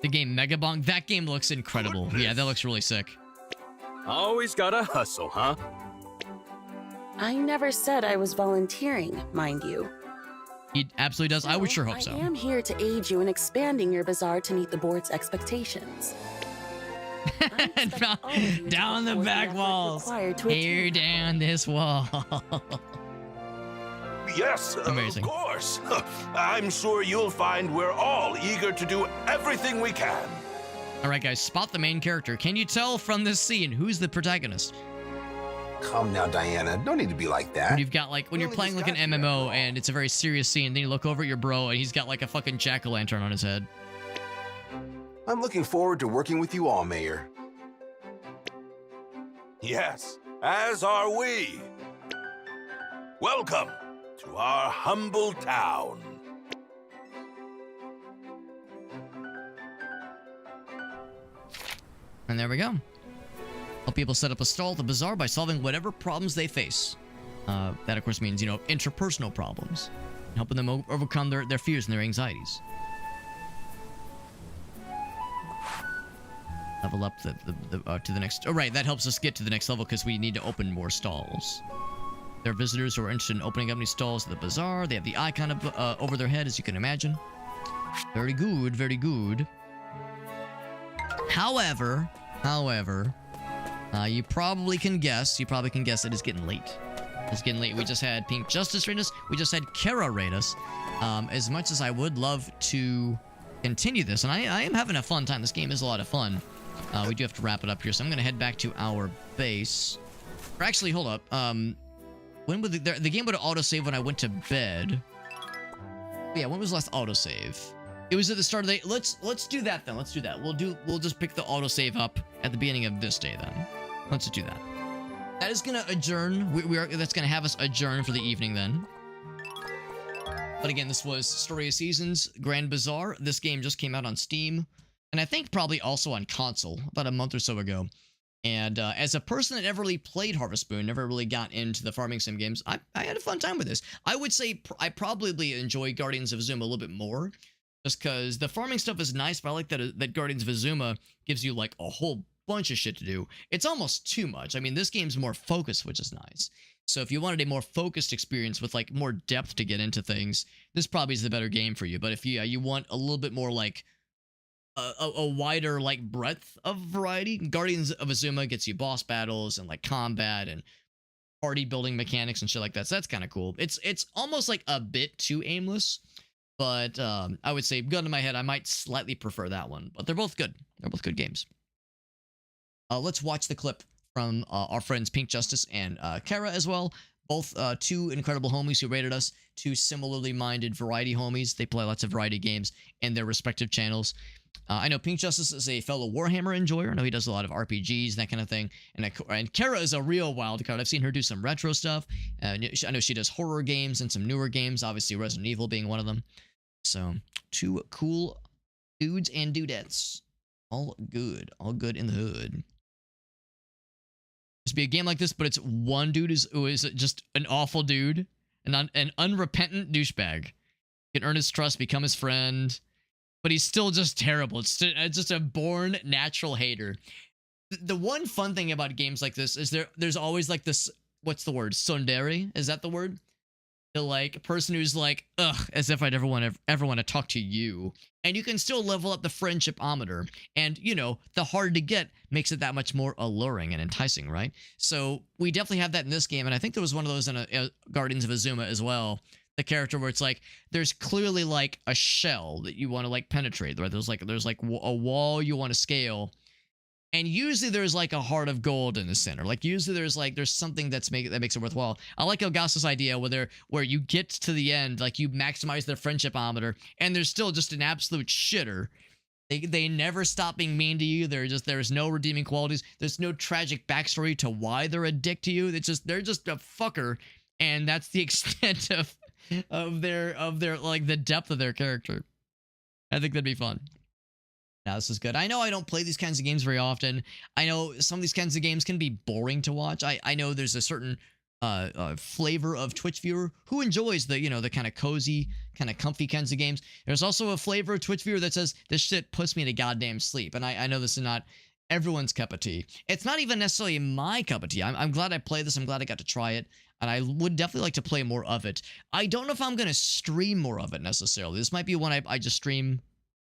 The game Megabong, that game looks incredible. Yeah, that looks really sick. Always gotta hustle, huh? I never said I was volunteering, mind you. He absolutely does. I would sure hope I so. am here to aid you in expanding your bazaar to meet the board's expectations. I expect all of you to Down the put forth back effort walls. required to Tear attain- down this wall. Yes, Amazing. of course. I'm sure you'll find we're all eager to do everything we can. All right, guys, spot the main character. Can you tell from this scene who's the protagonist? Come now, Diana. Don't need to be like When that. you've got like when We you're only playing just like an got here, after MMO all. and it's a very serious scene, then you look over at your bro and he's got like a fucking jack-o'-lantern on his head. I'm looking forward to working with you all, Mayor. Yes, as are we. Welcome to our humble town. And there we go. Help people set up a stall at the bazaar by solving whatever problems they face. That, of course, means, you know, interpersonal problems. Helping them overcome their fears and their anxieties. Level up to the next... Oh, right, that helps us get to the next level because we need to open more stalls. There are visitors who are interested in opening up any stalls at the bazaar. They have the icon of, over their head, as you can imagine. Very good, very good. However, you probably can guess it is getting late. It's getting late. We just had Pink Justice raid us. We just had Kara raid us. As much as I would love to continue this, and I am having a fun time. This game is a lot of fun. We do have to wrap it up here, so I'm going to head back to our base. Or actually, hold up. When would the game would autosave when I went to bed? Yeah, when was the last autosave? It was at the start of the day. Let's do that then. Let's do that. We'll just pick the autosave up at the beginning of this day then. Let's do that. That is gonna adjourn. That's gonna have us adjourn for the evening then. But again, this was Story of Seasons Grand Bazaar. This game just came out on Steam, and I think probably also on console about a month or so ago. And as a person that never really played Harvest Moon, never really got into the farming sim games, I had a fun time with this. I would say I probably enjoy Guardians of Azuma a little bit more, just because the farming stuff is nice, but I like that Guardians of Azuma gives you like a whole bunch of shit to do. It's almost too much. I mean, this game's more focused, which is nice. So if you wanted a more focused experience with like more depth to get into things, this probably is the better game for you. But if you want a little bit more like a wider like breadth of variety, Guardians of Azuma gets you boss battles and like combat and party building mechanics and shit like that. So that's kind of cool. It's almost like a bit too aimless, but I would say, gun to my head, I might slightly prefer that one. But they're both good. They're both good games. Let's watch the clip from our friends Pink Justice and Kara as well. Both two incredible homies who rated us, two similarly minded variety homies. They play lots of variety games in their respective channels. I know Pink Justice is a fellow Warhammer enjoyer. I know he does a lot of RPGs and that kind of thing. And Kara is a real wild card. I've seen her do some retro stuff. I know she does horror games and some newer games, obviously Resident Evil being one of them. So, two cool dudes and dudettes. All good in the hood. Just be a game like this, but it's one dude who is just an awful dude, an unrepentant douchebag. You can earn his trust, become his friend, but he's still just terrible. It's just a born natural hater. The one fun thing about games like this is there's always like this, what's the word? Tsundere? Is that the word? The like person who's like, ugh, as if I'd ever want to talk to you. And you can still level up the friendship-ometer. And, you know, the hard to get makes it that much more alluring and enticing, right? So we definitely have that in this game. And I think there was one of those in Guardians of Azuma as well. The character where it's like, there's clearly like a shell that you want to like penetrate, right? There's like a wall you want to scale. And usually there's like a heart of gold in the center. Like usually there's something that makes it worthwhile. I like Elgasa's idea where you get to the end, like you maximize their friendship-ometer, and there's still just an absolute shitter. They never stop being mean to you. There's no redeeming qualities. There's no tragic backstory to why they're a dick to you. They're just a fucker, and that's the extent of their like the depth of their character. I think that'd be fun. Now, this is good. I know I don't play these kinds of games very often. I know some of these kinds of games can be boring to watch. I know there's a certain flavor of Twitch viewer who enjoys the kind of cozy, kind of comfy kinds of games. There's also a flavor of Twitch viewer that says, this shit puts me to goddamn sleep. And I know this is not everyone's cup of tea. It's not even necessarily my cup of tea. I'm glad I played this. I'm glad I got to try it. And I would definitely like to play more of it. I don't know if I'm going to stream more of it necessarily. This might be one I just stream...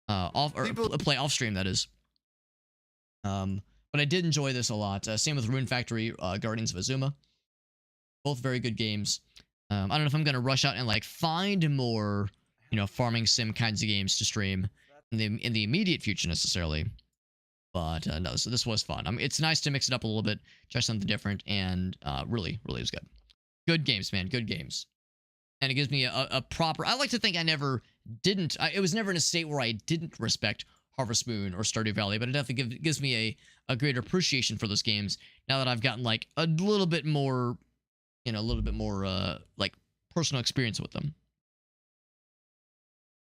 play off stream, that is. But I did enjoy this a lot. Same with Rune Factory, Guardians of Azuma. Both very good games. I don't know if I'm gonna rush out and like find more, farming sim kinds of games to stream in the immediate future necessarily. But no, so this was fun. I mean, it's nice to mix it up a little bit, try something different, and really was good. Good games, man. Good games. And it gives me a proper... I like to think it was never in a state where I didn't respect Harvest Moon or Stardew Valley, but it definitely gives me a greater appreciation for those games now that I've gotten like a little bit more, like personal experience with them.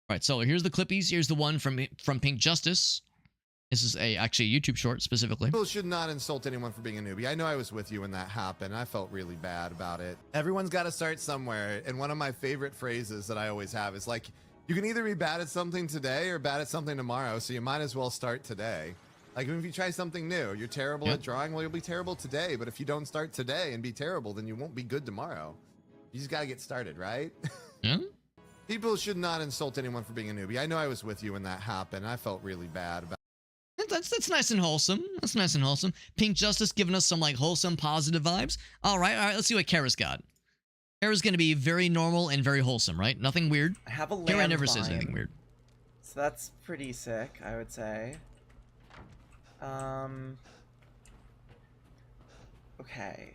All right, so here's the clippies. Here's the one from Pink Justice. This is actually a YouTube short specifically. People should not insult anyone for being a newbie. I know I was with you when that happened. I felt really bad about it. Everyone's got to start somewhere. And one of my favorite phrases that I always have is like, you can either be bad at something today or bad at something tomorrow. So you might as well start today. Like if you try something new, you're terrible at drawing. Well, you'll be terrible today. But if you don't start today and be terrible, then you won't be good tomorrow. You just got to get started, right? Yeah. People should not insult anyone for being a newbie. I know I was with you when that happened. I felt really bad about it. That's nice and wholesome. That's nice and wholesome. Pink Justice giving us some like wholesome, positive vibes. All right. Let's see what Kara's got. Kara's gonna be very normal and very wholesome, right? Nothing weird. I have a landmine. Kara never says anything weird. So that's pretty sick, I would say. Okay.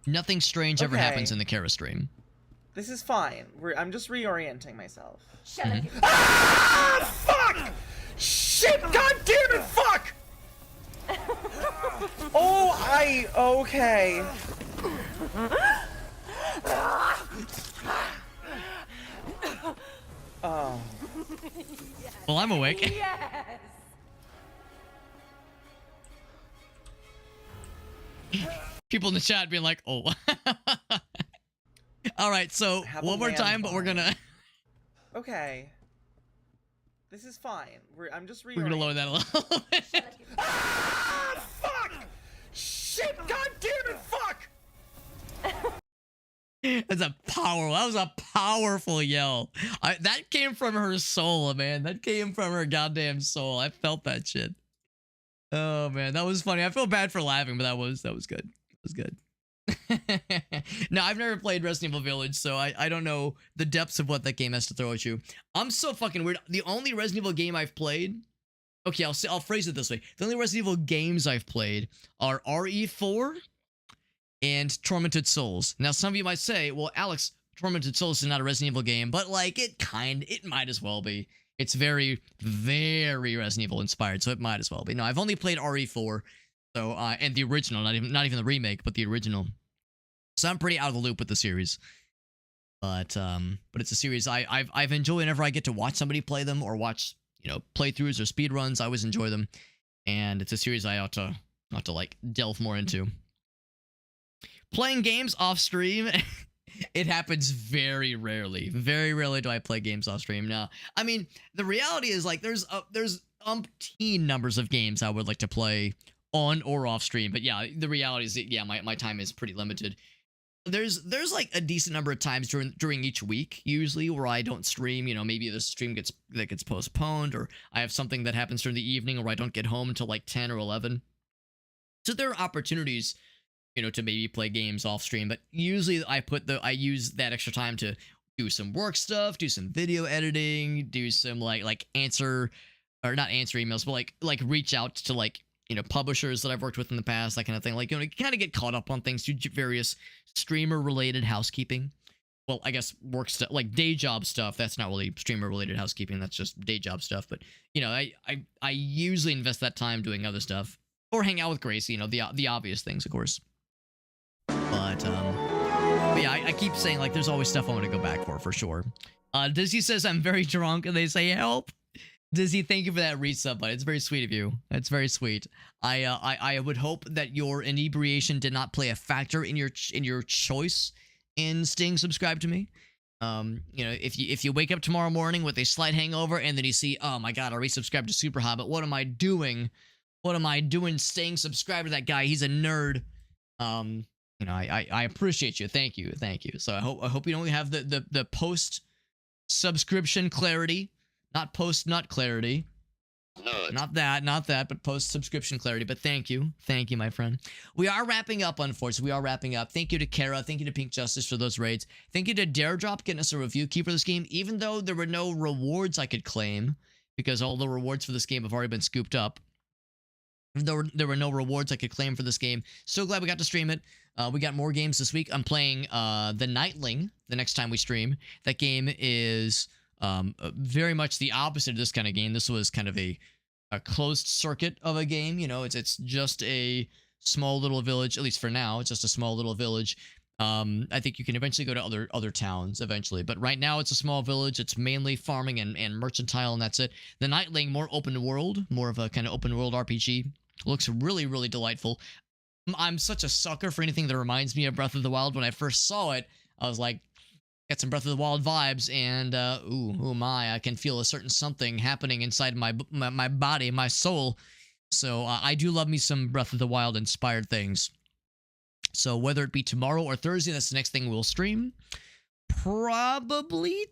Nothing strange ever happens in the Kara stream. This is fine. I'm just reorienting myself. Shut up. Ah! Fuck! Shit! God damn it! Fuck! Okay. Oh. Well, I'm awake. People in the chat being like, oh. All right, so one more time, but we're gonna. Okay. This is fine. I'm just We're gonna lower that a little bit. Ah! Fuck! Shit! God damn it! Fuck! That was a powerful yell. That came from her soul, man. That came from her goddamn soul. I felt that shit. Oh man, that was funny. I feel bad for laughing, but that was good. That was good. No, I've never played Resident Evil Village, so I don't know the depths of what that game has to throw at you. I'm so fucking weird. The only Resident Evil game I've played, okay, I'll phrase it this way. The only Resident Evil games I've played are RE4 and Tormented Souls. Now, some of you might say, well, Alex, Tormented Souls is not a Resident Evil game, but like it might as well be. It's very, very Resident Evil inspired, so it might as well be. No, I've only played RE4, so and the original, not even the remake, but the original. So I'm pretty out of the loop with the series. But it's a series I've enjoyed whenever I get to watch somebody play them or watch, playthroughs or speedruns. I always enjoy them. And it's a series I ought to like delve more into. Playing games off stream, it happens very rarely. Very rarely do I play games off stream. Now, I mean, the reality is like there's umpteen numbers of games I would like to play on or off stream. But yeah, the reality is that, yeah, my time is pretty limited. There's like a decent number of times during each week, usually, where I don't stream. Maybe the stream gets postponed, or I have something that happens during the evening, or I don't get home until like 10 or 11. So there are opportunities, to maybe play games off stream, but usually I use that extra time to do some work stuff, do some video editing, do some like answer, or not answer emails, but like reach out to like, publishers that I've worked with in the past, that kind of thing. Like, kind of get caught up on things, do various streamer-related housekeeping. Well, I guess work stuff, like day job stuff. That's not really streamer-related housekeeping. That's just day job stuff. But, I usually invest that time doing other stuff. Or hang out with Grace, the obvious things, of course. But yeah, I keep saying, like, there's always stuff I want to go back for sure. Dizzy says I'm very drunk, and they say help. Dizzy, thank you for that resub, bud. It's very sweet of you. It's very sweet. I would hope that your inebriation did not play a factor in your choice in staying subscribed to me. If you wake up tomorrow morning with a slight hangover and then you see, oh my god, I resubscribed to Super Hobbit. What am I doing? What am I doing staying subscribed to that guy? He's a nerd. I appreciate you. Thank you. So I hope you don't have the post subscription clarity. Not post nut clarity. Not that, but post subscription clarity. But thank you, my friend. We are wrapping up, unfortunately. We are wrapping up. Thank you to Kara. Thank you to Pink Justice for those raids. Thank you to Daredrop getting us a review key for this game, even though there were no rewards I could claim, because all the rewards for this game have already been scooped up. There were no rewards I could claim for this game. So glad we got to stream it. We got more games this week. I'm playing The Nightling the next time we stream. That game is very much the opposite of this kind of game. This was kind of a closed circuit of a game. It's just a small little village, at least for now. It's just a small little village I think you can eventually go to other towns eventually, but right now it's a small village. It's mainly farming and mercantile, and that's it. The Nightling, more open world, more of a kind of open world RPG. Looks really, really delightful. I'm such a sucker for anything that reminds me of Breath of the Wild. When I first saw it, I was like, got some Breath of the Wild vibes, and ooh my, I can feel a certain something happening inside my body, my soul. So I do love me some Breath of the Wild inspired things. So whether it be tomorrow or Thursday, that's the next thing we'll stream. Probably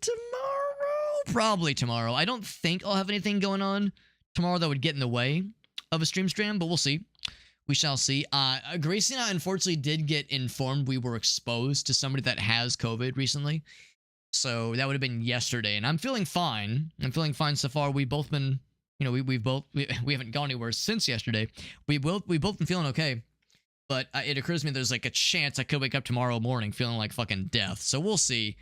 tomorrow. I don't think I'll have anything going on tomorrow that would get in the way of a stream, but we'll see. We shall see. Gracie and I unfortunately did get informed we were exposed to somebody that has COVID recently. So that would have been yesterday, and I'm feeling fine. I'm feeling fine so far. We've both been, you know, we haven't gone anywhere since yesterday. We've both been feeling okay. But it occurs to me there's like a chance I could wake up tomorrow morning feeling like fucking death. So we'll see.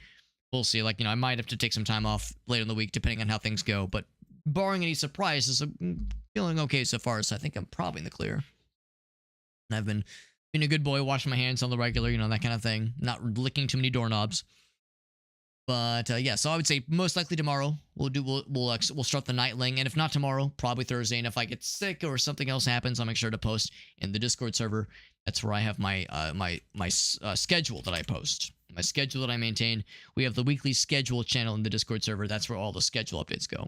We'll see. Like, you know, I might have to take some time off later in the week depending on how things go. But barring any surprises, I'm feeling okay so far. So I think I'm probably in the clear. And I've been being a good boy, washing my hands on the regular, you know, that kind of thing. Not licking too many doorknobs. But yeah, so I would say most likely tomorrow we'll start the Nightling, and if not tomorrow, probably Thursday. And if I get sick or something else happens, I'll make sure to post in the Discord server. That's where I have my schedule that I post, my schedule that I maintain. We have the weekly schedule channel in the Discord server. That's where all the schedule updates go.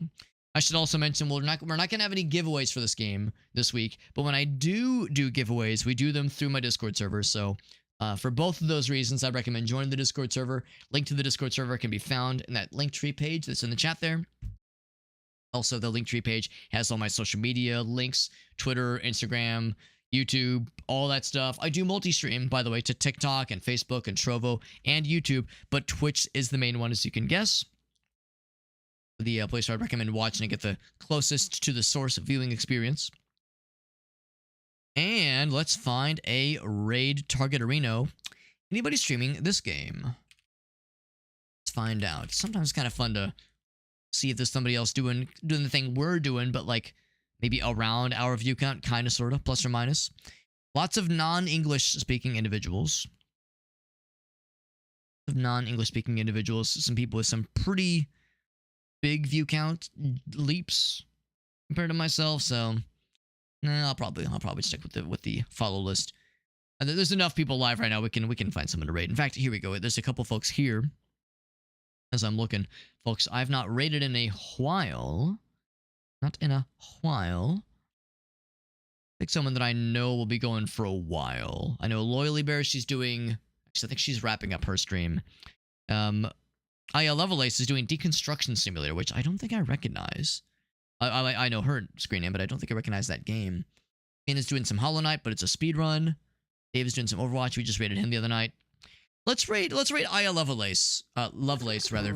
I should also mention we're not gonna have any giveaways for this game this week, but when I do giveaways, we do them through my Discord server. So. For both of those reasons, I recommend joining the Discord server. Link to the Discord server can be found in that Linktree page that's in the chat there. Also, the Linktree page has all my social media links, Twitter, Instagram, YouTube, all that stuff. I do multi-stream, by the way, to TikTok and Facebook and Trovo and YouTube, but Twitch is the main one, as you can guess. The place where I'd recommend watching and get the closest to the source viewing experience. And let's find a raid target arena. Anybody streaming this game? Let's find out. Sometimes it's kind of fun to see if there's somebody else doing the thing we're doing, but like maybe around our view count, kind of, sort of, plus or minus. Lots of non-English speaking individuals. Some people with some pretty big view count leaps compared to myself, so. I'll probably stick with the follow list. There's enough people live right now. We can find someone to raid. In fact, here we go. There's a couple folks here. As I'm looking, folks, I've not raided in a while. Not in a while. Pick someone that I know will be going for a while. I know Loyally Bear. She's doing. Actually, I think she's wrapping up her stream. Level Ace is doing Deconstruction Simulator, which I don't think I recognize. I know her screen name, but I don't think I recognize that game. Ian is doing some Hollow Knight, but it's a speed run. Dave is doing some Overwatch. We just raided him the other night. Let's raid Lovelace. Lovelace, rather.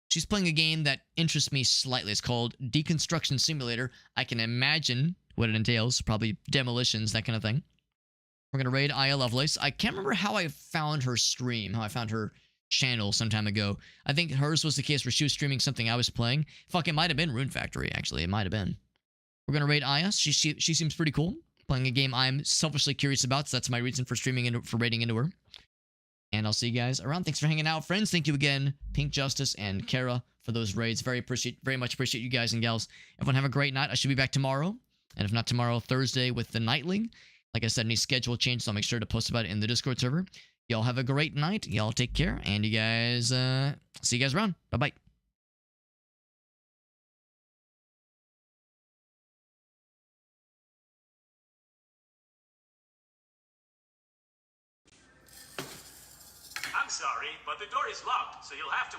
She's playing a game that interests me slightly. It's called Deconstruction Simulator. I can imagine what it entails. Probably demolitions, that kind of thing. We're going to raid Lovelace. I can't remember how I found her stream, how I found her channel some time ago. I think hers was the case where she was streaming something I was playing. Fuck, it might have been Rune Factory, actually. It might have been. We're gonna raid Aya. She seems pretty cool. Playing a game I'm selfishly curious about, so that's my reason for for raiding into her. And I'll see you guys around. Thanks for hanging out, friends. Thank you again, Pink Justice and Kara, for those raids. Very much appreciate you guys and gals. Everyone have a great night. I should be back tomorrow. And if not tomorrow, Thursday with the Nightling. Like I said, any schedule changes, I'll make sure to post about it in the Discord server. Y'all have a great night. Y'all take care. And you guys, see you guys around. Bye-bye. I'm sorry, but the door is locked, so you'll have to